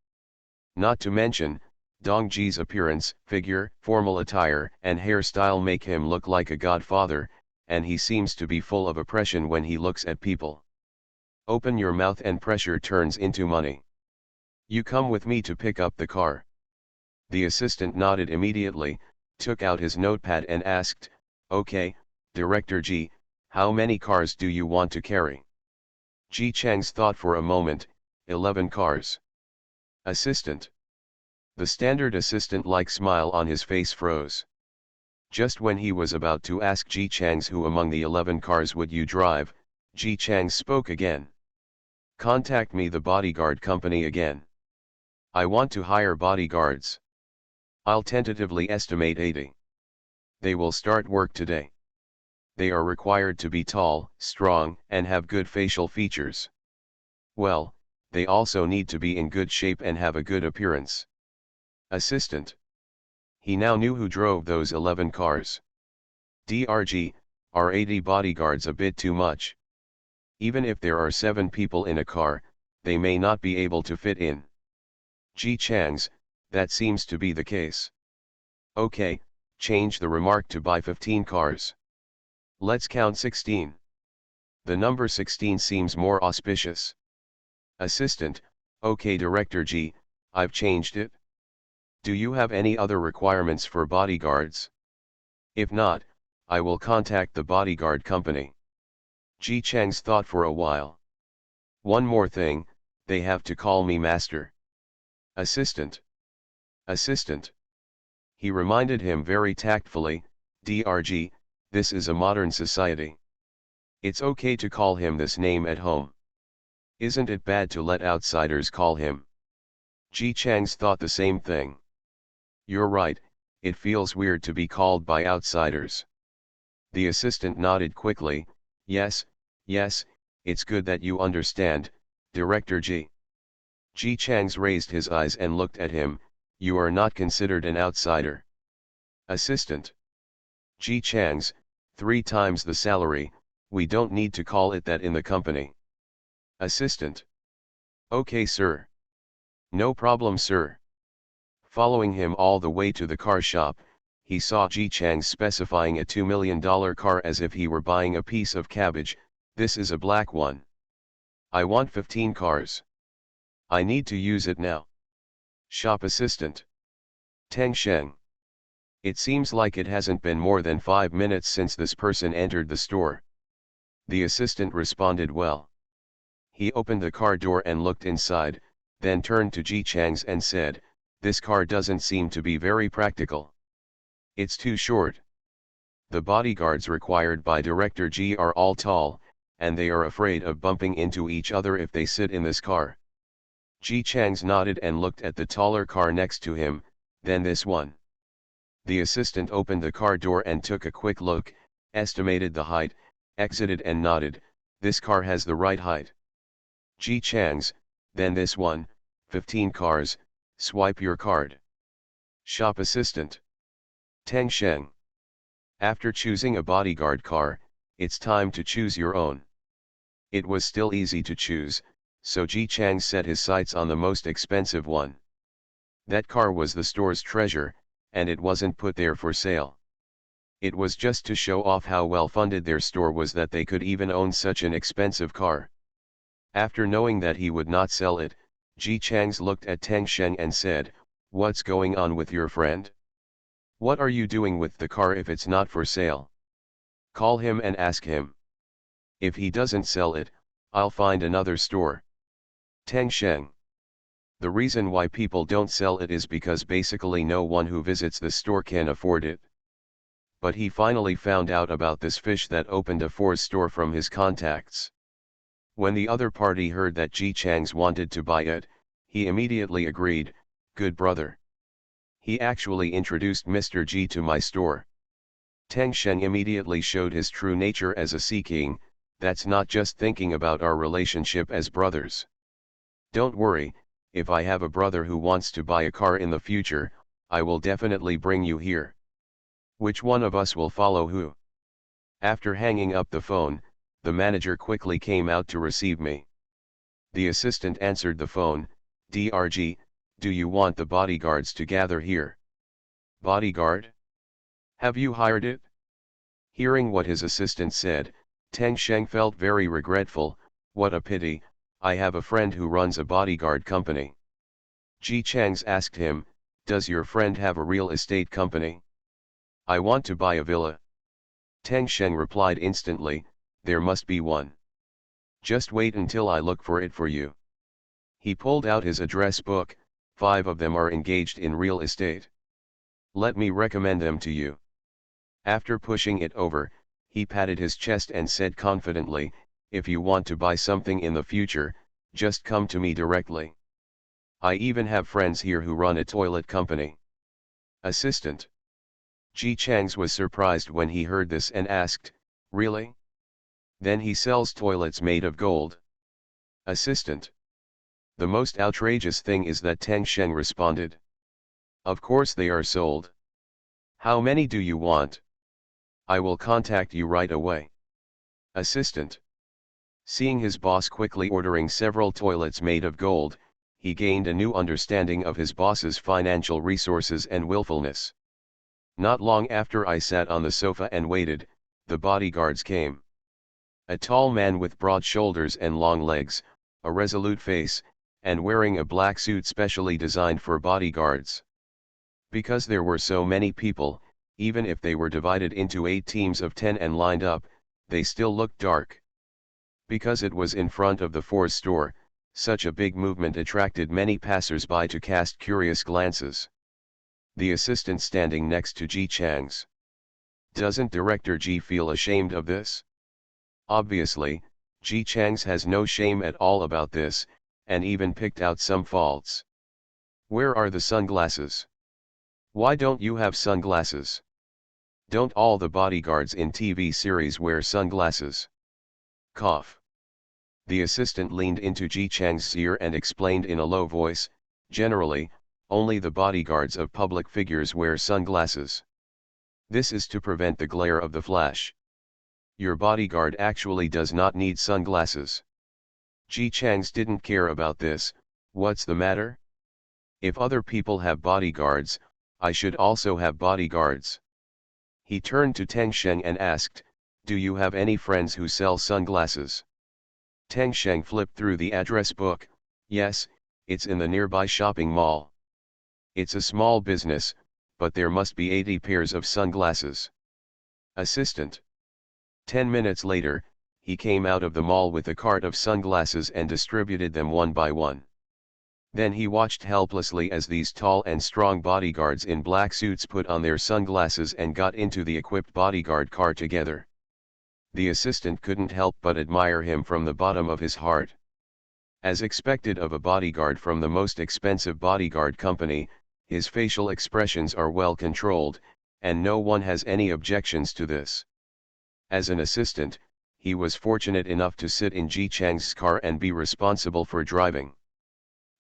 Not to mention, Dongji's appearance, figure, formal attire, and hairstyle make him look like a godfather, and he seems to be full of oppression when he looks at people. Open your mouth and pressure turns into money. You come with me to pick up the car. The assistant nodded immediately, took out his notepad and asked, "Okay, Director G, how many cars do you want to carry?" Ji Chang's thought for a moment, 11 cars. Assistant. The standard assistant-like smile on his face froze. Just when he was about to ask Ji Chang's who among the 11 cars would you drive, Ji Chang spoke again. "Contact me the bodyguard company again. I want to hire bodyguards. I'll tentatively estimate 80. They will start work today. They are required to be tall, strong, and have good facial features. Well, they also need to be in good shape and have a good appearance." Assistant. He now knew who drove those 11 cars. Drg, are 80 bodyguards a bit too much? Even if there are 7 people in a car, they may not be able to fit in. Ji Chang's, that seems to be the case. Okay, change the remark to buy 15 cars. Let's count 16. The number 16 seems more auspicious. Assistant, okay Director G, I've changed it. Do you have any other requirements for bodyguards? If not, I will contact the bodyguard company. Ji Chang's thought for a while. One more thing, they have to call me master. Assistant. Assistant. He reminded him very tactfully, "Drg, this is a modern society. It's okay to call him this name at home. Isn't it bad to let outsiders call him?" Ji Chang's thought the same thing. You're right, it feels weird to be called by outsiders. The assistant nodded quickly, yes, it's good that you understand, Director G. Ji Chang's raised his eyes and looked at him, you are not considered an outsider. Assistant. Ji Chang's, 3 times the salary, we don't need to call it that in the company. Assistant. Okay sir. No problem sir. Following him all the way to the car shop, he saw Ji Chang specifying a $2 million car as if he were buying a piece of cabbage. This is a black one. I want 15 cars. I need to use it now. Shop assistant. Teng Sheng. It seems like it hasn't been more than 5 minutes since this person entered the store. The assistant responded well. He opened the car door and looked inside, then turned to Ji Chang's and said, "This car doesn't seem to be very practical. It's too short. The bodyguards required by Director G are all tall, and they are afraid of bumping into each other if they sit in this car." Ji Chang's nodded and looked at the taller car next to him, then this one. The assistant opened the car door and took a quick look, estimated the height, exited and nodded, "This car has the right height." Ji Chang's, then this one, 15 cars, swipe your card. Shop assistant. Teng Sheng. After choosing a bodyguard car, it's time to choose your own. It was still easy to choose, so Ji Chang set his sights on the most expensive one. That car was the store's treasure, and it wasn't put there for sale. It was just to show off how well funded their store was that they could even own such an expensive car. After knowing that he would not sell it, Ji Chang's looked at Teng Sheng and said, "What's going on with your friend? What are you doing with the car if it's not for sale? Call him and ask him. If he doesn't sell it, I'll find another store." Teng Sheng. The reason why people don't sell it is because basically no one who visits the store can afford it. But he finally found out about this fish that opened a Ford store from his contacts. When the other party heard that Ji Chang's wanted to buy it, he immediately agreed, "Good brother. He actually introduced Mr. G to my store." Teng Sheng immediately showed his true nature as a Sea King. That's not just thinking about our relationship as brothers. Don't worry, if I have a brother who wants to buy a car in the future, I will definitely bring you here. Which one of us will follow who? After hanging up the phone, the manager quickly came out to receive me. The assistant answered the phone. "DRG, do you want the bodyguards to gather here?" "Bodyguard? Have you hired it?" Hearing what his assistant said, Teng Sheng felt very regretful. What a pity, I have a friend who runs a bodyguard company. Ji Changs asked him, "Does your friend have a real estate company?" "I want to buy a villa." Teng Sheng replied instantly, "There must be one. Just wait until I look for it for you." He pulled out his address book. 5 of them are engaged in real estate. "Let me recommend them to you." After pushing it over, he patted his chest and said confidently, "If you want to buy something in the future, just come to me directly. I even have friends here who run a toilet company." Assistant. Ji Changs was surprised when he heard this and asked, "Really? Then he sells toilets made of gold?" Assistant. The most outrageous thing is that Teng Sheng responded, "Of course they are sold. How many do you want? I will contact you right away." Assistant. Seeing his boss quickly ordering several toilets made of gold, he gained a new understanding of his boss's financial resources and willfulness. Not long after I sat on the sofa and waited, the bodyguards came. A tall man with broad shoulders and long legs, a resolute face, and wearing a black suit specially designed for bodyguards. Because there were so many people, even if they were divided into 8 teams of 10 and lined up, they still looked dark. Because it was in front of the Ford's store, such a big movement attracted many passers-by to cast curious glances. The assistant standing next to Ji Changs. Doesn't Director Ji feel ashamed of this? Obviously, Ji Changs has no shame at all about this, and even picked out some faults. "Where are the sunglasses? Why don't you have sunglasses? Don't all the bodyguards in TV series wear sunglasses?" Cough. The assistant leaned into Ji Chang's ear and explained in a low voice, "Generally, only the bodyguards of public figures wear sunglasses. This is to prevent the glare of the flash. Your bodyguard actually does not need sunglasses." Ji Changs didn't care about this. What's the matter? If other people have bodyguards, I should also have bodyguards. He turned to Teng Sheng and asked, "Do you have any friends who sell sunglasses?" Teng Sheng flipped through the address book. "Yes, it's in the nearby shopping mall. It's a small business, but there must be 80 pairs of sunglasses." Assistant. 10 minutes later, he came out of the mall with a cart of sunglasses and distributed them one by one. Then he watched helplessly as these tall and strong bodyguards in black suits put on their sunglasses and got into the equipped bodyguard car together. The assistant couldn't help but admire him from the bottom of his heart. As expected of a bodyguard from the most expensive bodyguard company, his facial expressions are well controlled, and no one has any objections to this. As an assistant, he was fortunate enough to sit in Ji Chang's car and be responsible for driving.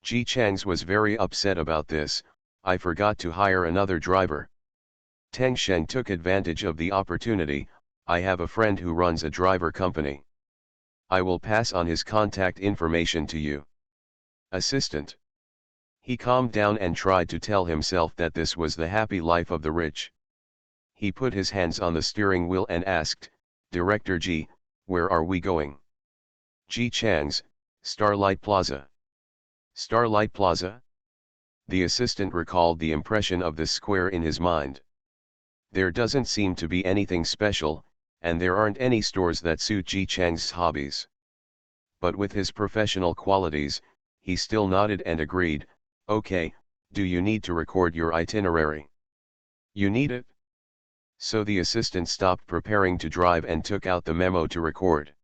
Ji Changs was very upset about this. "I forgot to hire another driver." Teng Sheng took advantage of the opportunity. "I have a friend who runs a driver company. I will pass on his contact information to you." Assistant. He calmed down and tried to tell himself that this was the happy life of the rich. He put his hands on the steering wheel and asked, "Director Ji, where are we going?" Ji Changs, "Starlight Plaza." Starlight Plaza? The assistant recalled the impression of this square in his mind. There doesn't seem to be anything special, and there aren't any stores that suit Ji Chang's hobbies. But with his professional qualities, he still nodded and agreed. "Okay, do you need to record your itinerary?" "You need it?" So the assistant stopped preparing to drive and took out the memo to record.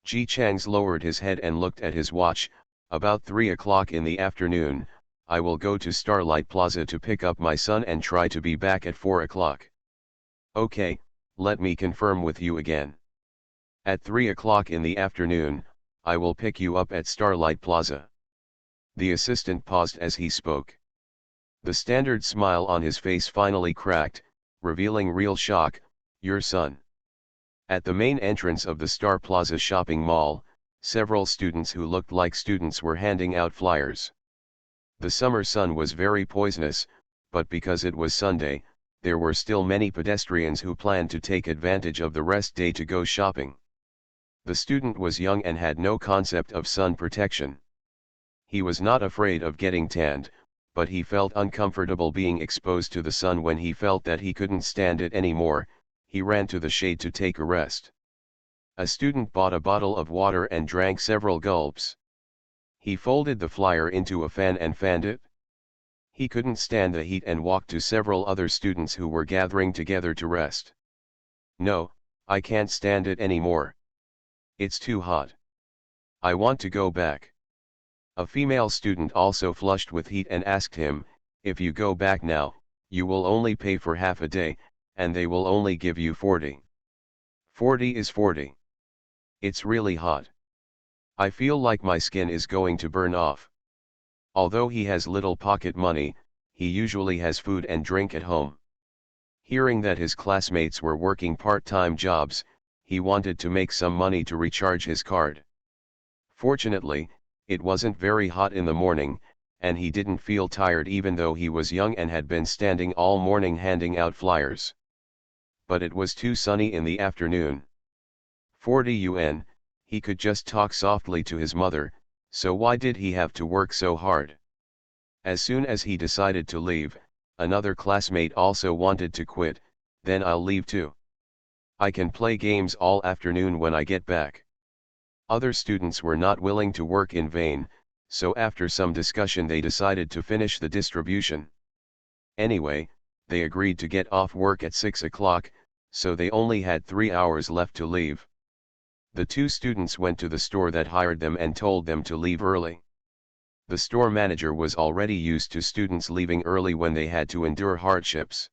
Ji Changs lowered his head and looked at his watch. "About 3 o'clock in the afternoon, I will go to Starlight Plaza to pick up my son and try to be back at 4 o'clock. "Okay, let me confirm with you again. At 3 o'clock in the afternoon, I will pick you up at Starlight Plaza. The assistant paused as he spoke. The standard smile on his face finally cracked, revealing real shock. Your son. At the main entrance of the Star Plaza shopping mall, several students who looked like students were handing out flyers. The summer sun was very poisonous, but because it was Sunday, there were still many pedestrians who planned to take advantage of the rest day to go shopping. The student was young and had no concept of sun protection. He was not afraid of getting tanned, but he felt uncomfortable being exposed to the sun. When he felt that he couldn't stand it anymore, he ran to the shade to take a rest. A student bought a bottle of water and drank several gulps. He folded the flyer into a fan and fanned it. He couldn't stand the heat and walked to several other students who were gathering together to rest. No, I can't stand it anymore. It's too hot. I want to go back. A female student also flushed with heat and asked him, if you go back now, you will only pay for half a day, and they will only give you 40. 40 is 40. It's really hot. I feel like my skin is going to burn off. Although he has little pocket money, he usually has food and drink at home. Hearing that his classmates were working part-time jobs, he wanted to make some money to recharge his card. Fortunately, it wasn't very hot in the morning, and he didn't feel tired even though he was young and had been standing all morning handing out flyers. But it was too sunny in the afternoon. 40 yuan, he could just talk softly to his mother, so why did he have to work so hard? As soon as he decided to leave, another classmate also wanted to quit. Then I'll leave too. I can play games all afternoon when I get back. Other students were not willing to work in vain, so after some discussion they decided to finish the distribution. Anyway, they agreed to get off work at 6 o'clock, so they only had 3 hours left to leave. The two students went to the store that hired them and told them to leave early. The store manager was already used to students leaving early when they had to endure hardships.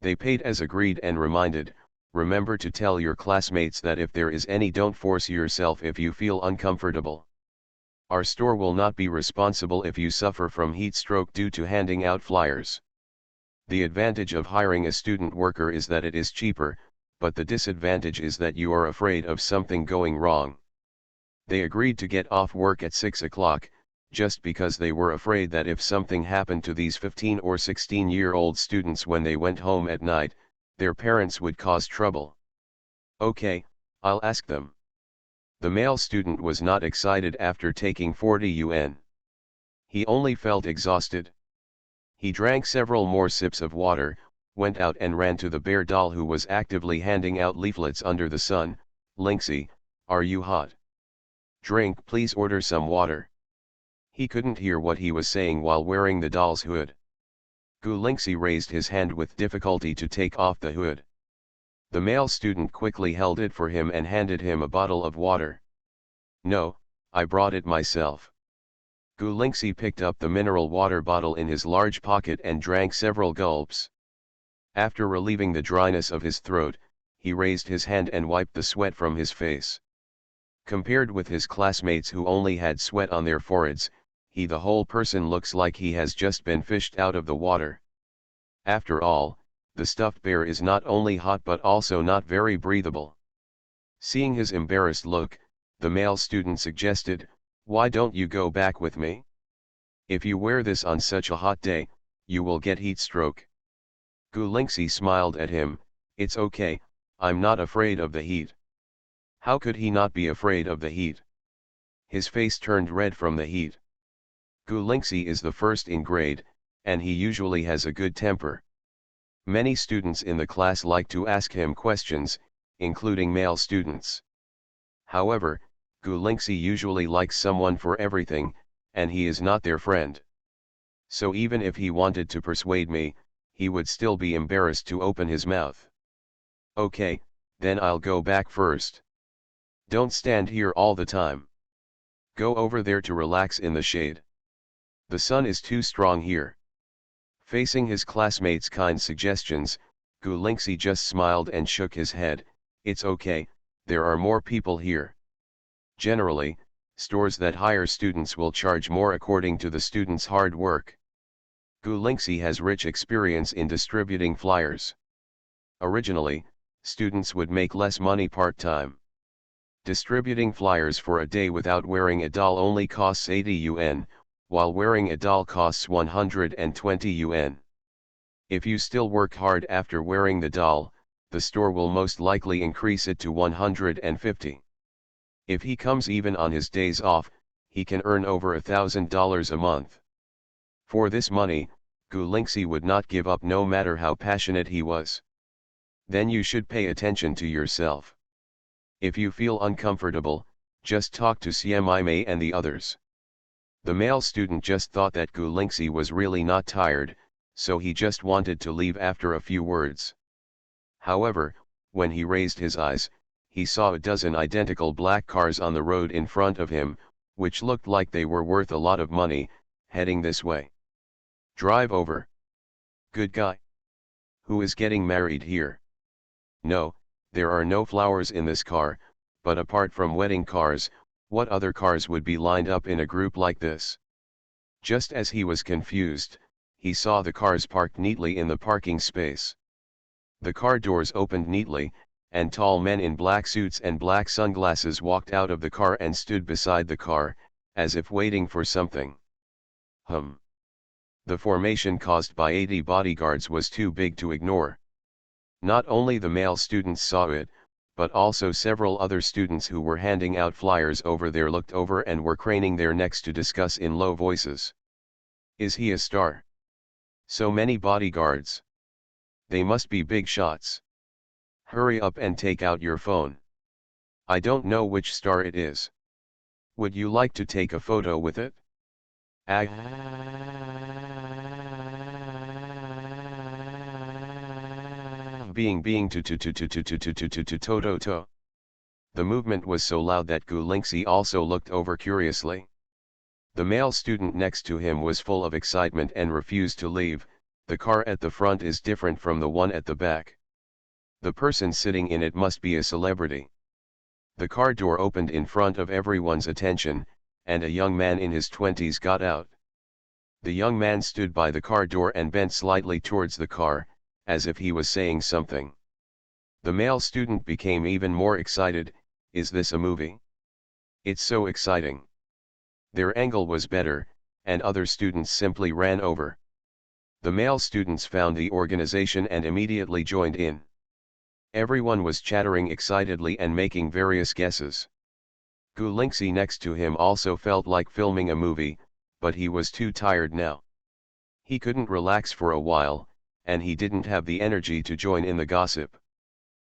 They paid as agreed and reminded, remember to tell your classmates that if there is any, don't force yourself if you feel uncomfortable. Our store will not be responsible if you suffer from heat stroke due to handing out flyers. The advantage of hiring a student worker is that it is cheaper, but the disadvantage is that you are afraid of something going wrong. They agreed to get off work at 6 o'clock, just because they were afraid that if something happened to these 15 or 16-year-old students when they went home at night, their parents would cause trouble. Okay, I'll ask them. The male student was not excited after taking 40 yuan. He only felt exhausted. He drank several more sips of water, went out and ran to the bear doll who was actively handing out leaflets under the sun. Linksy, are you hot? Drink, please. Order some water. He couldn't hear what he was saying while wearing the doll's hood. Gu Linksy raised his hand with difficulty to take off the hood. The male student quickly held it for him and handed him a bottle of water. No, I brought it myself. Gu Linksy picked up the mineral water bottle in his large pocket and drank several gulps. After relieving the dryness of his throat, he raised his hand and wiped the sweat from his face. Compared with his classmates who only had sweat on their foreheads, the whole person looks like he has just been fished out of the water. After all, the stuffed bear is not only hot but also not very breathable. Seeing his embarrassed look, the male student suggested, why don't you go back with me? If you wear this on such a hot day, you will get heat stroke. Gu Linksy smiled at him, it's okay, I'm not afraid of the heat. How could he not be afraid of the heat? His face turned red from the heat. Gu Linksy is the first in grade, and he usually has a good temper. Many students in the class like to ask him questions, including male students. However, Gu Linksy usually likes someone for everything, and he is not their friend. So even if he wanted to persuade me, he would still be embarrassed to open his mouth. Okay, then I'll go back first. Don't stand here all the time. Go over there to relax in the shade. The sun is too strong here. Facing his classmates' kind suggestions, Gu Lingxi just smiled and shook his head. It's okay, there are more people here. Generally, stores that hire students will charge more according to the students' hard work. Gu Lingxi has rich experience in distributing flyers. Originally, students would make less money part-time. Distributing flyers for a day without wearing a doll only costs 80 yuan, while wearing a doll costs 120 yuan. If you still work hard after wearing the doll, the store will most likely increase it to 150. If he comes even on his days off, he can earn over $1,000 a month. For this money, Gu Lingxi would not give up no matter how passionate he was. Then you should pay attention to yourself. If you feel uncomfortable, just talk to CMI and the others. The male student just thought that Gu Lingxi was really not tired, so he just wanted to leave after a few words. However, when he raised his eyes, he saw a dozen identical black cars on the road in front of him, which looked like they were worth a lot of money, heading this way. Drive over. Good guy. Who is getting married here? No, there are no flowers in this car, but apart from wedding cars, what other cars would be lined up in a group like this? Just as he was confused, he saw the cars parked neatly in the parking space. The car doors opened neatly, and tall men in black suits and black sunglasses walked out of the car and stood beside the car, as if waiting for something. The formation caused by 80 bodyguards was too big to ignore. Not only the male students saw it, but also several other students who were handing out flyers over there looked over and were craning their necks to discuss in low voices. Is he a star? So many bodyguards. They must be big shots. Hurry up and take out your phone. I don't know which star it is. Would you like to take a photo with it? Being to. The movement was so loud that Gu Lingxi also looked over curiously. The male student next to him was full of excitement and refused to leave. The car at the front is different from the one at the back. The person sitting in it must be a celebrity. The car door opened in front of everyone's attention, and a young man in his 20s got out. The young man stood by the car door and bent slightly towards the car, as if he was saying something. The male student became even more excited. Is this a movie? It's so exciting. Their angle was better, and other students simply ran over. The male students found the organization and immediately joined in. Everyone was chattering excitedly and making various guesses. Gu Lingxi next to him also felt like filming a movie, but he was too tired now. He couldn't relax for a while, and he didn't have the energy to join in the gossip.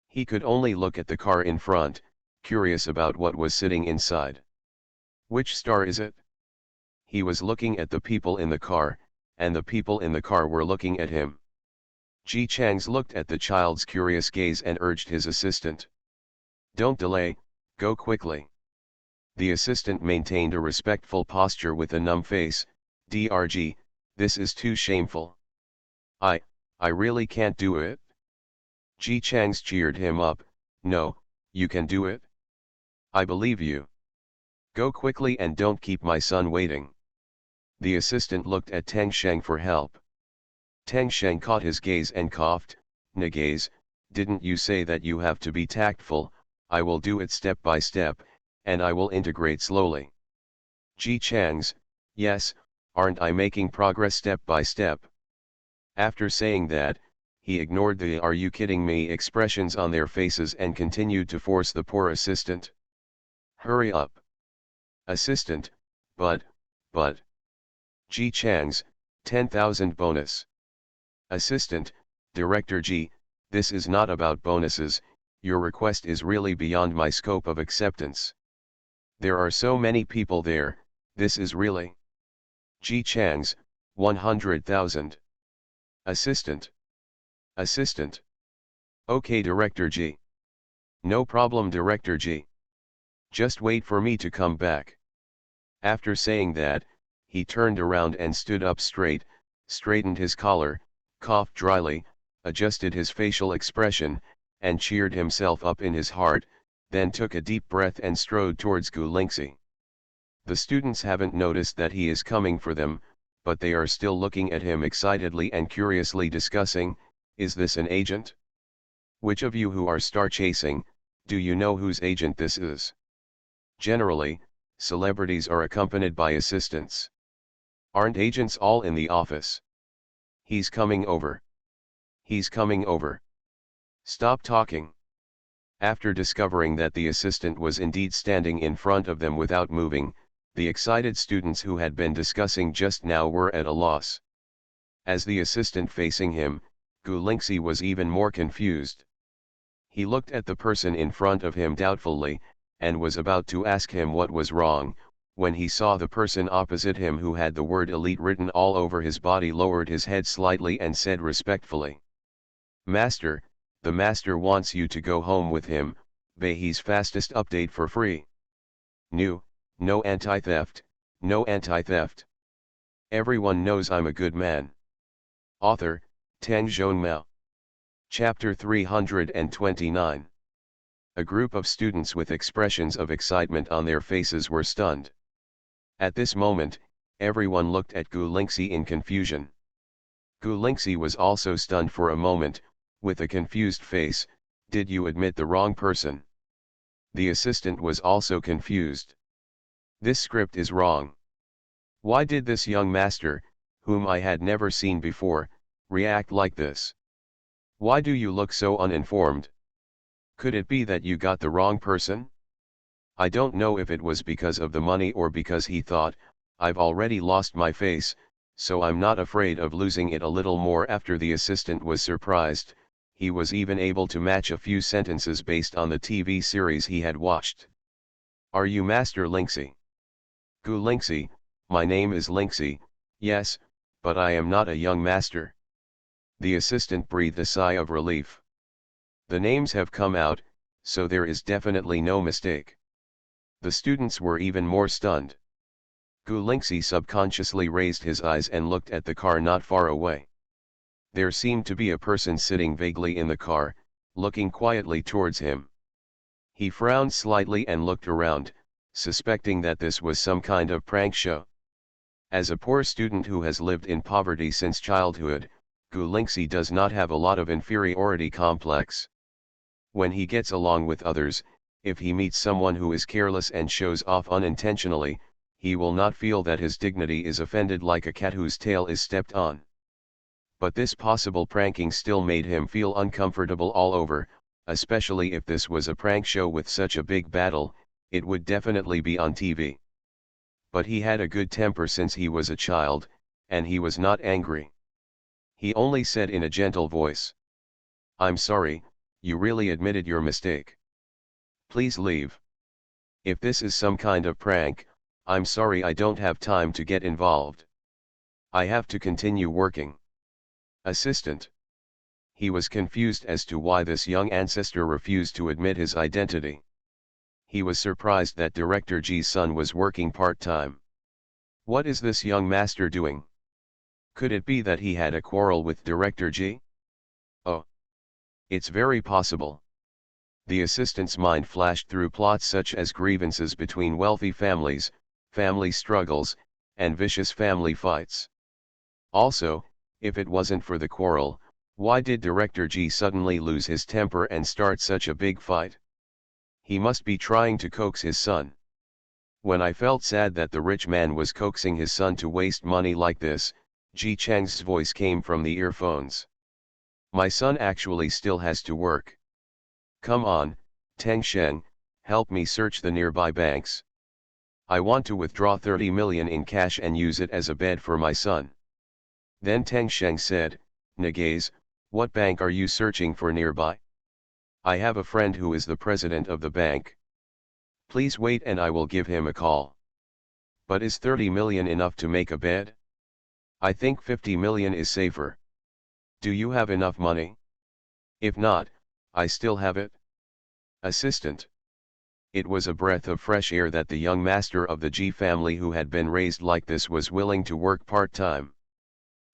He could only look at the car in front, curious about what was sitting inside. Which star is it? He was looking at the people in the car, and the people in the car were looking at him. Ji Chang's looked at the child's curious gaze and urged his assistant. Don't delay, go quickly. The assistant maintained a respectful posture with a numb face. Drg, this is too shameful. I really can't do it. Ji Chang's cheered him up. No, you can do it. I believe you. Go quickly and don't keep my son waiting. The assistant looked at Teng Sheng for help. Teng Sheng caught his gaze and coughed. Nagaze, didn't you say that you have to be tactful? I will do it step by step, and I will integrate slowly. Ji Chang's, yes, aren't I making progress step by step? After saying that, he ignored the "are you kidding me" expressions on their faces and continued to force the poor assistant. Hurry up. Assistant, but. Ji Chang's, 10,000 bonus. Assistant, Director G, this is not about bonuses, your request is really beyond my scope of acceptance. There are so many people there, this is really. Ji Chang's, 100,000. Assistant. Okay, Director G. No problem, Director G. Just wait for me to come back. After saying that, he turned around and stood up straight, straightened his collar, coughed dryly. adjusted his facial expression, and cheered himself up in his heart, then took a deep breath and strode towards Gu Lingxi. The students haven't noticed that he is coming for them, but they are still looking at him excitedly and curiously discussing, is this an agent? Which of you who are star chasing, do you know whose agent this is? Generally, celebrities are accompanied by assistants. Aren't agents all in the office? He's coming over. He's coming over. Stop talking. After discovering that the assistant was indeed standing in front of them without moving, the excited students who had been discussing just now were at a loss. As the assistant facing him, Gu Lingxi was even more confused. He looked at the person in front of him doubtfully, and was about to ask him what was wrong, when he saw the person opposite him who had the word elite written all over his body lowered his head slightly and said respectfully, "Master, the master wants you to go home with him, buy his fastest update for free. No anti-theft, no anti-theft. Everyone knows I'm a good man." Author, Tang Zhongmao. Chapter 329. A group of students with expressions of excitement on their faces were stunned. At this moment, everyone looked at Gu Lingxi in confusion. Gu Lingxi was also stunned for a moment, with a confused face. "Did you admit the wrong person?" The assistant was also confused. "This script is wrong. Why did this young master, whom I had never seen before, react like this? Why do you look so uninformed? Could it be that you got the wrong person? I don't know if it was because of the money or because he thought, I've already lost my face, so I'm not afraid of losing it a little more." After the assistant was surprised, he was even able to match a few sentences based on the TV series he had watched. "Are you Master Lingxi?" "Gu Lingxi, my name is Lingxi, yes, but I am not a young master." The assistant breathed a sigh of relief. The names have come out, so there is definitely no mistake. The students were even more stunned. Gu Lingxi subconsciously raised his eyes and looked at the car not far away. There seemed to be a person sitting vaguely in the car, looking quietly towards him. He frowned slightly and looked around, suspecting that this was some kind of prank show. As a poor student who has lived in poverty since childhood, Gu Lingxi does not have a lot of inferiority complex. When he gets along with others, if he meets someone who is careless and shows off unintentionally, he will not feel that his dignity is offended like a cat whose tail is stepped on. But this possible pranking still made him feel uncomfortable all over, especially if this was a prank show with such a big battle. It would definitely be on TV. But he had a good temper since he was a child, and he was not angry. He only said in a gentle voice, "I'm sorry, you really admitted your mistake. Please leave. If this is some kind of prank, I'm sorry I don't have time to get involved. I have to continue working." Assistant. He was confused as to why this young ancestor refused to admit his identity. He was surprised that Director Ji's son was working part-time. What is this young master doing? Could it be that he had a quarrel with Director Ji? Oh. It's very possible. The assistant's mind flashed through plots such as grievances between wealthy families, family struggles, and vicious family fights. Also, if it wasn't for the quarrel, why did Director Ji suddenly lose his temper and start such a big fight? He must be trying to coax his son. When I felt sad that the rich man was coaxing his son to waste money like this, Ji Cheng's voice came from the earphones. My son actually still has to work. Come on, Teng Sheng, help me search the nearby banks. I want to withdraw 30 million in cash and use it as a bed for my son. Then Teng Sheng said, Nagaze, what bank are you searching for nearby? I have a friend who is the president of the bank. Please wait and I will give him a call. But is 30 million enough to make a bed? I think 50 million is safer. Do you have enough money? If not, I still have it. Assistant. It was a breath of fresh air that the young master of the Ji family who had been raised like this was willing to work part-time.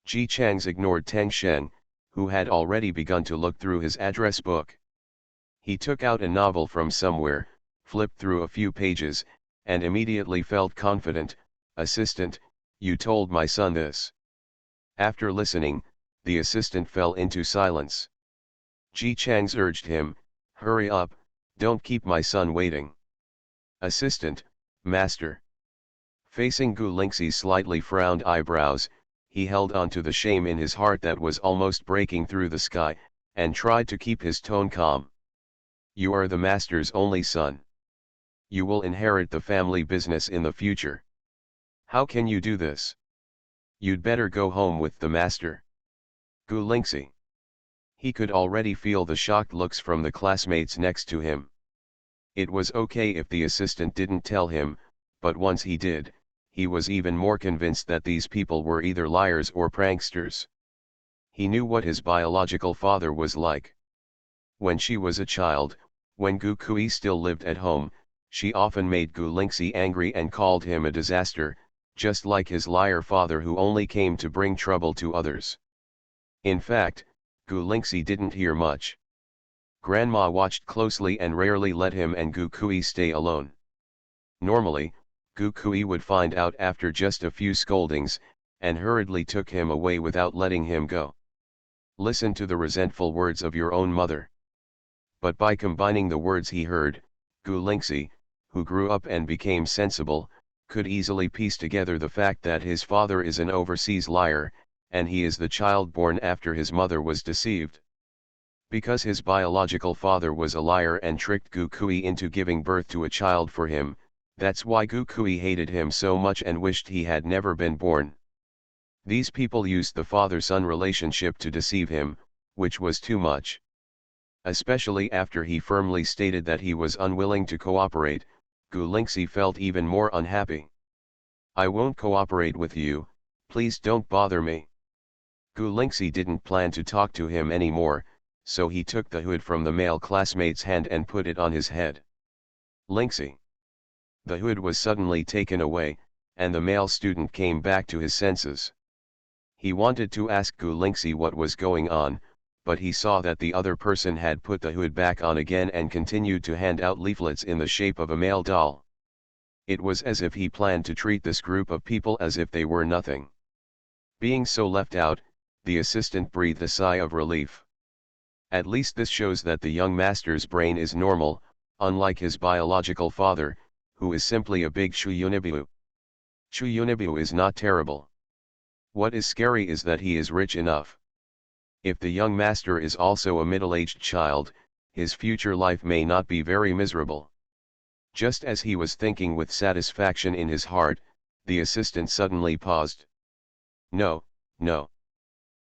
Ji Chang's ignored Teng Sheng, who had already begun to look through his address book. He took out a novel from somewhere, flipped through a few pages, and immediately felt confident. "Assistant, you told my son this." After listening, the assistant fell into silence. Ji Chang's urged him, "Hurry up, don't keep my son waiting." "Assistant, master." Facing Gu Lingxi's slightly frowned eyebrows, he held on to the shame in his heart that was almost breaking through the sky, and tried to keep his tone calm. "You are the master's only son. You will inherit the family business in the future. How can you do this? You'd better go home with the master." Gu Lingxi. He could already feel the shocked looks from the classmates next to him. It was okay if the assistant didn't tell him, but once he did, he was even more convinced that these people were either liars or pranksters. He knew what his biological father was like. When she was a child, when Gu Kui still lived at home, she often made Gu Lingxi angry and called him a disaster, just like his liar father who only came to bring trouble to others. In fact, Gu Lingxi didn't hear much. Grandma watched closely and rarely let him and Gu Kui stay alone. Normally, Gu Kui would find out after just a few scoldings, and hurriedly took him away without letting him go. Listen to the resentful words of your own mother. But by combining the words he heard, Gu Lingxi, who grew up and became sensible, could easily piece together the fact that his father is an overseas liar, and he is the child born after his mother was deceived. Because his biological father was a liar and tricked Gu Kui into giving birth to a child for him, that's why Gu Kui hated him so much and wished he had never been born. These people used the father-son relationship to deceive him, which was too much. Especially after he firmly stated that he was unwilling to cooperate, Gu Lingxi felt even more unhappy. "I won't cooperate with you, please don't bother me." Gu Lingxi didn't plan to talk to him anymore, so he took the hood from the male classmate's hand and put it on his head. "Lingxi." The hood was suddenly taken away, and the male student came back to his senses. He wanted to ask Gu Lingxi what was going on, but he saw that the other person had put the hood back on again and continued to hand out leaflets in the shape of a male doll. It was as if he planned to treat this group of people as if they were nothing. Being so left out, the assistant breathed a sigh of relief. At least this shows that the young master's brain is normal, unlike his biological father, who is simply a big Shuyunibu. Shuyunibu is not terrible. What is scary is that he is rich enough. If the young master is also a middle-aged child, his future life may not be very miserable. Just as he was thinking with satisfaction in his heart, the assistant suddenly paused. "No, no.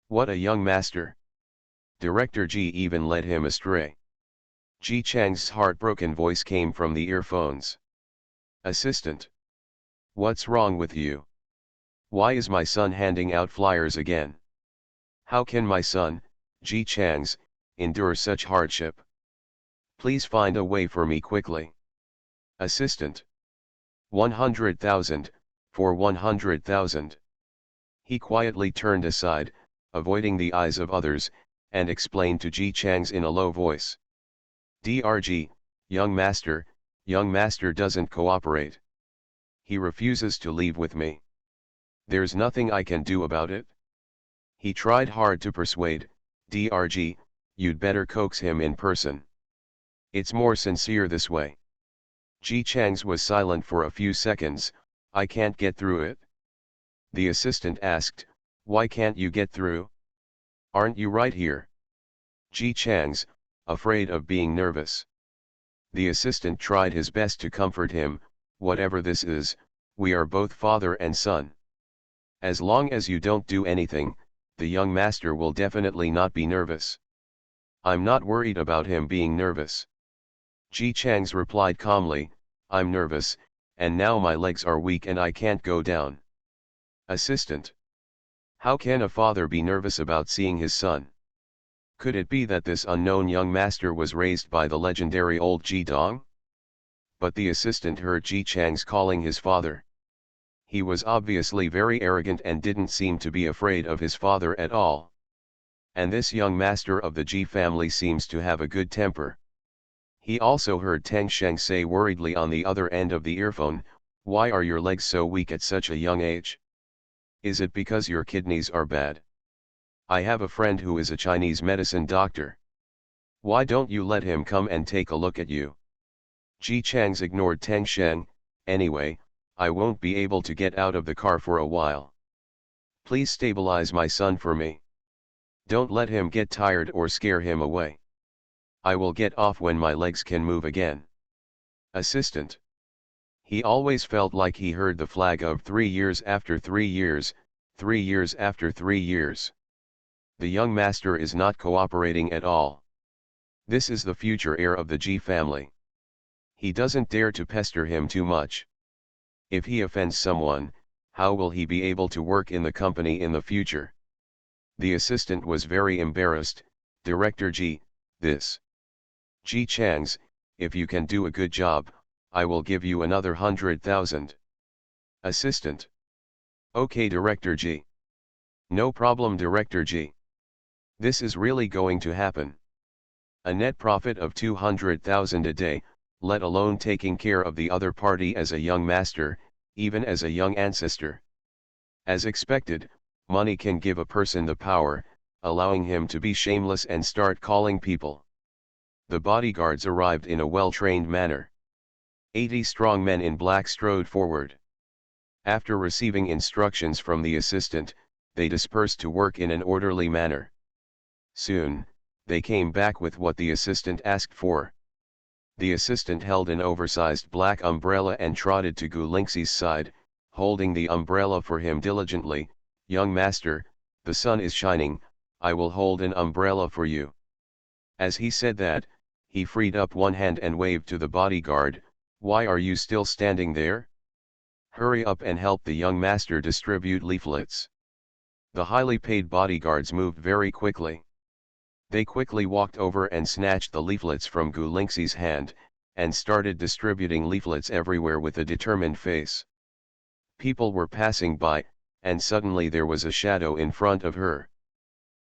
What a young master. Director Ji even led him astray." Ji Chang's heartbroken voice came from the earphones. "Assistant. What's wrong with you? Why is my son handing out flyers again? How can my son, Ji Chang's, endure such hardship? Please find a way for me quickly." "Assistant. 100,000, for 100,000. He quietly turned aside, avoiding the eyes of others, and explained to Ji Chang's in a low voice. "Drg, young master doesn't cooperate. He refuses to leave with me. There's nothing I can do about it. He tried hard to persuade, Drg, you'd better coax him in person. It's more sincere this way." Ji Chang's was silent for a few seconds. "I can't get through it." The assistant asked, "Why can't you get through? Aren't you right here?" Ji Chang's, afraid of being nervous. The assistant tried his best to comfort him. "Whatever this is, we are both father and son. As long as you don't do anything, the young master will definitely not be nervous. I'm not worried about him being nervous." Ji Chang's replied calmly, "I'm nervous, and now my legs are weak and I can't go down." "Assistant. How can a father be nervous about seeing his son? Could it be that this unknown young master was raised by the legendary old Ji Dong?" But the assistant heard Ji Chang's calling his father. He was obviously very arrogant and didn't seem to be afraid of his father at all. And this young master of the G family seems to have a good temper. He also heard Teng Sheng say worriedly on the other end of the earphone, "Why are your legs so weak at such a young age? Is it because your kidneys are bad? I have a friend who is a Chinese medicine doctor. Why don't you let him come and take a look at you?" Ji Chang's ignored Teng Sheng. "Anyway, I won't be able to get out of the car for a while. Please stabilize my son for me. Don't let him get tired or scare him away. I will get off when my legs can move again." Assistant. He always felt like he heard the flag of 3 years after 3 years, 3 years after 3 years. The young master is not cooperating at all. This is the future heir of the G family. He doesn't dare to pester him too much. If he offends someone, how will he be able to work in the company in the future? The assistant was very embarrassed. "Director G, this. Ji Chang's, if you can do a good job, I will give you another 100,000. Assistant. "Okay, Director G. No problem, Director G. This is really going to happen. A net profit of 200,000 a day, let alone taking care of the other party as a young master, even as a young ancestor. As expected, money can give a person the power, allowing him to be shameless and start calling people." The bodyguards arrived in a well-trained manner. 80 strong men in black strode forward. After receiving instructions from the assistant, they dispersed to work in an orderly manner. Soon, they came back with what the assistant asked for. The assistant held an oversized black umbrella and trotted to Gu Lingxi's side, holding the umbrella for him diligently. "Young master, the sun is shining, I will hold an umbrella for you." As he said that, he freed up one hand and waved to the bodyguard. "Why are you still standing there? Hurry up and help the young master distribute leaflets." The highly paid bodyguards moved very quickly. They quickly walked over and snatched the leaflets from Gu Lingxi's hand, and started distributing leaflets everywhere with a determined face. People were passing by, and suddenly there was a shadow in front of her.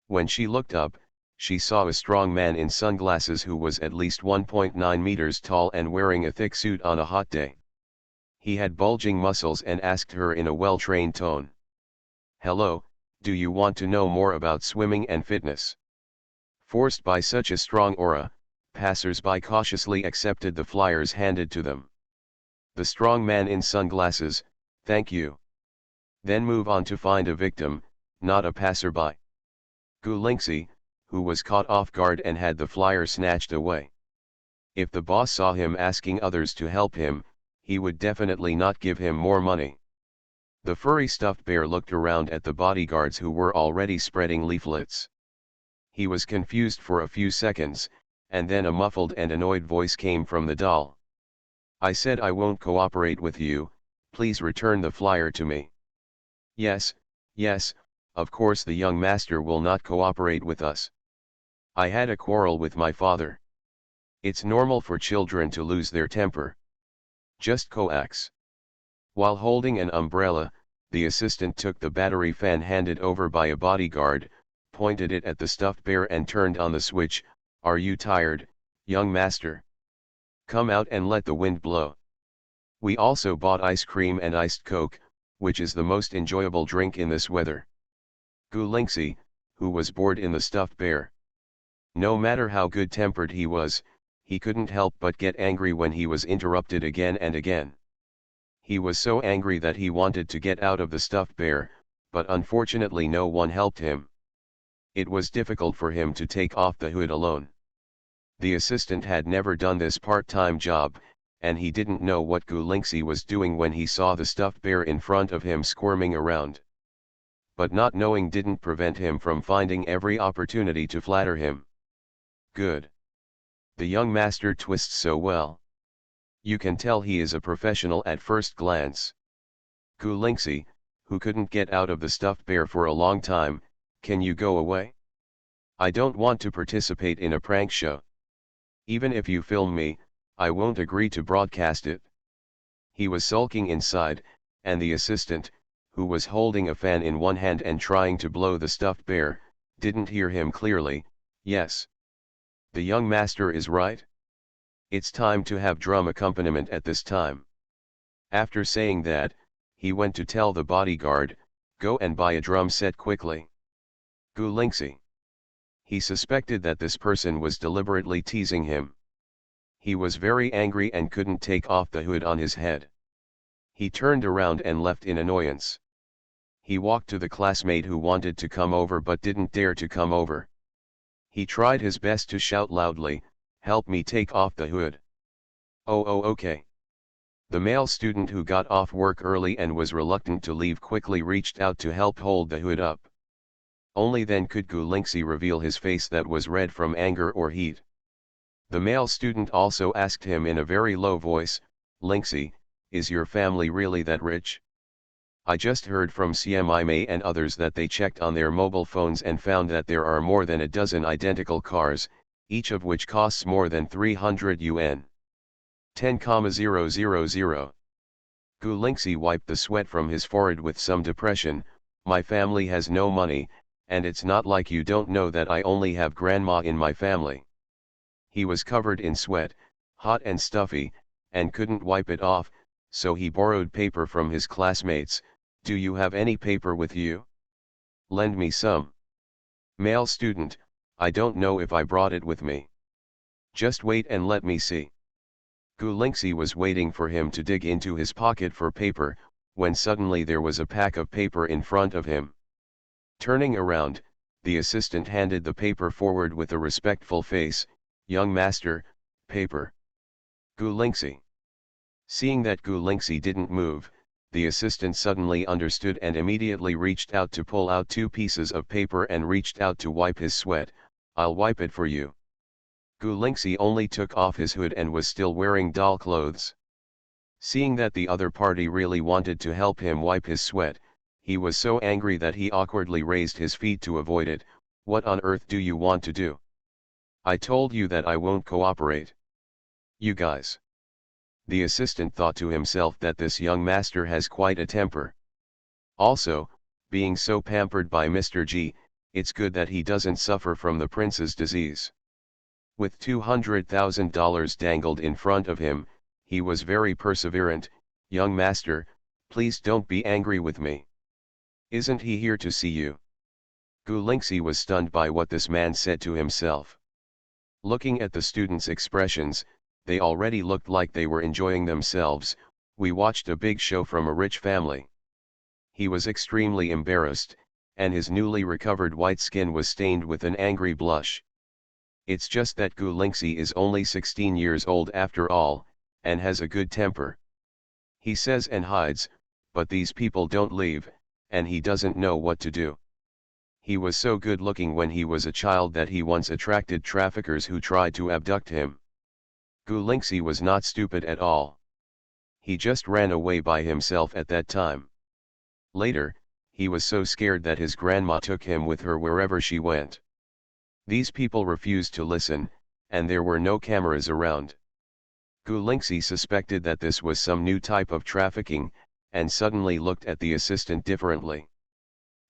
When she looked up, she saw a strong man in sunglasses who was at least 1.9 meters tall and wearing a thick suit on a hot day. He had bulging muscles and asked her in a well-trained tone, "Hello, do you want to know more about swimming and fitness?" Forced by such a strong aura, passers-by cautiously accepted the flyers handed to them. The strong man in sunglasses, "Thank you. Then move on to find a victim, not a passerby." Gu Lingxi, who was caught off guard and had the flyer snatched away. If the boss saw him asking others to help him, he would definitely not give him more money. The furry stuffed bear looked around at the bodyguards who were already spreading leaflets. He was confused for a few seconds, and then a muffled and annoyed voice came from the doll. "I said I won't cooperate with you, please return the flyer to me." Yes, of course the young master will not cooperate with us. I had a quarrel with my father. It's normal for children to lose their temper. Just coax." While holding an umbrella, the assistant took the battery fan handed over by a bodyguard, pointed it at the stuffed bear and turned on the switch. "Are you tired, young master? Come out and let the wind blow." We also bought ice cream and iced Coke, which is the most enjoyable drink in this weather. Gu Lingxi, who was bored in the stuffed bear. No matter how good-tempered he was, he couldn't help but get angry when he was interrupted again and again. He was so angry that he wanted to get out of the stuffed bear, but unfortunately no one helped him. It was difficult for him to take off the hood alone. The assistant had never done this part-time job, and he didn't know what Gu Lingxi was doing when he saw the stuffed bear in front of him squirming around. But not knowing didn't prevent him from finding every opportunity to flatter him. "Good. The young master twists so well. You can tell he is a professional at first glance." Gu Lingxi, who couldn't get out of the stuffed bear for a long time, "Can you go away? I don't want to participate in a prank show. Even if you film me, I won't agree to broadcast it." He was sulking inside, and the assistant, who was holding a fan in one hand and trying to blow the stuffed bear, didn't hear him clearly. Yes. The young master is right. It's time to have drum accompaniment at this time. After saying that, he went to tell the bodyguard, go and buy a drum set quickly. Gulingxi. He suspected that this person was deliberately teasing him. He was very angry and couldn't take off the hood on his head. He turned around and left in annoyance. He walked to the classmate who wanted to come over but didn't dare to come over. He tried his best to shout loudly, help me take off the hood. Oh, okay. The male student who got off work early and was reluctant to leave quickly reached out to help hold the hood up. Only then could Gulingxi reveal his face that was red from anger or heat. The male student also asked him in a very low voice, Lingxi, is your family really that rich? I just heard from CMI and others that they checked on their mobile phones and found that there are more than a dozen identical cars, each of which costs more than 300 yuan. 10,000. Gulingxi wiped the sweat from his forehead with some depression. My family has no money, and it's not like you don't know that I only have grandma in my family. He was covered in sweat, hot and stuffy, and couldn't wipe it off, so he borrowed paper from his classmates. Do you have any paper with you? Lend me some. Male student, I don't know if I brought it with me. Just wait and let me see. Gulingxi was waiting for him to dig into his pocket for paper, when suddenly there was a pack of paper in front of him. Turning around, the assistant handed the paper forward with a respectful face, young master, paper. Gulingxi. Seeing that Gulingxi didn't move, the assistant suddenly understood and immediately reached out to pull out 2 pieces of paper and reached out to wipe his sweat. I'll wipe it for you. Gulingxi only took off his hood and was still wearing doll clothes. Seeing that the other party really wanted to help him wipe his sweat, he was so angry that he awkwardly raised his feet to avoid it. What on earth do you want to do? I told you that I won't cooperate. You guys. The assistant thought to himself that this young master has quite a temper. Also, being so pampered by Mr. G, it's good that he doesn't suffer from the prince's disease. With $200,000 dangled in front of him, he was very perseverant. Young master, please don't be angry with me. Isn't he here to see you? Gulingxi was stunned by what this man said to himself. Looking at the students' expressions, they already looked like they were enjoying themselves. We watched a big show from a rich family. He was extremely embarrassed, and his newly recovered white skin was stained with an angry blush. It's just that Gulingxi is only 16 years old after all, and has a good temper. He says and hides, but these people don't leave, and he doesn't know what to do. He was so good looking when he was a child that he once attracted traffickers who tried to abduct him. Gulingxi was not stupid at all. He just ran away by himself at that time. Later, he was so scared that his grandma took him with her wherever she went. These people refused to listen, and there were no cameras around. Gulingxi suspected that this was some new type of trafficking, and suddenly looked at the assistant differently.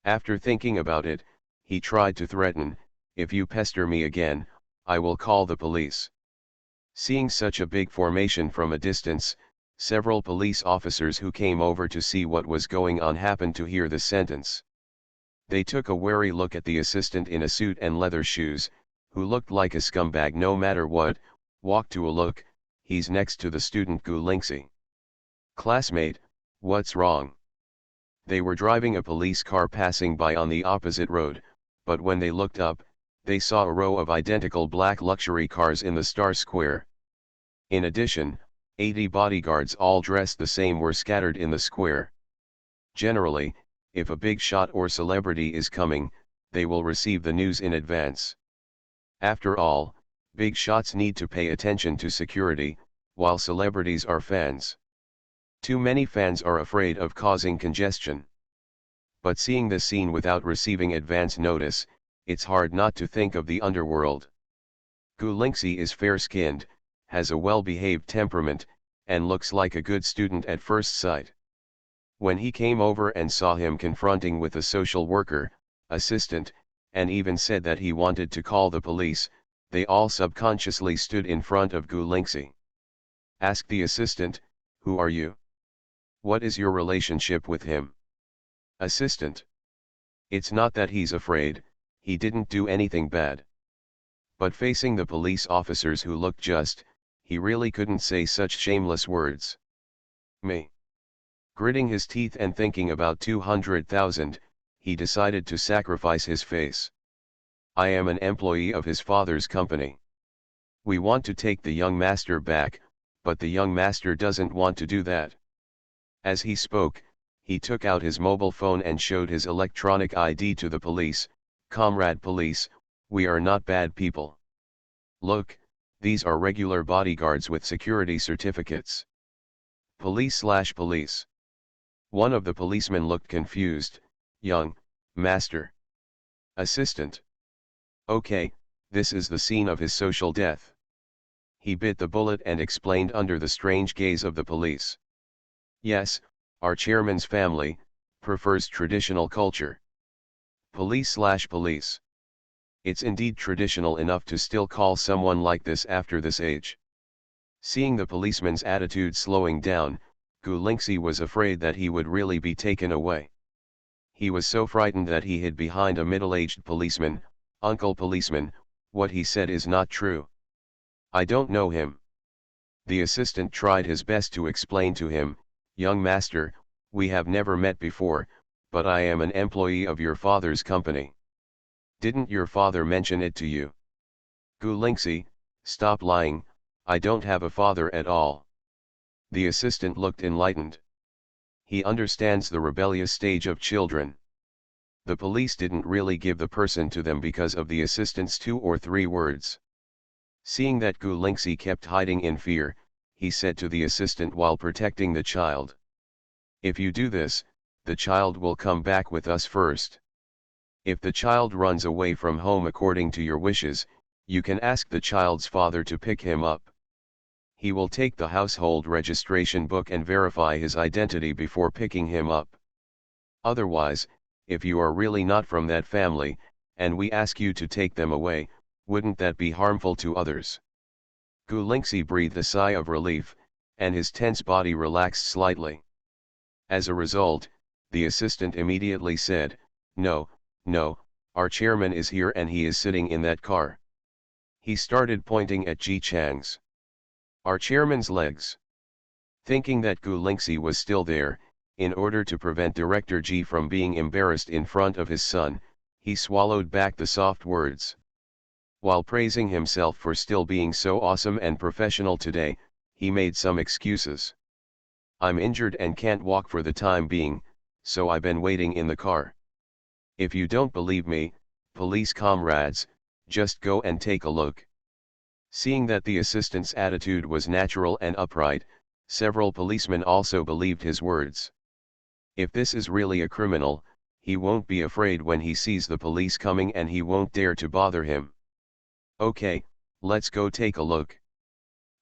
After thinking about it, he tried to threaten, if you pester me again, I will call the police. Seeing such a big formation from a distance, several police officers who came over to see what was going on happened to hear the sentence. They took a wary look at the assistant in a suit and leather shoes, who looked like a scumbag no matter what. Walk to a look, he's next to the student Gulingxi. Classmate, what's wrong? They were driving a police car passing by on the opposite road, but when they looked up, they saw a row of identical black luxury cars in the Star Square. In addition, 80 bodyguards all dressed the same were scattered in the square. Generally, if a big shot or celebrity is coming, they will receive the news in advance. After all, big shots need to pay attention to security, while celebrities are fans. Too many fans are afraid of causing congestion. But seeing this scene without receiving advance notice, it's hard not to think of the underworld. Gulingxi is fair-skinned, has a well-behaved temperament, and looks like a good student at first sight. When he came over and saw him confronting with a social worker, assistant, and even said that he wanted to call the police. They all subconsciously stood in front of Gu Lingxi. Asked the assistant, "Who are you? What is your relationship with him?" Assistant: "It's not that he's afraid, he didn't do anything bad." But facing the police officers who looked just, he really couldn't say such shameless words. Me. Gritting his teeth and thinking about 200,000, he decided to sacrifice his face. "I am an employee of his father's company. We want to take the young master back, but the young master doesn't want to do that." As he spoke, he took out his mobile phone and showed his electronic ID to the police. "Comrade police, we are not bad people. Look, these are regular bodyguards with security certificates." Police. One of the policemen looked confused. "Young master." Assistant: "Okay, this is the scene of his social death." He bit the bullet and explained under the strange gaze of the police. "Yes, our chairman's family prefers traditional culture." Police. It's indeed traditional enough to still call someone like this after this age. Seeing the policeman's attitude slowing down, Gu Lingxi was afraid that he would really be taken away. He was so frightened that he hid behind a middle-aged policeman. "Uncle policeman, what he said is not true. I don't know him." The assistant tried his best to explain to him, "Young master, we have never met before, but I am an employee of your father's company. Didn't your father mention it to you?" "Gu Lingxi, stop lying, I don't have a father at all." The assistant looked enlightened. He understands the rebellious stage of children. The police didn't really give the person to them because of the assistant's 2 or 3 words. Seeing that Gu Lingxi kept hiding in fear, he said to the assistant while protecting the child, "If you do this, the child will come back with us first. If the child runs away from home according to your wishes, you can ask the child's father to pick him up. He will take the household registration book and verify his identity before picking him up. Otherwise, if you are really not from that family, and we ask you to take them away, wouldn't that be harmful to others?" Gu Lingxi breathed a sigh of relief, and his tense body relaxed slightly. As a result, the assistant immediately said, No, our chairman is here and he is sitting in that car." He started pointing at Ji Chang's. "Our chairman's legs." Thinking that Gu Lingxi was still there, in order to prevent Director Ji from being embarrassed in front of his son, he swallowed back the soft words. While praising himself for still being so awesome and professional today, he made some excuses. "I'm injured and can't walk for the time being, so I've been waiting in the car. If you don't believe me, police comrades, just go and take a look." Seeing that the assistant's attitude was natural and upright, several policemen also believed his words. If this is really a criminal, he won't be afraid when he sees the police coming and he won't dare to bother him. "Okay, let's go take a look."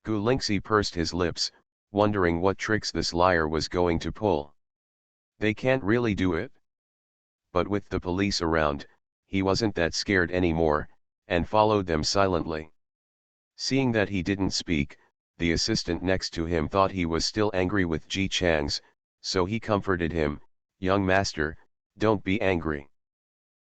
Gu Lingxi pursed his lips, wondering what tricks this liar was going to pull. They can't really do it. But with the police around, he wasn't that scared anymore, and followed them silently. Seeing that he didn't speak, the assistant next to him thought he was still angry with Ji Chang's, so he comforted him, "Young master, don't be angry."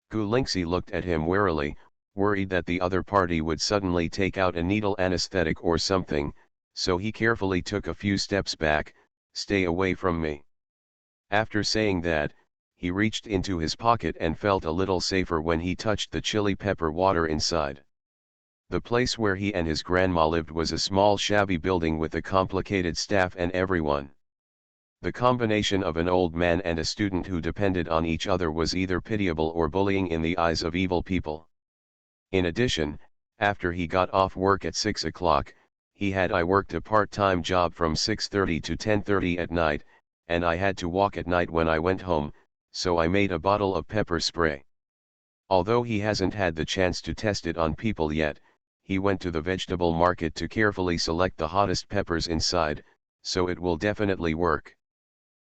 Gu Lingxi looked at him warily, worried that the other party would suddenly take out a needle anesthetic or something, so he carefully took a few steps back. "Stay away from me." After saying that, he reached into his pocket and felt a little safer when he touched the chili pepper water inside. The place where he and his grandma lived was a small shabby building with a complicated staff and everyone. The combination of an old man and a student who depended on each other was either pitiable or bullying in the eyes of evil people. In addition, after he got off work at 6 o'clock, I worked a part-time job from 6:30 to 10:30 at night, and I had to walk at night when I went home, so I made a bottle of pepper spray. Although he hasn't had the chance to test it on people yet, he went to the vegetable market to carefully select the hottest peppers inside, so it will definitely work.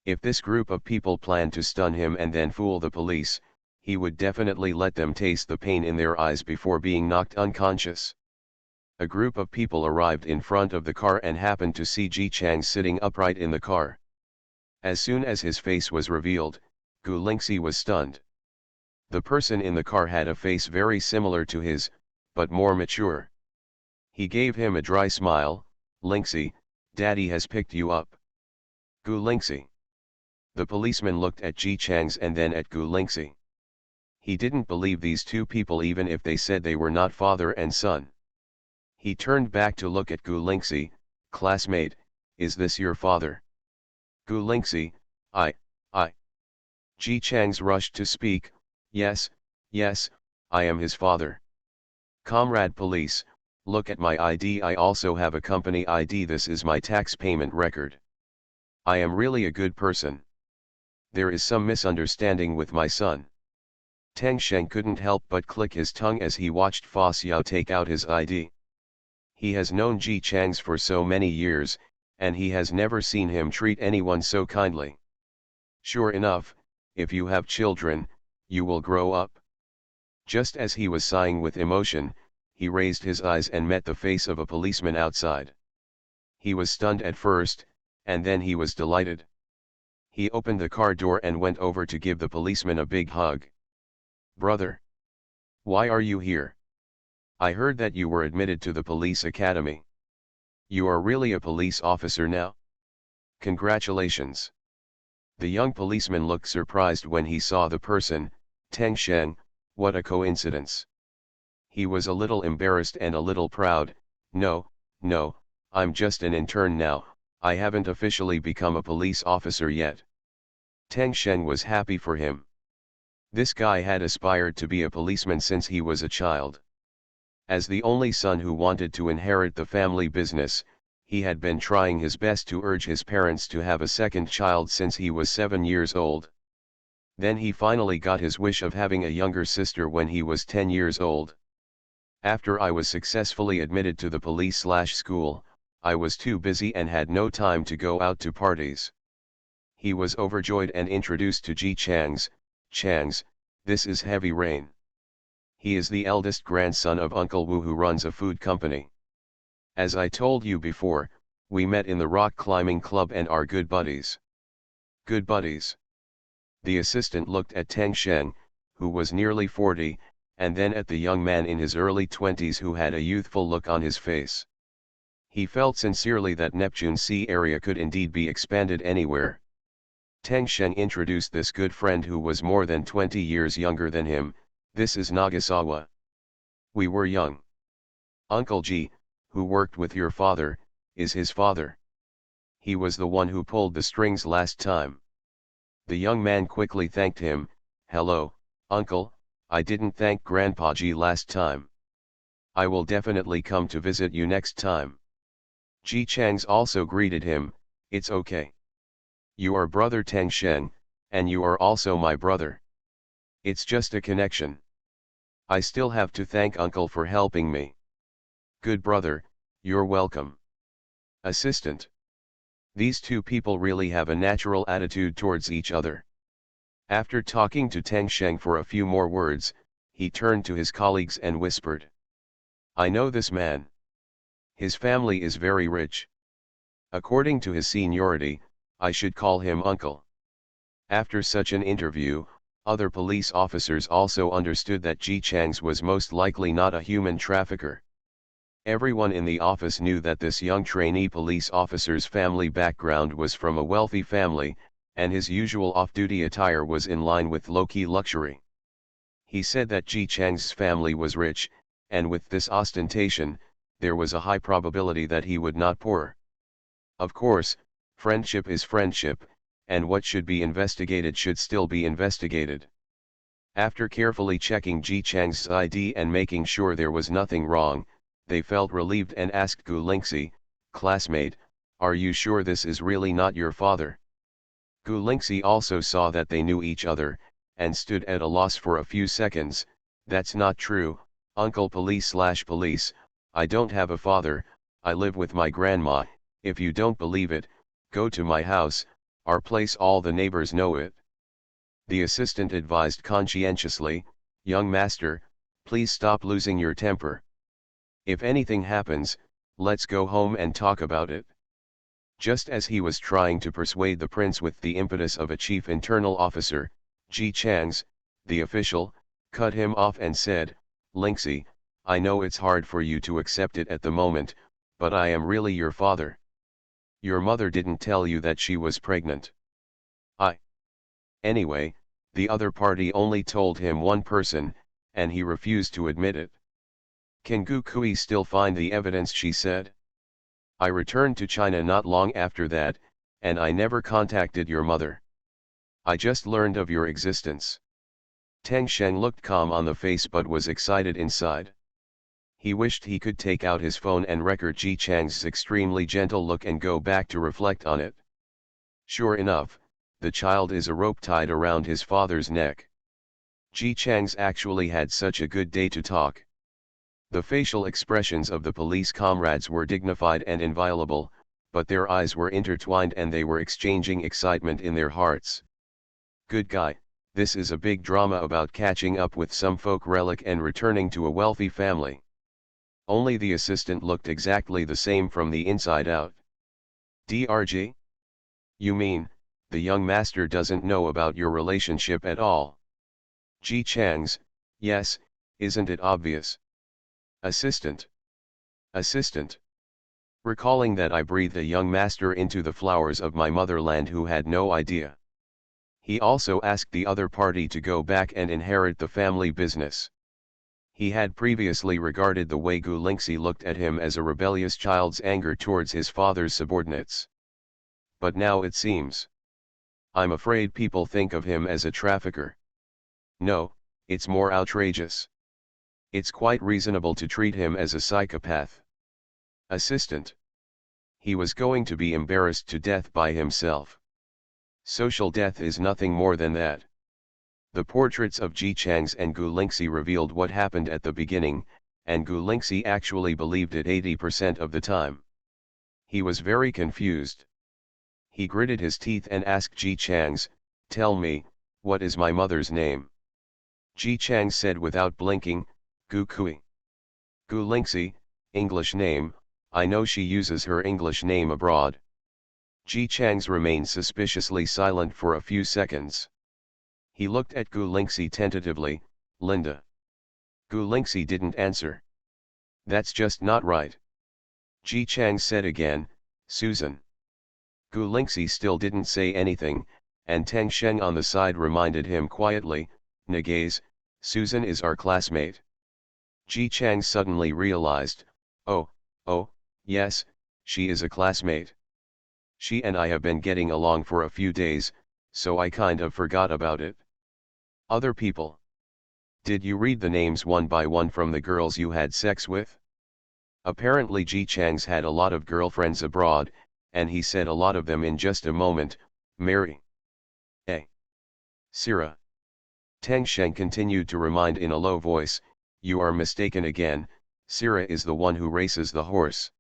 If this group of people plan to stun him and then fool the police, he would definitely let them taste the pain in their eyes before being knocked unconscious. A group of people arrived in front of the car and happened to see Ji Chang sitting upright in the car. As soon as his face was revealed, Gu Lingxi was stunned. The person in the car had a face very similar to his, but more mature. He gave him a dry smile. "Lingxi, Daddy has picked you up." "Gu Lingxi." The policeman looked at Ji Chang's and then at Gu Lingxi. He didn't believe these two people even if they said they were not father and son. He turned back to look at Gu Lingxi. "Classmate, is this your father?" Gu Lingxi, I. Ji Chang's rushed to speak, yes, I am his father." "Comrade police, look at my ID. I also have a company ID. This is my tax payment record. I am really a good person. There is some misunderstanding with my son." Teng Sheng couldn't help but click his tongue as he watched Fa Xiao take out his ID. He has known Ji Chang's for so many years, and he has never seen him treat anyone so kindly. Sure enough, if you have children, you will grow up. Just as he was sighing with emotion, he raised his eyes and met the face of a policeman outside. He was stunned at first, and then he was delighted. He opened the car door and went over to give the policeman a big hug. "Brother, why are you here? I heard that you were admitted to the police academy. You are really a police officer now? Congratulations." The young policeman looked surprised when he saw the person. "Teng Sheng, what a coincidence." He was a little embarrassed and a little proud. No, I'm just an intern now, I haven't officially become a police officer yet." Teng Sheng was happy for him. This guy had aspired to be a policeman since he was a child. As the only son who wanted to inherit the family business, he had been trying his best to urge his parents to have a second child since he was 7 years old. Then he finally got his wish of having a younger sister when he was 10 years old. "After I was successfully admitted to the police/school, I was too busy and had no time to go out to parties." He was overjoyed and introduced to Ji Chang's. "Chang's, this is Heavy Rain. He is the eldest grandson of Uncle Wu who runs a food company. As I told you before, we met in the rock climbing club and are good buddies." "Good buddies?" The assistant looked at Teng Sheng, who was nearly 40, and then at the young man in his early 20s who had a youthful look on his face. He felt sincerely that Neptune Sea area could indeed be expanded anywhere. Teng Sheng introduced this good friend who was more than 20 years younger than him. "This is Nagasawa. We were young. Uncle Ji, who worked with your father, is his father. He was the one who pulled the strings last time." The young man quickly thanked him. "Hello, uncle, I didn't thank Grandpa Ji last time. I will definitely come to visit you next time." Ji Chang's also greeted him. "It's okay. You are brother Teng Sheng, and you are also my brother. It's just a connection. I still have to thank uncle for helping me." "Good brother, you're welcome." Assistant. These two people really have a natural attitude towards each other. After talking to Teng Sheng for a few more words, he turned to his colleagues and whispered, "I know this man. His family is very rich. According to his seniority, I should call him uncle." After such an interview, other police officers also understood that Ji Chang's was most likely not a human trafficker. Everyone in the office knew that this young trainee police officer's family background was from a wealthy family, and his usual off-duty attire was in line with low-key luxury. He said that Ji Chang's family was rich, and with this ostentation, there was a high probability that he would not poor. Of course, friendship is friendship, and what should be investigated should still be investigated. After carefully checking Ji Chang's ID and making sure there was nothing wrong, they felt relieved and asked Gu Lingxi, "Classmate, are you sure this is really not your father?" Gu Lingxi also saw that they knew each other, and stood at a loss for a few seconds. "That's not true, Uncle Police/Police, I don't have a father, I live with my grandma. If you don't believe it, go to my house, our place, all the neighbors know it." The assistant advised conscientiously, "Young master, please stop losing your temper. If anything happens, let's go home and talk about it." Just as he was trying to persuade the prince with the impetus of a chief internal officer, Ji Chang's, the official, cut him off and said, "Lingxi, I know it's hard for you to accept it at the moment, but I am really your father. Your mother didn't tell you that she was pregnant." Anyway, the other party only told him one person, and he refused to admit it. "Can Gu Kui still find the evidence?" she said. "I returned to China not long after that, and I never contacted your mother. I just learned of your existence." Teng Sheng looked calm on the face but was excited inside. He wished he could take out his phone and record Ji Chang's extremely gentle look and go back to reflect on it. Sure enough, the child is a rope tied around his father's neck. Ji Chang's actually had such a good day to talk. The facial expressions of the police comrades were dignified and inviolable, but their eyes were intertwined and they were exchanging excitement in their hearts. "Good guy, this is a big drama about catching up with some folk relic and returning to a wealthy family." Only the assistant looked exactly the same from the inside out. "DRG? You mean, the young master doesn't know about your relationship at all?" Ji Chang's, "Yes, isn't it obvious?" Assistant. Assistant. Recalling that I breathed a young master into the flowers of my motherland who had no idea. He also asked the other party to go back and inherit the family business. He had previously regarded the way Gu Lingxi looked at him as a rebellious child's anger towards his father's subordinates. But now it seems. I'm afraid people think of him as a trafficker. No, it's more outrageous. It's quite reasonable to treat him as a psychopath. Assistant. He was going to be embarrassed to death by himself. Social death is nothing more than that. The portraits of Ji Chang's and Gu Lingxi revealed what happened at the beginning, and Gu Lingxi actually believed it 80% of the time. He was very confused. He gritted his teeth and asked Ji Chang's, "Tell me, what is my mother's name?" Ji Chang said without blinking, "Gu Kui." "Gu Lingxi, English name, I know she uses her English name abroad." Ji Chang's remained suspiciously silent for a few seconds. He looked at Gu Lingxi tentatively, "Linda." Gu Lingxi didn't answer. "That's just not right." Ji Chang said again, "Susan." Gu Lingxi still didn't say anything, and Teng Sheng on the side reminded him quietly, "Nagaze, Susan is our classmate." Ji Chang suddenly realized, oh, yes, she is a classmate. She and I have been getting along for a few days, so I kind of forgot about it. Other people. Did you read the names one by one from the girls you had sex with? Apparently Ji Chang's had a lot of girlfriends abroad, and he said a lot of them in just a moment, Mary. Sira. Teng Sheng continued to remind in a low voice, "You are mistaken again, Sira is the one who races the horse."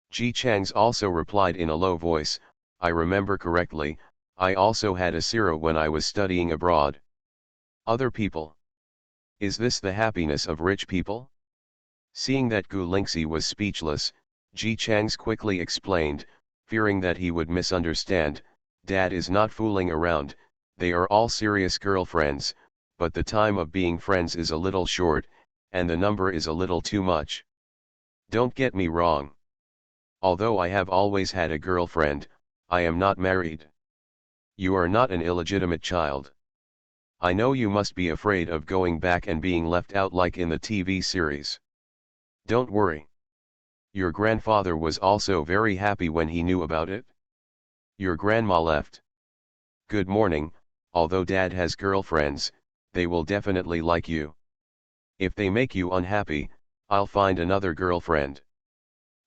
Ji Chang's also replied in a low voice, "I remember correctly, I also had a Sira when I was studying abroad." Other people. Is this the happiness of rich people? Seeing that Gu Lingxi was speechless, Ji Chang's quickly explained, fearing that he would misunderstand, "Dad is not fooling around, they are all serious girlfriends, but the time of being friends is a little short, and the number is a little too much. Don't get me wrong. Although I have always had a girlfriend, I am not married. You are not an illegitimate child. I know you must be afraid of going back and being left out like in the TV series. Don't worry. Your grandfather was also very happy when he knew about it. Your grandma left. Good morning, although Dad has girlfriends, they will definitely like you. If they make you unhappy, I'll find another girlfriend."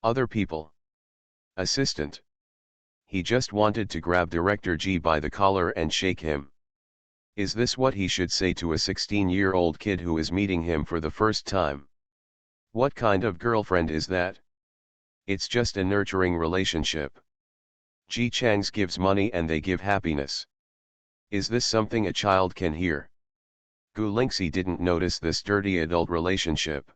Other people. Assistant. He just wanted to grab Director G by the collar and shake him. Is this what he should say to a 16-year-old kid who is meeting him for the first time? What kind of girlfriend is that? It's just a nurturing relationship. Ji Chang's gives money and they give happiness. Is this something a child can hear? Gu Lingxi didn't notice this dirty adult relationship.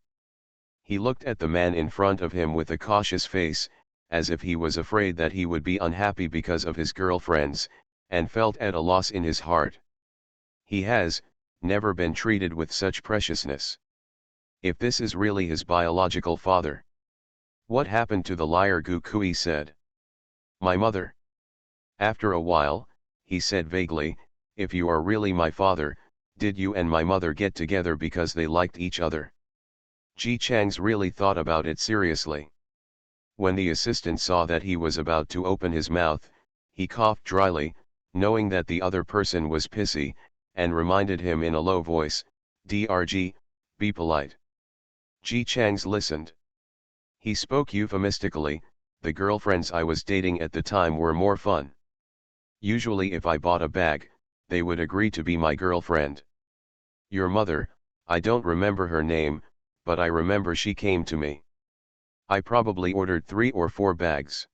He looked at the man in front of him with a cautious face, as if he was afraid that he would be unhappy because of his girlfriends, and felt at a loss in his heart. He has never been treated with such preciousness. If this is really his biological father. What happened to the liar? Gu Kui said. My mother. After a while, he said vaguely, if you are really my father, did you and my mother get together because they liked each other? Ji Chang's really thought about it seriously. When the assistant saw that he was about to open his mouth, he coughed dryly, knowing that the other person was pissy, and reminded him in a low voice, "Drg, be polite." Ji Chang's listened. He spoke euphemistically, the girlfriends I was dating at the time were more fun. Usually if I bought a bag, they would agree to be my girlfriend. Your mother, I don't remember her name, but I remember she came to me. I probably ordered 3 or 4 bags.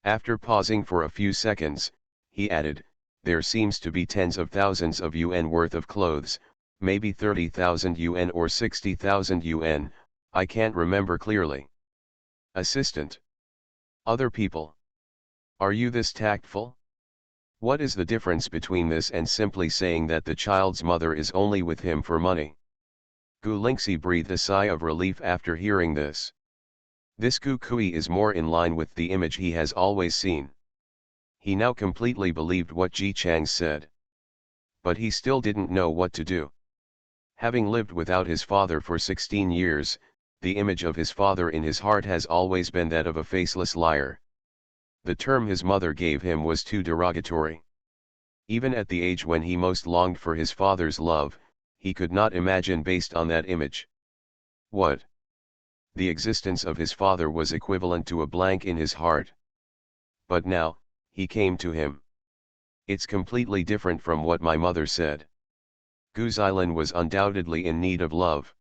After pausing for a few seconds, he added, there seems to be tens of thousands of yuan worth of clothes, maybe 30,000 yuan or 60,000 yuan, I can't remember clearly. Assistant. Other people. Are you this tactful? What is the difference between this and simply saying that the child's mother is only with him for money? Gu Lingxi breathed a sigh of relief after hearing this. This Gu Kui is more in line with the image he has always seen. He now completely believed what Ji Chang said. But he still didn't know what to do. Having lived without his father for 16 years, the image of his father in his heart has always been that of a faceless liar. The term his mother gave him was too derogatory. Even at the age when he most longed for his father's love, he could not imagine based on that image. What? The existence of his father was equivalent to a blank in his heart. But now, he came to him. It's completely different from what my mother said. Gu Zilin was undoubtedly in need of love.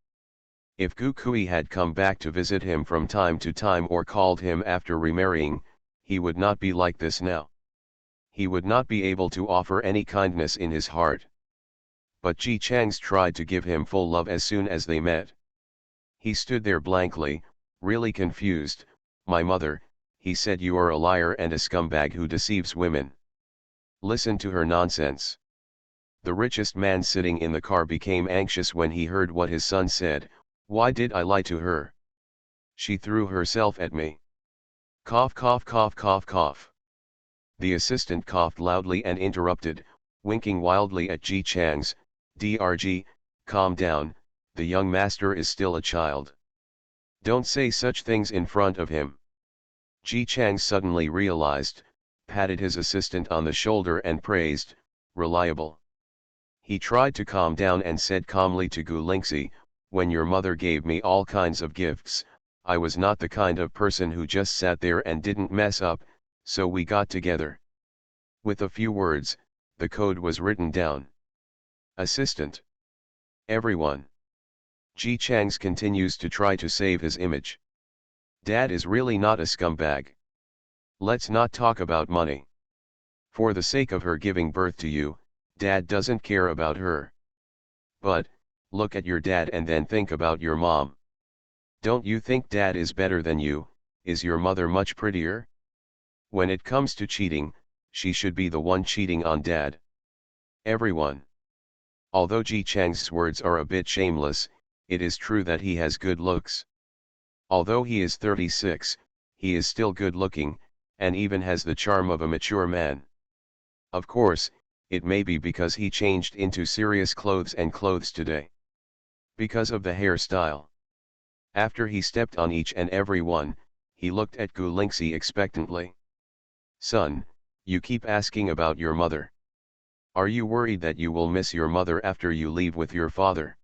If Gu Kui had come back to visit him from time to time or called him after remarrying, he would not be like this now. He would not be able to offer any kindness in his heart. But Ji Chang's tried to give him full love as soon as they met. He stood there blankly, really confused. My mother, he said, you are a liar and a scumbag who deceives women. Listen to her nonsense. The richest man sitting in the car became anxious when he heard what his son said. Why did I lie to her? She threw herself at me. Cough, cough, cough, cough, cough. The assistant coughed loudly and interrupted, winking wildly at Ji Chang's. Drg, calm down, the young master is still a child. Don't say such things in front of him. Ji Chang suddenly realized, patted his assistant on the shoulder and praised, reliable. He tried to calm down and said calmly to Gu Lingxi, when your mother gave me all kinds of gifts, I was not the kind of person who just sat there and didn't mess up, so we got together. With a few words, the code was written down. Assistant. Everyone. Ji Chang's continues to try to save his image. Dad is really not a scumbag. Let's not talk about money. For the sake of her giving birth to you, Dad doesn't care about her. But, look at your dad and then think about your mom. Don't you think Dad is better than you? Is your mother much prettier? When it comes to cheating, she should be the one cheating on Dad. Everyone. Although Ji Chang's words are a bit shameless, it is true that he has good looks. Although he is 36, he is still good looking, and even has the charm of a mature man. Of course, it may be because he changed into serious clothes today. Because of the hairstyle. After he stepped on each and every one, he looked at Gu Lingxi expectantly. Son, you keep asking about your mother. Are you worried that you will miss your mother after you leave with your father?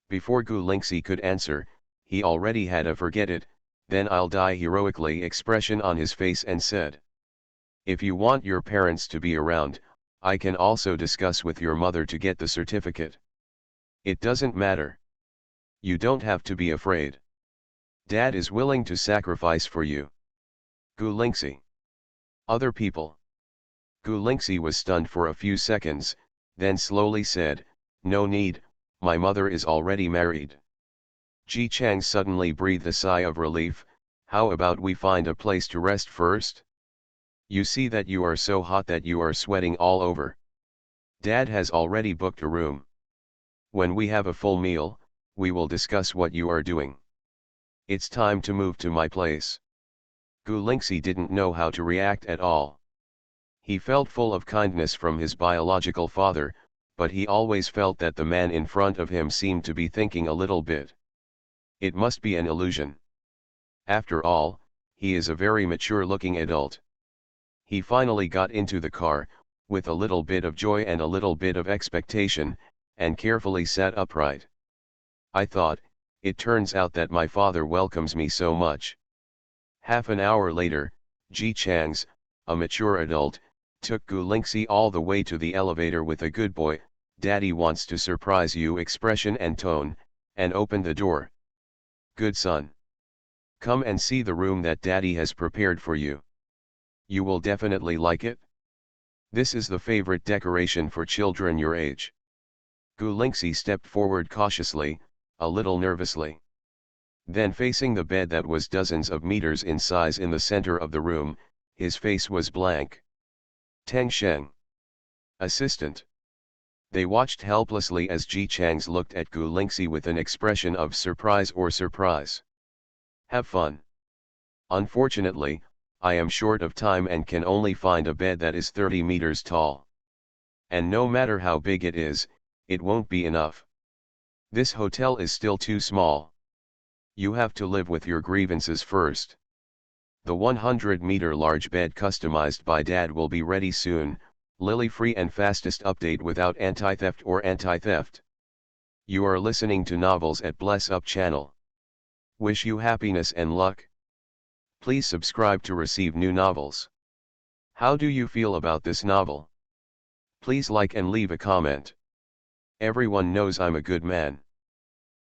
Before Gu Lingxi could answer, he already had a forget it, then I'll die heroically expression on his face and said. If you want your parents to be around, I can also discuss with your mother to get the certificate. It doesn't matter. You don't have to be afraid. Dad is willing to sacrifice for you. Gu Lingxi. Other people. Gu Lingxi was stunned for a few seconds, then slowly said, "No need, my mother is already married." Ji Chang suddenly breathed a sigh of relief. "How about we find a place to rest first? You see that you are so hot that you are sweating all over. Dad has already booked a room. When we have a full meal, we will discuss what you are doing. It's time to move to my place." Gu Lingxi didn't know how to react at all. He felt full of kindness from his biological father, but he always felt that the man in front of him seemed to be thinking a little bit. It must be an illusion. After all, he is a very mature-looking adult. He finally got into the car, with a little bit of joy and a little bit of expectation, and carefully sat upright. "I thought, it turns out that my father welcomes me so much." Half an hour later, Ji Chang's, a mature adult, took Gu Lingxi all the way to the elevator with a "good boy, daddy wants to surprise you" expression and tone, and opened the door. "Good son. Come and see the room that daddy has prepared for you. You will definitely like it. This is the favorite decoration for children your age." Gu Lingxi stepped forward cautiously, a little nervously. Then facing the bed that was dozens of meters in size in the center of the room, his face was blank. "Teng Sheng. Assistant." They watched helplessly as Ji Chang's looked at Gu Lingxi with an expression of surprise or surprise. "Have fun. Unfortunately, I am short of time and can only find a bed that is 30 meters tall. And no matter how big it is, it won't be enough. This hotel is still too small. You have to live with your grievances first. The 100-meter large bed customized by Dad will be ready soon, Lily-free and fastest update without anti-theft or anti-theft. You are listening to Novels at Bless Up channel. Wish you happiness and luck. Please subscribe to receive new novels. How do you feel about this novel? Please like and leave a comment. Everyone knows I'm a good man.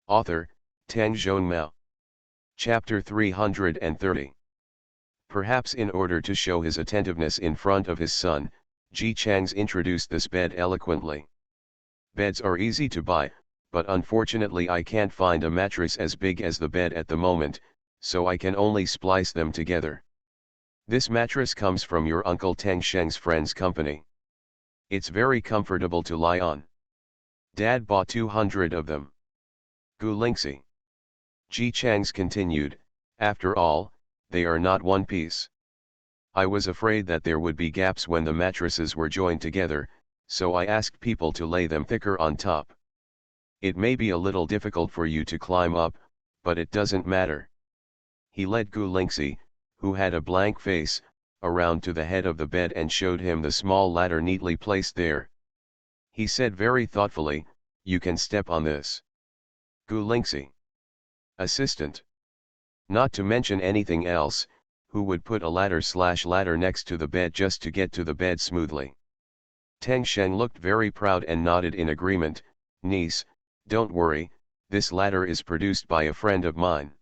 Author, Tang Mao. Chapter 330. Perhaps in order to show his attentiveness in front of his son, Ji Chang's introduced this bed eloquently. "Beds are easy to buy, but unfortunately I can't find a mattress as big as the bed at the moment, so I can only splice them together. This mattress comes from your Uncle Teng Sheng's friend's company. It's very comfortable to lie on. Dad bought 200 of them." Gu Lingxi. Ji Chang's continued, "After all, they are not one piece. I was afraid that there would be gaps when the mattresses were joined together, so I asked people to lay them thicker on top. It may be a little difficult for you to climb up, but it doesn't matter." He led Gu Lingxi, who had a blank face, around to the head of the bed and showed him the small ladder neatly placed there. He said very thoughtfully, "You can step on this." Gu Lingxi. Assistant. Not to mention anything else, who would put a ladder next to the bed just to get to the bed smoothly? Teng Sheng looked very proud and nodded in agreement. "Niece, don't worry, this ladder is produced by a friend of mine.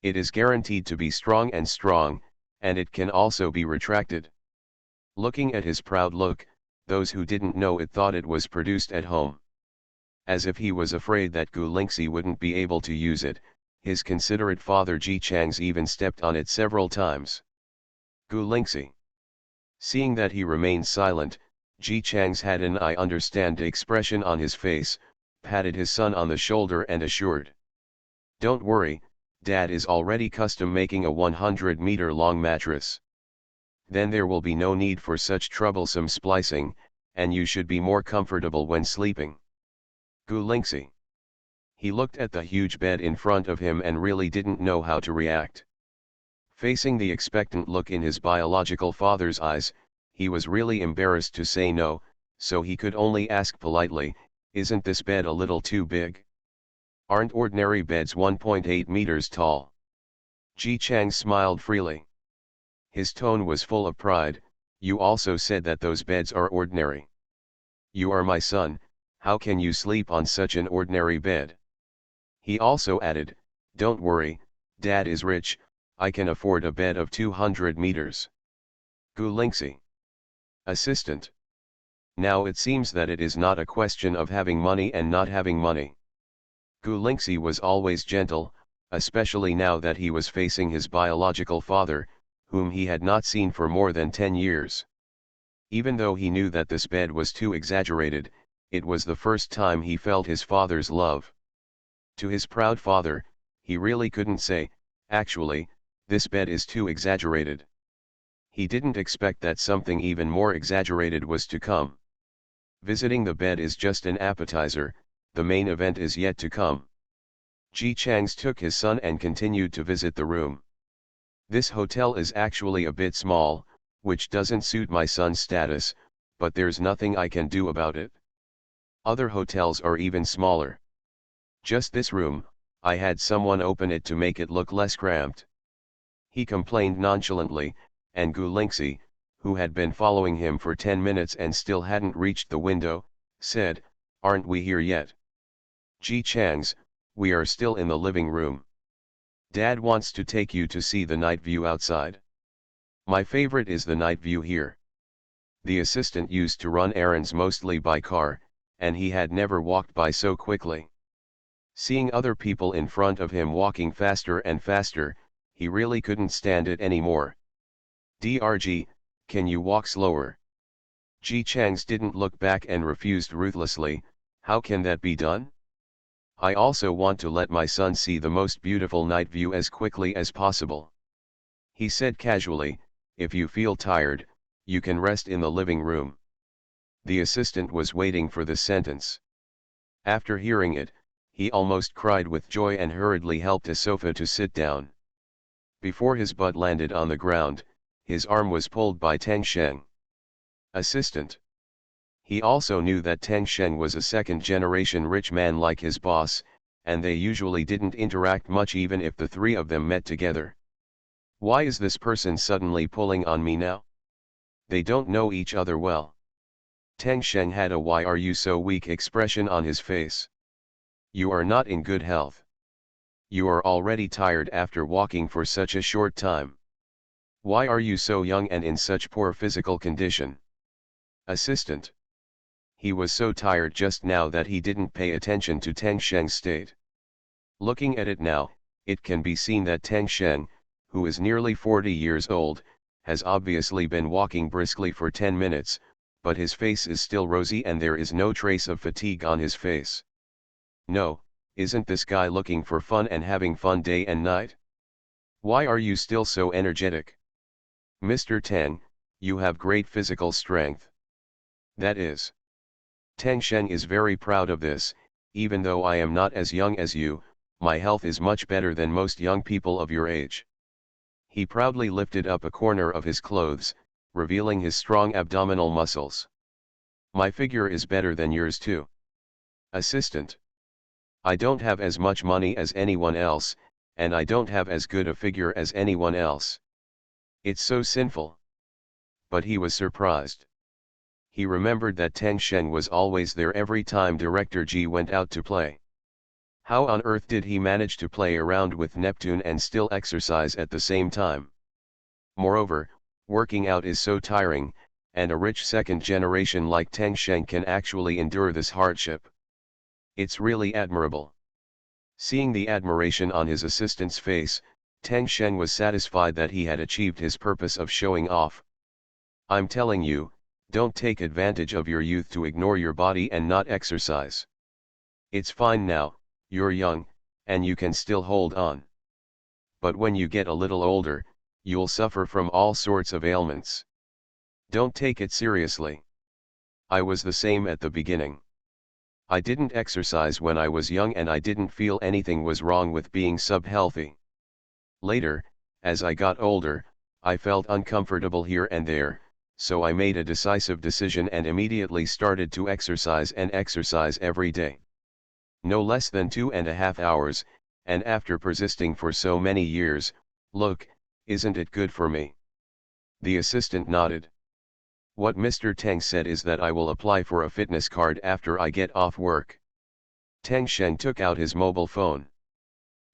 It is guaranteed to be strong, and it can also be retracted." Looking at his proud look, those who didn't know it thought it was produced at home. As if he was afraid that Gu Lingxi wouldn't be able to use it, his considerate father Ji Chang's even stepped on it several times. Gu Lingxi. Seeing that he remained silent, Ji Chang's had an "I understand" expression on his face, patted his son on the shoulder and assured, "Don't worry, Dad is already custom making a 100-meter long mattress. Then there will be no need for such troublesome splicing, and you should be more comfortable when sleeping." Gu Lingxi. He looked at the huge bed in front of him and really didn't know how to react. Facing the expectant look in his biological father's eyes, he was really embarrassed to say no, so he could only ask politely, "Isn't this bed a little too big? Aren't ordinary beds 1.8 meters tall?" Ji Chang smiled freely. His tone was full of pride. "You also said that those beds are ordinary. You are my son, how can you sleep on such an ordinary bed?" He also added, "Don't worry, Dad is rich, I can afford a bed of 200 meters." Gu Lingxi. Assistant. Now it seems that it is not a question of having money and not having money. Gu Lingxi was always gentle, especially now that he was facing his biological father, whom he had not seen for more than 10 years. Even though he knew that this bed was too exaggerated, it was the first time he felt his father's love. To his proud father, he really couldn't say, actually, this bed is too exaggerated. He didn't expect that something even more exaggerated was to come. Visiting the bed is just an appetizer, the main event is yet to come. Ji Changs took his son and continued to visit the room. This hotel is actually a bit small, which doesn't suit my son's status, but there's nothing I can do about it. Other hotels are even smaller. Just this room, I had someone open it to make it look less cramped. He complained nonchalantly, and Gu Lingxi, who had been following him for 10 minutes and still hadn't reached the window, said, "Aren't we here yet?" "Ji Changs, we are still in the living room. Dad wants to take you to see the night view outside. My favorite is the night view here." The assistant used to run errands mostly by car, and he had never walked by so quickly. Seeing other people in front of him walking faster and faster, he really couldn't stand it anymore. "Drg, can you walk slower?" Ji Changs didn't look back and refused ruthlessly, "How can that be done? I also want to let my son see the most beautiful night view as quickly as possible." He said casually, "If you feel tired, you can rest in the living room." The assistant was waiting for the sentence. After hearing it, he almost cried with joy and hurriedly helped a sofa to sit down. Before his butt landed on the ground, his arm was pulled by Teng Sheng. Assistant. He also knew that Teng Sheng was a second-generation rich man like his boss, and they usually didn't interact much even if the three of them met together. Why is this person suddenly pulling on me now? They don't know each other well. Teng Sheng had a "why are you so weak" expression on his face. You are not in good health. You are already tired after walking for such a short time. Why are you so young and in such poor physical condition? Assistant. He was so tired just now that he didn't pay attention to Teng Sheng's state. Looking at it now, it can be seen that Teng Sheng, who is nearly 40 years old, has obviously been walking briskly for 10 minutes, but his face is still rosy and there is no trace of fatigue on his face. No, isn't this guy looking for fun and having fun day and night? Why are you still so energetic? Mr. Teng, you have great physical strength. That is. Teng Sheng is very proud of this. Even though I am not as young as you, my health is much better than most young people of your age. He proudly lifted up a corner of his clothes, revealing his strong abdominal muscles. My figure is better than yours too. Assistant. I don't have as much money as anyone else, and I don't have as good a figure as anyone else. It's so sinful. But he was surprised. He remembered that Teng Sheng was always there every time Director Ji went out to play. How on earth did he manage to play around with Neptune and still exercise at the same time? Moreover, working out is so tiring, and a rich second generation like Teng Sheng can actually endure this hardship. It's really admirable. Seeing the admiration on his assistant's face, Teng Sheng was satisfied that he had achieved his purpose of showing off. I'm telling you, don't take advantage of your youth to ignore your body and not exercise. It's fine now, you're young, and you can still hold on. But when you get a little older, you'll suffer from all sorts of ailments. Don't take it seriously. I was the same at the beginning. I didn't exercise when I was young and I didn't feel anything was wrong with being sub-healthy. Later, as I got older, I felt uncomfortable here and there, so I made a decisive decision and immediately started to exercise and exercise every day. No less than 2.5 hours, and after persisting for so many years, look, isn't it good for me? The assistant nodded. What Mr. Teng said is that I will apply for a fitness card after I get off work. Teng Sheng took out his mobile phone.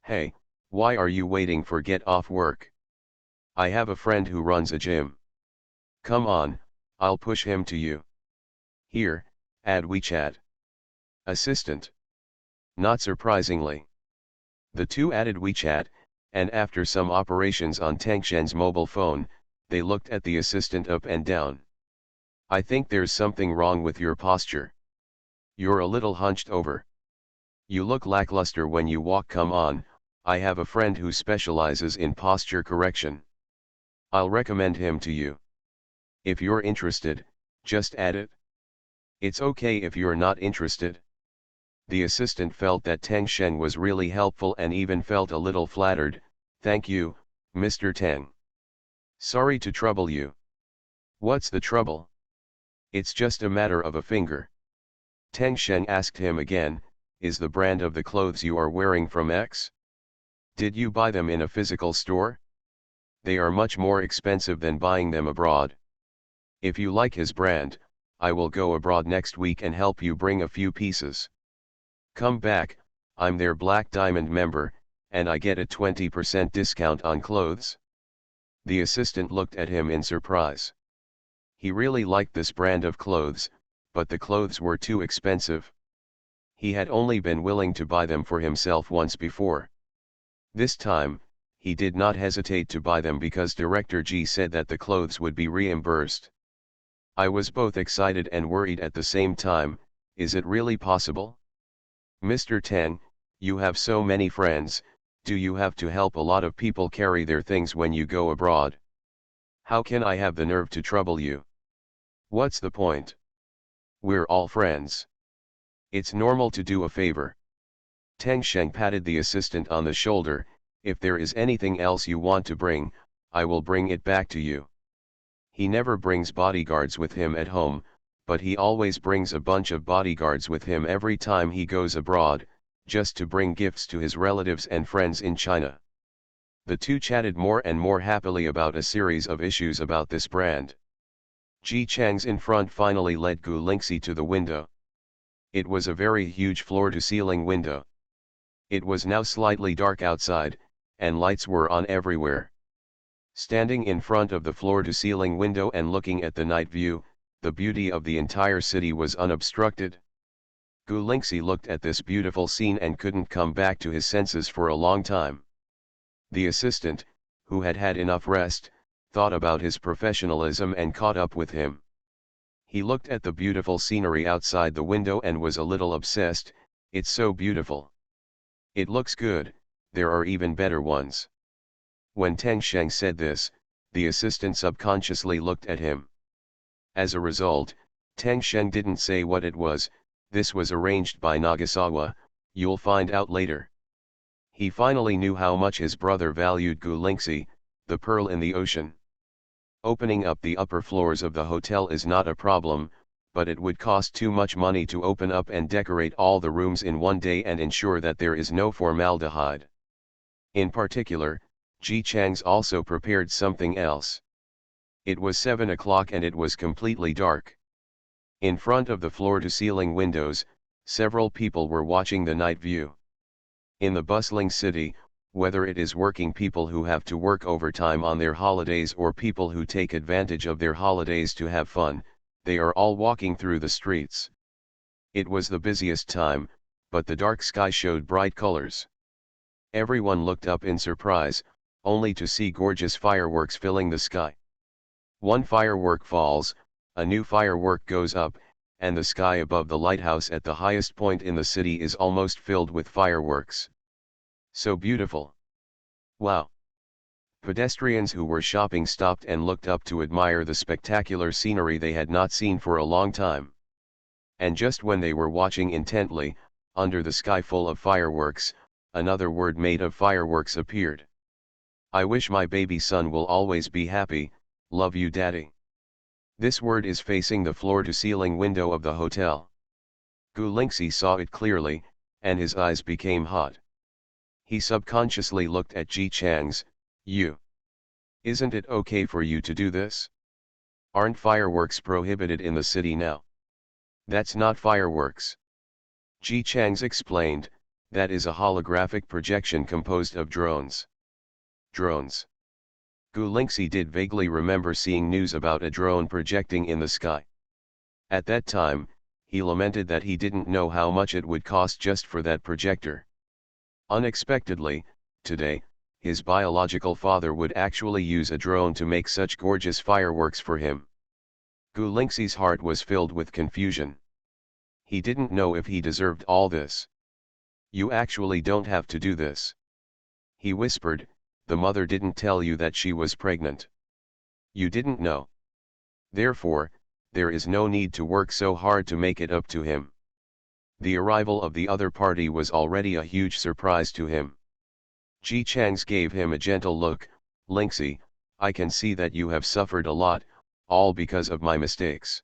Hey, why are you waiting for get off work? I have a friend who runs a gym. Come on, I'll push him to you. Here, add WeChat. Assistant. Not surprisingly. The two added WeChat, and after some operations on Tang Shen's mobile phone, they looked at the assistant up and down. I think there's something wrong with your posture. You're a little hunched over. You look lackluster when you walk. Come on, I have a friend who specializes in posture correction. I'll recommend him to you. If you're interested, just add it. It's okay if you're not interested. The assistant felt that Tang Shen was really helpful and even felt a little flattered. Thank you, Mr. Tang. Sorry to trouble you. What's the trouble? It's just a matter of a finger. Tang Shen asked him again, is the brand of the clothes you are wearing from X? Did you buy them in a physical store? They are much more expensive than buying them abroad. If you like his brand, I will go abroad next week and help you bring a few pieces. Come back, I'm their Black Diamond member, and I get a 20% discount on clothes. The assistant looked at him in surprise. He really liked this brand of clothes, but the clothes were too expensive. He had only been willing to buy them for himself once before. This time, he did not hesitate to buy them because Director G said that the clothes would be reimbursed. I was both excited and worried at the same time. Is it really possible? Mr. Tang, you have so many friends, do you have to help a lot of people carry their things when you go abroad? How can I have the nerve to trouble you? What's the point? We're all friends. It's normal to do a favor. Tang Shen patted the assistant on the shoulder. If there is anything else you want to bring, I will bring it back to you. He never brings bodyguards with him at home, but he always brings a bunch of bodyguards with him every time he goes abroad, just to bring gifts to his relatives and friends in China. The two chatted more and more happily about a series of issues about this brand. Ji Chang's in front finally led Gu Lingxi to the window. It was a very huge floor-to-ceiling window. It was now slightly dark outside, and lights were on everywhere. Standing in front of the floor-to-ceiling window and looking at the night view, the beauty of the entire city was unobstructed. Gu Lingxi looked at this beautiful scene and couldn't come back to his senses for a long time. The assistant, who had had enough rest, thought about his professionalism and caught up with him. He looked at the beautiful scenery outside the window and was a little obsessed. It's so beautiful. It looks good, there are even better ones. When Tang Shen said this, the assistant subconsciously looked at him. As a result, Tang Shen didn't say what it was. This was arranged by Nagasawa, you'll find out later. He finally knew how much his brother valued Gu Lingxi, the pearl in the ocean. Opening up the upper floors of the hotel is not a problem, but it would cost too much money to open up and decorate all the rooms in one day and ensure that there is no formaldehyde. In particular, Ji Chang's also prepared something else. It was 7 o'clock and it was completely dark. In front of the floor-to-ceiling windows, several people were watching the night view. In the bustling city, whether it is working people who have to work overtime on their holidays or people who take advantage of their holidays to have fun, they are all walking through the streets. It was the busiest time, but the dark sky showed bright colors. Everyone looked up in surprise, only to see gorgeous fireworks filling the sky. One firework falls, a new firework goes up, and the sky above the lighthouse at the highest point in the city is almost filled with fireworks. So beautiful. Wow! Pedestrians who were shopping stopped and looked up to admire the spectacular scenery they had not seen for a long time. And just when they were watching intently, under the sky full of fireworks, another word made of fireworks appeared. I wish my baby son will always be happy, love you daddy. This word is facing the floor-to-ceiling window of the hotel. Gu Lingxi saw it clearly, and his eyes became hot. He subconsciously looked at Ji Chang's, you. Isn't it okay for you to do this? Aren't fireworks prohibited in the city now? That's not fireworks. Ji Chang's explained, that is a holographic projection composed of drones. Drones. Gu Lingxi did vaguely remember seeing news about a drone projecting in the sky. At that time, he lamented that he didn't know how much it would cost just for that projector. Unexpectedly, today, his biological father would actually use a drone to make such gorgeous fireworks for him. Gu Lingxi's heart was filled with confusion. He didn't know if he deserved all this. You actually don't have to do this. He whispered, the mother didn't tell you that she was pregnant. You didn't know. Therefore, there is no need to work so hard to make it up to him. The arrival of the other party was already a huge surprise to him. Ji Changs gave him a gentle look. Lingxi, I can see that you have suffered a lot, all because of my mistakes.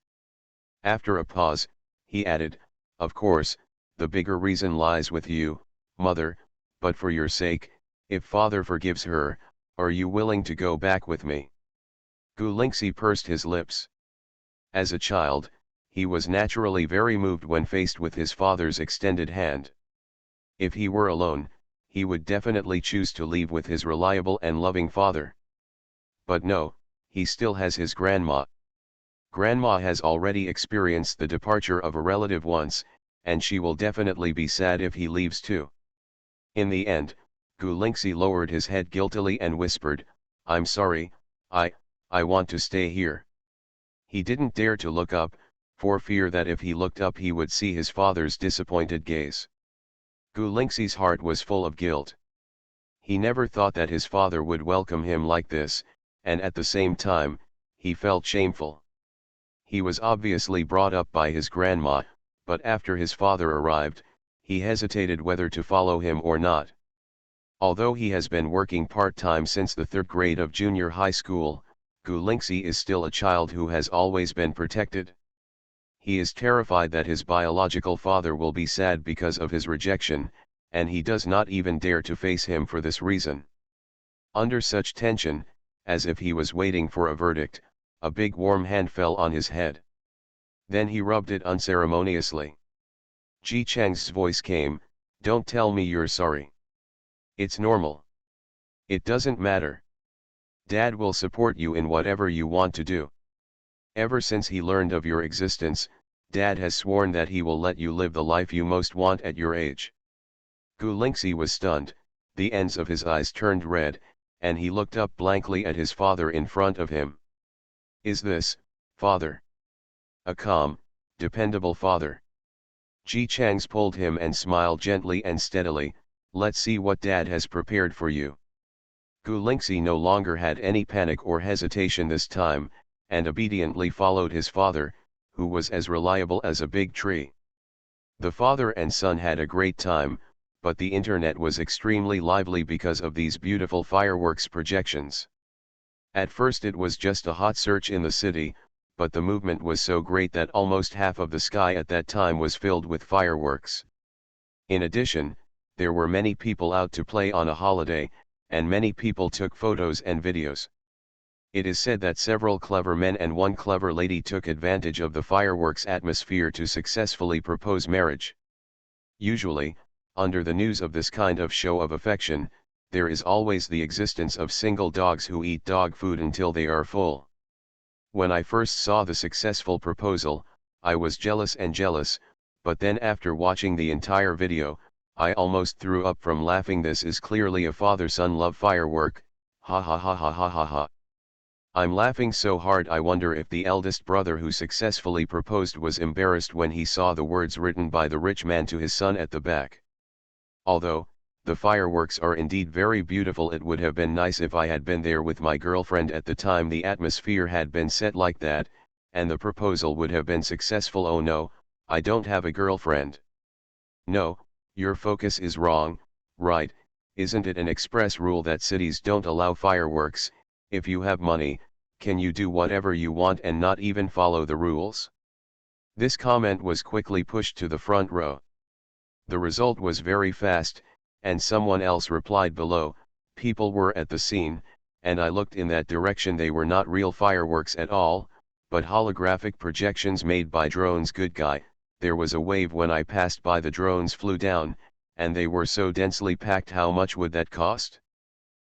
After a pause, he added, of course, the bigger reason lies with you, mother, but for your sake, if father forgives her, are you willing to go back with me? Gu Lingxi pursed his lips. As a child, he was naturally very moved when faced with his father's extended hand. If he were alone, he would definitely choose to leave with his reliable and loving father. But no, he still has his grandma. Grandma has already experienced the departure of a relative once, and she will definitely be sad if he leaves too. In the end, Gu Lingxi lowered his head guiltily and whispered, I'm sorry, I want to stay here. He didn't dare to look up, for fear that if he looked up he would see his father's disappointed gaze. Gu Lingxi's heart was full of guilt. He never thought that his father would welcome him like this, and at the same time, he felt shameful. He was obviously brought up by his grandma, but after his father arrived, he hesitated whether to follow him or not. Although he has been working part-time since the 3rd grade of junior high school, Gu Lingxi is still a child who has always been protected. He is terrified that his biological father will be sad because of his rejection, and he does not even dare to face him for this reason. Under such tension, as if he was waiting for a verdict, a big warm hand fell on his head. Then he rubbed it unceremoniously. Ji Chang's voice came, don't tell me you're sorry. It's normal. It doesn't matter. Dad will support you in whatever you want to do. Ever since he learned of your existence, Dad has sworn that he will let you live the life you most want at your age. Gu Lingxi was stunned, the ends of his eyes turned red, and he looked up blankly at his father in front of him. Is this, father? A calm, dependable father? Ji Changs pulled him and smiled gently and steadily, let's see what Dad has prepared for you. Gu Lingxi no longer had any panic or hesitation this time, and obediently followed his father, who was as reliable as a big tree. The father and son had a great time, but the internet was extremely lively because of these beautiful fireworks projections. At first it was just a hot search in the city, but the movement was so great that almost half of the sky at that time was filled with fireworks. In addition, there were many people out to play on a holiday, and many people took photos and videos. It is said that several clever men and one clever lady took advantage of the fireworks atmosphere to successfully propose marriage. Usually, under the news of this kind of show of affection, there is always the existence of single dogs who eat dog food until they are full. When I first saw the successful proposal, I was jealous, but then after watching the entire video, I almost threw up from laughing. This is clearly a father-son love firework, ha ha ha ha ha ha ha. I'm laughing so hard I wonder if the eldest brother who successfully proposed was embarrassed when he saw the words written by the rich man to his son at the back. Although, the fireworks are indeed very beautiful, it would have been nice if I had been there with my girlfriend at the time the atmosphere had been set like that, and the proposal would have been successful. Oh no, I don't have a girlfriend. No, your focus is wrong, right? Isn't it an express rule that cities don't allow fireworks? If you have money, can you do whatever you want and not even follow the rules? This comment was quickly pushed to the front row. The result was very fast, and someone else replied below, people were at the scene, and I looked in that direction. They were not real fireworks at all, but holographic projections made by drones. Good guy, there was a wave when I passed by. The drones flew down, and they were so densely packed. How much would that cost?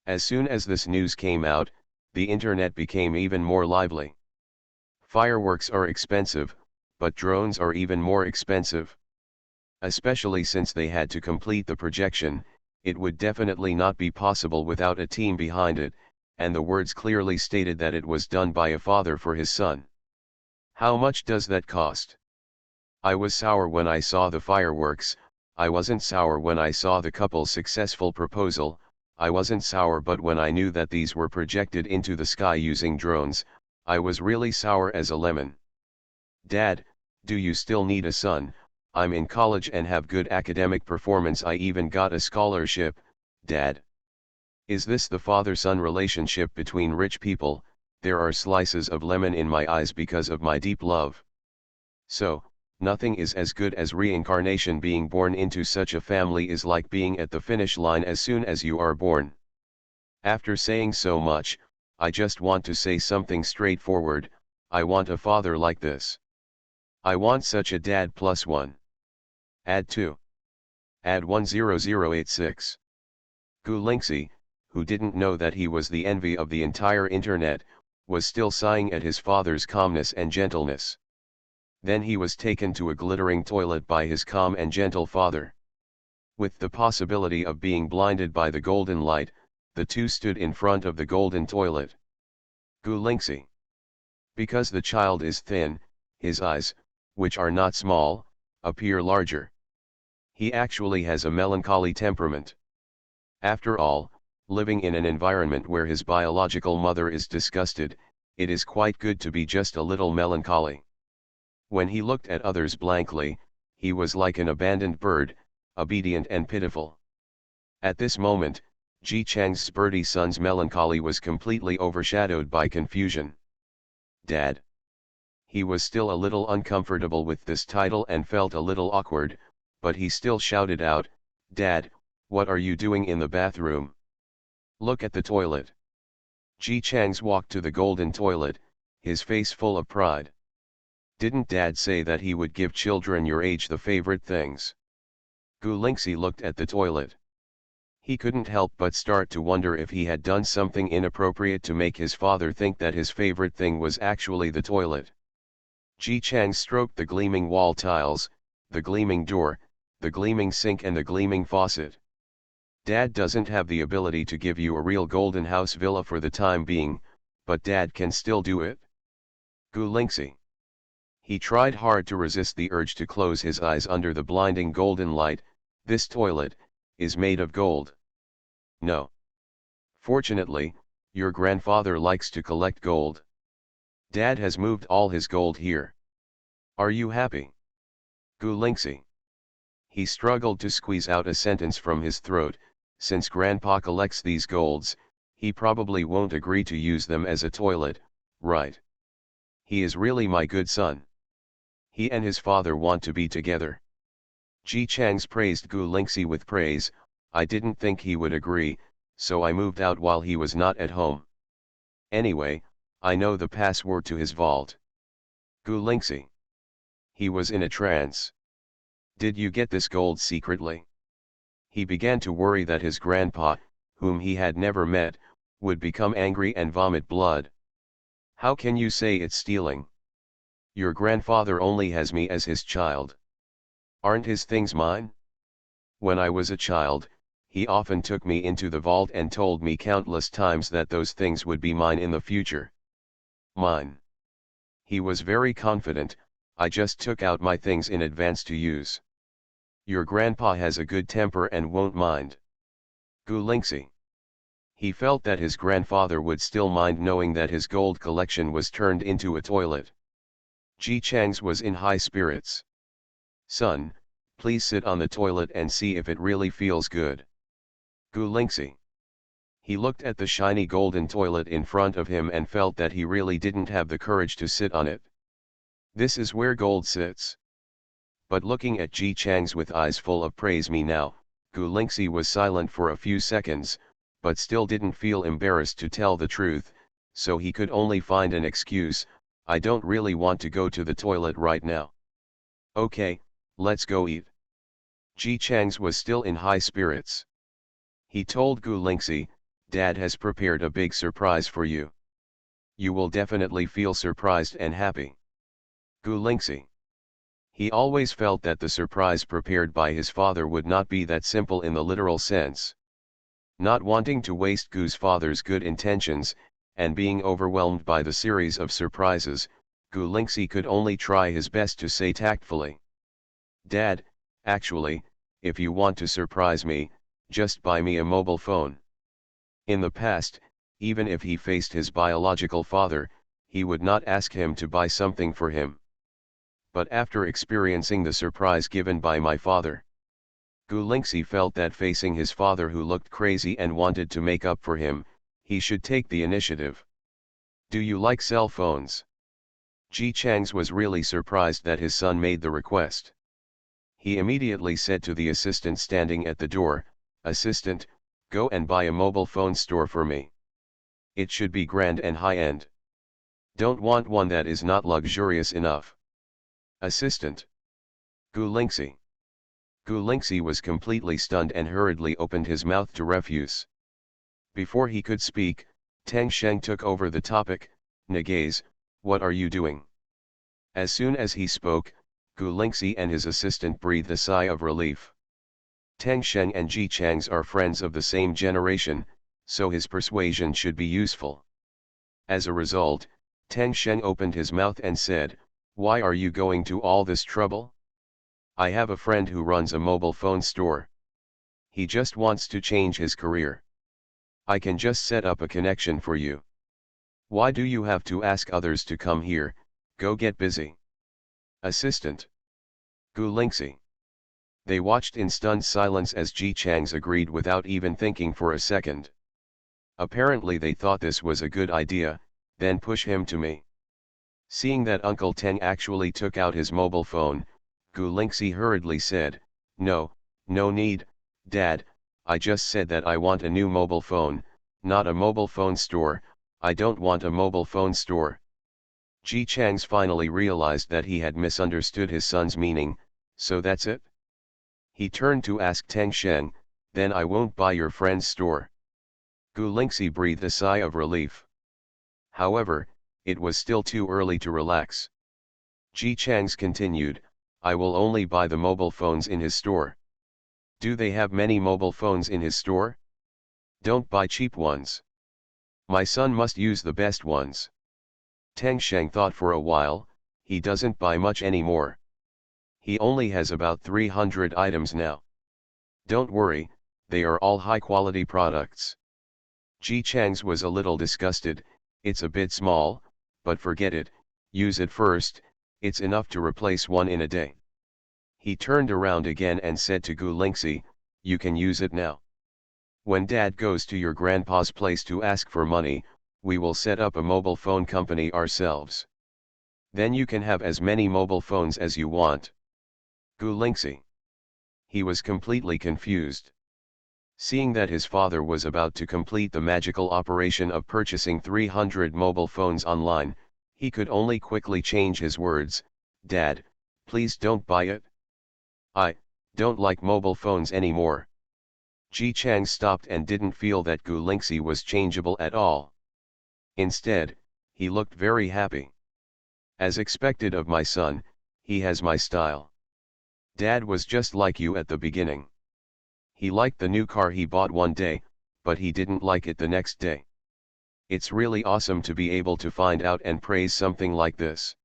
As soon as this news came out, the internet became even more lively. Fireworks are expensive, but drones are even more expensive. Especially since they had to complete the projection, it would definitely not be possible without a team behind it, and the words clearly stated that it was done by a father for his son. How much does that cost? I was sour when I saw the fireworks. I wasn't sour when I saw the couple's successful proposal. I wasn't sour, but when I knew that these were projected into the sky using drones, I was really sour as a lemon. Dad, do you still need a son? I'm in college and have good academic performance. I even got a scholarship, Dad. Is this the father-son relationship between rich people? There are slices of lemon in my eyes because of my deep love. So, nothing is as good as reincarnation. Being born into such a family is like being at the finish line as soon as you are born. After saying so much, I just want to say something straightforward. I want a father like this. I want such a dad. +1. Add 2. Add 10086. Gu Lingxi, who didn't know that he was the envy of the entire internet, was still sighing at his father's calmness and gentleness. Then he was taken to a glittering toilet by his calm and gentle father. With the possibility of being blinded by the golden light, the two stood in front of the golden toilet. Gu Lingxi. Because the child is thin, his eyes, which are not small, appear larger. He actually has a melancholy temperament. After all, living in an environment where his biological mother is disgusted, it is quite good to be just a little melancholy. When he looked at others blankly, he was like an abandoned bird, obedient and pitiful. At this moment, Ji Chang's spurty son's melancholy was completely overshadowed by confusion. Dad. He was still a little uncomfortable with this title and felt a little awkward, but he still shouted out, Dad, what are you doing in the bathroom? Look at the toilet. Ji Chang's walked to the golden toilet, his face full of pride. Didn't Dad say that he would give children your age the favorite things? Gu Lingxi looked at the toilet. He couldn't help but start to wonder if he had done something inappropriate to make his father think that his favorite thing was actually the toilet. Ji Chang stroked the gleaming wall tiles, the gleaming door, the gleaming sink and the gleaming faucet. Dad doesn't have the ability to give you a real golden house villa for the time being, but Dad can still do it. Gu Lingxi. He tried hard to resist the urge to close his eyes under the blinding golden light. This toilet is made of gold. No. Fortunately, your grandfather likes to collect gold. Dad has moved all his gold here. Are you happy? Gu Lingxi. He struggled to squeeze out a sentence from his throat. Since Grandpa collects these golds, he probably won't agree to use them as a toilet, right? He is really my good son. He and his father want to be together. Ji Chang's praised Gu Lingxi with praise. I didn't think he would agree, so I moved out while he was not at home. Anyway, I know the password to his vault. Gu Lingxi. He was in a trance. Did you get this gold secretly? He began to worry that his grandpa, whom he had never met, would become angry and vomit blood. How can you say it's stealing? Your grandfather only has me as his child. Aren't his things mine? When I was a child, he often took me into the vault and told me countless times that those things would be mine in the future. Mine. He was very confident. I just took out my things in advance to use. Your grandpa has a good temper and won't mind. Gu Lingxi. He felt that his grandfather would still mind knowing that his gold collection was turned into a toilet. Ji Chang's was in high spirits. Son, please sit on the toilet and see if it really feels good. Gu Lingxi. He looked at the shiny golden toilet in front of him and felt that he really didn't have the courage to sit on it. This is where gold sits. But looking at Ji Chang's with eyes full of praise me now, Gu Lingxi was silent for a few seconds, but still didn't feel embarrassed to tell the truth, so he could only find an excuse. I don't really want to go to the toilet right now. Okay, let's go eat. Ji Chang's was still in high spirits. He told Gu Lingxi, Dad has prepared a big surprise for you. you will definitely feel surprised and happy. Gu Lingxi. He always felt that the surprise prepared by his father would not be that simple in the literal sense. Not wanting to waste Gu's father's good intentions, and being overwhelmed by the series of surprises, Gu Lingxi could only try his best to say tactfully, "Dad, actually, if you want to surprise me, just buy me a mobile phone." In the past, even if he faced his biological father, he would not ask him to buy something for him. But after experiencing the surprise given by my father, Gu Lingxi felt that facing his father who looked crazy and wanted to make up for him, he should take the initiative. "Do you like cell phones?" Ji Chang's was really surprised that his son made the request. He immediately said to the assistant standing at the door, "Assistant, go and buy a mobile phone store for me. It should be grand and high-end. Don't want one that is not luxurious enough." "Assistant." Gu Lingxi. Gu Lingxi was completely stunned and hurriedly opened his mouth to refuse. Before he could speak, Tang Sheng took over the topic. "Nagaze, what are you doing?" As soon as he spoke, Gu Lingxi and his assistant breathed a sigh of relief. Tang Sheng and Ji Chang's are friends of the same generation, so his persuasion should be useful. As a result, Tang Sheng opened his mouth and said, "Why are you going to all this trouble? I have a friend who runs a mobile phone store. He just wants to change his career. I can just set up a connection for you. Why do you have to ask others to come here? Go get busy." "Assistant." Gu Lingxi. They watched in stunned silence as Ji Chang's agreed without even thinking for a second. Apparently they thought this was a good idea. "Then push him to me." Seeing that Uncle Teng actually took out his mobile phone, Gu Lingxi hurriedly said, No need, Dad, I just said that I want a new mobile phone, not a mobile phone store. I don't want a mobile phone store." Ji Chang's finally realized that he had misunderstood his son's meaning. "So that's it?" He turned to ask Tang Sheng, "Then I won't buy your friend's store." Gu Lingxi breathed a sigh of relief. However, it was still too early to relax. Ji Chang's continued, "I will only buy the mobile phones in his store." "Do they have many mobile phones in his store?" "Don't buy cheap ones. My son must use the best ones." Tang Sheng thought for a while. "He doesn't buy much anymore. He only has about 300 items now." "Don't worry, they are all high-quality products." Ji Chang's was a little disgusted. "It's a bit small, but forget it, use it first, it's enough to replace one in a day." He turned around again and said to Gu Lingxi, "You can use it now. When Dad goes to your grandpa's place to ask for money, we will set up a mobile phone company ourselves. Then you can have as many mobile phones as you want." Gu Lingxi. He was completely confused. Seeing that his father was about to complete the magical operation of purchasing 300 mobile phones online, he could only quickly change his words. "Dad, please don't buy it. I don't like mobile phones anymore." Ji Chang stopped and didn't feel that Gu Lingxi was changeable at all. Instead, he looked very happy. "As expected of my son, he has my style. Dad was just like you at the beginning. He liked the new car he bought one day, but he didn't like it the next day. It's really awesome to be able to find out and praise something like this."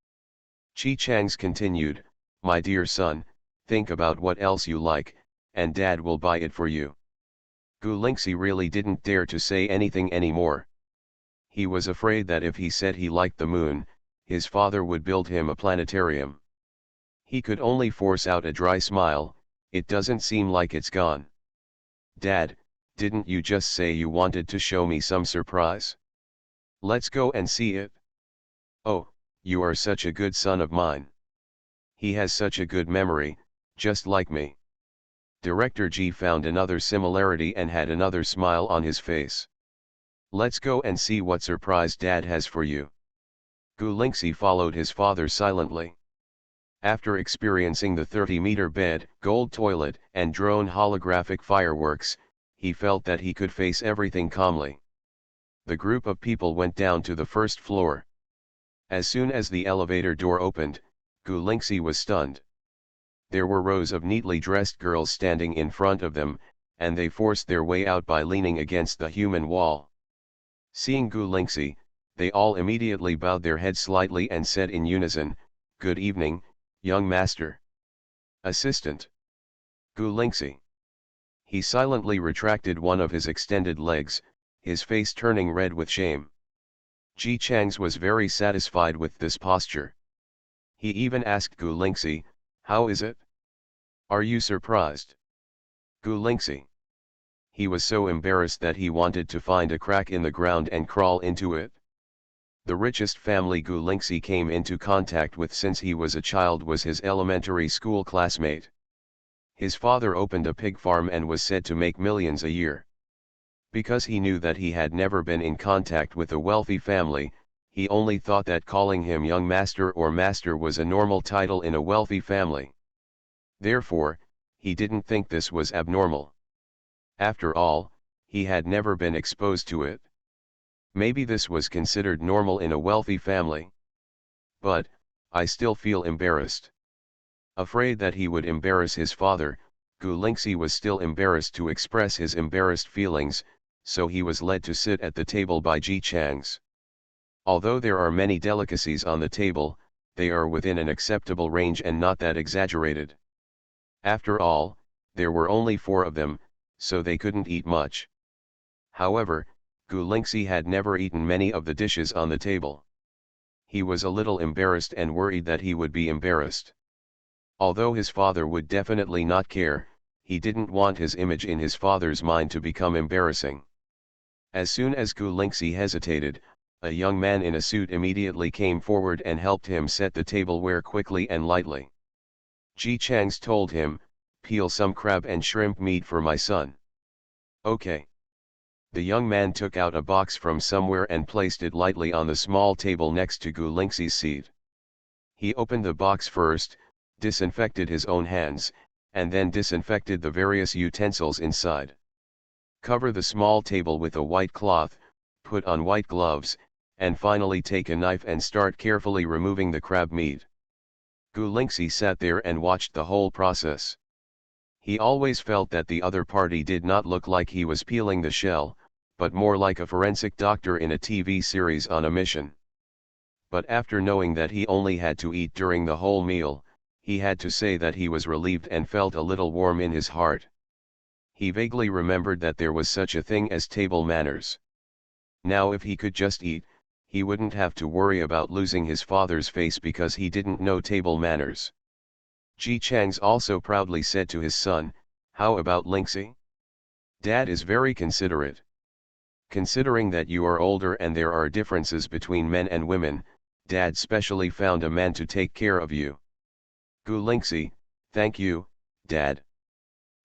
Ji Chang's continued, "My dear son, think about what else you like, and Dad will buy it for you." Gu Lingxi really didn't dare to say anything anymore. He was afraid that if he said he liked the moon, his father would build him a planetarium. He could only force out a dry smile. "It doesn't seem like it's gone." "Dad, didn't you just say you wanted to show me some surprise? Let's go and see it." "Oh, you are such a good son of mine. He has such a good memory, just like me." Director G found another similarity and had another smile on his face. "Let's go and see what surprise Dad has for you." Gu Lingxi followed his father silently. After experiencing the 30-meter bed, gold toilet, and drone holographic fireworks, he felt that he could face everything calmly. The group of people went down to the first floor. As soon as the elevator door opened, Gu Lingxi was stunned. There were rows of neatly dressed girls standing in front of them, and they forced their way out by leaning against the human wall. Seeing Gu Lingxi, they all immediately bowed their heads slightly and said in unison, "Good evening, young master." Assistant. Gu Lingxi. He silently retracted one of his extended legs, his face turning red with shame. Ji Chang's was very satisfied with this posture. He even asked Gu Lingxi, "How is it? Are you surprised?" Gu Lingxi. He was so embarrassed that he wanted to find a crack in the ground and crawl into it. The richest family Gu Lingxi came into contact with since he was a child was his elementary school classmate. His father opened a pig farm and was said to make millions a year. Because he knew that he had never been in contact with a wealthy family, he only thought that calling him young master or master was a normal title in a wealthy family. Therefore, he didn't think this was abnormal. After all, he had never been exposed to it. Maybe this was considered normal in a wealthy family. But, I still feel embarrassed. Afraid that he would embarrass his father, Gu Lingxi was still embarrassed to express his embarrassed feelings, so he was led to sit at the table by Ji Chang's. Although there are many delicacies on the table, they are within an acceptable range and not that exaggerated. After all, there were only 4 of them, so they couldn't eat much. However, Gu Lingxi had never eaten many of the dishes on the table. He was a little embarrassed and worried that he would be embarrassed. Although his father would definitely not care, he didn't want his image in his father's mind to become embarrassing. As soon as Gu Lingxi hesitated, a young man in a suit immediately came forward and helped him set the tableware quickly and lightly. Ji Chang's told him, "Peel some crab and shrimp meat for my son." Okay. The young man took out a box from somewhere and placed it lightly on the small table next to Gu Lingxi's seat. He opened the box first, disinfected his own hands, and then disinfected the various utensils inside. Cover the small table with a white cloth, put on white gloves, and finally take a knife and start carefully removing the crab meat. Gu Lingxi sat there and watched the whole process. He always felt that the other party did not look like he was peeling the shell, but more like a forensic doctor in a TV series on a mission. But after knowing that he only had to eat during the whole meal, he had to say that he was relieved and felt a little warm in his heart. He vaguely remembered that there was such a thing as table manners. Now if he could just eat, he wouldn't have to worry about losing his father's face because he didn't know table manners. Ji Chang's also proudly said to his son, "How about Lingxi? Dad is very considerate. Considering that you are older and there are differences between men and women, Dad specially found a man to take care of you." Gu Lingxi, "Thank you, Dad."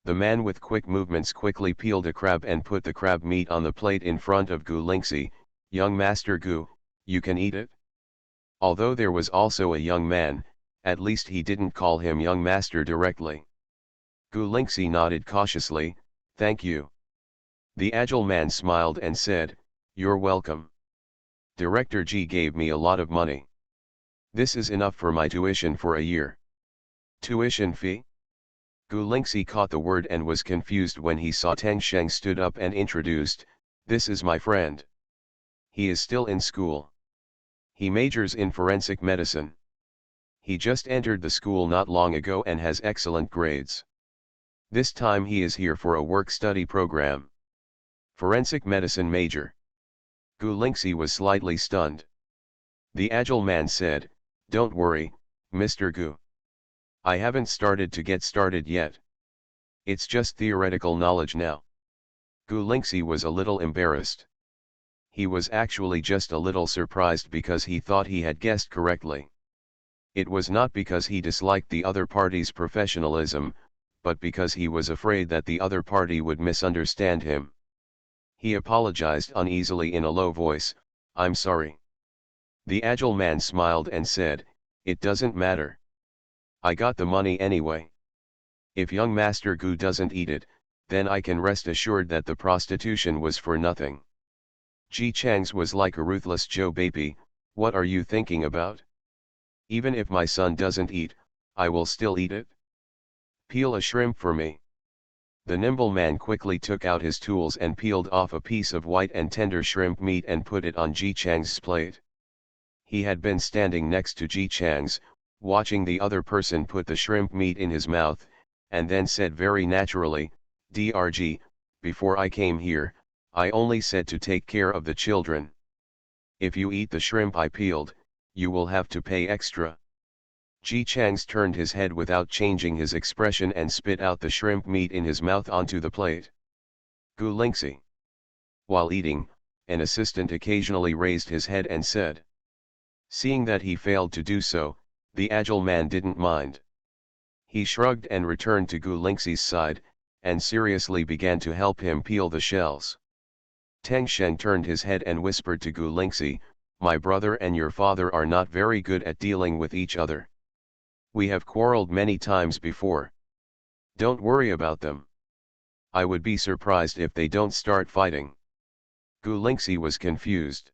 The man with quick movements quickly peeled a crab and put the crab meat on the plate in front of Gu Lingxi. "Young Master Gu, you can eat it?" Although there was also a young man, at least he didn't call him young master directly. Gu Lingxi nodded cautiously, "Thank you." The agile man smiled and said, "You're welcome. Director Ji gave me a lot of money. This is enough for my tuition for a year." Tuition fee? Gu Lingxi caught the word and was confused when he saw Teng Sheng stood up and introduced, "This is my friend. He is still in school. He majors in forensic medicine. He just entered the school not long ago and has excellent grades. This time he is here for a work-study program. Forensic medicine major." Gu Lingxi was slightly stunned. The agile man said, "Don't worry, Mr. Gu. I haven't started to get started yet. It's just theoretical knowledge now." Gu Lingxi was a little embarrassed. He was actually just a little surprised because he thought he had guessed correctly. It was not because he disliked the other party's professionalism, but because he was afraid that the other party would misunderstand him. He apologized uneasily in a low voice, "I'm sorry." The agile man smiled and said, "It doesn't matter. I got the money anyway. If young Master Gu doesn't eat it, then I can rest assured that the prostitution was for nothing." Ji Chang's was like a ruthless Joe baby. What are you thinking about? Even if my son doesn't eat, I will still eat it. Peel a shrimp for me. The nimble man quickly took out his tools and peeled off a piece of white and tender shrimp meat and put it on Ji Chang's plate. He had been standing next to Ji Chang's, watching the other person put the shrimp meat in his mouth, and then said very naturally, "Drg, before I came here, I only said to take care of the children. If you eat the shrimp I peeled, you will have to pay extra." Ji Chang's turned his head without changing his expression and spit out the shrimp meat in his mouth onto the plate. Gu Lingxi. While eating, an assistant occasionally raised his head and said. Seeing that he failed to do so, the agile man didn't mind. He shrugged and returned to Gu Lingxi's side, and seriously began to help him peel the shells. Teng Shen turned his head and whispered to Gu Lingxi, "My brother and your father are not very good at dealing with each other. We have quarreled many times before. Don't worry about them. I would be surprised if they don't start fighting." Gu Lingxi was confused.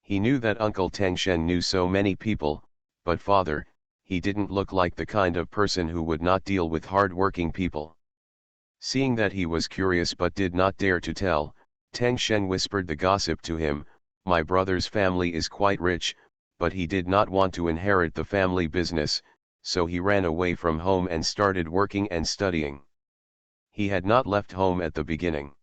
He knew that Uncle Teng Shen knew so many people, but father, he didn't look like the kind of person who would not deal with hard-working people. Seeing that he was curious but did not dare to tell, Teng Shen whispered the gossip to him, "My brother's family is quite rich, but he did not want to inherit the family business, so he ran away from home and started working and studying. He had not left home at the beginning.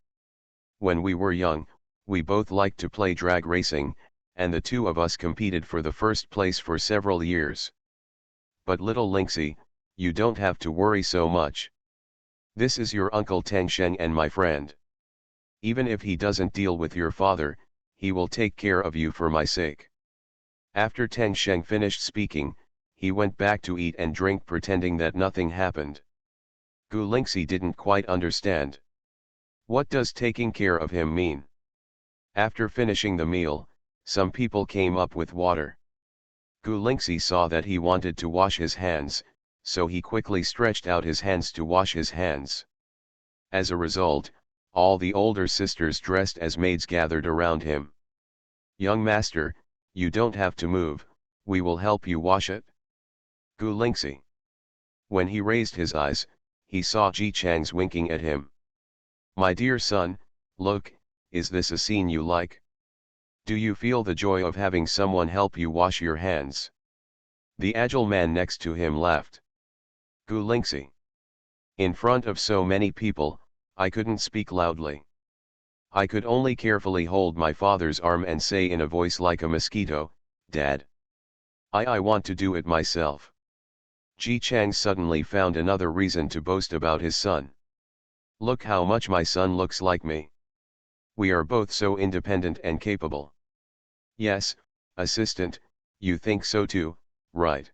When we were young, we both liked to play drag racing, and the two of us competed for the first place for several years. But little Lingxi, you don't have to worry so much. This is your Uncle Teng Shen and my friend. Even if he doesn't deal with your father, he will take care of you for my sake." After Teng Shen finished speaking, he went back to eat and drink pretending that nothing happened. Gu Lingxi didn't quite understand. What does taking care of him mean? After finishing the meal, some people came up with water. Gu Lingxi saw that he wanted to wash his hands, so he quickly stretched out his hands to wash his hands. As a result, all the older sisters dressed as maids gathered around him. "Young master, you don't have to move, we will help you wash it." Gu Lingxi. When he raised his eyes, he saw Ji Chang's winking at him. "My dear son, look, is this a scene you like? Do you feel the joy of having someone help you wash your hands?" The agile man next to him laughed. Gu Lingxi. In front of so many people, I couldn't speak loudly. I could only carefully hold my father's arm and say in a voice like a mosquito, "Dad. I want to do it myself." Ji Chang suddenly found another reason to boast about his son. "Look how much my son looks like me. We are both so independent and capable." "Yes, assistant, you think so too, right?"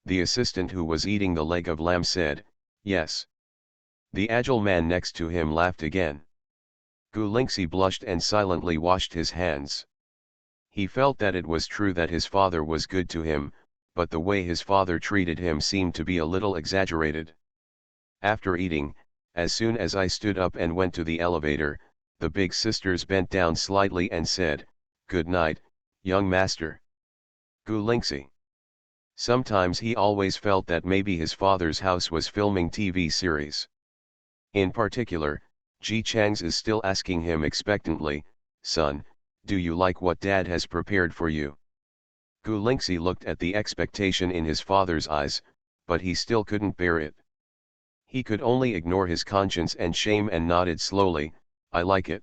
The assistant who was eating the leg of lamb said, "Yes." The agile man next to him laughed again. Gu Lingxi blushed and silently washed his hands. He felt that it was true that his father was good to him, but the way his father treated him seemed to be a little exaggerated. After eating, as soon as I stood up and went to the elevator, the big sisters bent down slightly and said, "Good night, young master." Gu Lingxi. Sometimes he always felt that maybe his father's house was filming TV series. In particular, Ji Chang's is still asking him expectantly, "Son, do you like what Dad has prepared for you?" Gu Lingxi looked at the expectation in his father's eyes, but he still couldn't bear it. He could only ignore his conscience and shame and nodded slowly, "I like it."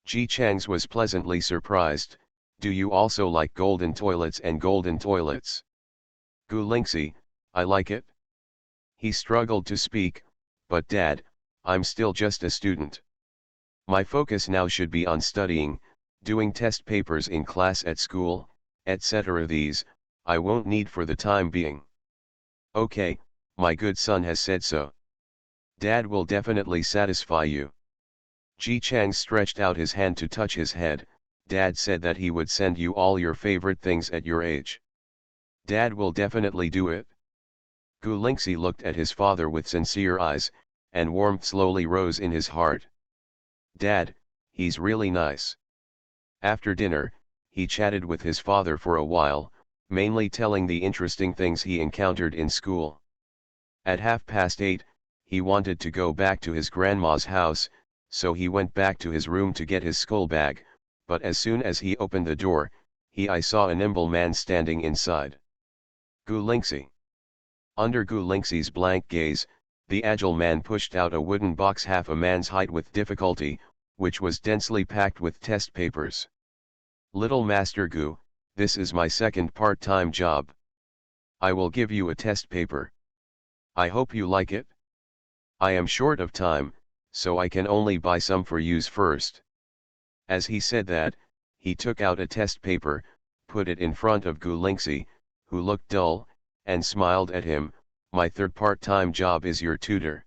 Ji Chang's was pleasantly surprised, "Do you also like golden toilets and golden toilets?" Gu Lingxi, "I like it." He struggled to speak, "But Dad, I'm still just a student. My focus now should be on studying, doing test papers in class at school, etc. These, I won't need for the time being." "Okay, my good son has said so. Dad will definitely satisfy you." Ji Chang stretched out his hand to touch his head. "Dad said that he would send you all your favorite things at your age. Dad will definitely do it." Gu Lingxi looked at his father with sincere eyes, and warmth slowly rose in his heart. "Dad, he's really nice. After dinner, he chatted with his father for a while, mainly telling the interesting things he encountered in school. At 8:30, he wanted to go back to his grandma's house, so he went back to his room to get his school bag, but as soon as he opened the door, I saw a nimble man standing inside. Gulingxi. Under Gulingxi's blank gaze, the agile man pushed out a wooden box half a man's height with difficulty, which was densely packed with test papers. Little Master Gu, this is my second part-time job. I will give you a test paper. I hope you like it. I am short of time, so I can only buy some for use first. As he said that, he took out a test paper, put it in front of Gulingxi, who looked dull, and smiled at him. My third part-time job is your tutor.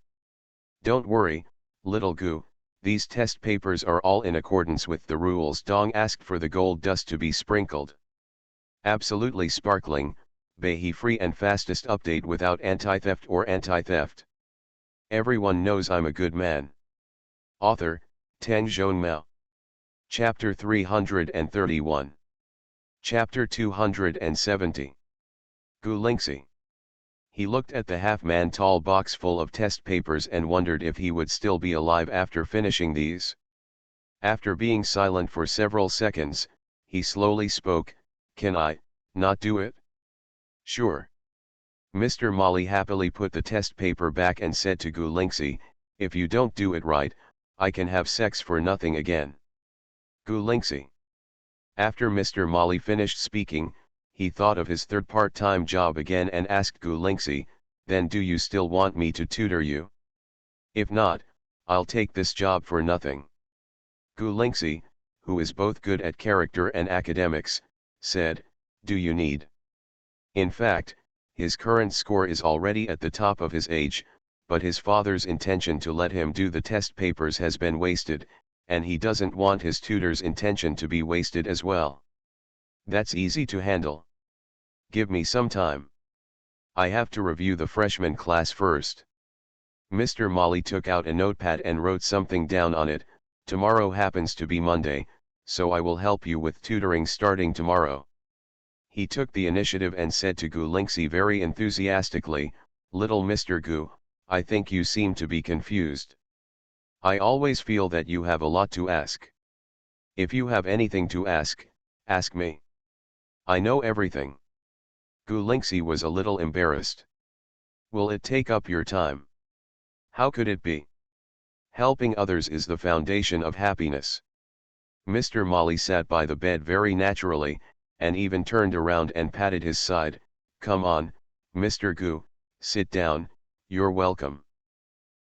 Don't worry, little Gu, these test papers are all in accordance with the rules. Dong asked for the gold dust to be sprinkled. Absolutely sparkling, Bei he free and fastest update without anti-theft or anti-theft. Everyone knows I'm a good man. Author, Tang Zhonmao. Chapter 331. Chapter 270. Gulingxi. He looked at the half-man tall box full of test papers and wondered if he would still be alive after finishing these. After being silent for several seconds, he slowly spoke, "Can I not do it?" "Sure." Mr. Mali happily put the test paper back and said to Gulingxi, "If you don't do it right, I can have sex for nothing again." Gulingxi. After Mr. Mali finished speaking, he thought of his third part-time job again and asked Gulingxi, "Then do you still want me to tutor you? If not, I'll take this job for nothing." Gulingxi, who is both good at character and academics, said, "Do you need?" In fact, his current score is already at the top of his age, but his father's intention to let him do the test papers has been wasted, and he doesn't want his tutor's intention to be wasted as well. That's easy to handle. Give me some time. I have to review the freshman class first. Mr. Mali took out a notepad and wrote something down on it. Tomorrow happens to be Monday, so I will help you with tutoring starting tomorrow. He took the initiative and said to Gulingxi very enthusiastically, "Little Mr. Gu, I think you seem to be confused. I always feel that you have a lot to ask. If you have anything to ask, ask me. I know everything." Gulingxi was a little embarrassed. "Will it take up your time?" "How could it be? Helping others is the foundation of happiness." Mr. Mali sat by the bed very naturally, and even turned around and patted his side. "Come on, Mr. Gu, sit down, you're welcome."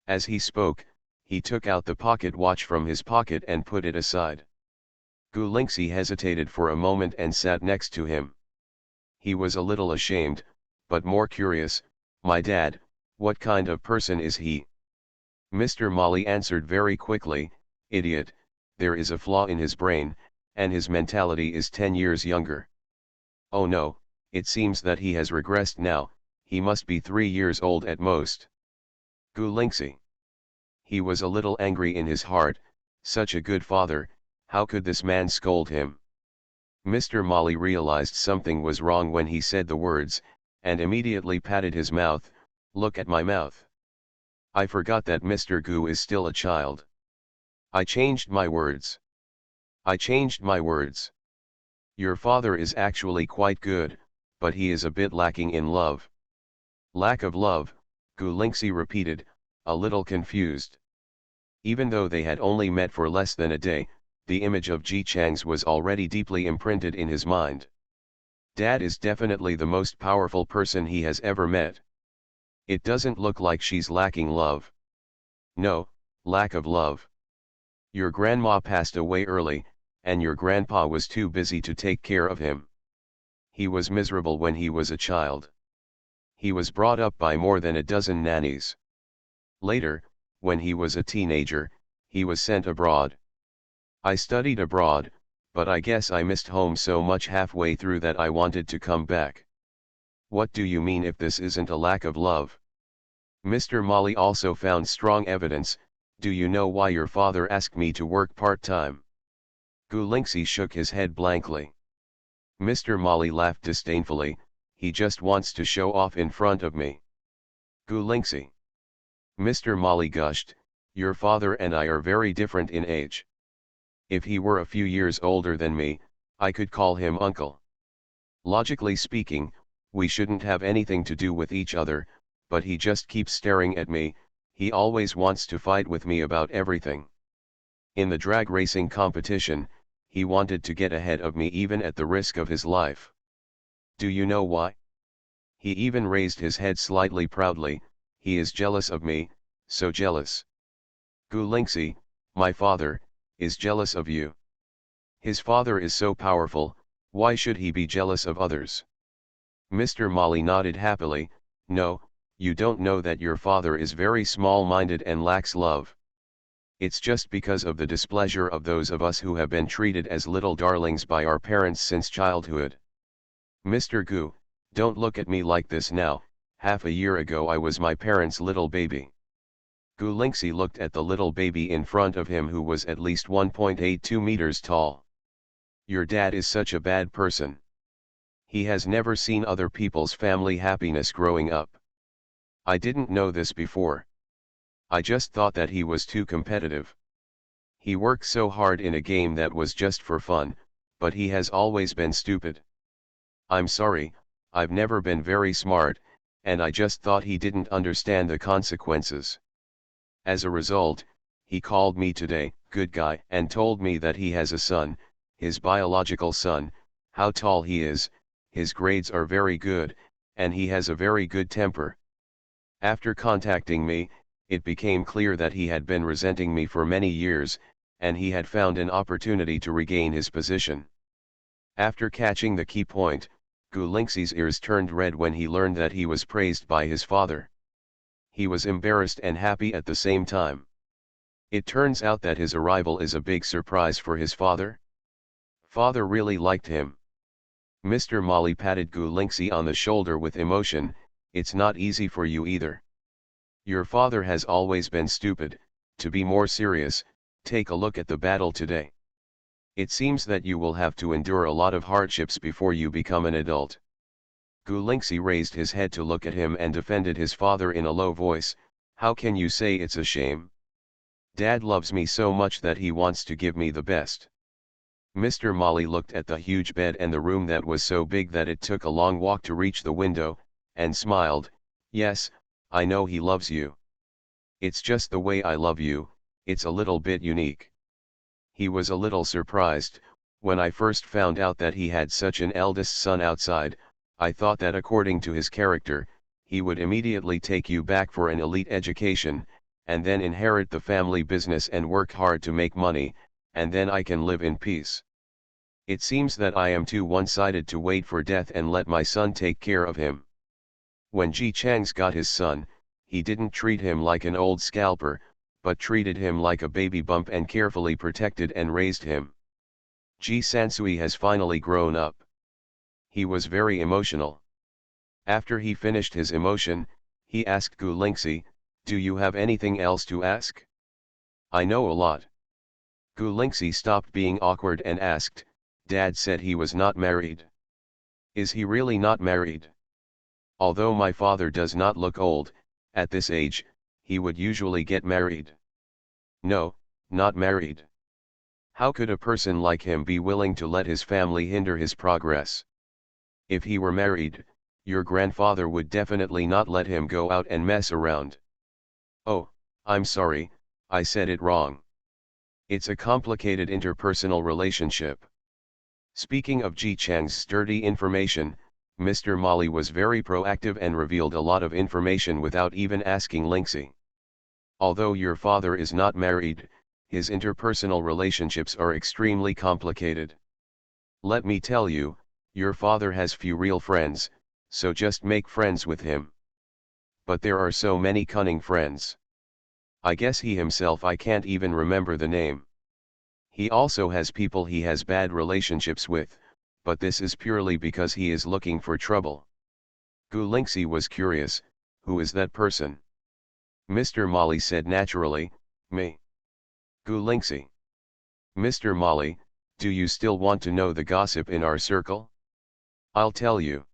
As he spoke, he took out the pocket watch from his pocket and put it aside. Gulingxi hesitated for a moment and sat next to him. He was a little ashamed, but more curious. "My dad, what kind of person is he?" Mr. Mali answered very quickly, "Idiot, there is a flaw in his brain, and his mentality is 10 years younger. Oh no, it seems that he has regressed now, he must be 3 years old at most." Gulingxi. He was a little angry in his heart. Such a good father, how could this man scold him? Mr. Mali realized something was wrong when he said the words, and immediately patted his mouth. "Look at my mouth. I forgot that Mr. Gu is still a child. I changed my words. I changed my words. Your father is actually quite good, but he is a bit lacking in love." "Lack of love," Gulingxi repeated, a little confused. Even though they had only met for less than a day, the image of Ji Chang's was already deeply imprinted in his mind. Dad is definitely the most powerful person he has ever met. It doesn't look like she's lacking love. No, lack of love. Your grandma passed away early, and your grandpa was too busy to take care of him. He was miserable when he was a child. He was brought up by more than a dozen nannies. Later, when he was a teenager, he was sent abroad. I studied abroad, but I guess I missed home so much halfway through that I wanted to come back." "What do you mean if this isn't a lack of love?" Mr. Mali also found strong evidence. "Do you know why your father asked me to work part-time?" Gulinxi shook his head blankly. Mr. Mali laughed disdainfully, he just wants to show off in front of me. Gulinxi. Mr. Mali gushed, your father and I are very different in age. If he were a few years older than me, I could call him uncle. Logically speaking, we shouldn't have anything to do with each other, but he just keeps staring at me, he always wants to fight with me about everything. In the drag racing competition, he wanted to get ahead of me even at the risk of his life. Do you know why? He even raised his head slightly proudly, he is jealous of me, so jealous. Gulinxi, my father, is jealous of you. His father is so powerful, why should he be jealous of others? Mr. Mali nodded happily, no, you don't know that your father is very small-minded and lacks love. It's just because of the displeasure of those of us who have been treated as little darlings by our parents since childhood. Mr. Gu, don't look at me like this now, half a year ago I was my parents' little baby. Gulinxi looked at the little baby in front of him who was at least 1.82 meters tall. Your dad is such a bad person. He has never seen other people's family happiness growing up. I didn't know this before. I just thought that he was too competitive. He worked so hard in a game that was just for fun, but he has always been stupid. I'm sorry, I've never been very smart, and I just thought he didn't understand the consequences. As a result, he called me today, good guy, and told me that he has a son, his biological son, how tall he is, his grades are very good, and he has a very good temper. After contacting me, it became clear that he had been resenting me for many years, and he had found an opportunity to regain his position. After catching the key point, Gulinxi's ears turned red when he learned that he was praised by his father. He was embarrassed and happy at the same time. It turns out that his arrival is a big surprise for his father. Father really liked him. Mr. Mali patted Gulinxi on the shoulder with emotion, it's not easy for you either. Your father has always been stupid, to be more serious, take a look at the battle today. It seems that you will have to endure a lot of hardships before you become an adult. Gulinxi raised his head to look at him and defended his father in a low voice, how can you say it's a shame? Dad loves me so much that he wants to give me the best. Mr. Mali looked at the huge bed and the room that was so big that it took a long walk to reach the window, and smiled, yes, I know he loves you. It's just the way I love you, it's a little bit unique. He was a little surprised, when I first found out that he had such an eldest son outside, I thought that according to his character, he would immediately take you back for an elite education, and then inherit the family business and work hard to make money, and then I can live in peace. It seems that I am too one-sided to wait for death and let my son take care of him. When Ji Chang's got his son, he didn't treat him like an old scalper, but treated him like a baby bump and carefully protected and raised him. Ji Sansui has finally grown up. He was very emotional. After he finished his emotion, he asked Gulinxi, do you have anything else to ask? I know a lot. Gulinxi stopped being awkward and asked, Dad said he was not married. Is he really not married? Although my father does not look old, at this age, he would usually get married. No, not married. How could a person like him be willing to let his family hinder his progress? If he were married, your grandfather would definitely not let him go out and mess around. Oh, I'm sorry, I said it wrong. It's a complicated interpersonal relationship. Speaking of Ji Chang's sturdy information, Mr. Mali was very proactive and revealed a lot of information without even asking Linxi. Although your father is not married, his interpersonal relationships are extremely complicated. Let me tell you, your father has few real friends, so just make friends with him. But there are so many cunning friends. I guess he himself I can't even remember the name. He also has people he has bad relationships with, but this is purely because he is looking for trouble. Gulinxi was curious, who is that person? Mr. Mali said naturally, me. Gulinxi. Mr. Mali, Do you still want to know the gossip in our circle? I'll tell you.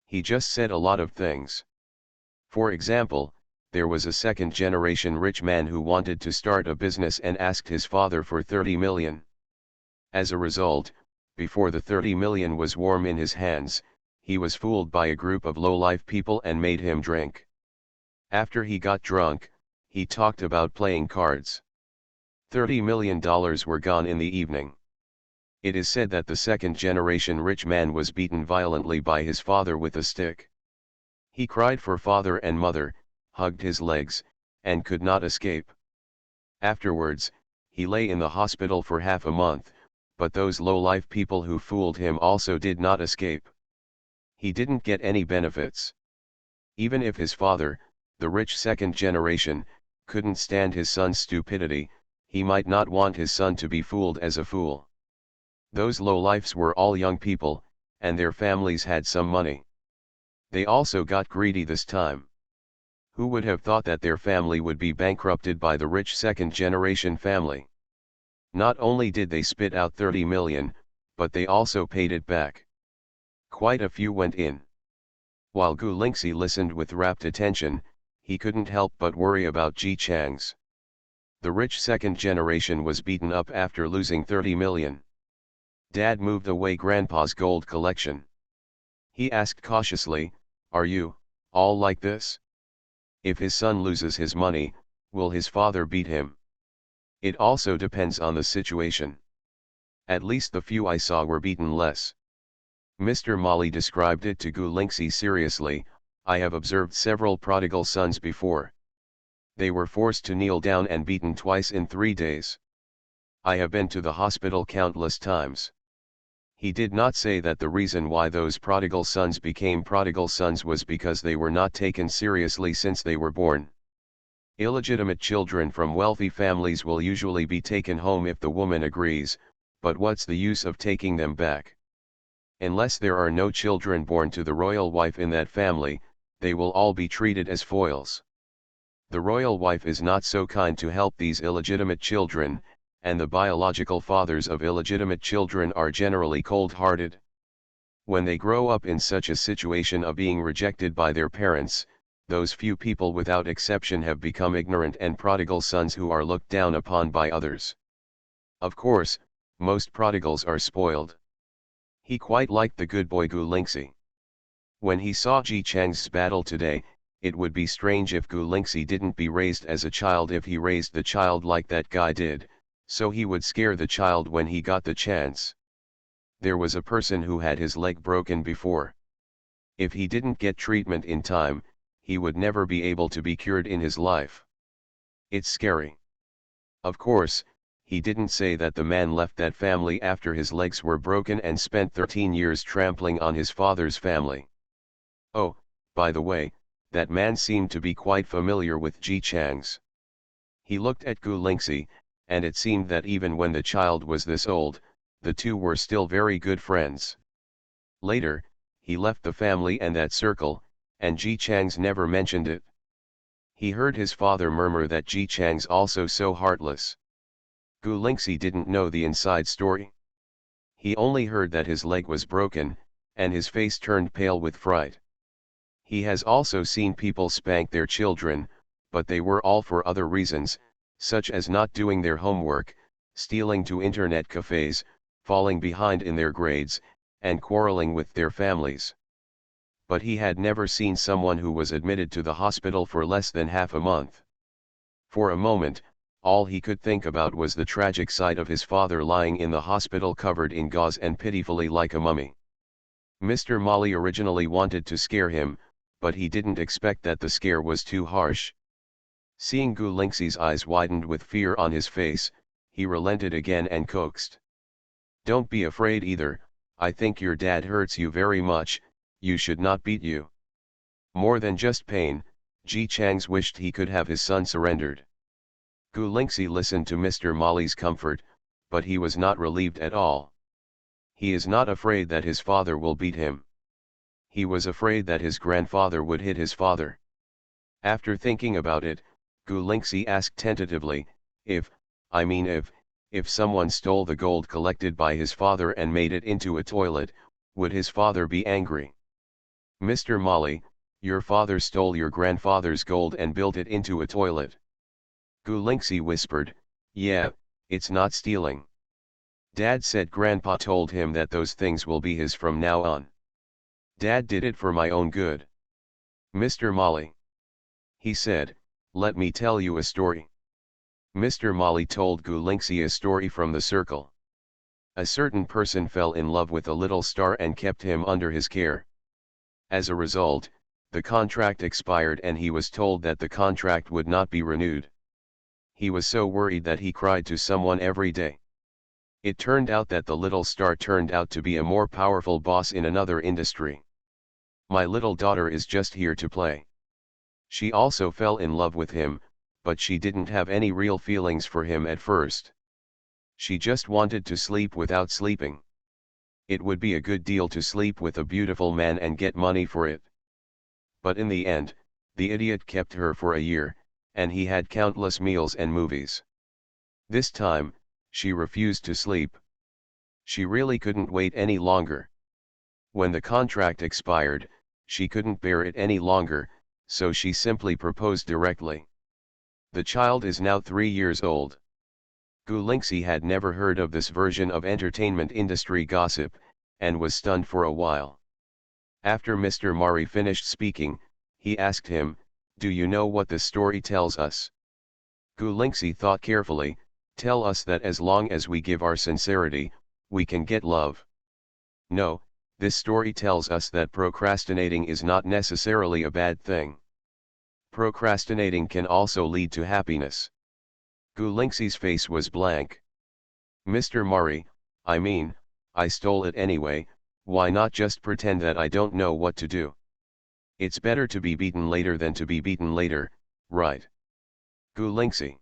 He just said a lot of things. For example, there was a second-generation rich man who wanted to start a business and asked his father for 30 million. As a result, before the 30 million was warm in his hands, he was fooled by a group of low-life people and made him drink. After he got drunk, he talked about playing cards. $30 million were gone in the evening. It is said that the second-generation rich man was beaten violently by his father with a stick. He cried for father and mother, hugged his legs, and could not escape. Afterwards, he lay in the hospital for half a month, but those low-life people who fooled him also did not escape. He didn't get any benefits. Even if his father, the rich second generation, couldn't stand his son's stupidity, he might not want his son to be fooled as a fool. Those low-lifes were all young people, and their families had some money. They also got greedy this time. Who would have thought that their family would be bankrupted by the rich second-generation family? Not only did they spit out 30 million, but they also paid it back. Quite a few went in. While Gu Lingxi listened with rapt attention, he couldn't help but worry about Ji Chang's. The rich second generation was beaten up after losing 30 million. Dad moved away Grandpa's gold collection. He asked cautiously, "Are you, all like this? If his son loses his money, will his father beat him?" "It also depends on the situation. At least the few I saw were beaten less." Mr. Mali described it to Gu Lingxi seriously. "I have observed several prodigal sons before. They were forced to kneel down and beaten twice in 3 days. I have been to the hospital countless times." He did not say that the reason why those prodigal sons became prodigal sons was because they were not taken seriously since they were born. Illegitimate children from wealthy families will usually be taken home if the woman agrees, but what's the use of taking them back? Unless there are no children born to the royal wife in that family, they will all be treated as foils. The royal wife is not so kind to help these illegitimate children, and the biological fathers of illegitimate children are generally cold-hearted. When they grow up in such a situation of being rejected by their parents, those few people without exception have become ignorant and prodigal sons who are looked down upon by others. Of course, most prodigals are spoiled. He quite liked the good boy Gu Lingxi. When he saw Ji Chang's battle today, it would be strange if Gu Lingxi didn't be raised as a child if he raised the child like that guy did, so he would scare the child when he got the chance. There was a person who had his leg broken before. If he didn't get treatment in time, he would never be able to be cured in his life. It's scary. Of course, he didn't say that the man left that family after his legs were broken and spent 13 years trampling on his father's family. Oh, by the way, that man seemed to be quite familiar with Ji Chang's. He looked at Gu Lingxi, and it seemed that even when the child was this old, the two were still very good friends. Later, he left the family and that circle, and Ji Chang's never mentioned it. He heard his father murmur that Ji Chang's also so heartless. Gu Lingxi didn't know the inside story. He only heard that his leg was broken, and his face turned pale with fright. He has also seen people spank their children, but they were all for other reasons, such as not doing their homework, stealing to internet cafes, falling behind in their grades, and quarreling with their families. But he had never seen someone who was admitted to the hospital for less than half a month. For a moment, all he could think about was the tragic sight of his father lying in the hospital covered in gauze and pitifully like a mummy. Mr. Mali originally wanted to scare him, but he didn't expect that the scare was too harsh. Seeing Gu Lingxi's eyes widened with fear on his face, he relented again and coaxed. "Don't be afraid either, I think your dad hurts you very much, you should not beat you." More than just pain, Ji Chang's wished he could have his son surrendered. Gu Lingxi listened to Mr. Mali's comfort, but he was not relieved at all. He is not afraid that his father will beat him. He was afraid that his grandfather would hit his father. After thinking about it, Gu Lingxi asked tentatively, if If someone stole the gold collected by his father and made it into a toilet, would his father be angry? Mr. Molly, your father stole your grandfather's gold and built it into a toilet. Gulinxi whispered, yeah, it's not stealing. Dad said Grandpa told him that those things will be his from now on. Dad did it for my own good. Mr. Molly. He said, let me tell you a story. Mr. Molly told Gulinxi a story from the circle. A certain person fell in love with a little star and kept him under his care. As a result, the contract expired and he was told that the contract would not be renewed. He was so worried that he cried to someone every day. It turned out that the little star turned out to be a more powerful boss in another industry. My little daughter is just here to play. She also fell in love with him, but she didn't have any real feelings for him at first. She just wanted to sleep without sleeping. It would be a good deal to sleep with a beautiful man and get money for it. But in the end, the idiot kept her for a year, and he had countless meals and movies. This time, she refused to sleep. She really couldn't wait any longer. When the contract expired, she couldn't bear it any longer, so she simply proposed directly. The child is now 3 years old. Gulinxi had never heard of this version of entertainment industry gossip, and was stunned for a while. After Mr. Mari finished speaking, he asked him, do you know what this story tells us? Gulinxi thought carefully, tell us that as long as we give our sincerity, we can get love. No, this story tells us that procrastinating is not necessarily a bad thing. Procrastinating can also lead to happiness. Gulinxi's face was blank. Mr. Mari, I stole it anyway, why not just pretend that I don't know what to do? It's better to be beaten later than to be beaten later, right? Gulinxi.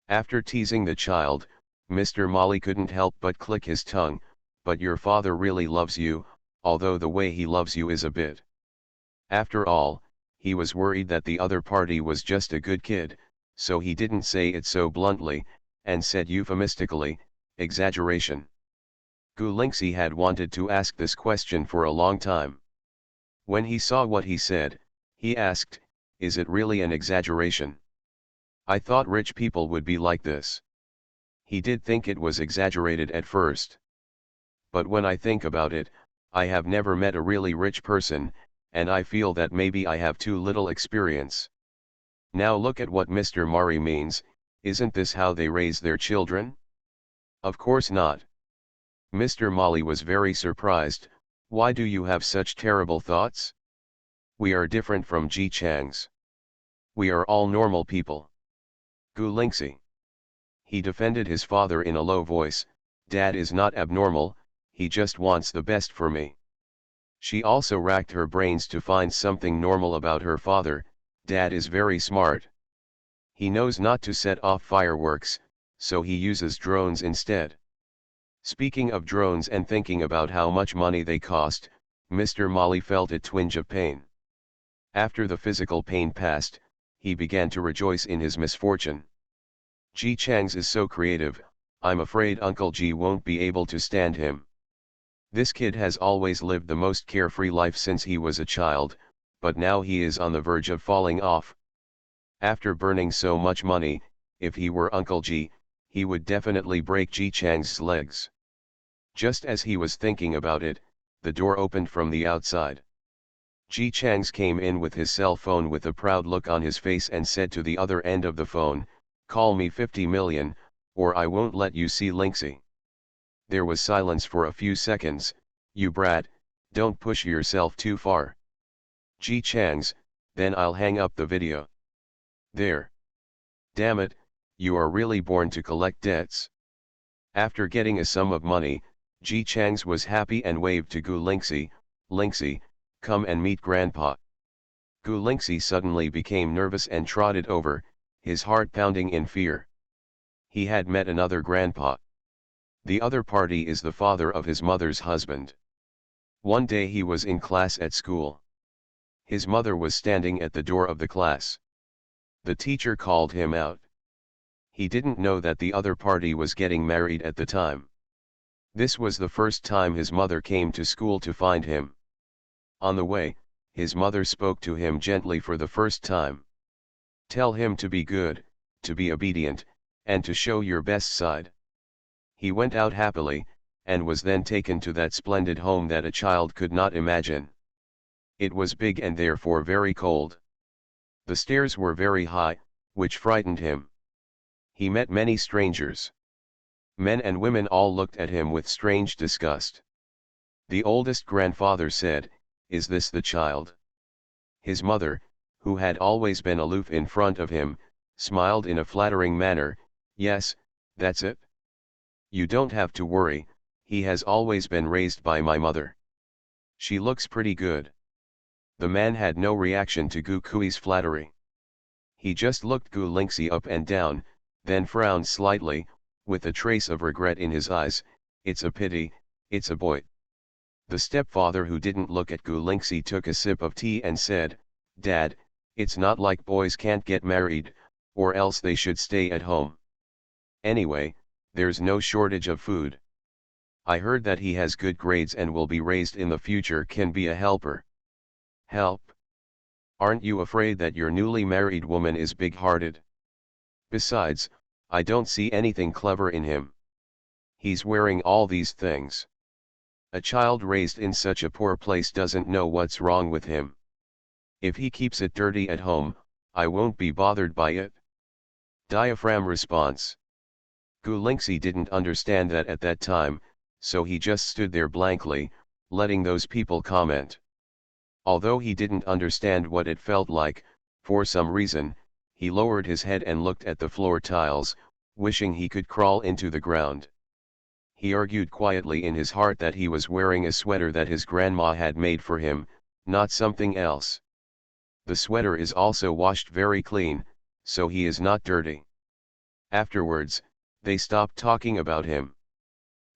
After teasing the child, Mr. Molly couldn't help but click his tongue, but your father really loves you, although the way he loves you is a bit. After all, he was worried that the other party was just a good kid, so he didn't say it so bluntly, and said euphemistically, exaggeration. Gulinxi had wanted to ask this question for a long time. When he saw what he said, he asked, is it really an exaggeration? I thought rich people would be like this. He did think it was exaggerated at first. But when I think about it, I have never met a really rich person, and I feel that maybe I have too little experience. Now look at what Mr. Mari means, isn't this how they raise their children? Of course not. Mr. Molly was very surprised, why do you have such terrible thoughts? We are different from Ji Chang's. We are all normal people. Gulinxi. He defended his father in a low voice, Dad is not abnormal, he just wants the best for me. She also racked her brains to find something normal about her father, Dad is very smart. He knows not to set off fireworks, so he uses drones instead. Speaking of drones and thinking about how much money they cost, Mr. Molly felt a twinge of pain. After the physical pain passed, he began to rejoice in his misfortune. Ji Chang's is so creative, I'm afraid Uncle Ji won't be able to stand him. This kid has always lived the most carefree life since he was a child, but now he is on the verge of falling off. After burning so much money, if he were Uncle Ji, he would definitely break Ji Chang's legs. Just as he was thinking about it, the door opened from the outside. Ji Chang's came in with his cell phone with a proud look on his face and said to the other end of the phone, call me 50 million, or I won't let you see Linksy. There was silence for a few seconds. You brat, don't push yourself too far. Ji Chang's, then I'll hang up the video. There. Damn it, you are really born to collect debts. After getting a sum of money, Ji Chang's was happy and waved to Gulinxi, Linksy, come and meet Grandpa. Gulinxi suddenly became nervous and trotted over, his heart pounding in fear. He had met another grandpa. The other party is the father of his mother's husband. One day he was in class at school. His mother was standing at the door of the class. The teacher called him out. He didn't know that the other party was getting married at the time. This was the first time his mother came to school to find him. On the way, his mother spoke to him gently for the first time. Tell him to be good, to be obedient, and to show your best side. He went out happily, and was then taken to that splendid home that a child could not imagine. It was big and therefore very cold. The stairs were very high, which frightened him. He met many strangers. Men and women all looked at him with strange disgust. The oldest grandfather said, "Is this the child?" His mother, who had always been aloof in front of him, smiled in a flattering manner, "Yes, that's it. You don't have to worry, he has always been raised by my mother. She looks pretty good." The man had no reaction to Gu Kui's flattery. He just looked Gu Lingxi up and down, then frowned slightly, with a trace of regret in his eyes. "It's a pity, it's a boy." The stepfather, who didn't look at Gu Lingxi, took a sip of tea and said, "Dad, it's not like boys can't get married, or else they should stay at home. Anyway, there's no shortage of food. I heard that he has good grades and will be raised in the future, can be a helper." "Help? Aren't you afraid that your newly married woman is big-hearted? Besides, I don't see anything clever in him. He's wearing all these things. A child raised in such a poor place doesn't know what's wrong with him. If he keeps it dirty at home, I won't be bothered by it." Diaphragm response. Gu Lingxi didn't understand that at that time, so he just stood there blankly, letting those people comment. Although he didn't understand what it felt like, for some reason, he lowered his head and looked at the floor tiles, wishing he could crawl into the ground. He argued quietly in his heart that he was wearing a sweater that his grandma had made for him, not something else. The sweater is also washed very clean, so he is not dirty. Afterwards, they stopped talking about him.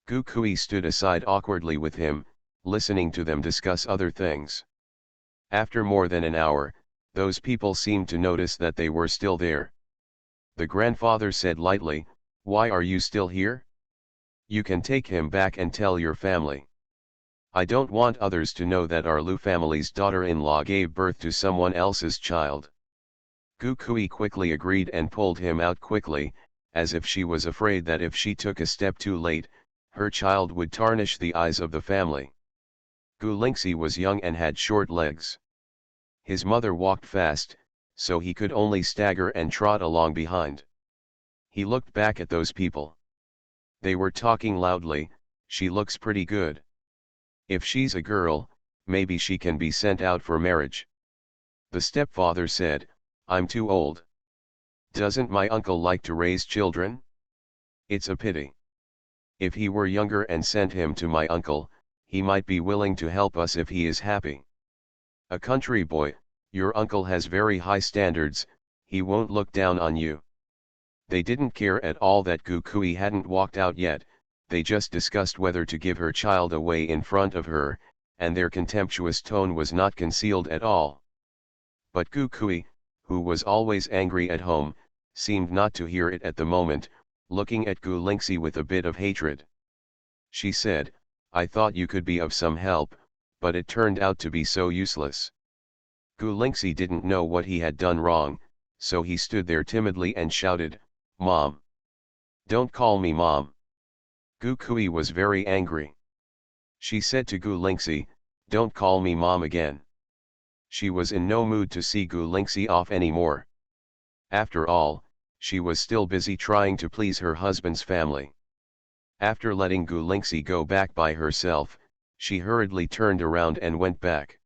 Gu Kui stood aside awkwardly with him, listening to them discuss other things. After more than an hour, those people seemed to notice that they were still there. The grandfather said lightly, "Why are you still here? You can take him back and tell your family. I don't want others to know that our Lu family's daughter-in-law gave birth to someone else's child." Gu Kui quickly agreed and pulled him out quickly, as if she was afraid that if she took a step too late, her child would tarnish the eyes of the family. Gu Lingxi was young and had short legs. His mother walked fast, so he could only stagger and trot along behind. He looked back at those people. They were talking loudly. "She looks pretty good. If she's a girl, maybe she can be sent out for marriage." The stepfather said, "I'm too old. Doesn't my uncle like to raise children? It's a pity. If he were younger and sent him to my uncle, he might be willing to help us if he is happy. A country boy, your uncle has very high standards, he won't look down on you." They didn't care at all that Gu Kui hadn't walked out yet. They just discussed whether to give her child away in front of her, and their contemptuous tone was not concealed at all. But Gu Kui, who was always angry at home, seemed not to hear it at the moment, looking at Gu Lingxi with a bit of hatred. She said, "I thought you could be of some help, but it turned out to be so useless." Gu Lingxi didn't know what he had done wrong, so he stood there timidly and shouted, "Mom! Don't call me Mom!" Gu Kui was very angry. She said to Gu Lingxi, "Don't call me Mom again." She was in no mood to see Gu Lingxi off anymore. After all, she was still busy trying to please her husband's family. After letting Gu Lingxi go back by herself, she hurriedly turned around and went back.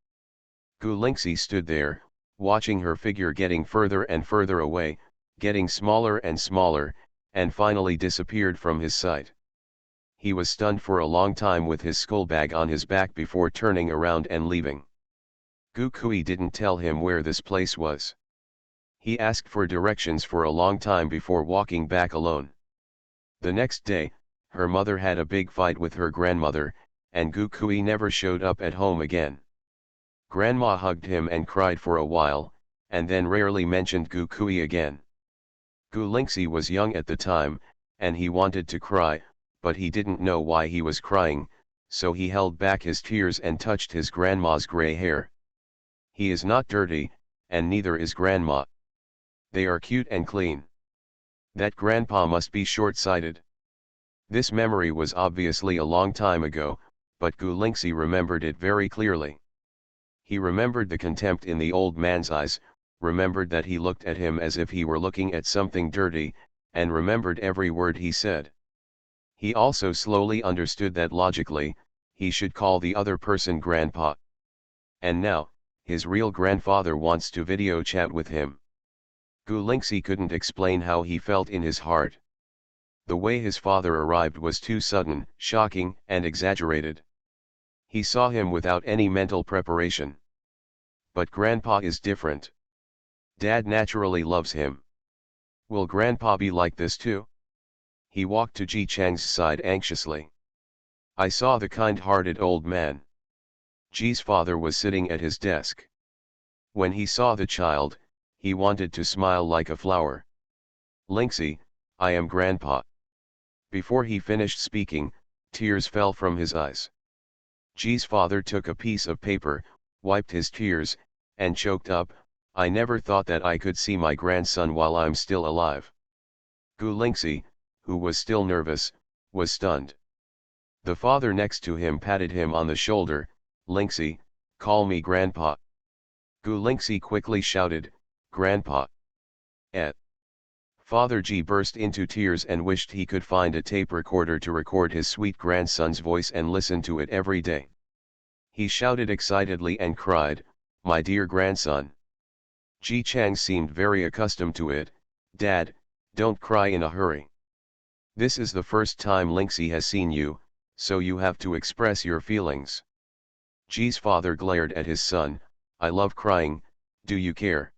Gu Lingxi stood there, watching her figure getting further and further away, getting smaller and smaller, and finally disappeared from his sight. He was stunned for a long time with his school bag on his back before turning around and leaving. Gu Kui didn't tell him where this place was. He asked for directions for a long time before walking back alone. The next day, her mother had a big fight with her grandmother, and Gu Kui never showed up at home again. Grandma hugged him and cried for a while, and then rarely mentioned Gu Kui again. Gu Lingxi was young at the time, and he wanted to cry, but he didn't know why he was crying, so he held back his tears and touched his grandma's gray hair. He is not dirty, and neither is grandma. They are cute and clean. That grandpa must be short-sighted. This memory was obviously a long time ago, but Gu Lingxi remembered it very clearly. He remembered the contempt in the old man's eyes, remembered that he looked at him as if he were looking at something dirty, and remembered every word he said. He also slowly understood that logically, he should call the other person grandpa. And now, his real grandfather wants to video chat with him. Gu Lingxi couldn't explain how he felt in his heart. The way his father arrived was too sudden, shocking, and exaggerated. He saw him without any mental preparation. But grandpa is different. Dad naturally loves him. Will grandpa be like this too? He walked to Ji Chang's side anxiously. I saw the kind-hearted old man. Ji's father was sitting at his desk. When he saw the child, he wanted to smile like a flower. Lingxi, I am grandpa. Before he finished speaking, tears fell from his eyes. Ji's father took a piece of paper, wiped his tears, and choked up, I never thought that I could see my grandson while I'm still alive. Gu Lingxi, who was still nervous, was stunned. The father next to him patted him on the shoulder, Lingxi, call me grandpa. Gu Lingxi quickly shouted, Grandpa. Father Ji burst into tears and wished he could find a tape recorder to record his sweet grandson's voice and listen to it every day. He shouted excitedly and cried, my dear grandson. Ji Chang seemed very accustomed to it, Dad, don't cry in a hurry. This is the first time Lingxi has seen you, so you have to express your feelings. Ji's father glared at his son, I love crying, do you care?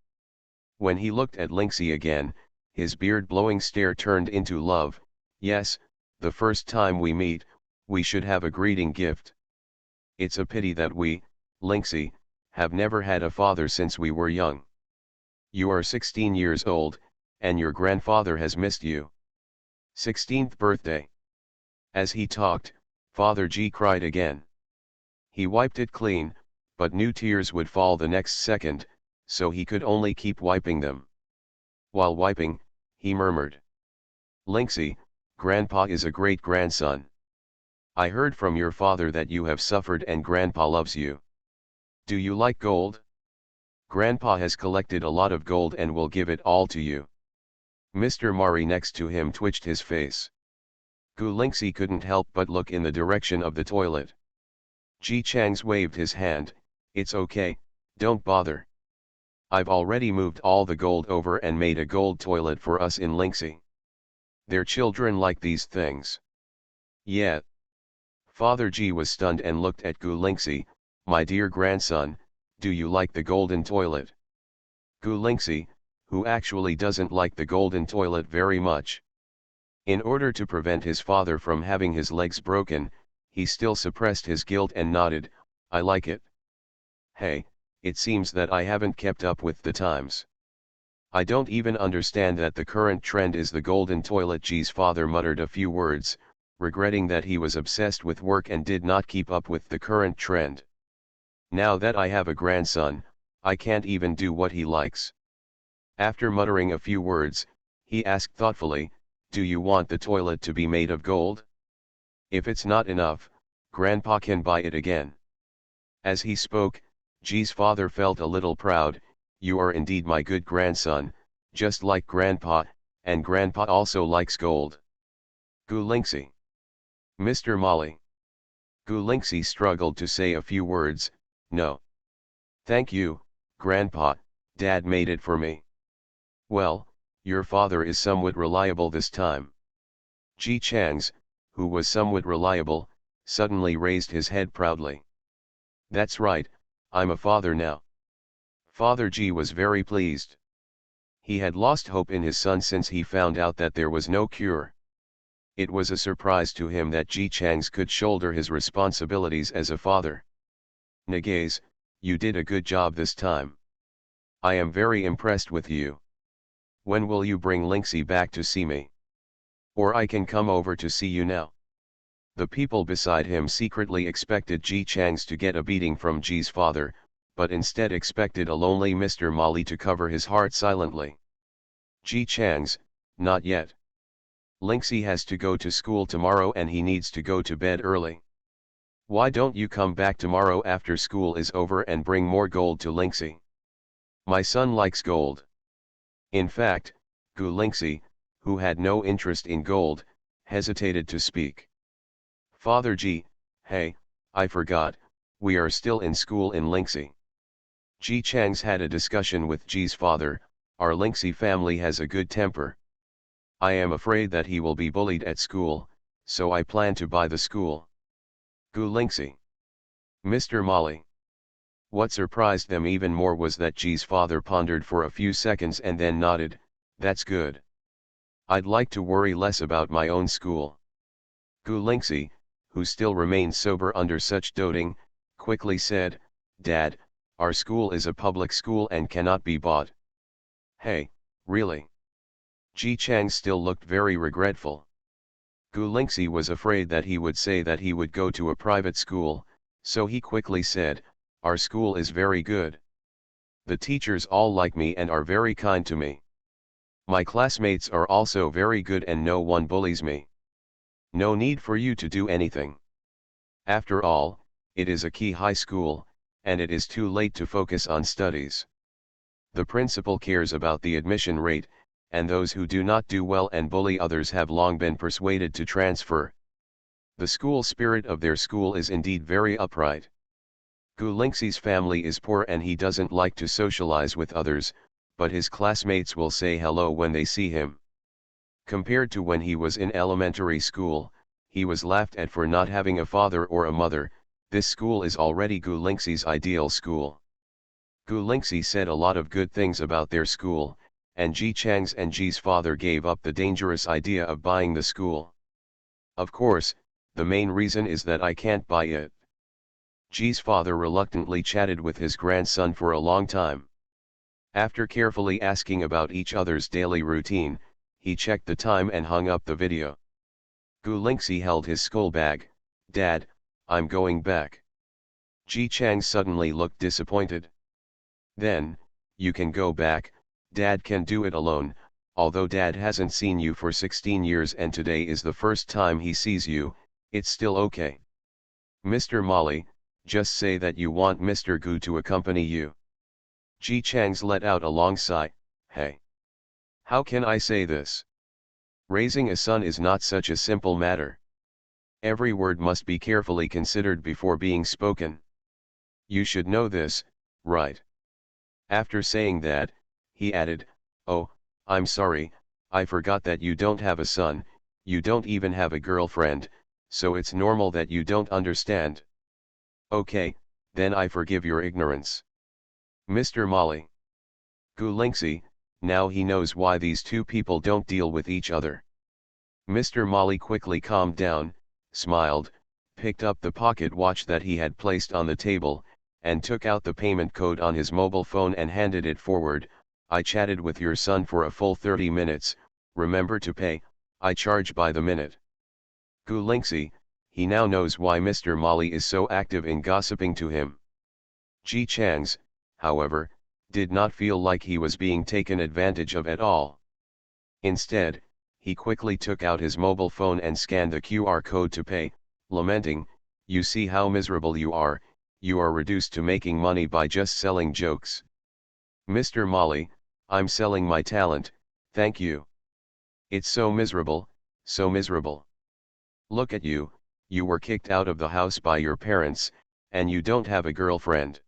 When he looked at Lingxi again, his beard-blowing stare turned into love, yes, the first time we meet, we should have a greeting gift. It's a pity that we, Lingxi, have never had a father since we were young. You are 16 years old, and your grandfather has missed you. 16th birthday. As he talked, Father Ji cried again. He wiped it clean, but new tears would fall the next second, so he could only keep wiping them. While wiping, he murmured. Lingxi, Grandpa is a great-grandson. I heard from your father that you have suffered and Grandpa loves you. Do you like gold? Grandpa has collected a lot of gold and will give it all to you. Mr. Mari next to him twitched his face. Gu Lingxi couldn't help but look in the direction of the toilet. Ji Chang's waved his hand, it's okay, don't bother. I've already moved all the gold over and made a gold toilet for us in Lingxi. Their children like these things. Yeah. Father Ji was stunned and looked at Gu Lingxi, my dear grandson, do you like the golden toilet? Gu Lingxi, who actually doesn't like the golden toilet very much. In order to prevent his father from having his legs broken, he still suppressed his guilt and nodded, I like it. Hey, it seems that I haven't kept up with the times. I don't even understand that the current trend is the golden toilet. Ji's father muttered a few words, regretting that he was obsessed with work and did not keep up with the current trend. Now that I have a grandson, I can't even do what he likes. After muttering a few words, he asked thoughtfully, do you want the toilet to be made of gold? If it's not enough, Grandpa can buy it again. As he spoke, Ji's father felt a little proud, you are indeed my good grandson, just like Grandpa, and Grandpa also likes gold. Gu Lingxi. Mr. Mali. Gu Lingxi struggled to say a few words, no. Thank you, Grandpa, Dad made it for me. Well, your father is somewhat reliable this time. Ji Chang's, who was somewhat reliable, suddenly raised his head proudly. That's right, I'm a father now. Father Ji was very pleased. He had lost hope in his son since he found out that there was no cure. It was a surprise to him that Ji Chang's could shoulder his responsibilities as a father. Nagaze, you did a good job this time. I am very impressed with you. When will you bring Linksy back to see me? Or I can come over to see you now. The people beside him secretly expected Ji Chang's to get a beating from Ji's father, but instead expected a lonely Mr. Mali to cover his heart silently. Ji Chang's, not yet. Linksy has to go to school tomorrow and he needs to go to bed early. Why don't you come back tomorrow after school is over and bring more gold to Linksy? My son likes gold. In fact, Gu Linksy, who had no interest in gold, hesitated to speak. Father Ji, hey, I forgot, we are still in school in Linksy. Ji Chang's had a discussion with Ji's father. Our Linksy family has a good temper. I am afraid that he will be bullied at school, so I plan to buy the school. Gu Linksy. Mr. Mali. What surprised them even more was that Ji's father pondered for a few seconds and then nodded, that's good. I'd like to worry less about my own school. Gu Linksy, who still remained sober under such doting, quickly said, Dad, our school is a public school and cannot be bought. Hey, really? Ji Chang still looked very regretful. Gu Linksy was afraid that he would say that he would go to a private school, so he quickly said, our school is very good. The teachers all like me and are very kind to me. My classmates are also very good and no one bullies me. No need for you to do anything. After all, it is a key high school, and it is too late to focus on studies. The principal cares about the admission rate, and those who do not do well and bully others have long been persuaded to transfer. The school spirit of their school is indeed very upright. Gu Linksy's family is poor and he doesn't like to socialize with others, but his classmates will say hello when they see him. Compared to when he was in elementary school, he was laughed at for not having a father or a mother. This school is already Gu Linksy's ideal school. Gu Linksy said a lot of good things about their school, and Ji Chang's and Ji's father gave up the dangerous idea of buying the school. Of course, the main reason is that I can't buy it. Ji's father reluctantly chatted with his grandson for a long time. After carefully asking about each other's daily routine, he checked the time and hung up the video. Gu Linksy held his school bag. Dad, I'm going back. Ji Chang suddenly looked disappointed. Then, you can go back, Dad can do it alone, although Dad hasn't seen you for 16 years and today is the first time he sees you, it's still okay. Mr. Mali, just say that you want Mr. Gu to accompany you. Ji Chang's let out a long sigh. Hey. How can I say this? Raising a son is not such a simple matter. Every word must be carefully considered before being spoken. You should know this, right? After saying that, he added, oh, I'm sorry, I forgot that you don't have a son, you don't even have a girlfriend, so it's normal that you don't understand. Okay, then I forgive your ignorance. Mr. Mali. Gu Linksy, now he knows why these two people don't deal with each other. Mr. Mali quickly calmed down, smiled, picked up the pocket watch that he had placed on the table, and took out the payment code on his mobile phone and handed it forward. I chatted with your son for a full 30 minutes, remember to pay, I charge by the minute. Gu Linksy, he now knows why Mr. Mali is so active in gossiping to him. Ji Chang's, however, did not feel like he was being taken advantage of at all. Instead, he quickly took out his mobile phone and scanned the QR code to pay, lamenting, you see how miserable you are reduced to making money by just selling jokes. Mr. Mali, I'm selling my talent, thank you. It's so miserable, so miserable. Look at you, you were kicked out of the house by your parents, and you don't have a girlfriend.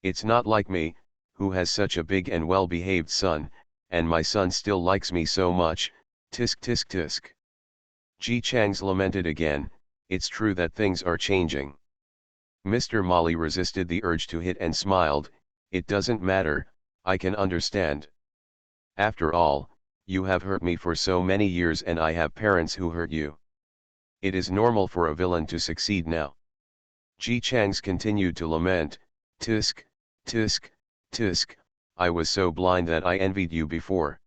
It's not like me, who has such a big and well-behaved son, and my son still likes me so much, tisk tisk tisk. Ji Chang's lamented again, it's true that things are changing. Mr. Mali resisted the urge to hit and smiled, it doesn't matter, I can understand. After all, you have hurt me for so many years and I have parents who hurt you. It is normal for a villain to succeed now. Ji Chang's continued to lament, tisk, tisk, tisk, I was so blind that I envied you before.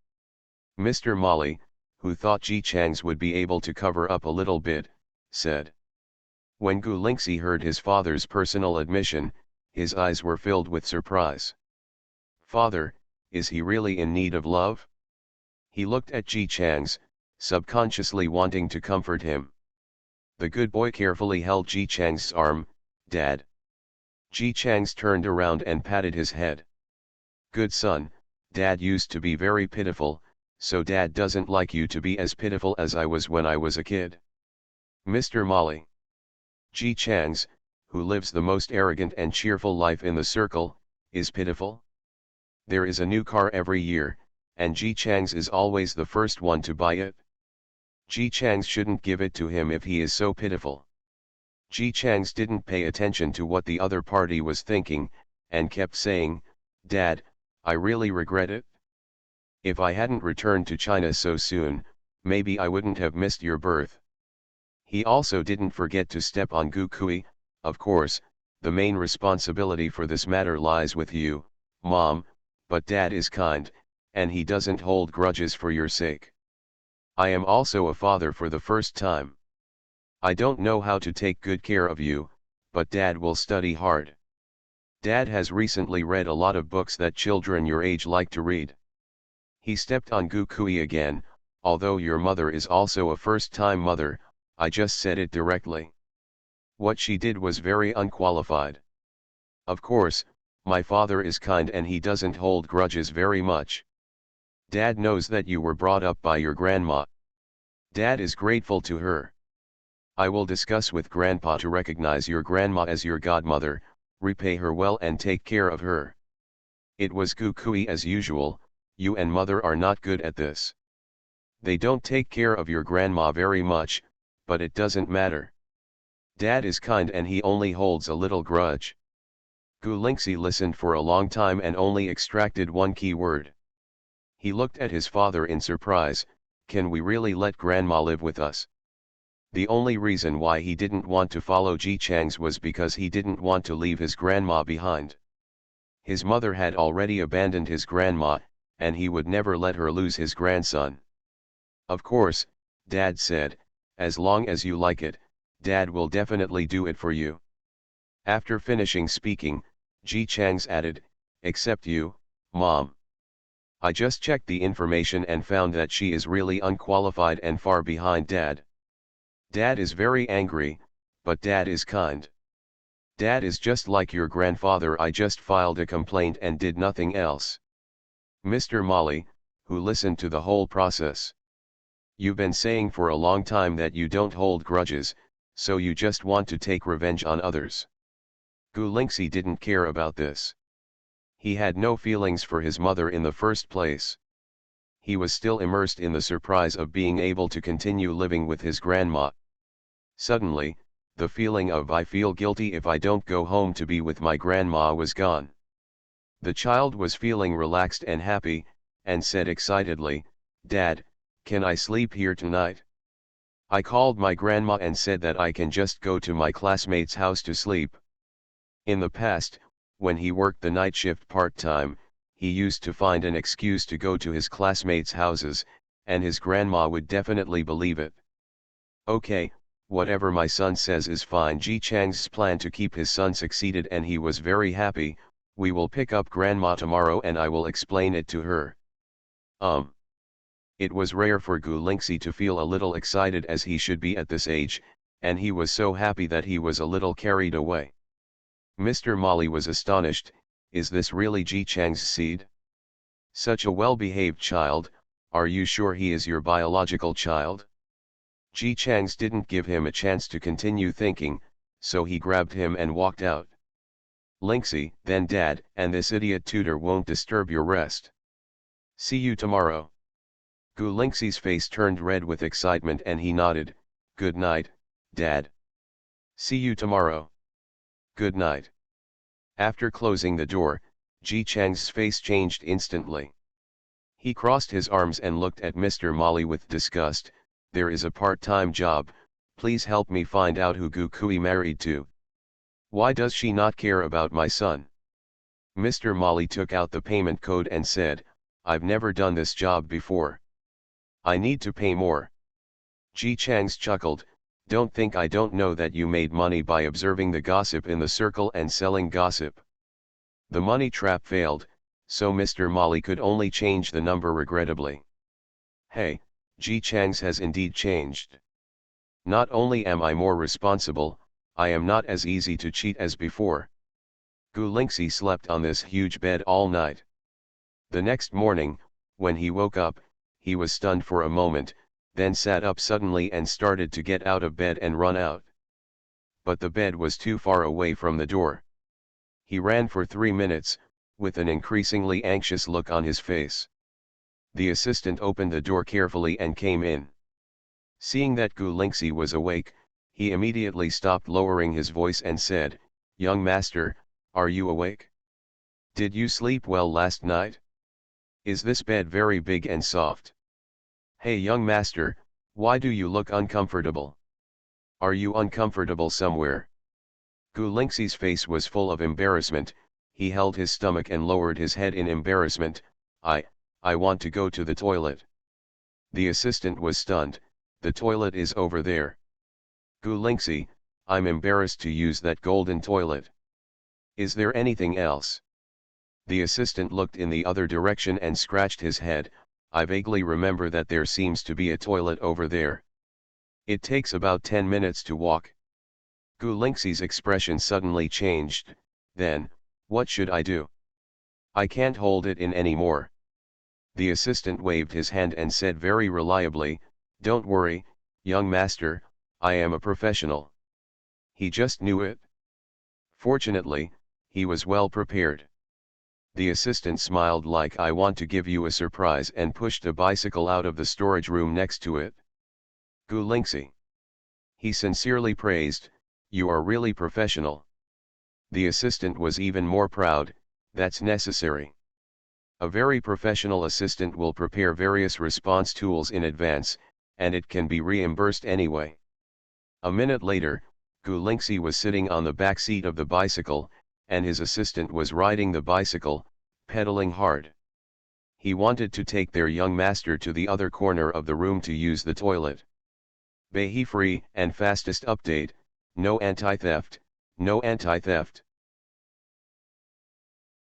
Mr. Mali, who thought Ji Chang's would be able to cover up a little bit, said. When Gu Lingxi heard his father's personal admission, his eyes were filled with surprise. Father, is he really in need of love? He looked at Ji Chang's, subconsciously wanting to comfort him. The good boy carefully held Ji Chang's arm. Dad. Ji Chang's turned around and patted his head. Good son, Dad used to be very pitiful, so Dad doesn't like you to be as pitiful as I was when I was a kid. Mr. Mali. Ji Chang's, who lives the most arrogant and cheerful life in the circle, is pitiful. There is a new car every year, and Ji Chang's is always the first one to buy it. Ji Chang's shouldn't give it to him if he is so pitiful. Ji Chang's didn't pay attention to what the other party was thinking, and kept saying, Dad, I really regret it. If I hadn't returned to China so soon, maybe I wouldn't have missed your birth. He also didn't forget to step on Gu Kui. Of course, the main responsibility for this matter lies with you, Mom, but Dad is kind, and he doesn't hold grudges for your sake. I am also a father for the first time. I don't know how to take good care of you, but Dad will study hard. Dad has recently read a lot of books that children your age like to read. He stepped on Gu Kui again. Although your mother is also a first-time mother, I just said it directly. What she did was very unqualified. Of course, my father is kind and he doesn't hold grudges very much. Dad knows that you were brought up by your grandma. Dad is grateful to her. I will discuss with Grandpa to recognize your grandma as your godmother, repay her well and take care of her. It was Gu Kui as usual. You and mother are not good at this. They don't take care of your grandma very much, but it doesn't matter. Dad is kind and he only holds a little grudge. Gu Lingxi listened for a long time and only extracted one key word. He looked at his father in surprise. Can we really let grandma live with us? The only reason why he didn't want to follow Ji Chang's was because he didn't want to leave his grandma behind. His mother had already abandoned his grandma, and he would never let her lose his grandson. Of course, Dad said, as long as you like it, Dad will definitely do it for you. After finishing speaking, Ji Chang's added, except you, Mom. I just checked the information and found that she is really unqualified and far behind Dad. Dad is very angry, but Dad is kind. Dad is just like your grandfather. I just filed a complaint and did nothing else. Mr. Mali, who listened to the whole process. You've been saying for a long time that you don't hold grudges, so you just want to take revenge on others. Gu Lingxi didn't care about this. He had no feelings for his mother in the first place. He was still immersed in the surprise of being able to continue living with his grandma. Suddenly, the feeling of I feel guilty if I don't go home to be with my grandma was gone. The child was feeling relaxed and happy, and said excitedly, Dad, can I sleep here tonight? I called my grandma and said that I can just go to my classmate's house to sleep. In the past, when he worked the night shift part-time, he used to find an excuse to go to his classmates' houses, and his grandma would definitely believe it. Okay, whatever my son says is fine. Ji Chang's plan to keep his son succeeded and he was very happy. We will pick up grandma tomorrow and I will explain it to her. It was rare for Gu Lingxi to feel a little excited as he should be at this age, and he was so happy that he was a little carried away. Mr. Mali was astonished. Is this really Ji Chang's seed? Such a well-behaved child, are you sure he is your biological child? Ji Chang's didn't give him a chance to continue thinking, so he grabbed him and walked out. Lingxi, then Dad, and this idiot tutor won't disturb your rest. See you tomorrow. Gu Lingxi's face turned red with excitement and he nodded. Good night, Dad. See you tomorrow. Good night. After closing the door, Ji Chang's face changed instantly. He crossed his arms and looked at Mr. Mali with disgust. There is a part-time job, please help me find out who Gu Kui married to. Why does she not care about my son? Mr. Mali took out the payment code and said, I've never done this job before. I need to pay more. Ji Chang's chuckled, don't think I don't know that you made money by observing the gossip in the circle and selling gossip. The money trap failed, so Mr. Molly could only change the number regrettably. Hey, Ji Chang's has indeed changed. Not only am I more responsible, I am not as easy to cheat as before. Gu Lingxi slept on this huge bed all night. The next morning, when he woke up, he was stunned for a moment, then sat up suddenly and started to get out of bed and run out. But the bed was too far away from the door. He ran for 3 minutes, with an increasingly anxious look on his face. The assistant opened the door carefully and came in. Seeing that Gu Lingxi was awake, he immediately stopped lowering his voice and said, "Young master, are you awake? Did you sleep well last night? Is this bed very big and soft? Hey young master, why do you look uncomfortable? Are you uncomfortable somewhere?" Gu Lingxi's face was full of embarrassment, he held his stomach and lowered his head in embarrassment. I want to go to the toilet." The assistant was stunned, "The toilet is over there." "Gu Lingxi, I'm embarrassed to use that golden toilet. Is there anything else?" The assistant looked in the other direction and scratched his head. "I vaguely remember that there seems to be a toilet over there. It takes about 10 minutes to walk." Gu Lingxi's expression suddenly changed. "Then, what should I do? I can't hold it in anymore." The assistant waved his hand and said very reliably, "Don't worry, young master, I am a professional." He just knew it. Fortunately, he was well prepared. The assistant smiled like, "I want to give you a surprise," and pushed a bicycle out of the storage room next to it. "Gu Lingxi," he sincerely praised, "you are really professional." The assistant was even more proud. "That's necessary. A very professional assistant will prepare various response tools in advance, and it can be reimbursed anyway." A minute later, Gu Lingxi was sitting on the back seat of the bicycle, and his assistant was riding the bicycle, pedaling hard. He wanted to take their young master to the other corner of the room to use the toilet. Behe free and fastest update, no anti-theft, no anti-theft.